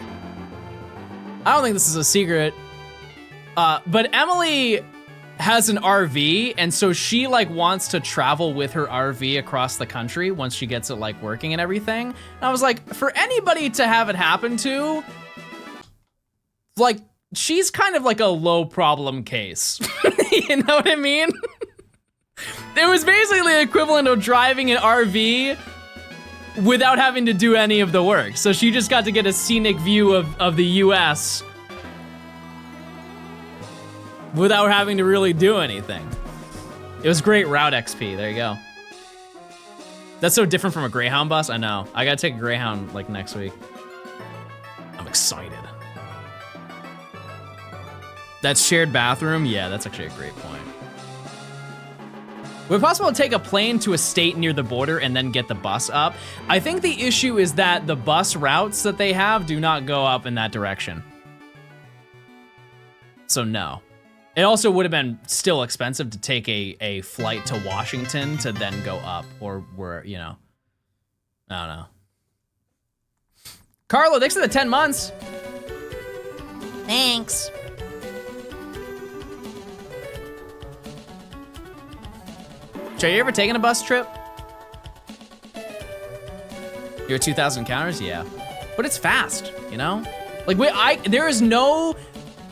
I don't think this is a secret. But Emily has an RV, and so she like wants to travel with her RV across the country once she gets it like working and everything. And I was like, for anybody to have it happen to, like, she's kind of like a low problem case. You know what I mean? It was basically the equivalent of driving an RV without having to do any of the work. So she just got to get a scenic view of the US without having to really do anything. It was great route XP, there you go. That's so different from a Greyhound bus, I know. I gotta take a Greyhound like next week. I'm excited. That shared bathroom, yeah, that's actually a great point. Would it be possible to take a plane to a state near the border and then get the bus up? I think the issue is that the bus routes that they have do not go up in that direction. So no. It also would have been still expensive to take a flight to Washington to then go up, or where, you know, I don't know. Carlo, thanks for the 10 months. Thanks. Jay, you ever taken a bus trip? You're 2,000 encounters? Yeah. But it's fast, you know? Like, there is no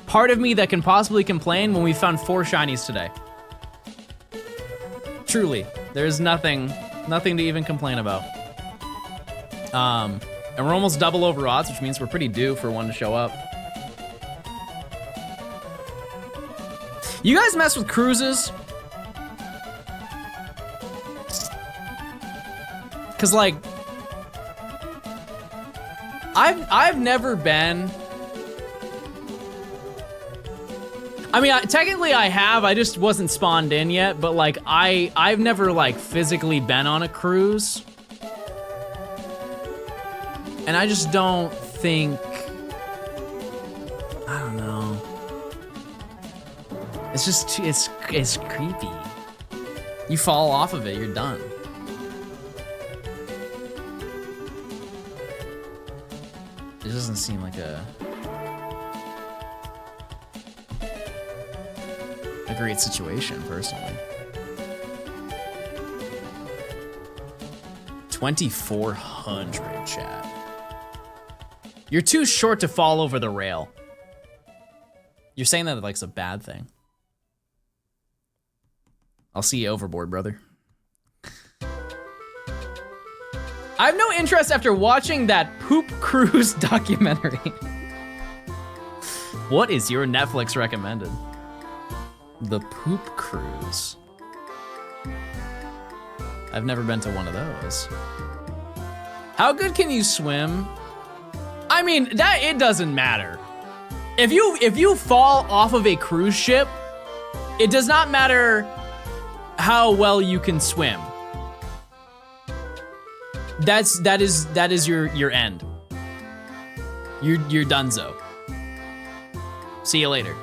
part of me that can possibly complain when we found 4 shinies today. Truly, there's nothing to even complain about. And we're almost double over odds, which means we're pretty due for one to show up. You guys mess with cruises? Cause like, I've never been. I mean, technically I have, I just wasn't spawned in yet, but like I've never like physically been on a cruise. And I just don't think, I don't know. It's just, it's creepy. You fall off of it, you're done. It doesn't seem like a great situation, personally. 2,400, chat. You're too short to fall over the rail. You're saying that like it's a bad thing. I'll see you overboard, brother. I have no interest after watching that Poop Cruise documentary. What is your Netflix recommended? The Poop Cruise. I've never been to one of those. How good can you swim? I mean, it doesn't matter. If you fall off of a cruise ship, it does not matter how well you can swim. That is your end. You're donezo. See you later.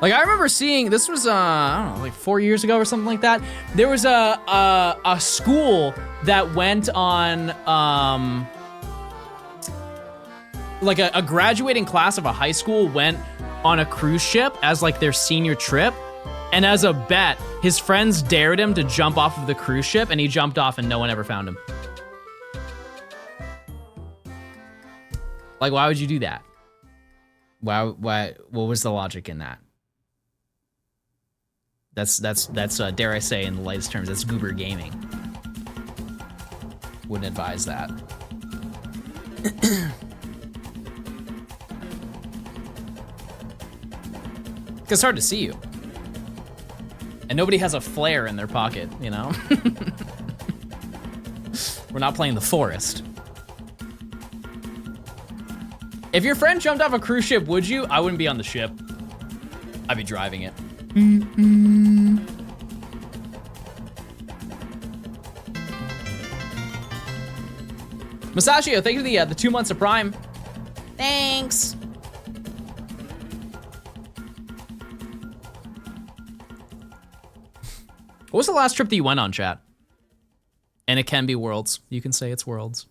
Like, I remember seeing, this was I don't know, like 4 years ago or something like that. There was a school that went on like a graduating class of a high school went on a cruise ship as like their senior trip. And as a bet, his friends dared him to jump off of the cruise ship, and he jumped off and no one ever found him. Like, why would you do that? Why, what was the logic in that? That's dare I say in the lightest terms, that's goober gaming. Wouldn't advise that. It's hard to see you. And nobody has a flare in their pocket, you know? We're not playing the forest. If your friend jumped off a cruise ship, would you? I wouldn't be on the ship. I'd be driving it. Masashio, thank you for the 2 months of Prime. Thanks. What was the last trip that you went on, chat? And it can be Worlds. You can say it's Worlds.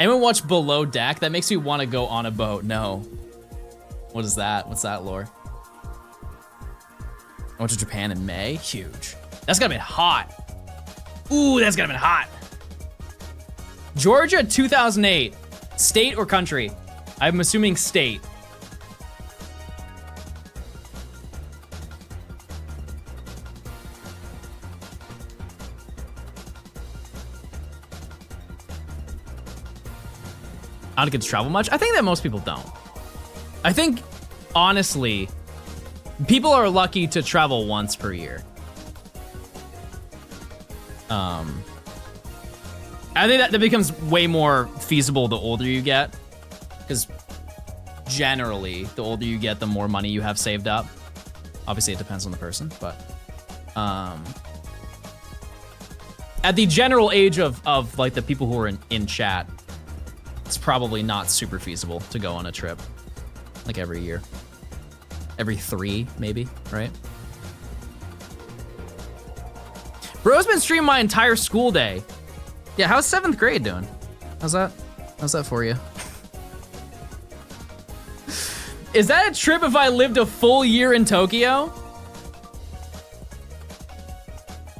Anyone watch Below Deck? That makes me want to go on a boat. No. What is that? What's that, lore? I went to Japan in May. Huge. That's gotta be hot. Ooh, that's gotta be hot. Georgia 2008. State or country? I'm assuming state. I don't get to travel much. I think that most people don't. I think, honestly, people are lucky to travel once per year. I think that becomes way more feasible the older you get. Because generally, the older you get, the more money you have saved up. Obviously, it depends on the person, but at the general age of like the people who are in chat, it's probably not super feasible to go on a trip like every year. Every 3, maybe, right? Bro's been streaming my entire school day. Yeah, how's 7th grade doing? How's that for you? Is that a trip if I lived a full year in Tokyo?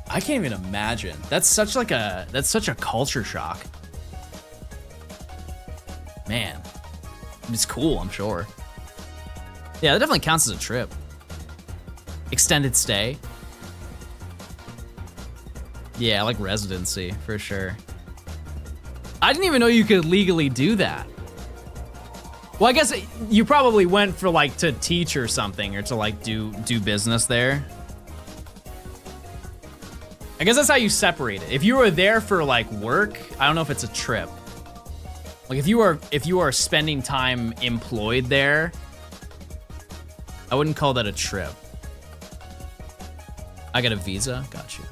I can't even imagine. That's such a culture shock. Man, it's cool, I'm sure. Yeah, that definitely counts as a trip. Extended stay. Yeah, like residency, for sure. I didn't even know you could legally do that. Well, I guess you probably went for like to teach or something, or to like do business there. I guess that's how you separate it. If you were there for like work, I don't know if it's a trip. Like if you are spending time employed there, I wouldn't call that a trip. I got a visa, got you.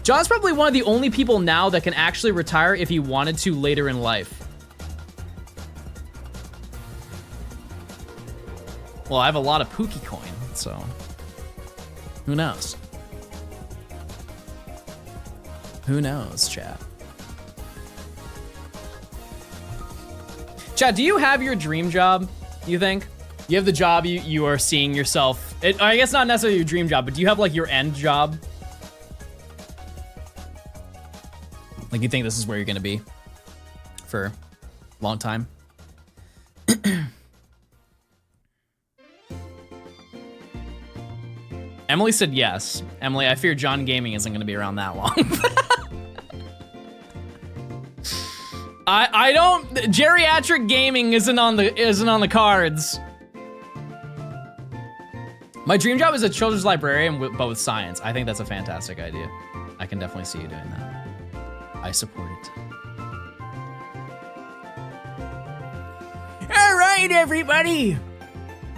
John's probably one of the only people now that can actually retire if he wanted to later in life. Well, I have a lot of Pookie coin, so who knows? Who knows, chat? Chat, do you have your dream job, you think? You have the job you are seeing yourself, I guess not necessarily your dream job, but do you have like your end job? Like you think this is where you're gonna be for a long time? Emily said yes. Emily, I fear John Gaming isn't gonna be around that long. I don't, geriatric gaming isn't on the cards. My dream job is a children's librarian, but with science. I think that's a fantastic idea. I can definitely see you doing that. I support it. All right, everybody.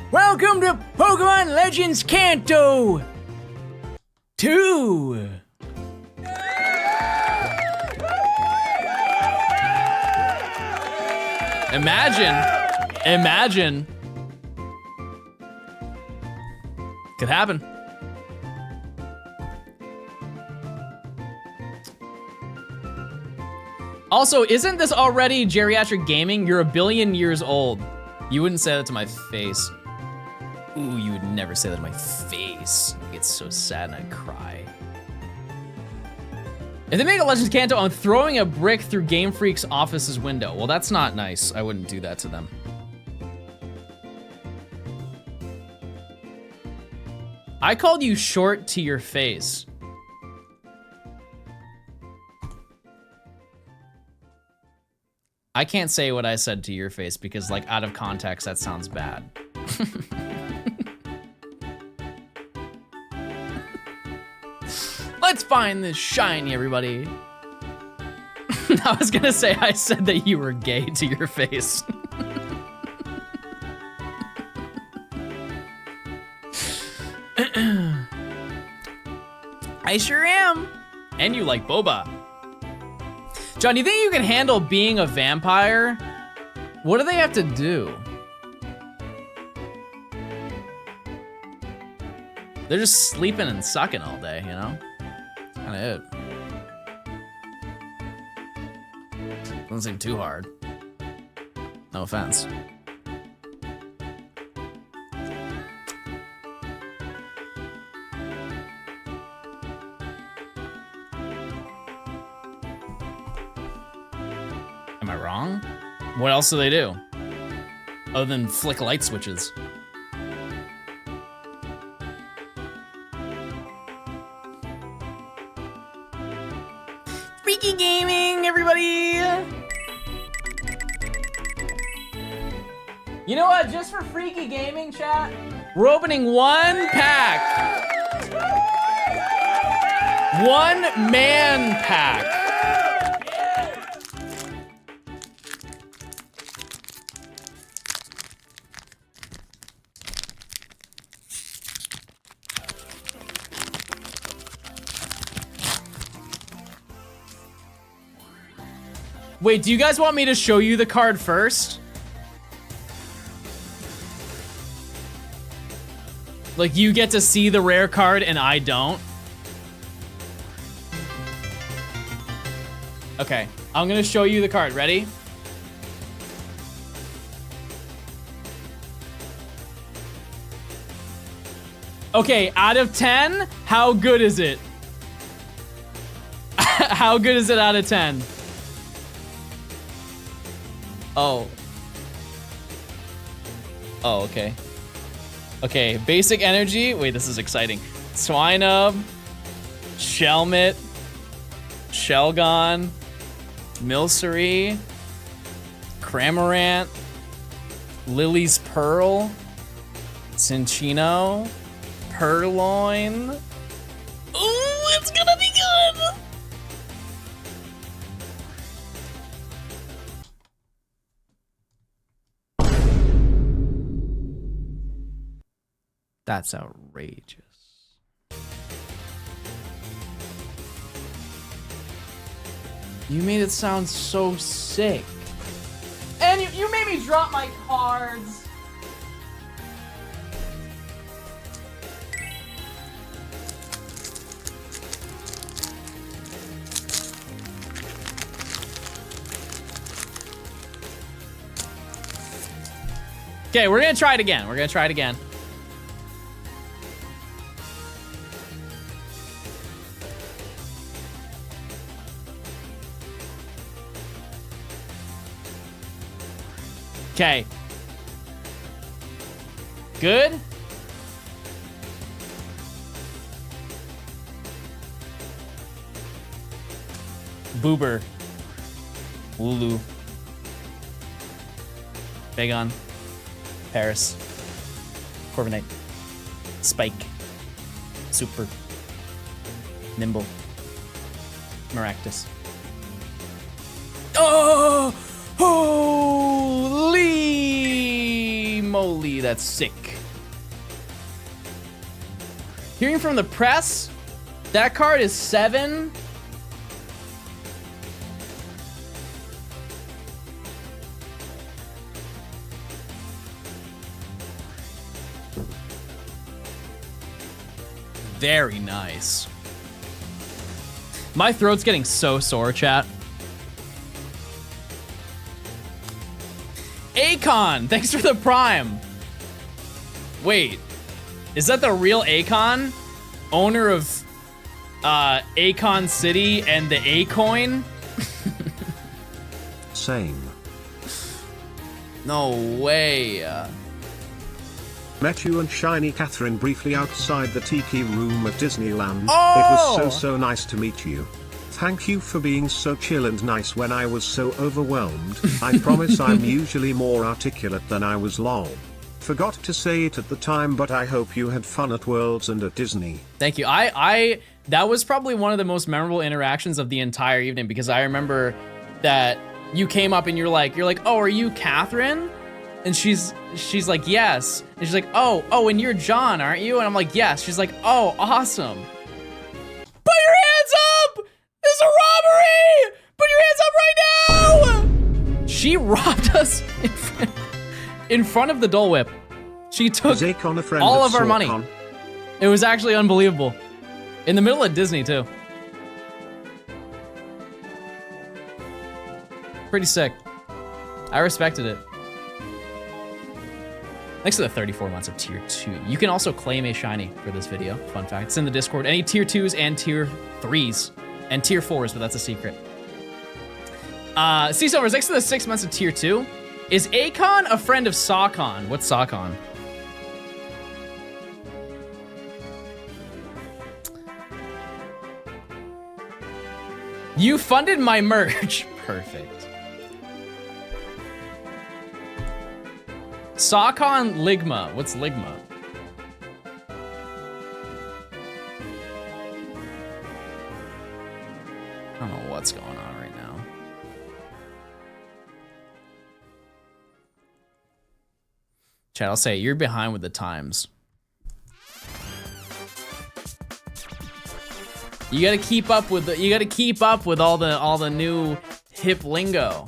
Welcome to Pokemon Legends Kanto 2. Imagine. Could happen. Also, isn't this already geriatric gaming? You're 1 billion years old. You wouldn't say that to my face. Ooh, you would never say that to my face. I get so sad and I cry. If they make a Legends Kanto, I'm throwing a brick through Game Freak's office's window. Well, that's not nice. I wouldn't do that to them. I called you short to your face. I can't say what I said to your face because, like, out of context, that sounds bad. Let's find this shiny, everybody. I was gonna say I said that you were gay to your face. I sure am. And you like boba. John, do you think you can handle being a vampire? What do they have to do? They're just sleeping and sucking all day, you know? Kinda it. Doesn't seem too hard. No offense. Am I wrong? What else do they do? Other than flick light switches. Freaky gaming, everybody! You know what? Just for freaky gaming, chat, we're opening one pack. One man pack. Wait, do you guys want me to show you the card first? Like, you get to see the rare card and I don't. Okay, I'm gonna show you the card. Ready? Okay, out of 10, how good is it? How good is it out of 10? Oh. Oh, okay. Okay, basic energy. Wait, this is exciting. Swinub, Shelmet, Shelgon, Milcery, Cramorant, Lily's Pearl, Cinchino, Purloin. Ooh, it's gonna be good! That's outrageous. You made it sound so sick. And you made me drop my cards. Okay, we're gonna try it again. We're gonna try it again. Okay. Good? Boober. Wooloo. Bagon. Paris. Corviknight. Spike. Super. Nimble. Maractus. Oh! Holy moly, that's sick. Hearing from the press, that card is 7. Very nice. My throat's getting so sore, chat. Akon, thanks for the prime. Wait, is that the real Akon? Owner of Akon City and the A-Coin? Same. No way. Met you and Shiny Catherine briefly outside the Tiki Room at Disneyland. Oh! It was so nice to meet you. Thank you for being so chill and nice when I was so overwhelmed. I promise I'm usually more articulate than I was lol. Forgot to say it at the time, but I hope you had fun at Worlds and at Disney. Thank you. That was probably one of the most memorable interactions of the entire evening, because I remember that you came up and you're like, oh, are you Catherine? And she's like, yes. And she's like, oh, and you're John, aren't you? And I'm like, yes. She's like, oh, awesome. Put your hands up! It's a robbery! Put your hands up right now! She robbed us in front of the Dole Whip. She took all of our money. It was actually unbelievable. In the middle of Disney, too. Pretty sick. I respected it. Thanks to the 34 months of tier 2. You can also claim a shiny for this video. Fun fact. It's in the Discord. Any tier 2s and tier 3s. And tier 4s, but that's a secret. Sea Silvers, next to the 6 months of tier 2. Is Akon a friend of Sawcon? What's Sawcon? You funded my merch. Perfect. Sawcon Ligma. What's Ligma? I don't know what's going on right now. Chat, I'll say you're behind with the times. You gotta keep up with all the new hip lingo.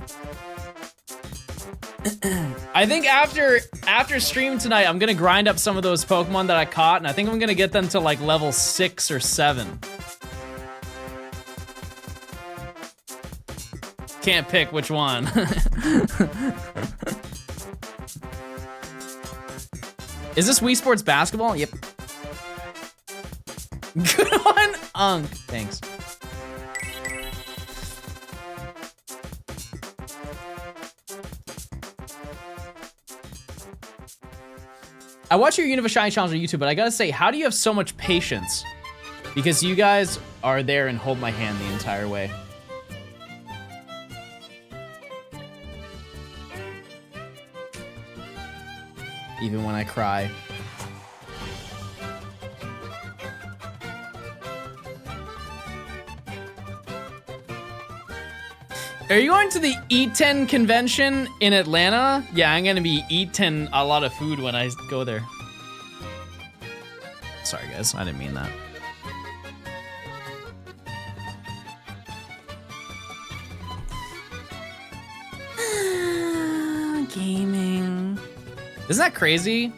I think after stream tonight, I'm gonna grind up some of those Pokemon that I caught, and I think I'm gonna get them to like level 6 or 7. Can't pick which one. Is this Wii Sports Basketball? Yep. Good one, Unk. Thanks. I watch your Unova Shiny Challenge on YouTube, but I gotta say, how do you have so much patience? Because you guys are there and hold my hand the entire way. Even when I cry. Are you going to the E10 convention in Atlanta? Yeah, I'm gonna be eating a lot of food when I go there. Sorry guys, I didn't mean that. Gaming. Isn't that crazy?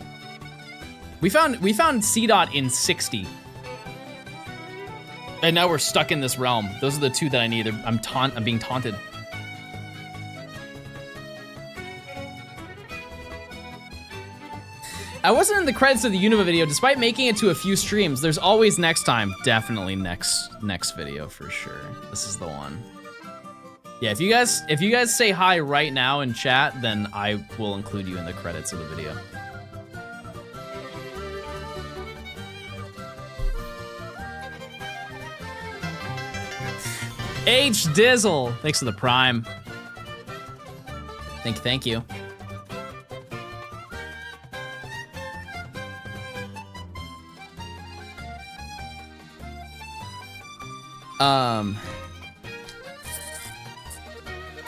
We found C dot in 60. And now we're stuck in this realm. Those are the two that I need. I'm being taunted. I wasn't in the credits of the Unova video, despite making it to a few streams. There's always next time. Definitely next video for sure. This is the one. Yeah, if you guys say hi right now in chat, then I will include you in the credits of the video. H Dizzle, thanks for the prime. Thank you.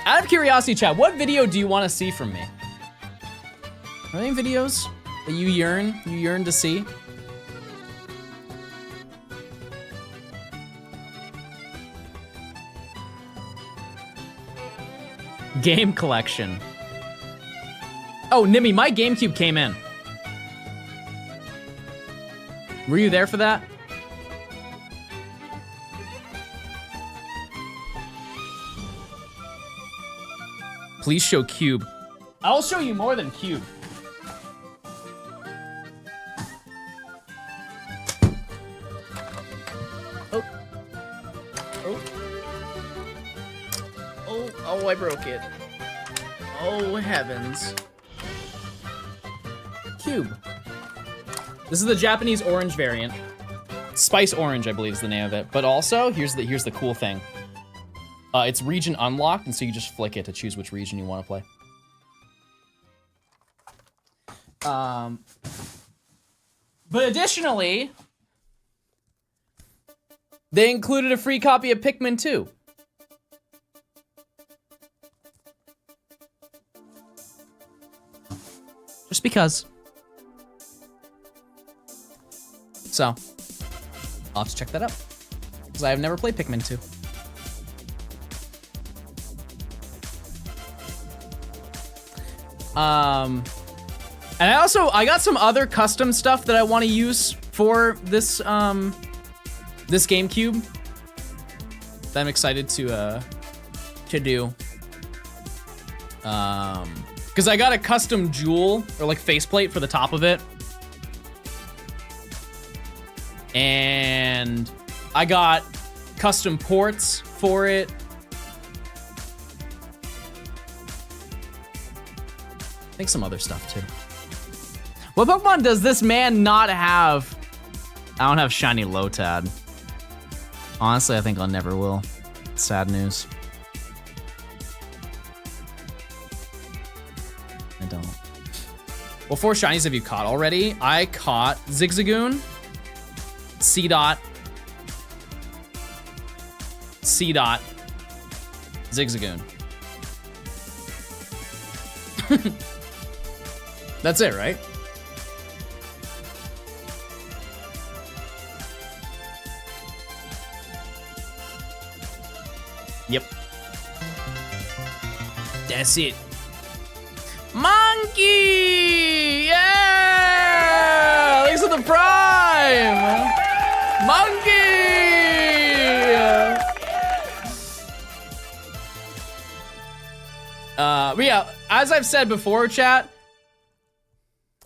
Out of curiosity, chat, what video do you want to see from me? Are there any videos that you yearn to see? Game collection. Oh, Nimmy, my GameCube came in. Were you there for that? Please show Cube. I'll show you more than Cube. Oh. Oh, I broke it. Oh, heavens. Cube. This is the Japanese orange variant. Spice Orange, I believe is the name of it. But also, here's the cool thing. It's region unlocked, and so you just flick it to choose which region you want to play. But additionally, they included a free copy of Pikmin 2. Just because. So, I'll have to check that out. Because I have never played Pikmin 2. And I got some other custom stuff that I want to use for this this GameCube that I'm excited to do. Because I got a custom jewel or like faceplate for the top of it, and I got custom ports for it. I think some other stuff too. What Pokemon does this man not have? I don't have shiny Lotad. Honestly, I think I never will. Sad news. I don't. What 4 shinies have you caught already? I caught Zigzagoon, C-Dot, C-Dot, Zigzagoon. That's it, right? Yep. That's it. Monkey! Yeah! Thanks for the prime! Monkey! But yeah, as I've said before, chat,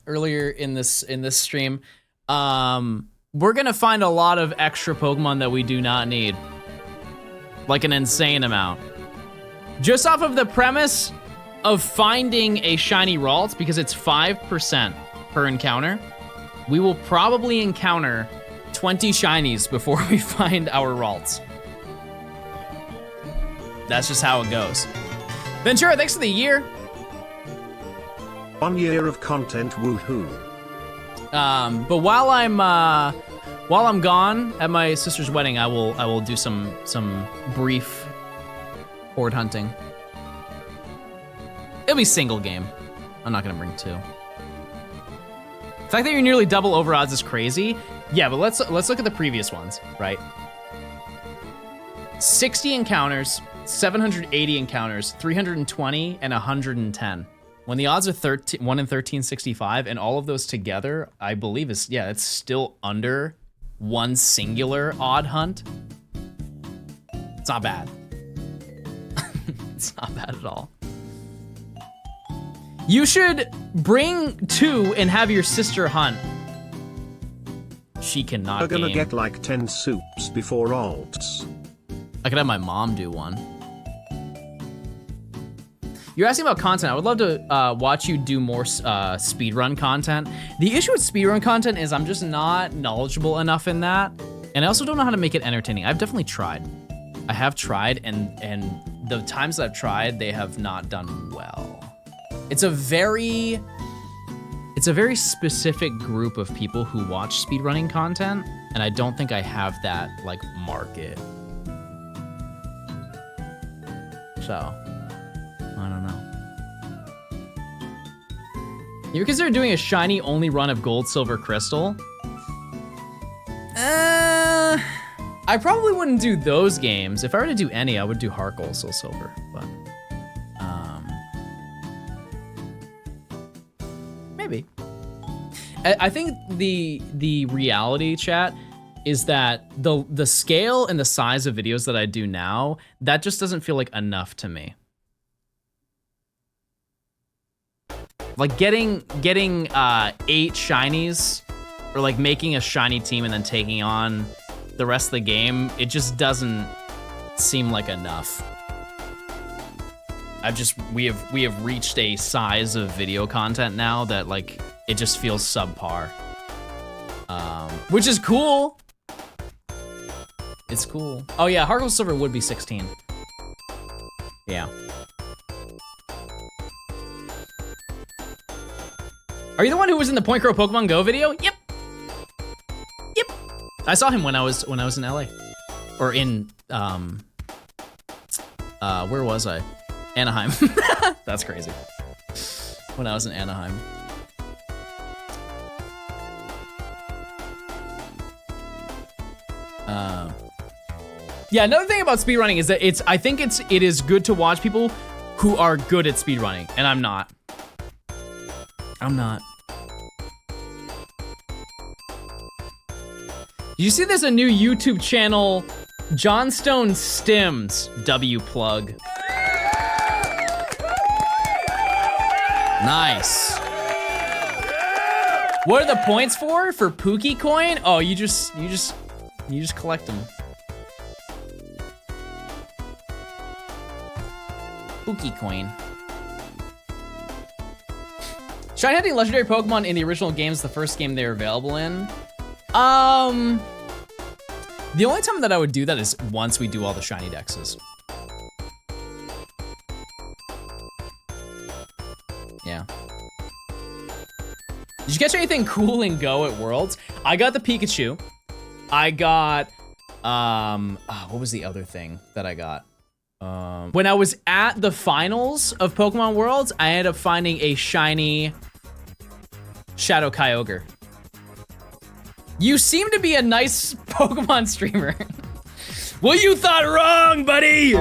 earlier in this stream, we're gonna find a lot of extra Pokemon that we do not need. Like an insane amount. Just off of the premise of finding a shiny Ralts, because it's 5% per encounter, we will probably encounter 20 shinies before we find our Ralts. That's just how it goes. Ventura, thanks for the year. 1 year of content, woohoo. But while I'm gone at my sister's wedding, I will do some brief horde hunting. It'll be single game. I'm not gonna bring 2. The fact that you're nearly double over odds is crazy. Yeah, but let's look at the previous ones, right? 60 encounters, 780 encounters, 320, and 110. When the odds are 1 in 1365, and all of those together, I believe it's still under one singular odd hunt. It's not bad. It's not bad at all. You should bring 2 and have your sister hunt. She cannot We're gonna game. get like 10 soups before alts. I could have my mom do one. You're asking about content. I would love to watch you do more speedrun content. The issue with speedrun content is I'm just not knowledgeable enough in that. And I also don't know how to make it entertaining. I've definitely tried. I have tried, and the times that I've tried, they have not done well. It's a very specific group of people who watch speedrunning content, and I don't think I have that, like, market. So, I don't know. You ever consider doing a shiny only run of Gold, Silver, Crystal? I probably wouldn't do those games. If I were to do any, I would do Heart Gold, Soul Silver, but maybe. I think the reality, chat, is that the scale and the size of videos that I do now, that just doesn't feel like enough to me. Like getting 8 shinies, or like making a shiny team and then taking on the rest of the game, it just doesn't seem like enough. We have reached a size of video content now that, like, it just feels subpar. Which is cool. It's cool. Oh yeah, Heart Gold Silver would be 16. Yeah. Are you the one who was in the Point Crow Pokemon Go video? Yep. Yep. I saw him when I was in LA. Or in where was I? Anaheim. That's crazy. When I was in Anaheim. Yeah, another thing about speedrunning is that I think it is good to watch people who are good at speedrunning, and I'm not. I'm not. You see there's a new YouTube channel, Johnstone Stims, W plug. Nice. What are the points for? For Pookie coin? Oh, you just collect them. Pookie coin. Shiny hunting legendary Pokemon in the original games, the first game they were available in. The only time that I would do that is once we do all the shiny dexes. Yeah. Did you catch anything cool in Go at Worlds? I got the Pikachu. I got, what was the other thing that I got? When I was at the finals of Pokemon Worlds, I ended up finding a shiny Shadow Kyogre. You seem to be a nice Pokemon streamer. Well, you thought wrong, buddy!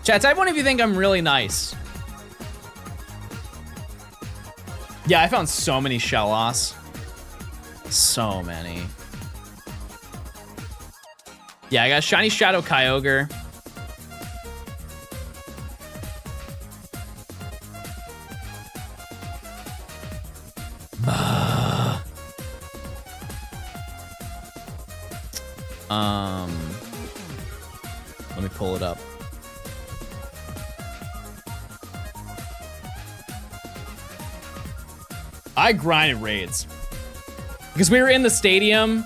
Chat, type one if you think I'm really nice. Yeah, I found so many Shellos. So many. Yeah, I got Shiny Shadow Kyogre. Let me pull it up. I grinded raids because we were in the stadium.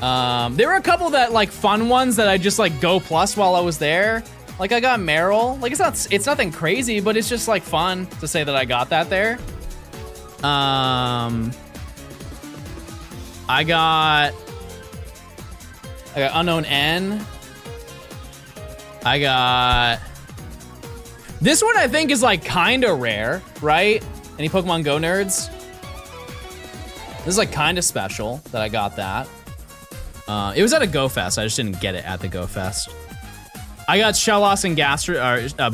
There were a couple that like fun ones that I just like go plus while I was there. Like I got Meryl. Like it's nothing crazy, but it's just like fun to say that I got that there. I got Unknown N. I got this one. I think is like kind of rare, right? Any Pokemon Go nerds? This is like kind of special that I got that. It was at a Go Fest. I just didn't get it at the Go Fest. I got Shellos and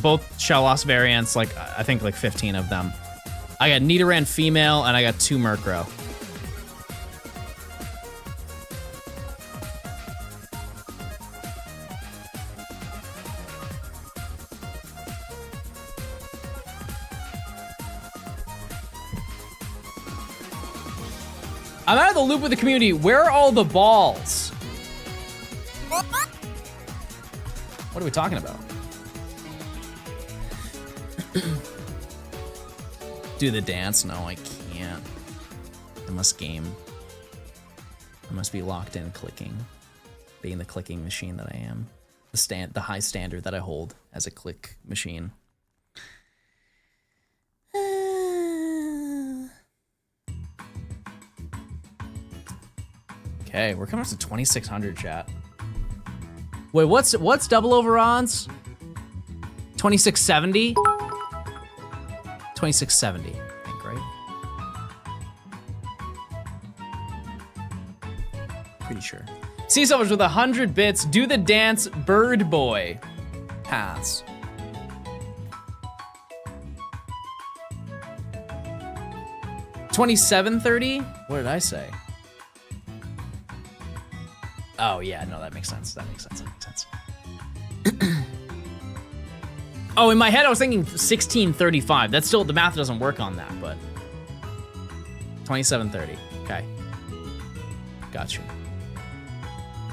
both Shellos variants. Like I think like 15 of them. I got Nidoran female and I got 2 Murkrow. I'm out of the loop with the community. Where are all the balls? What are we talking about? Do the dance? No, I can't. I must game. I must be locked in clicking. Being the clicking machine that I am. The high standard that I hold as a click machine. Okay, we're coming up to 2,600, chat. Wait, what's double over odds? 2670? 2670, I think, right? Pretty sure. Sea Silvers with 100 bits. Do the dance, Bird Boy. Pass. $27.30? What did I say? Oh yeah, no, that makes sense. That makes sense. Oh, in my head I was thinking 1635. That's still, the math doesn't work on that, but 2730. Okay. Got you.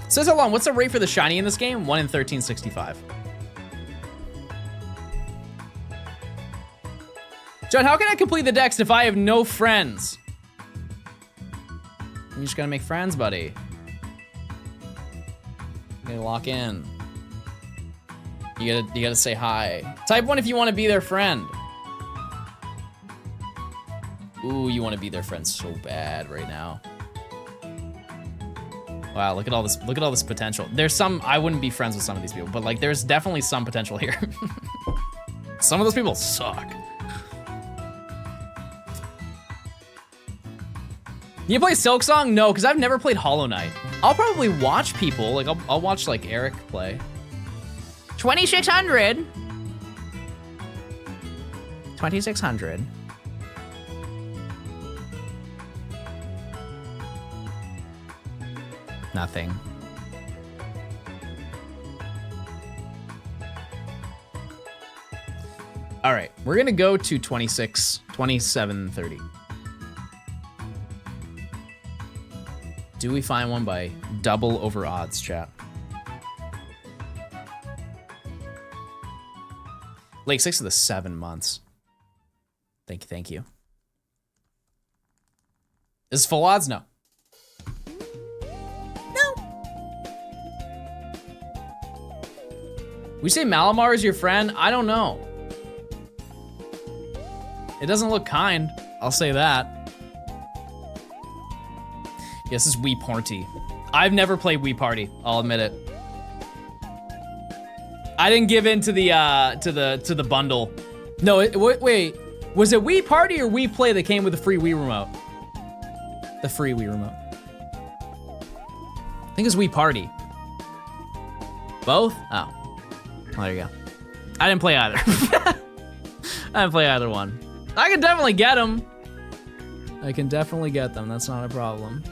Says how long? What's the rate for the shiny in this game? 1 in 1365. John, how can I complete the dex if I have no friends? You just gotta make friends, buddy. You gotta lock in. You gotta say hi. Type 1 if you want to be their friend. Ooh, you want to be their friend so bad right now. Wow, look at all this. Look at all this potential. There's some, I wouldn't be friends with some of these people, but like there's definitely some potential here. Some of those people suck. You play Silk Song? No, because I've never played Hollow Knight. I'll probably watch people, like I'll watch like Eric play. 2,600. 2,600. Nothing. All right, we're gonna go to 2730. Do we find one by double over odds, chat? Lake 6 of the 7 months. Thank you. Is full odds? No. We say Malamar is your friend? I don't know. It doesn't look kind. I'll say that. Yes, this is Wii Party. I've never played Wii Party. I'll admit it. I didn't give in to the to the bundle. No, wait. Was it Wii Party or Wii Play that came with the free Wii remote? The free Wii remote. I think it's Wii Party. Both? Oh. Well, there you go. I didn't play either. I didn't play either one. I can definitely get them. I can definitely get them. That's not a problem.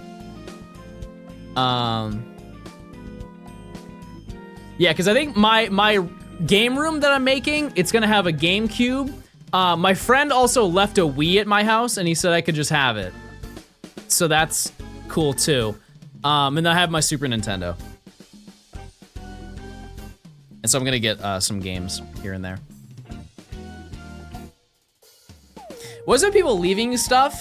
Yeah, because I think my game room that I'm making, it's gonna have a GameCube. My friend also left a Wii at my house, and he said I could just have it. So that's cool too. And then I have my Super Nintendo. And so I'm gonna get some games here and there. Was there people leaving stuff?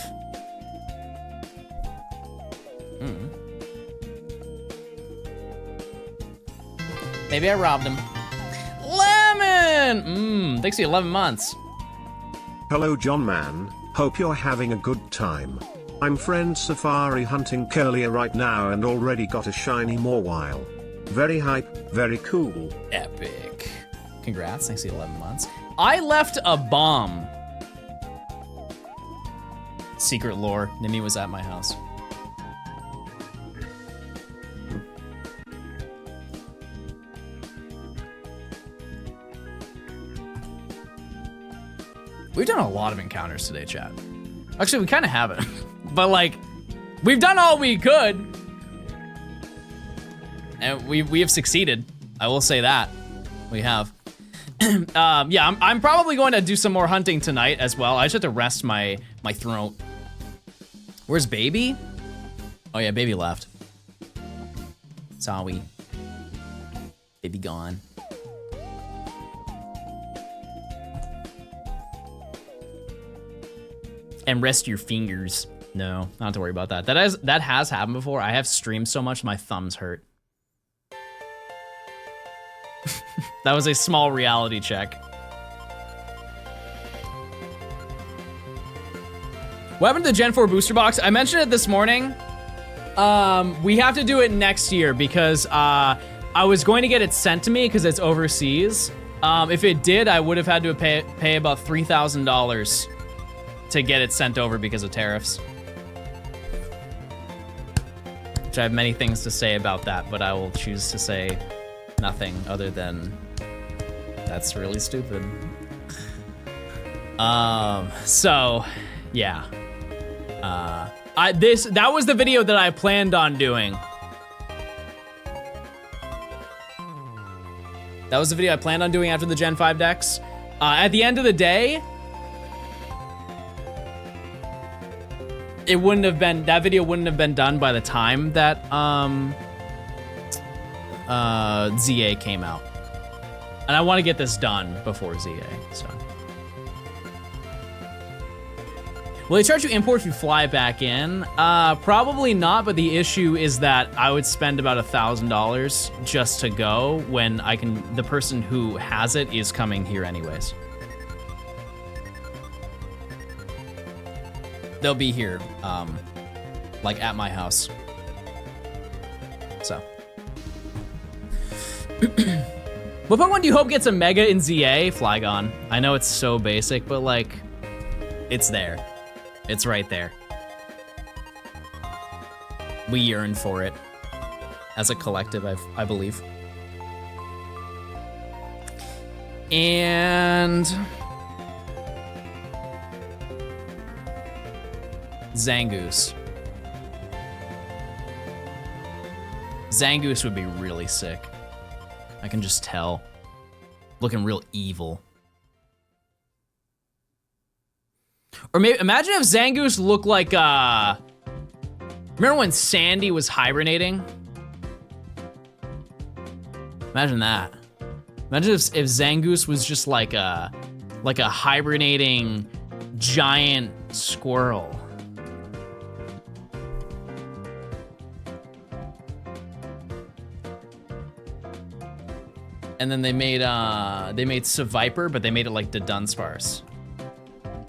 Maybe I robbed him. Lemon! Thanks for 11 months. Hello John Man, hope you're having a good time. I'm friend Safari hunting Curlier right now and already got a shiny Mawile. Very hype, very cool. Epic. Congrats, thanks for 11 months. I left a bomb. Secret lore, Nimi was at my house. We've done a lot of encounters today, chat. Actually, we kind of haven't. But like, we've done all we could. And we have succeeded. I will say that. We have. Yeah, I'm probably going to do some more hunting tonight as well. I just have to rest my throat. Where's Baby? Oh yeah, Baby left. Sorry. Baby gone. And rest your fingers. No, not to worry about that. That has happened before. I have streamed so much my thumbs hurt. That was a small reality check. What happened to the Gen 4 booster box? I mentioned it this morning. We have to do it next year because I was going to get it sent to me because it's overseas. If it did, I would have had to pay about $3,000 to get it sent over because of tariffs. Which I have many things to say about that, but I will choose to say nothing other than that's really stupid. So yeah. That was the video that I planned on doing. That was the video I planned on doing after the Gen 5 decks. At the end of the day, it wouldn't have been, that video wouldn't have been done by the time that ZA came out. And I want to get this done before ZA, so. Will they charge you import if you fly back in? Probably not, but the issue is that I would spend about $1,000 just to go when the person who has it is coming here anyways. They'll be here, like at my house. So. What Pokemon do you hope gets a Mega in ZA? Flygon. I know it's so basic, but like, it's there. It's right there. We yearn for it. As a collective, I believe. And Zangoose. Zangoose would be really sick. I can just tell. Looking real evil. Or maybe, imagine if Zangoose looked like, remember when Sandy was hibernating? Imagine that. Imagine if Zangoose was just like a hibernating giant squirrel. And then they made Seviper, but they made it like the Dunsparce.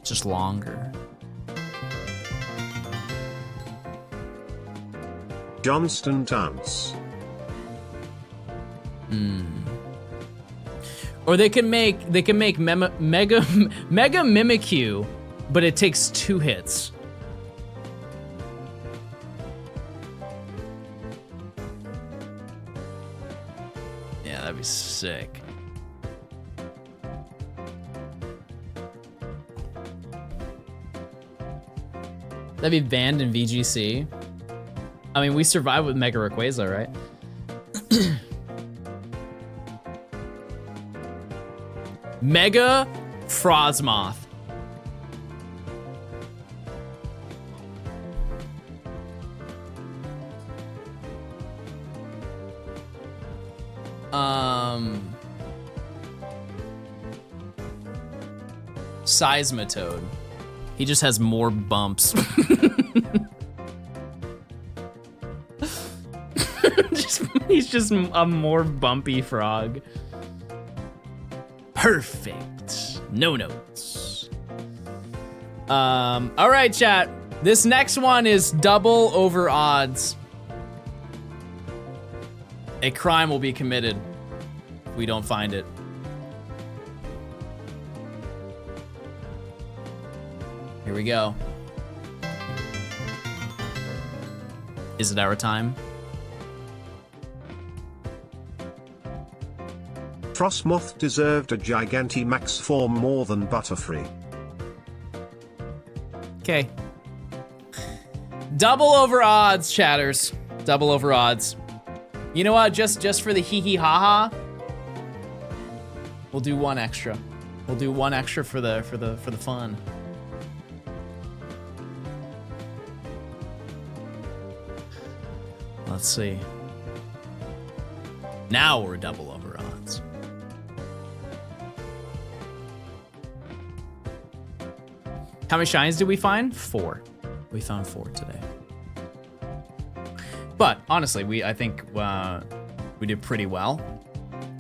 Just longer. Johnstone dance. Or they can make Mega Mimikyu, but it takes 2 hits. Yeah, that'd be sick. That'd be banned in VGC. I mean, we survived with Mega Rayquaza, right? Mega Frosmoth. Seismitoad. He just has more bumps. He's just a more bumpy frog. Perfect. No notes. All right, chat. This next one is double over odds. A crime will be committed if we don't find it. Here we go. Is it our time? Frostmoth deserved a Gigantamax form more than Butterfree. Okay. Double over odds, chatters. Double over odds. You know what? Just for the hee hee ha ha, we'll do one extra. We'll do one extra for the fun. Let's see. Now we're double over odds. How many shines did we find? 4. We found 4 today. But honestly, I think we did pretty well.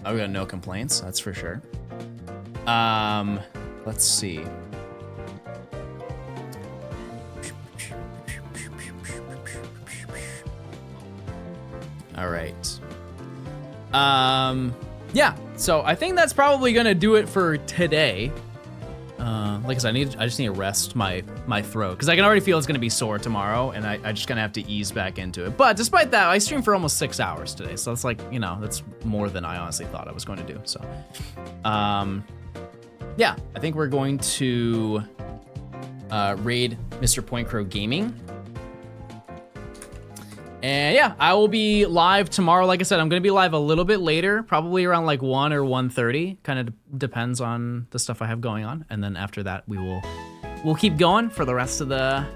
We got no complaints, that's for sure. Let's see. All right. Yeah. So I think that's probably gonna do it for today. Like I said, I just need to rest my throat because I can already feel it's gonna be sore tomorrow, and I just gonna have to ease back into it. But despite that, I streamed for almost 6 hours today, so that's like, you know, that's more than I honestly thought I was going to do. So, yeah, I think we're going to raid Mr. Point Crow Gaming. And yeah, I will be live tomorrow. Like I said, I'm gonna be live a little bit later, probably around like 1 or 1:30. Kind of depends on the stuff I have going on. And then after that, we'll keep going for the rest of the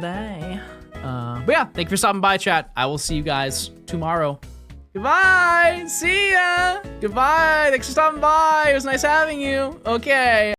day. But yeah, thank you for stopping by, chat. I will see you guys tomorrow. Goodbye. See ya. Goodbye. Thanks for stopping by. It was nice having you. Okay.